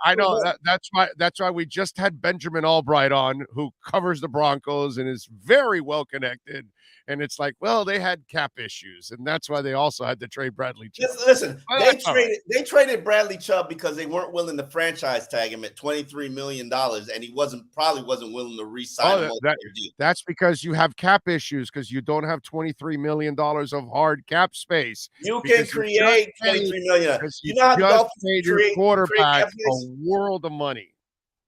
I know that's why we just had Benjamin Albright on, who covers the Broncos and is very well connected. And it's like, well, they had cap issues, and that's why they also had to trade Bradley Chubb. Listen, they traded Bradley Chubb because they weren't willing to franchise tag him at $23 million, and he probably wasn't willing to re-sign him. That's because you have cap issues because you don't have $23 million of hard cap space. You can create $23 million. You know how the Dolphins paid your quarterback a world of money.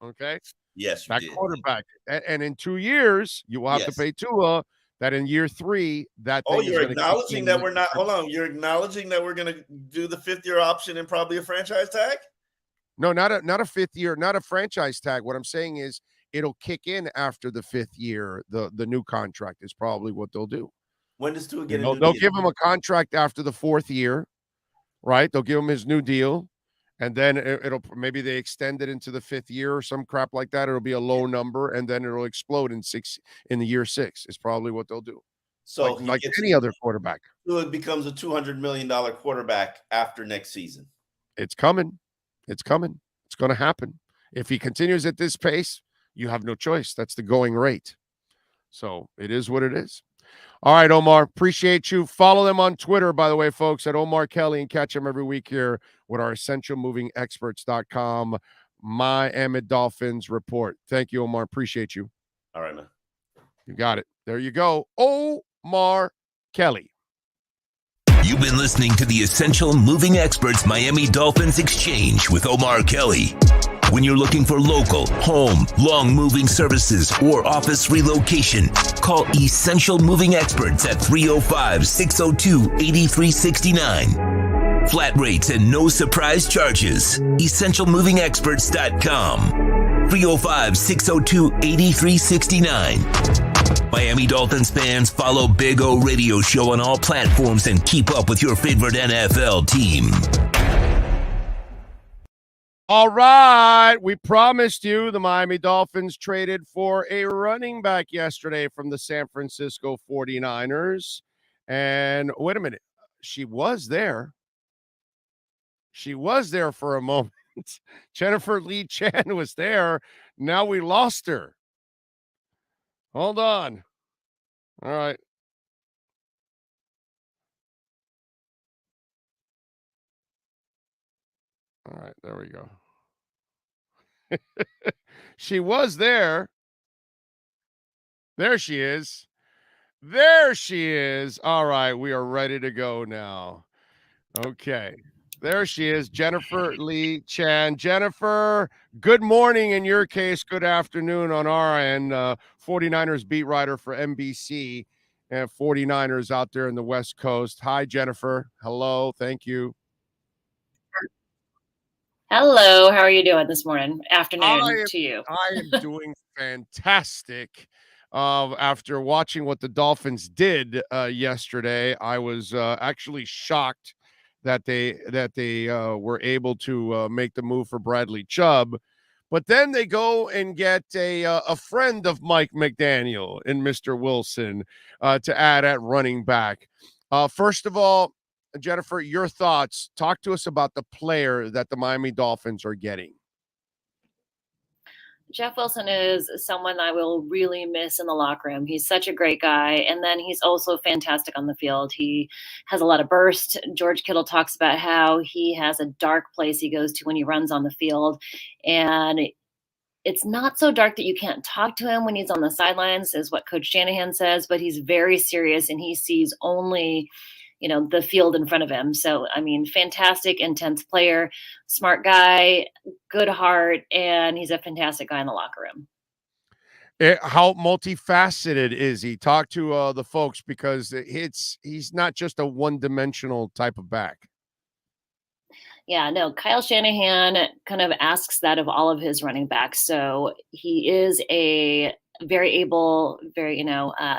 Okay. Yes, that quarterback, and in 2 years you will have to pay Tua. That in year 3, that thing you're acknowledging that we're not. Hold on, you're acknowledging that we're going to do the 5th year option and probably a franchise tag. No, not a 5th year, not a franchise tag. What I'm saying is it'll kick in after the 5th year. The new contract is probably what they'll do. When does Tua get? They'll give him a contract after the 4th year, right? They'll give him his new deal. And then it'll maybe they extend it into the 5th year or some crap like that. It'll be a low number, and then it'll explode in the year 6. Is probably what they'll do. So like any other quarterback, it becomes a $200 million quarterback after next season. It's coming. It's going to happen. If he continues at this pace, you have no choice. That's the going rate. So it is what it is. All right, Omar, appreciate you. Follow them on Twitter, by the way, folks, at Omar Kelly, and catch them every week here with our EssentialMovingExperts.com Miami Dolphins report. Thank you, Omar. Appreciate you. All right, man. You got it. There you go. Omar Kelly. You've been listening to the Essential Moving Experts Miami Dolphins Exchange with Omar Kelly. When you're looking for local, home, long moving services, or office relocation, call Essential Moving Experts at 305-602-8369. Flat rates and no surprise charges. EssentialMovingExperts.com. 305-602-8369. Miami Dolphins fans, follow Big O Radio Show on all platforms and keep up with your favorite NFL team. All right. We promised you the Miami Dolphins traded for a running back yesterday from the San Francisco 49ers. And wait a minute. She was there. She was there for a moment. Jennifer Lee Chan was there. Now we lost her. Hold on. All right. All right, there we go. She was there. There she is. There she is. All right, we are ready to go now. Okay. There she is, Jennifer Lee Chan. Jennifer, good morning in your case. Good afternoon on our end. 49ers beat writer for NBC and 49ers out there in the West Coast. Hi, Jennifer. Hello. Thank you. Hello, how are you doing this morning? Afternoon to you. I am doing fantastic. After watching what the Dolphins did yesterday, I was actually shocked that they were able to make the move for Bradley Chubb. But then they go and get a friend of Mike McDaniel in Mr. Wilson to add at running back. First of all, Jennifer, your thoughts. Talk to us about the player that the Miami Dolphins are getting. Jeff Wilson is someone I will really miss in the locker room. He's such a great guy. And then he's also fantastic on the field. He has a lot of burst. George Kittle talks about how he has a dark place he goes to when he runs on the field. And it's not so dark that you can't talk to him when he's on the sidelines, is what Coach Shanahan says, but he's very serious and he sees only the field in front of him. So, I mean, fantastic, intense player, smart guy, good heart, and he's a fantastic guy in the locker room. How multifaceted is he? Talk to the folks, because he's not just a one-dimensional type of back. Yeah, no, Kyle Shanahan kind of asks that of all of his running backs. So he is a very able, very,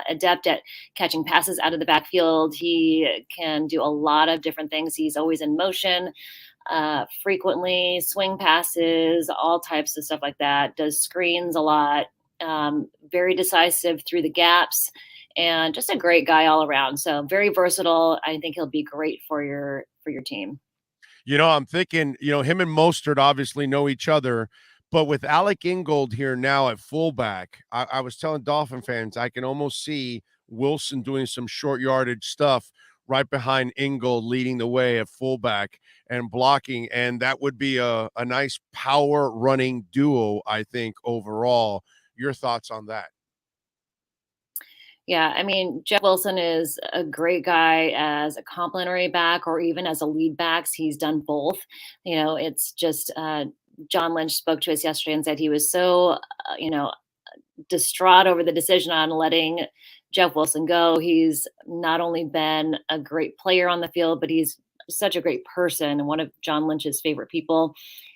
adept at catching passes out of the backfield. He can do a lot of different things. He's always in motion, frequently swing passes, all types of stuff like that, does screens a lot, very decisive through the gaps, and just a great guy all around. So very versatile. I think he'll be great for your team. I'm thinking, him and Mostert obviously know each other. But with Alec Ingold here now at fullback, I was telling Dolphin fans, I can almost see Wilson doing some short yardage stuff right behind Ingold, leading the way at fullback and blocking. And that would be a nice power running duo, I think, overall. Your thoughts on that? Yeah, I mean, Jeff Wilson is a great guy as a complimentary back or even as a lead backs. He's done both. It's just John Lynch spoke to us yesterday and said he was so, distraught over the decision on letting Jeff Wilson go. He's not only been a great player on the field, but he's such a great person and one of John Lynch's favorite people.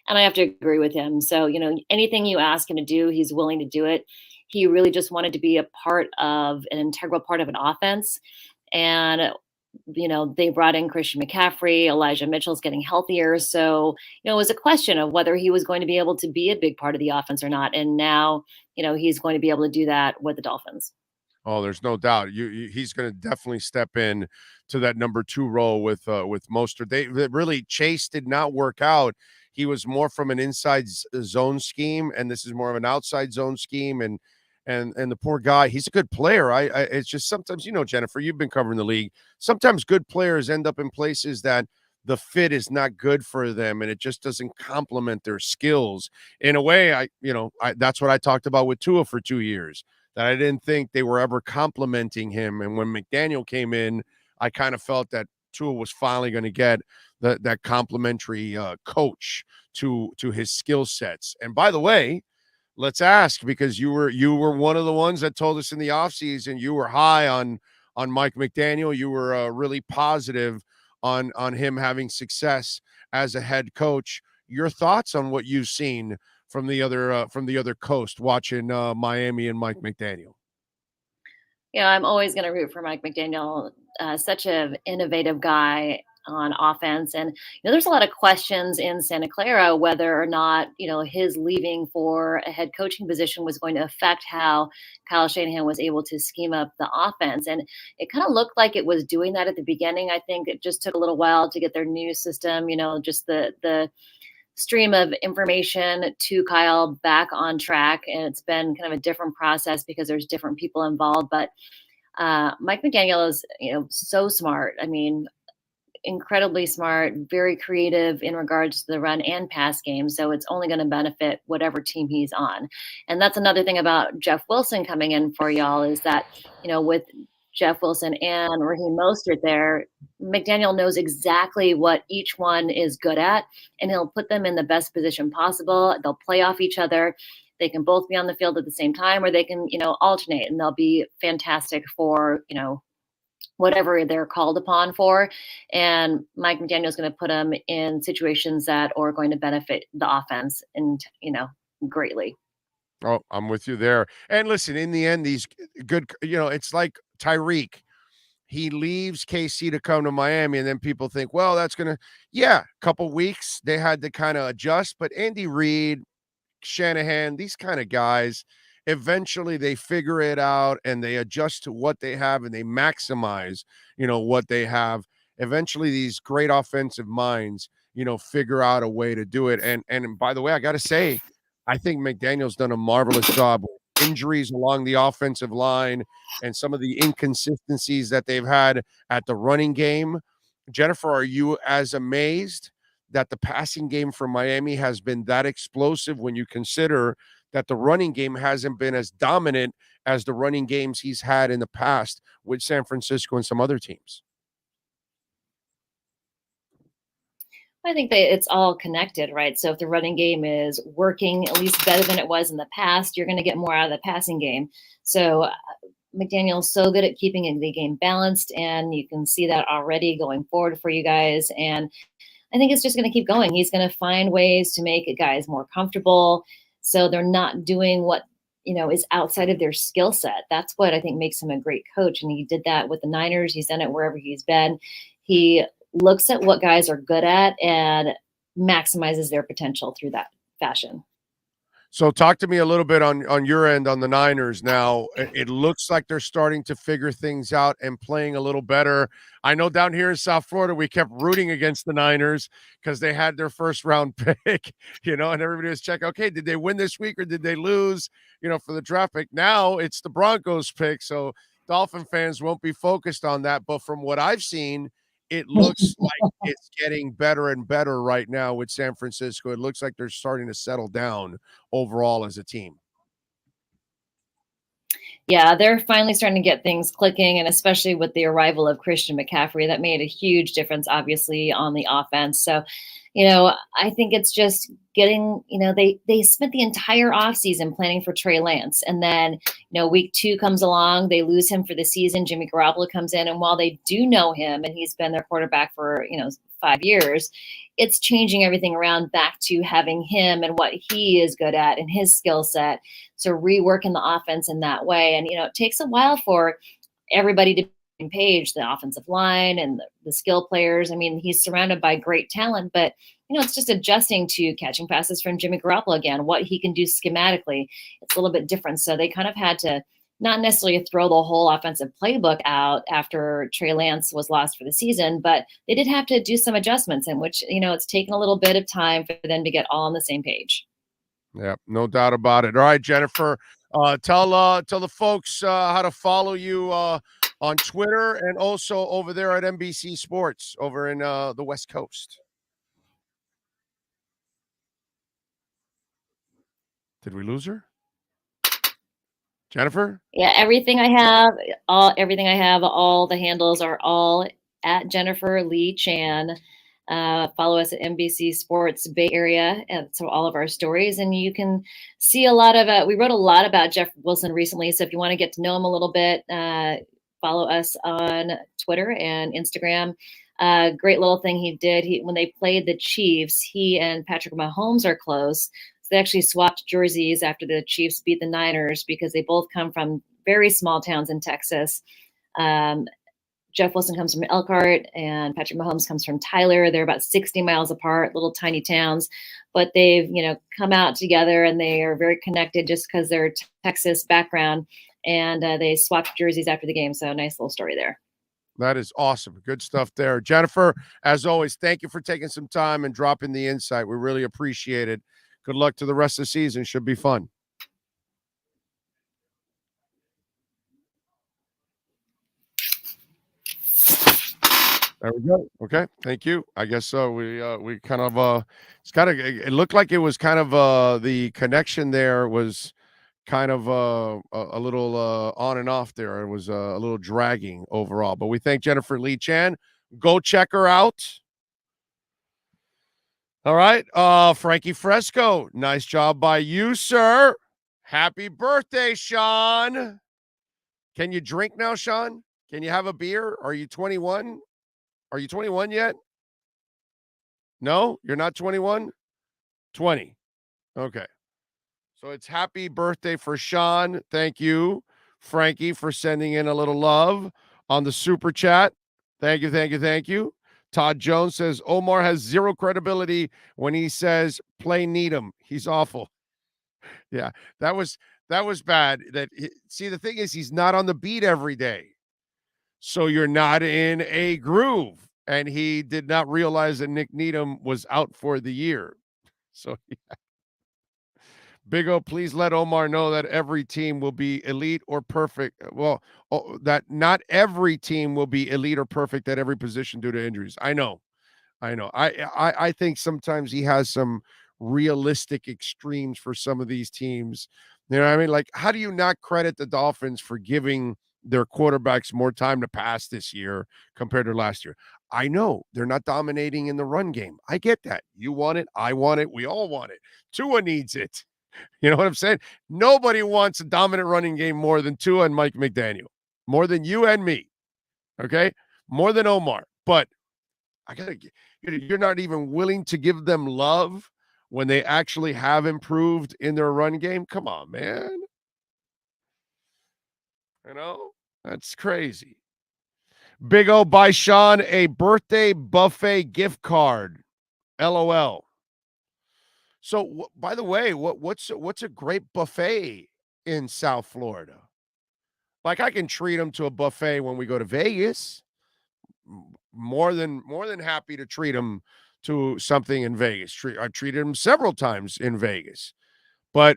And I have to agree with him. So, anything you ask him to do, he's willing to do it. He really just wanted to be an integral part of an offense. And they brought in Christian McCaffrey, Elijah Mitchell's getting healthier. So, it was a question of whether he was going to be able to be a big part of the offense or not. And now, he's going to be able to do that with the Dolphins. Oh, there's no doubt. He's going to definitely step in to that number 2 role with Mostert. They really, Chase did not work out. He was more from an inside zone scheme, and this is more of an outside zone scheme. And and the poor guy, he's a good player. It's just sometimes, Jennifer, you've been covering the league. Sometimes good players end up in places that the fit is not good for them, and it just doesn't complement their skills. In a way, that's what I talked about with Tua for 2 years, that I didn't think they were ever complimenting him. And when McDaniel came in, I kind of felt that Tua was finally going to get that complimentary coach to his skill sets. And by the way, let's ask, because you were one of the ones that told us in the offseason you were high on Mike McDaniel. You were really positive on him having success as a head coach. Your thoughts on what you've seen from the other coast watching Miami and Mike McDaniel? Yeah, I'm always going to root for Mike McDaniel. Such an innovative guy on offense. And, there's a lot of questions in Santa Clara whether or not, his leaving for a head coaching position was going to affect how Kyle Shanahan was able to scheme up the offense. And it kind of looked like it was doing that at the beginning. I think it just took a little while to get their new system, just the stream of information to Kyle back on track. And it's been kind of a different process because there's different people involved. But Mike McDaniel is, so smart. I mean, incredibly smart, very creative in regards to the run and pass game. So it's only going to benefit whatever team he's on. And that's another thing about Jeff Wilson coming in for y'all is that, with Jeff Wilson and Raheem Mostert there, McDaniel knows exactly what each one is good at, and he'll put them in the best position possible. They'll play off each other. They can both be on the field at the same time, or they can, alternate, and they'll be fantastic for, whatever they're called upon for. And Mike McDaniel is going to put them in situations that are going to benefit the offense and, greatly. Oh, I'm with you there. And listen, in the end, these good, it's like Tyreek. He leaves KC to come to Miami, and then people think, well, that's going to, a couple weeks. They had to kind of adjust. But Andy Reid, Shanahan, these kind of guys, eventually they figure it out and they adjust to what they have and they maximize, what they have. Eventually these great offensive minds, figure out a way to do it. And by the way, I got to say, I think McDaniel's done a marvelous job with injuries along the offensive line and some of the inconsistencies that they've had at the running game. Jennifer, are you as amazed that the passing game for Miami has been that explosive when you consider that the running game hasn't been as dominant as the running games he's had in the past with San Francisco and some other teams? I think that it's all connected, right? So if the running game is working at least better than it was in the past, you're going to get more out of the passing game. So McDaniel's so good at keeping the game balanced, and you can see that already going forward for you guys. And I think it's just going to keep going. He's going to find ways to make guys more comfortable, so they're not doing what, is outside of their skill set. That's what I think makes him a great coach. And he did that with the Niners. He's done it wherever he's been. He looks at what guys are good at and maximizes their potential through that fashion. So talk to me a little bit on your end on the Niners now. It looks like they're starting to figure things out and playing a little better. I know down here in South Florida, we kept rooting against the Niners because they had their first round pick, and everybody was checking, okay, did they win this week or did they lose, for the draft pick? Now it's the Broncos pick. So Dolphin fans won't be focused on that. But from what I've seen, it looks like it's getting better and better right now with San Francisco. It looks like they're starting to settle down overall as a team. Yeah, they're finally starting to get things clicking, and especially with the arrival of Christian McCaffrey, that made a huge difference, obviously, on the offense. So, I think it's just getting, they spent the entire offseason planning for Trey Lance. And then, week 2 comes along, they lose him for the season. Jimmy Garoppolo comes in. And while they do know him and he's been their quarterback for, 5 years, it's changing everything around back to having him and what he is good at and his skill set. So reworking the offense in that way. And, it takes a while for everybody to page, the offensive line and the skill players. I mean, he's surrounded by great talent, but it's just adjusting to catching passes from Jimmy Garoppolo again, what he can do schematically. It's a little bit different. So they kind of had to not necessarily throw the whole offensive playbook out after Trey Lance was lost for the season, but they did have to do some adjustments in which, it's taken a little bit of time for them to get all on the same page. Yeah, no doubt about it. All right, Jennifer, Tell the folks how to follow you on Twitter and also over there at NBC Sports over in the West Coast. Did we lose her? Jennifer? Yeah, everything I have, all the handles are all at Jennifer Lee Chan. Follow us at NBC Sports Bay Area, and so all of our stories, and you can see a lot of. We wrote a lot about Jeff Wilson recently, so if you want to get to know him a little bit, follow us on Twitter and Instagram. Great little thing he did. When they played the Chiefs, he and Patrick Mahomes are close. So they actually swapped jerseys after the Chiefs beat the Niners because they both come from very small towns in Texas. Jeff Wilson comes from Elkhart and Patrick Mahomes comes from Tyler. They're about 60 miles apart, little tiny towns, but they've, come out together and they are very connected just because they're Texas background, and they swapped jerseys after the game. So nice little story there. That is awesome. Good stuff there. Jennifer, as always, thank you for taking some time and dropping the insight. We really appreciate it. Good luck to the rest of the season. Should be fun. There we go. Okay, thank you. I guess so. We kind of it looked like it was kind of the connection there was kind of a little on and off there. It was a little dragging overall. But we thank Jennifer Lee Chan. Go check her out. All right, Frankie Fresco. Nice job by you, sir. Happy birthday, Sean. Can you drink now, Sean? Can you have a beer? Are you 21? Are you 21 yet? No, you're not 21? 20. Okay. So it's happy birthday for Sean. Thank you, Frankie, for sending in a little love on the super chat. Thank you, thank you, thank you. Todd Jones says Omar has zero credibility when he says play Needham. He's awful. Yeah, that was bad. See, the thing is, he's not on the beat every day. So you're not in a groove. And he did not realize that Nick Needham was out for the year. So, yeah. Big O, please let Omar know that every team will be elite or perfect. Well, that not every team will be elite or perfect at every position due to injuries. I know. I think sometimes he has some realistic extremes for some of these teams. You know what I mean? Like, how do you not credit the Dolphins for giving their quarterbacks more time to pass this year compared to last year? I know they're not dominating in the run game. I get that. You want it. I want it. We all want it. Tua needs it. You know what I'm saying? Nobody wants a dominant running game more than Tua and Mike McDaniel, more than you and me. Okay. More than Omar. But you're not even willing to give them love when they actually have improved in their run game. Come on, man. You know, that's crazy. Big O, buy Sean a birthday buffet gift card. LOL. So, by the way, what's a great buffet in South Florida? Like, I can treat him to a buffet when we go to Vegas. More than happy to treat him to something in Vegas. I treated him several times in Vegas. But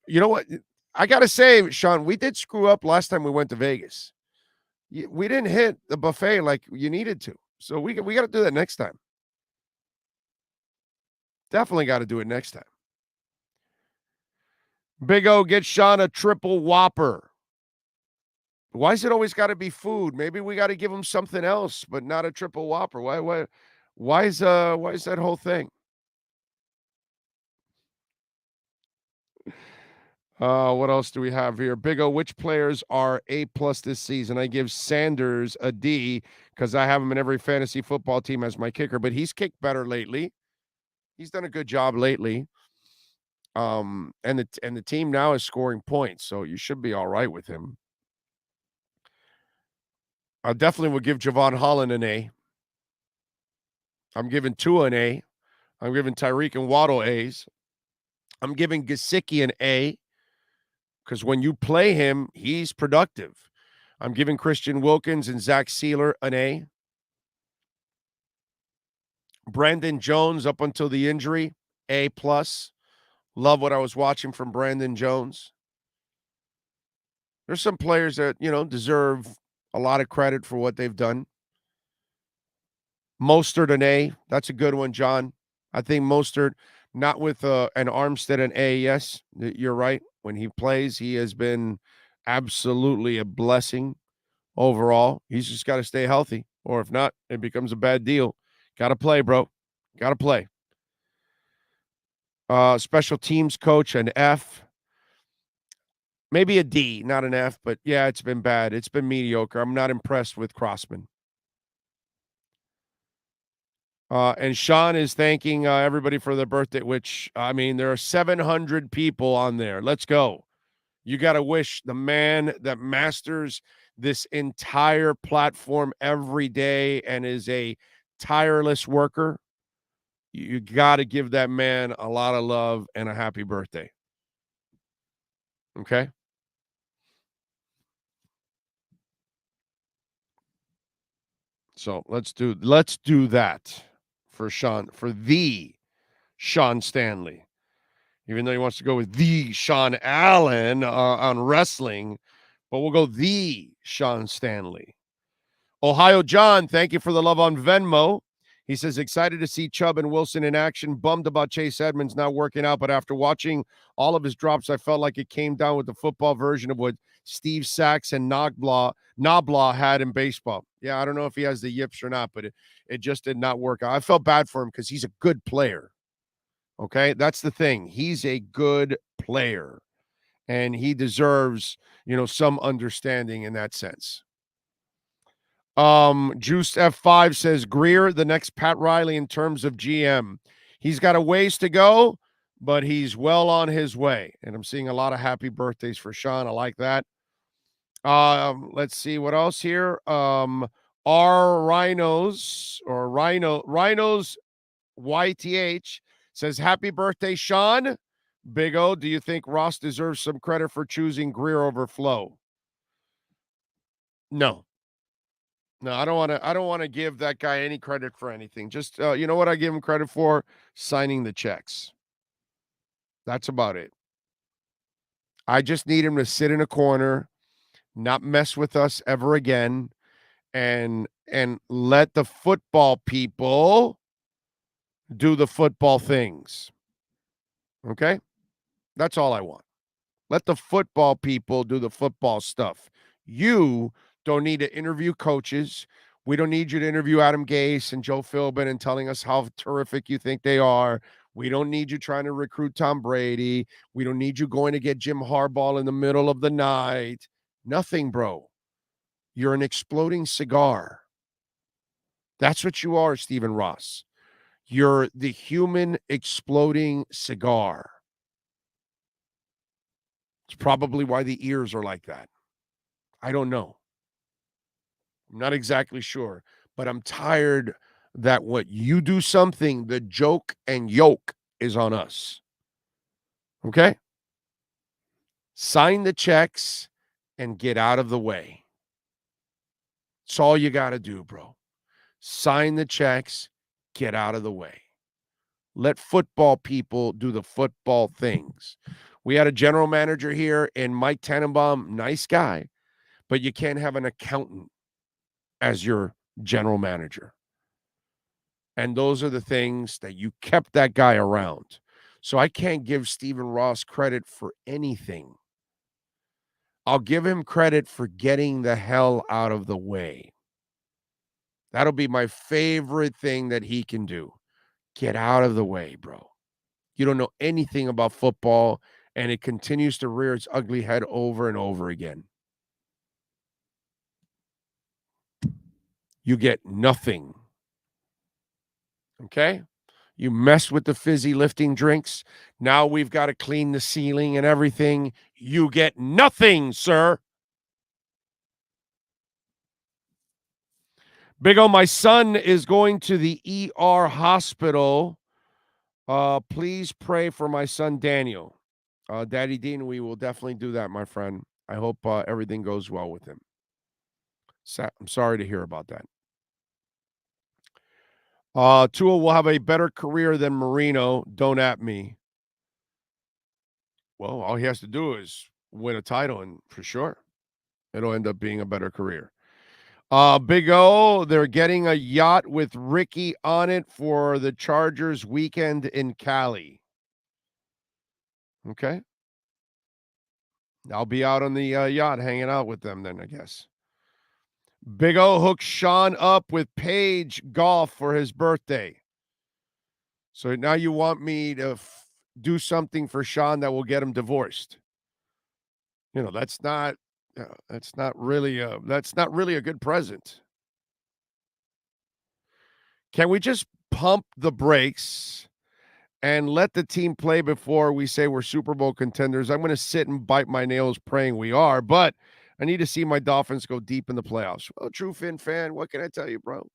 you know what? I got to say, Sean, we did screw up last time we went to Vegas. We didn't hit the buffet like you needed to. So we got to do that next time. Definitely got to do it next time. Big O, get Sean a triple Whopper. Why is it always got to be food? Maybe we got to give him something else, but not a triple Whopper. Why is that whole thing? What else do we have here? Big O, which players are A+ this season? I give Sanders a D because I have him in every fantasy football team as my kicker, but he's kicked better lately. He's done a good job lately. And the team now is scoring points, so you should be all right with him. I definitely would give Javon Holland an A. I'm giving Tua an A. I'm giving Tyreek and Waddle A's. I'm giving Gesicki an A because when you play him, he's productive. I'm giving Christian Wilkins and Zach Sealer an A. Brandon Jones, up until the injury, A+. Love what I was watching from Brandon Jones. There's some players that, deserve a lot of credit for what they've done. Mostert an A. That's a good one, John. I think Mostert, not with an Armstead an A. Yes, you're right. When he plays, he has been absolutely a blessing overall. He's just got to stay healthy, or if not, it becomes a bad deal. Got to play, bro. Got to play. Special teams coach, an F. Maybe a D, not an F, but yeah, it's been bad. It's been mediocre. I'm not impressed with Crossman. And Sean is thanking everybody for their birthday, which, I mean, there are 700 people on there. Let's go. You got to wish the man that masters this entire platform every day and is a tireless worker. You got to give that man a lot of love and a happy birthday. Okay? So let's do that for Sean, for the Sean Stanley. Even though he wants to go with the Sean Allen on wrestling, but we'll go the Sean Stanley. Ohio John, thank you for the love on Venmo. He says, excited to see Chubb and Wilson in action. Bummed about Chase Edmonds not working out, but after watching all of his drops, I felt like it came down with the football version of what Steve Sachs and Noblaw had in baseball. Yeah, I don't know if he has the yips or not, but it just did not work out. I felt bad for him because he's a good player. Okay, that's the thing. He's a good player, and he deserves, some understanding in that sense. Juiced F5 says Greer, the next Pat Riley in terms of GM. He's got a ways to go, but he's well on his way. And I'm seeing a lot of happy birthdays for Sean. I like that. Let's see what else here. R Rhinos YTH says, happy birthday, Sean. Big O, do you think Ross deserves some credit for choosing Greer over Flo? No, I don't want to give that guy any credit for anything. Just, you know what I give him credit for? Signing the checks. That's about it. I just need him to sit in a corner, not mess with us ever again, and let the football people do the football things. Okay? That's all I want. Let the football people do the football stuff. You don't need to interview coaches. We don't need you to interview Adam Gase and Joe Philbin and telling us how terrific you think they are. We don't need you trying to recruit Tom Brady. We don't need you going to get Jim Harbaugh in the middle of the night. Nothing, bro. You're an exploding cigar. That's what you are, Stephen Ross. You're the human exploding cigar. It's probably why the ears are like that. I don't know. I'm not exactly sure, but I'm tired that what you do something, the joke and yoke is on us. Okay? Sign the checks and get out of the way. That's all you got to do, bro. Sign the checks, get out of the way. Let football people do the football things. We had a general manager here in Mike Tannenbaum, nice guy, but you can't have an accountant as your general manager. And those are the things that you kept that guy around. So I can't give Stephen Ross credit for anything. I'll give him credit for getting the hell out of the way. That'll be my favorite thing that he can do. Get out of the way, bro. You don't know anything about football, and it continues to rear its ugly head over and over again. You get nothing. Okay? You mess with the fizzy lifting drinks. Now we've got to clean the ceiling and everything. You get nothing, sir. Big O, my son is going to the ER hospital. Please pray for my son, Daniel. Daddy Dean, we will definitely do that, my friend. I hope everything goes well with him. I'm sorry to hear about that. Tua will have a better career than Marino. Don't at me. Well, all he has to do is win a title, and for sure. It'll end up being a better career. Big O, they're getting a yacht with Ricky on it for the Chargers weekend in Cali. Okay. I'll be out on the yacht hanging out with them then, I guess. Big O hooks Sean up with Paige golf for his birthday. So now you want me to do something for Sean that will get him divorced. You know, that's not really a good present. Can we just pump the brakes and let the team play before we say we're Super Bowl contenders? I'm going to sit and bite my nails praying we are, but I need to see my Dolphins go deep in the playoffs. Well, true Fin fan, what can I tell you, bro?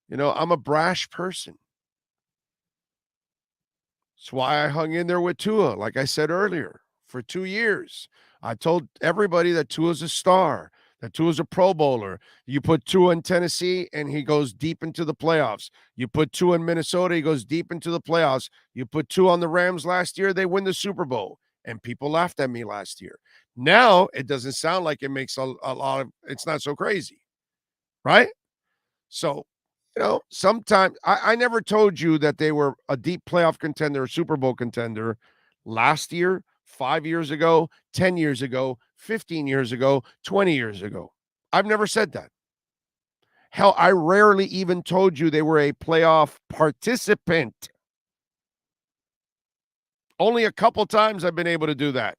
You know, I'm a brash person. That's why I hung in there with Tua, like I said earlier, for 2 years. I told everybody that Tua's a star, that Tua's a Pro Bowler. You put Tua in Tennessee, and he goes deep into the playoffs. You put Tua in Minnesota, he goes deep into the playoffs. You put Tua on the Rams last year, they win the Super Bowl. And people laughed at me last year. Now, it doesn't sound like it makes a lot of – it's not so crazy, right? So, you know, sometimes I never told you that they were a deep playoff contender, a Super Bowl contender last year, 5 years ago, 10 years ago, 15 years ago, 20 years ago. I've never said that. Hell, I rarely even told you they were a playoff participant. Only a couple times I've been able to do that.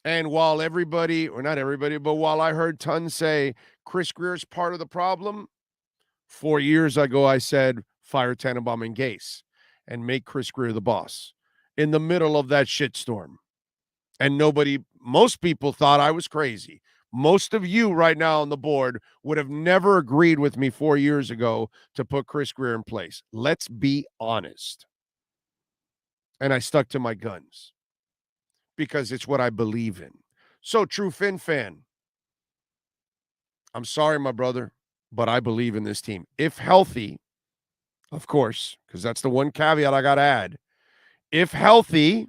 And while everybody, or not everybody, but while I heard tons say Chris Greer's part of the problem, 4 years ago I said fire Tannenbaum and Gase and make Chris Greer the boss in the middle of that shitstorm. And most people thought I was crazy. Most of you right now on the board would have never agreed with me 4 years ago to put Chris Greer in place. Let's be honest. And I stuck to my guns because it's what I believe in. So, true Fin fan, I'm sorry, my brother, but I believe in this team. If healthy, of course, because that's the one caveat I got to add. If healthy,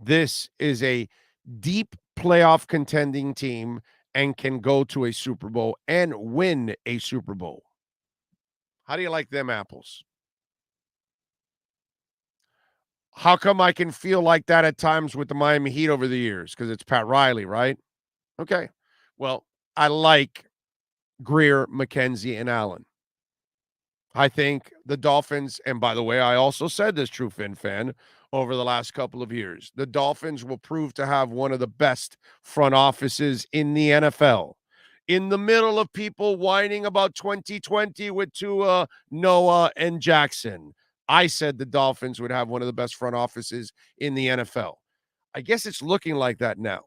this is a deep playoff contending team and can go to a Super Bowl and win a Super Bowl. How do you like them apples? How come I can feel like that at times with the Miami Heat over the years? Because it's Pat Riley, right? Okay. Well, I like Greer, McKenzie, and Allen. I think the Dolphins, and by the way, I also said this, true Fin fan, over the last couple of years, the Dolphins will prove to have one of the best front offices in the NFL. In the middle of people whining about 2020 with Tua, Noah, and Jackson, I said the Dolphins would have one of the best front offices in the NFL. I guess it's looking like that now.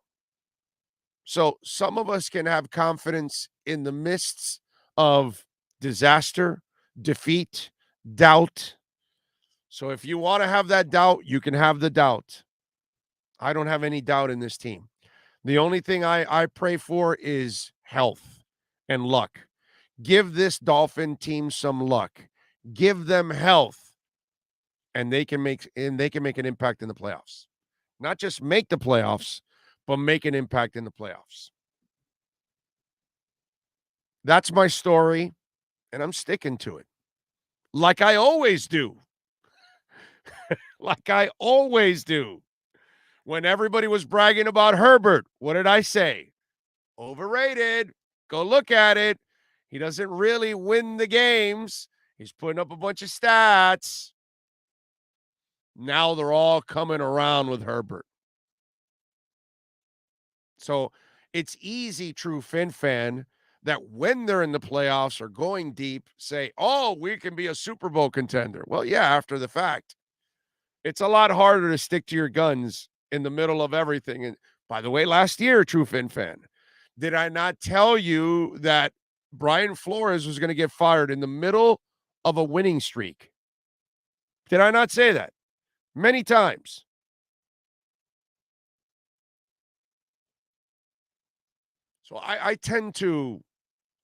So some of us can have confidence in the midst of disaster, defeat, doubt. So if you want to have that doubt, you can have the doubt. I don't have any doubt in this team. The only thing I pray for is health and luck. Give this Dolphin team some luck. Give them health. And they can make an impact in the playoffs. Not just make the playoffs, but make an impact in the playoffs. That's my story, and I'm sticking to it. Like I always do. Like I always do. When everybody was bragging about Herbert, what did I say? Overrated. Go look at it. He doesn't really win the games. He's putting up a bunch of stats. Now they're all coming around with Herbert. So it's easy, true Fin fan, that when they're in the playoffs or going deep, say, oh, we can be a Super Bowl contender. Well, yeah, after the fact. It's a lot harder to stick to your guns in the middle of everything. And by the way, last year, true Fin fan, did I not tell you that Brian Flores was going to get fired in the middle of a winning streak? Did I not say that? Many times. So I tend to,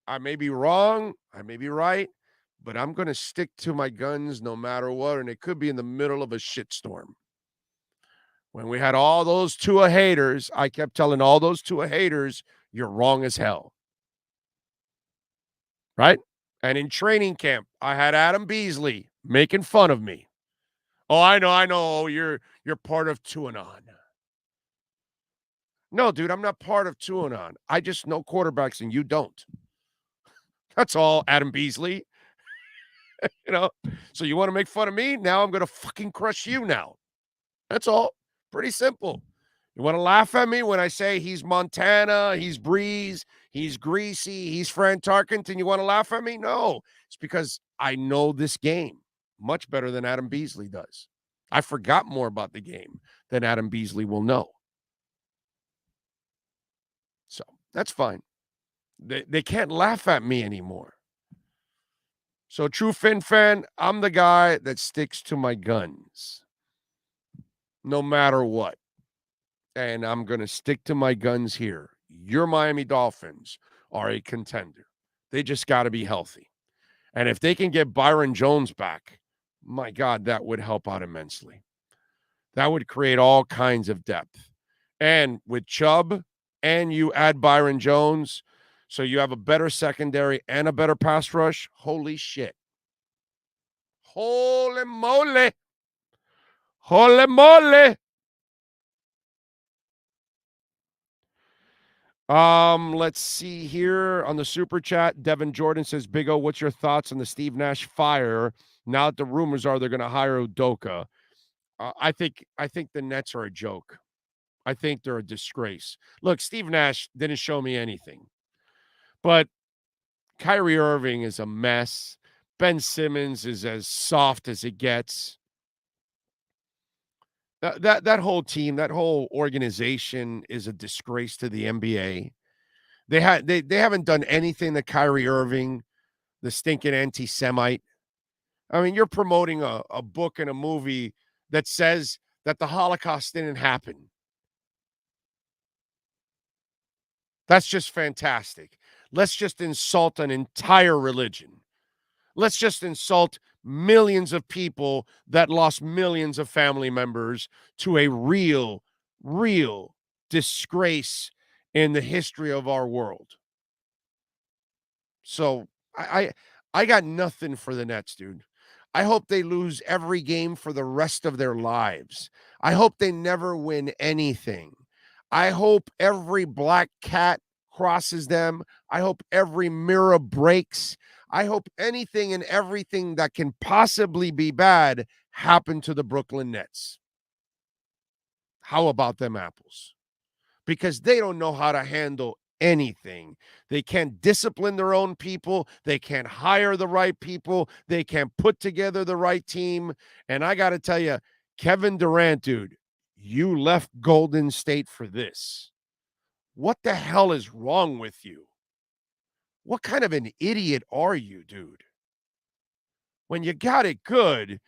I may be wrong, I may be right, but I'm going to stick to my guns no matter what, and it could be in the middle of a shitstorm. When we had all those Tua haters, I kept telling all those Tua haters, you're wrong as hell. Right? And in training camp, I had Adam Beasley making fun of me. Oh, I know. You're part of Tuanon. No, dude, I'm not part of Tuanon. I just know quarterbacks and you don't. That's all, Adam Beasley. So you want to make fun of me? Now I'm going to fucking crush you now. That's all. Pretty simple. You want to laugh at me when I say he's Montana, he's Breeze, he's Greasy, he's Fran Tarkenton? You want to laugh at me? No. It's because I know this game much better than Adam Beasley does. I forgot more about the game than Adam Beasley will know. So that's fine. They can't laugh at me anymore. So, true Fin fan, I'm the guy that sticks to my guns no matter what. And I'm going to stick to my guns here. Your Miami Dolphins are a contender. They just got to be healthy. And if they can get Byron Jones back, my God, that would help out immensely. That would create all kinds of depth. And with Chubb, and you add Byron Jones, so you have a better secondary and a better pass rush. Holy shit. Holy moly. Holy moly. Let's see here on the super chat. Devin Jordan says, Big O, what's your thoughts on the Steve Nash fire? Now that the rumors are they're going to hire Udoka. I think the Nets are a joke. I think they're a disgrace. Look, Steve Nash didn't show me anything. But Kyrie Irving is a mess. Ben Simmons is as soft as it gets. That whole team, that whole organization is a disgrace to the NBA. They haven't done anything to Kyrie Irving, the stinking anti-Semite. I mean, you're promoting a book and a movie that says that the Holocaust didn't happen. That's just fantastic. Let's just insult an entire religion. Let's just insult millions of people that lost millions of family members to a real disgrace in the history of our world. So I got nothing for the Nets, dude. I hope they lose every game for the rest of their lives. I hope they never win anything. I hope every black cat crosses them. I hope every mirror breaks. I hope anything and everything that can possibly be bad happen to the Brooklyn Nets. How about them apples? Because they don't know how to handle anything. They can't discipline their own people. They can't hire the right people. They can't put together the right team. And I got to tell you, Kevin Durant, dude, you left Golden State for this. What the hell is wrong with you? What kind of an idiot are you, dude? When you got it good,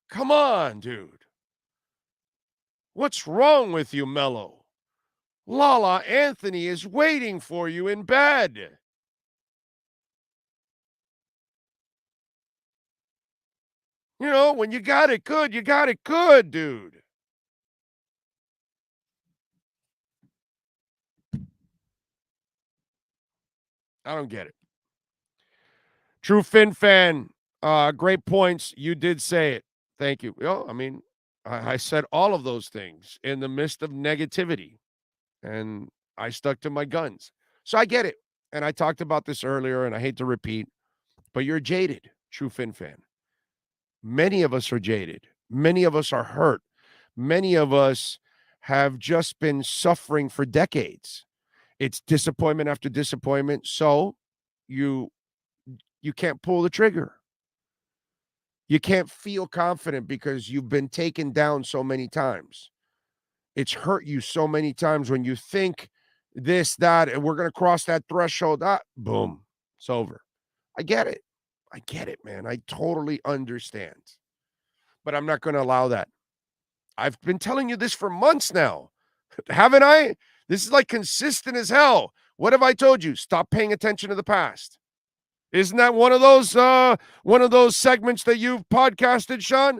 come on, dude. What's wrong with you, Melo? Lala Anthony is waiting for you in bed. When you got it good, dude. I don't get it. True Fin fan, great points. You did say it. Thank you. I said all of those things in the midst of negativity, and I stuck to my guns. So I get it. And I talked about this earlier, and I hate to repeat, but you're jaded, True Fin fan. Many of us are jaded. Many of us are hurt. Many of us have just been suffering for decades. It's disappointment after disappointment. So you can't pull the trigger. You can't feel confident because you've been taken down so many times. It's hurt you so many times when you think this, that, and we're going to cross that threshold. Boom, it's over. I get it. I get it, man. I totally understand. But I'm not going to allow that. I've been telling you this for months now. Haven't I? This is like consistent as hell. What have I told you? Stop paying attention to the past. Isn't that one of those segments that you've podcasted, Sean?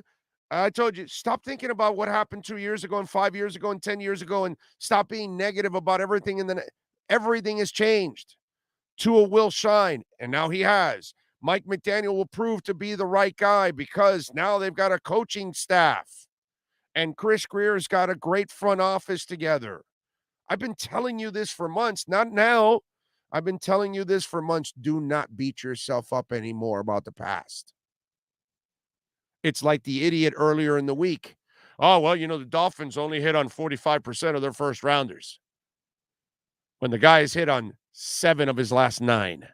I told you, stop thinking about what happened 2 years ago and 5 years ago and 10 years ago, and stop being negative about everything. And then everything has changed. Tua will shine, and now he has. Mike McDaniel will prove to be the right guy because now they've got a coaching staff. And Chris Greer's got a great front office together. I've been telling you this for months, not now. I've been telling you this for months. Do not beat yourself up anymore about the past. It's like the idiot earlier in the week. Oh, well, the Dolphins only hit on 45% of their first rounders, when the guy has hit on 7 of his last 9.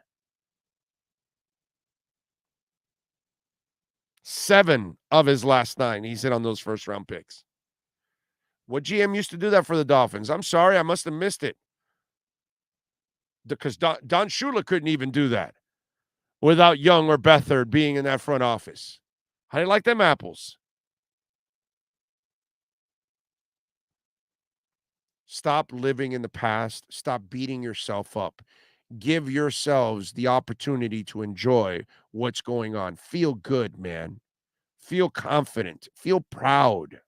7 of his last 9, he's hit on those first-round picks. What GM used to do that for the Dolphins? I'm sorry, I must have missed it. Because Don Shula couldn't even do that without Young or Beathard being in that front office. How do you like them apples? Stop living in the past. Stop beating yourself up. Give yourselves the opportunity to enjoy what's going on. Feel good, man. Feel confident. Feel proud.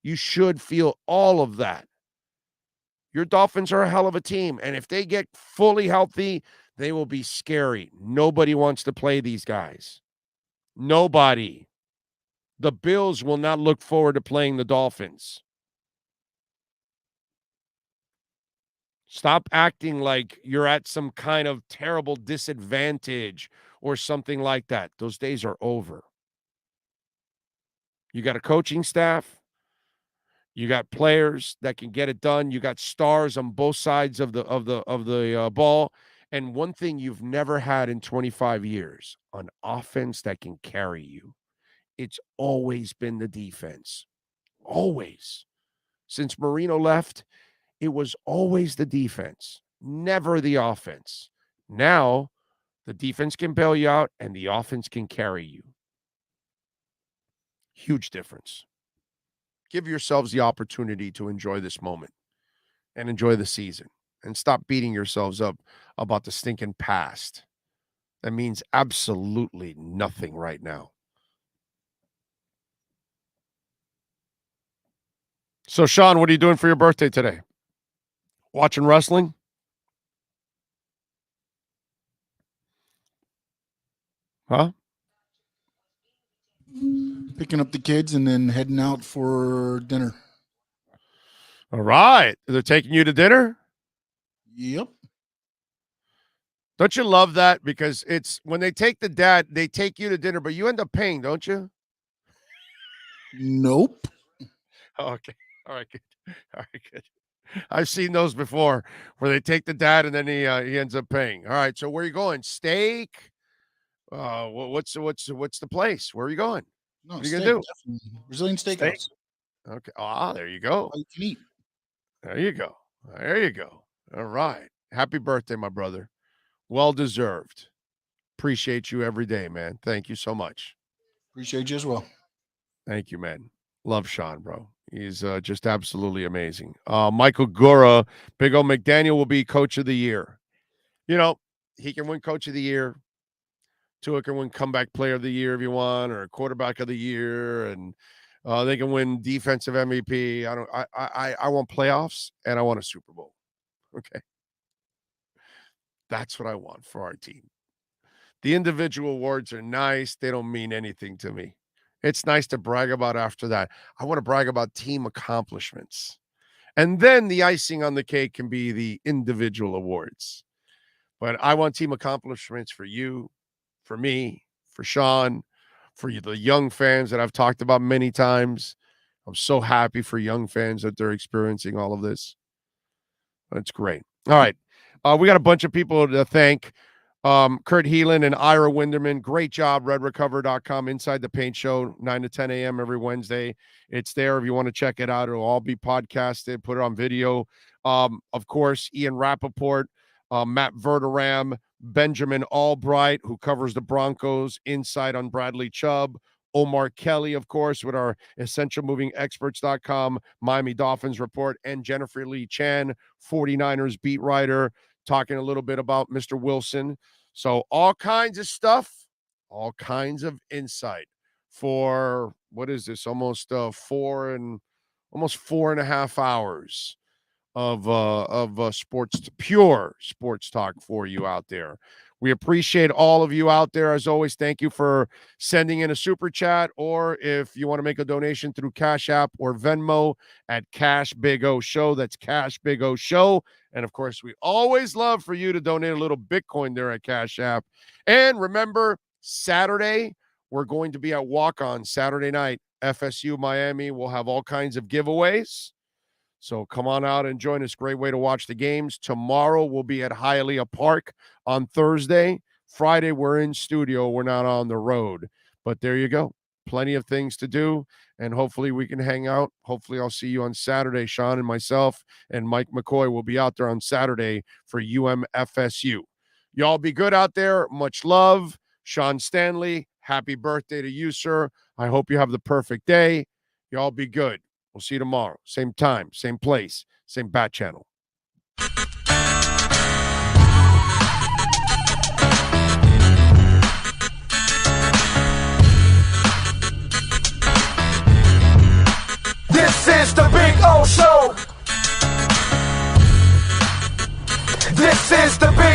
You should feel all of that. Your Dolphins are a hell of a team, and if they get fully healthy, they will be scary. Nobody wants to play these guys. Nobody. The Bills will not look forward to playing the Dolphins. Stop acting like you're at some kind of terrible disadvantage or something like that. Those days are over. You got a coaching staff. You got players that can get it done. You got stars on both sides of the ball. And one thing you've never had in 25 years, an offense that can carry you. It's always been the defense. Always. Since Marino left, it was always the defense, never the offense. Now, the defense can bail you out and the offense can carry you. Huge difference. Give yourselves the opportunity to enjoy this moment and enjoy the season, and stop beating yourselves up about the stinking past. That means absolutely nothing right now. So, Sean, what are you doing for your birthday today? Watching wrestling? Huh? Picking up the kids and then heading out for dinner. All right. They're taking you to dinner? Yep. Don't you love that? Because it's when they take the dad, they take you to dinner, but you end up paying, don't you? Nope. Okay. All right, good. All right, good. I've seen those before where they take the dad and then he ends up paying. All right, so where are you going? Steak? What's the place? Where are you going? No, what are you gonna do? Definitely. Brazilian steakhouse. Steak? Okay. There you go. All you can eat. There you go. There you go. All right. Happy birthday, my brother. Well deserved. Appreciate you every day, man. Thank you so much. Appreciate you as well. Thank you, man. Love Sean, bro. He's just absolutely amazing. Michael Gura, Big O McDaniel will be coach of the year. He can win coach of the year. Tua can win comeback player of the year if you want, or quarterback of the year, and they can win defensive MVP. I want playoffs and I want a Super Bowl. Okay. That's what I want for our team. The individual awards are nice. They don't mean anything to me. It's nice to brag about after that. I want to brag about team accomplishments. And then the icing on the cake can be the individual awards. But I want team accomplishments for you, for me, for Sean, for you, the young fans that I've talked about many times. I'm so happy for young fans that they're experiencing all of this. That's great. All right. We got a bunch of people to thank. Kurt Heelan and Ira Winderman, great job. RedRecover.com, Inside the Paint Show, 9 to 10 a.m. every Wednesday. It's there if you want to check it out. It'll all be podcasted, put it on video. Of course, Ian Rappaport, Matt Verderam, Benjamin Albright, who covers the Broncos, Inside on Bradley Chubb, Omar Kelly, of course, with our EssentialMovingExperts.com Miami Dolphins report, and Jennifer Lee Chan, 49ers beat writer, talking a little bit about Mr. Wilson. So all kinds of stuff, all kinds of insight for what is this? Almost 4.5 hours of sports, pure sports talk for you out there. We appreciate all of you out there. As always, thank you for sending in a super chat, or if you want to make a donation through Cash App or Venmo at Cash Big O Show. That's Cash Big O Show. And of course, we always love for you to donate a little Bitcoin there at Cash App. And remember, Saturday, we're going to be at Walk-On Saturday night, FSU Miami. We'll have all kinds of giveaways. So come on out and join us. Great way to watch the games. Tomorrow we'll be at Hialeah Park on Thursday. Friday we're in studio. We're not on the road. But there you go. Plenty of things to do. And hopefully we can hang out. Hopefully I'll see you on Saturday. Sean and myself and Mike McCoy will be out there on Saturday for UMFSU. Y'all be good out there. Much love. Sean Stanley, happy birthday to you, sir. I hope you have the perfect day. Y'all be good. We'll see you tomorrow. Same time, same place, same bat channel. This is the Big O Show. This is the Big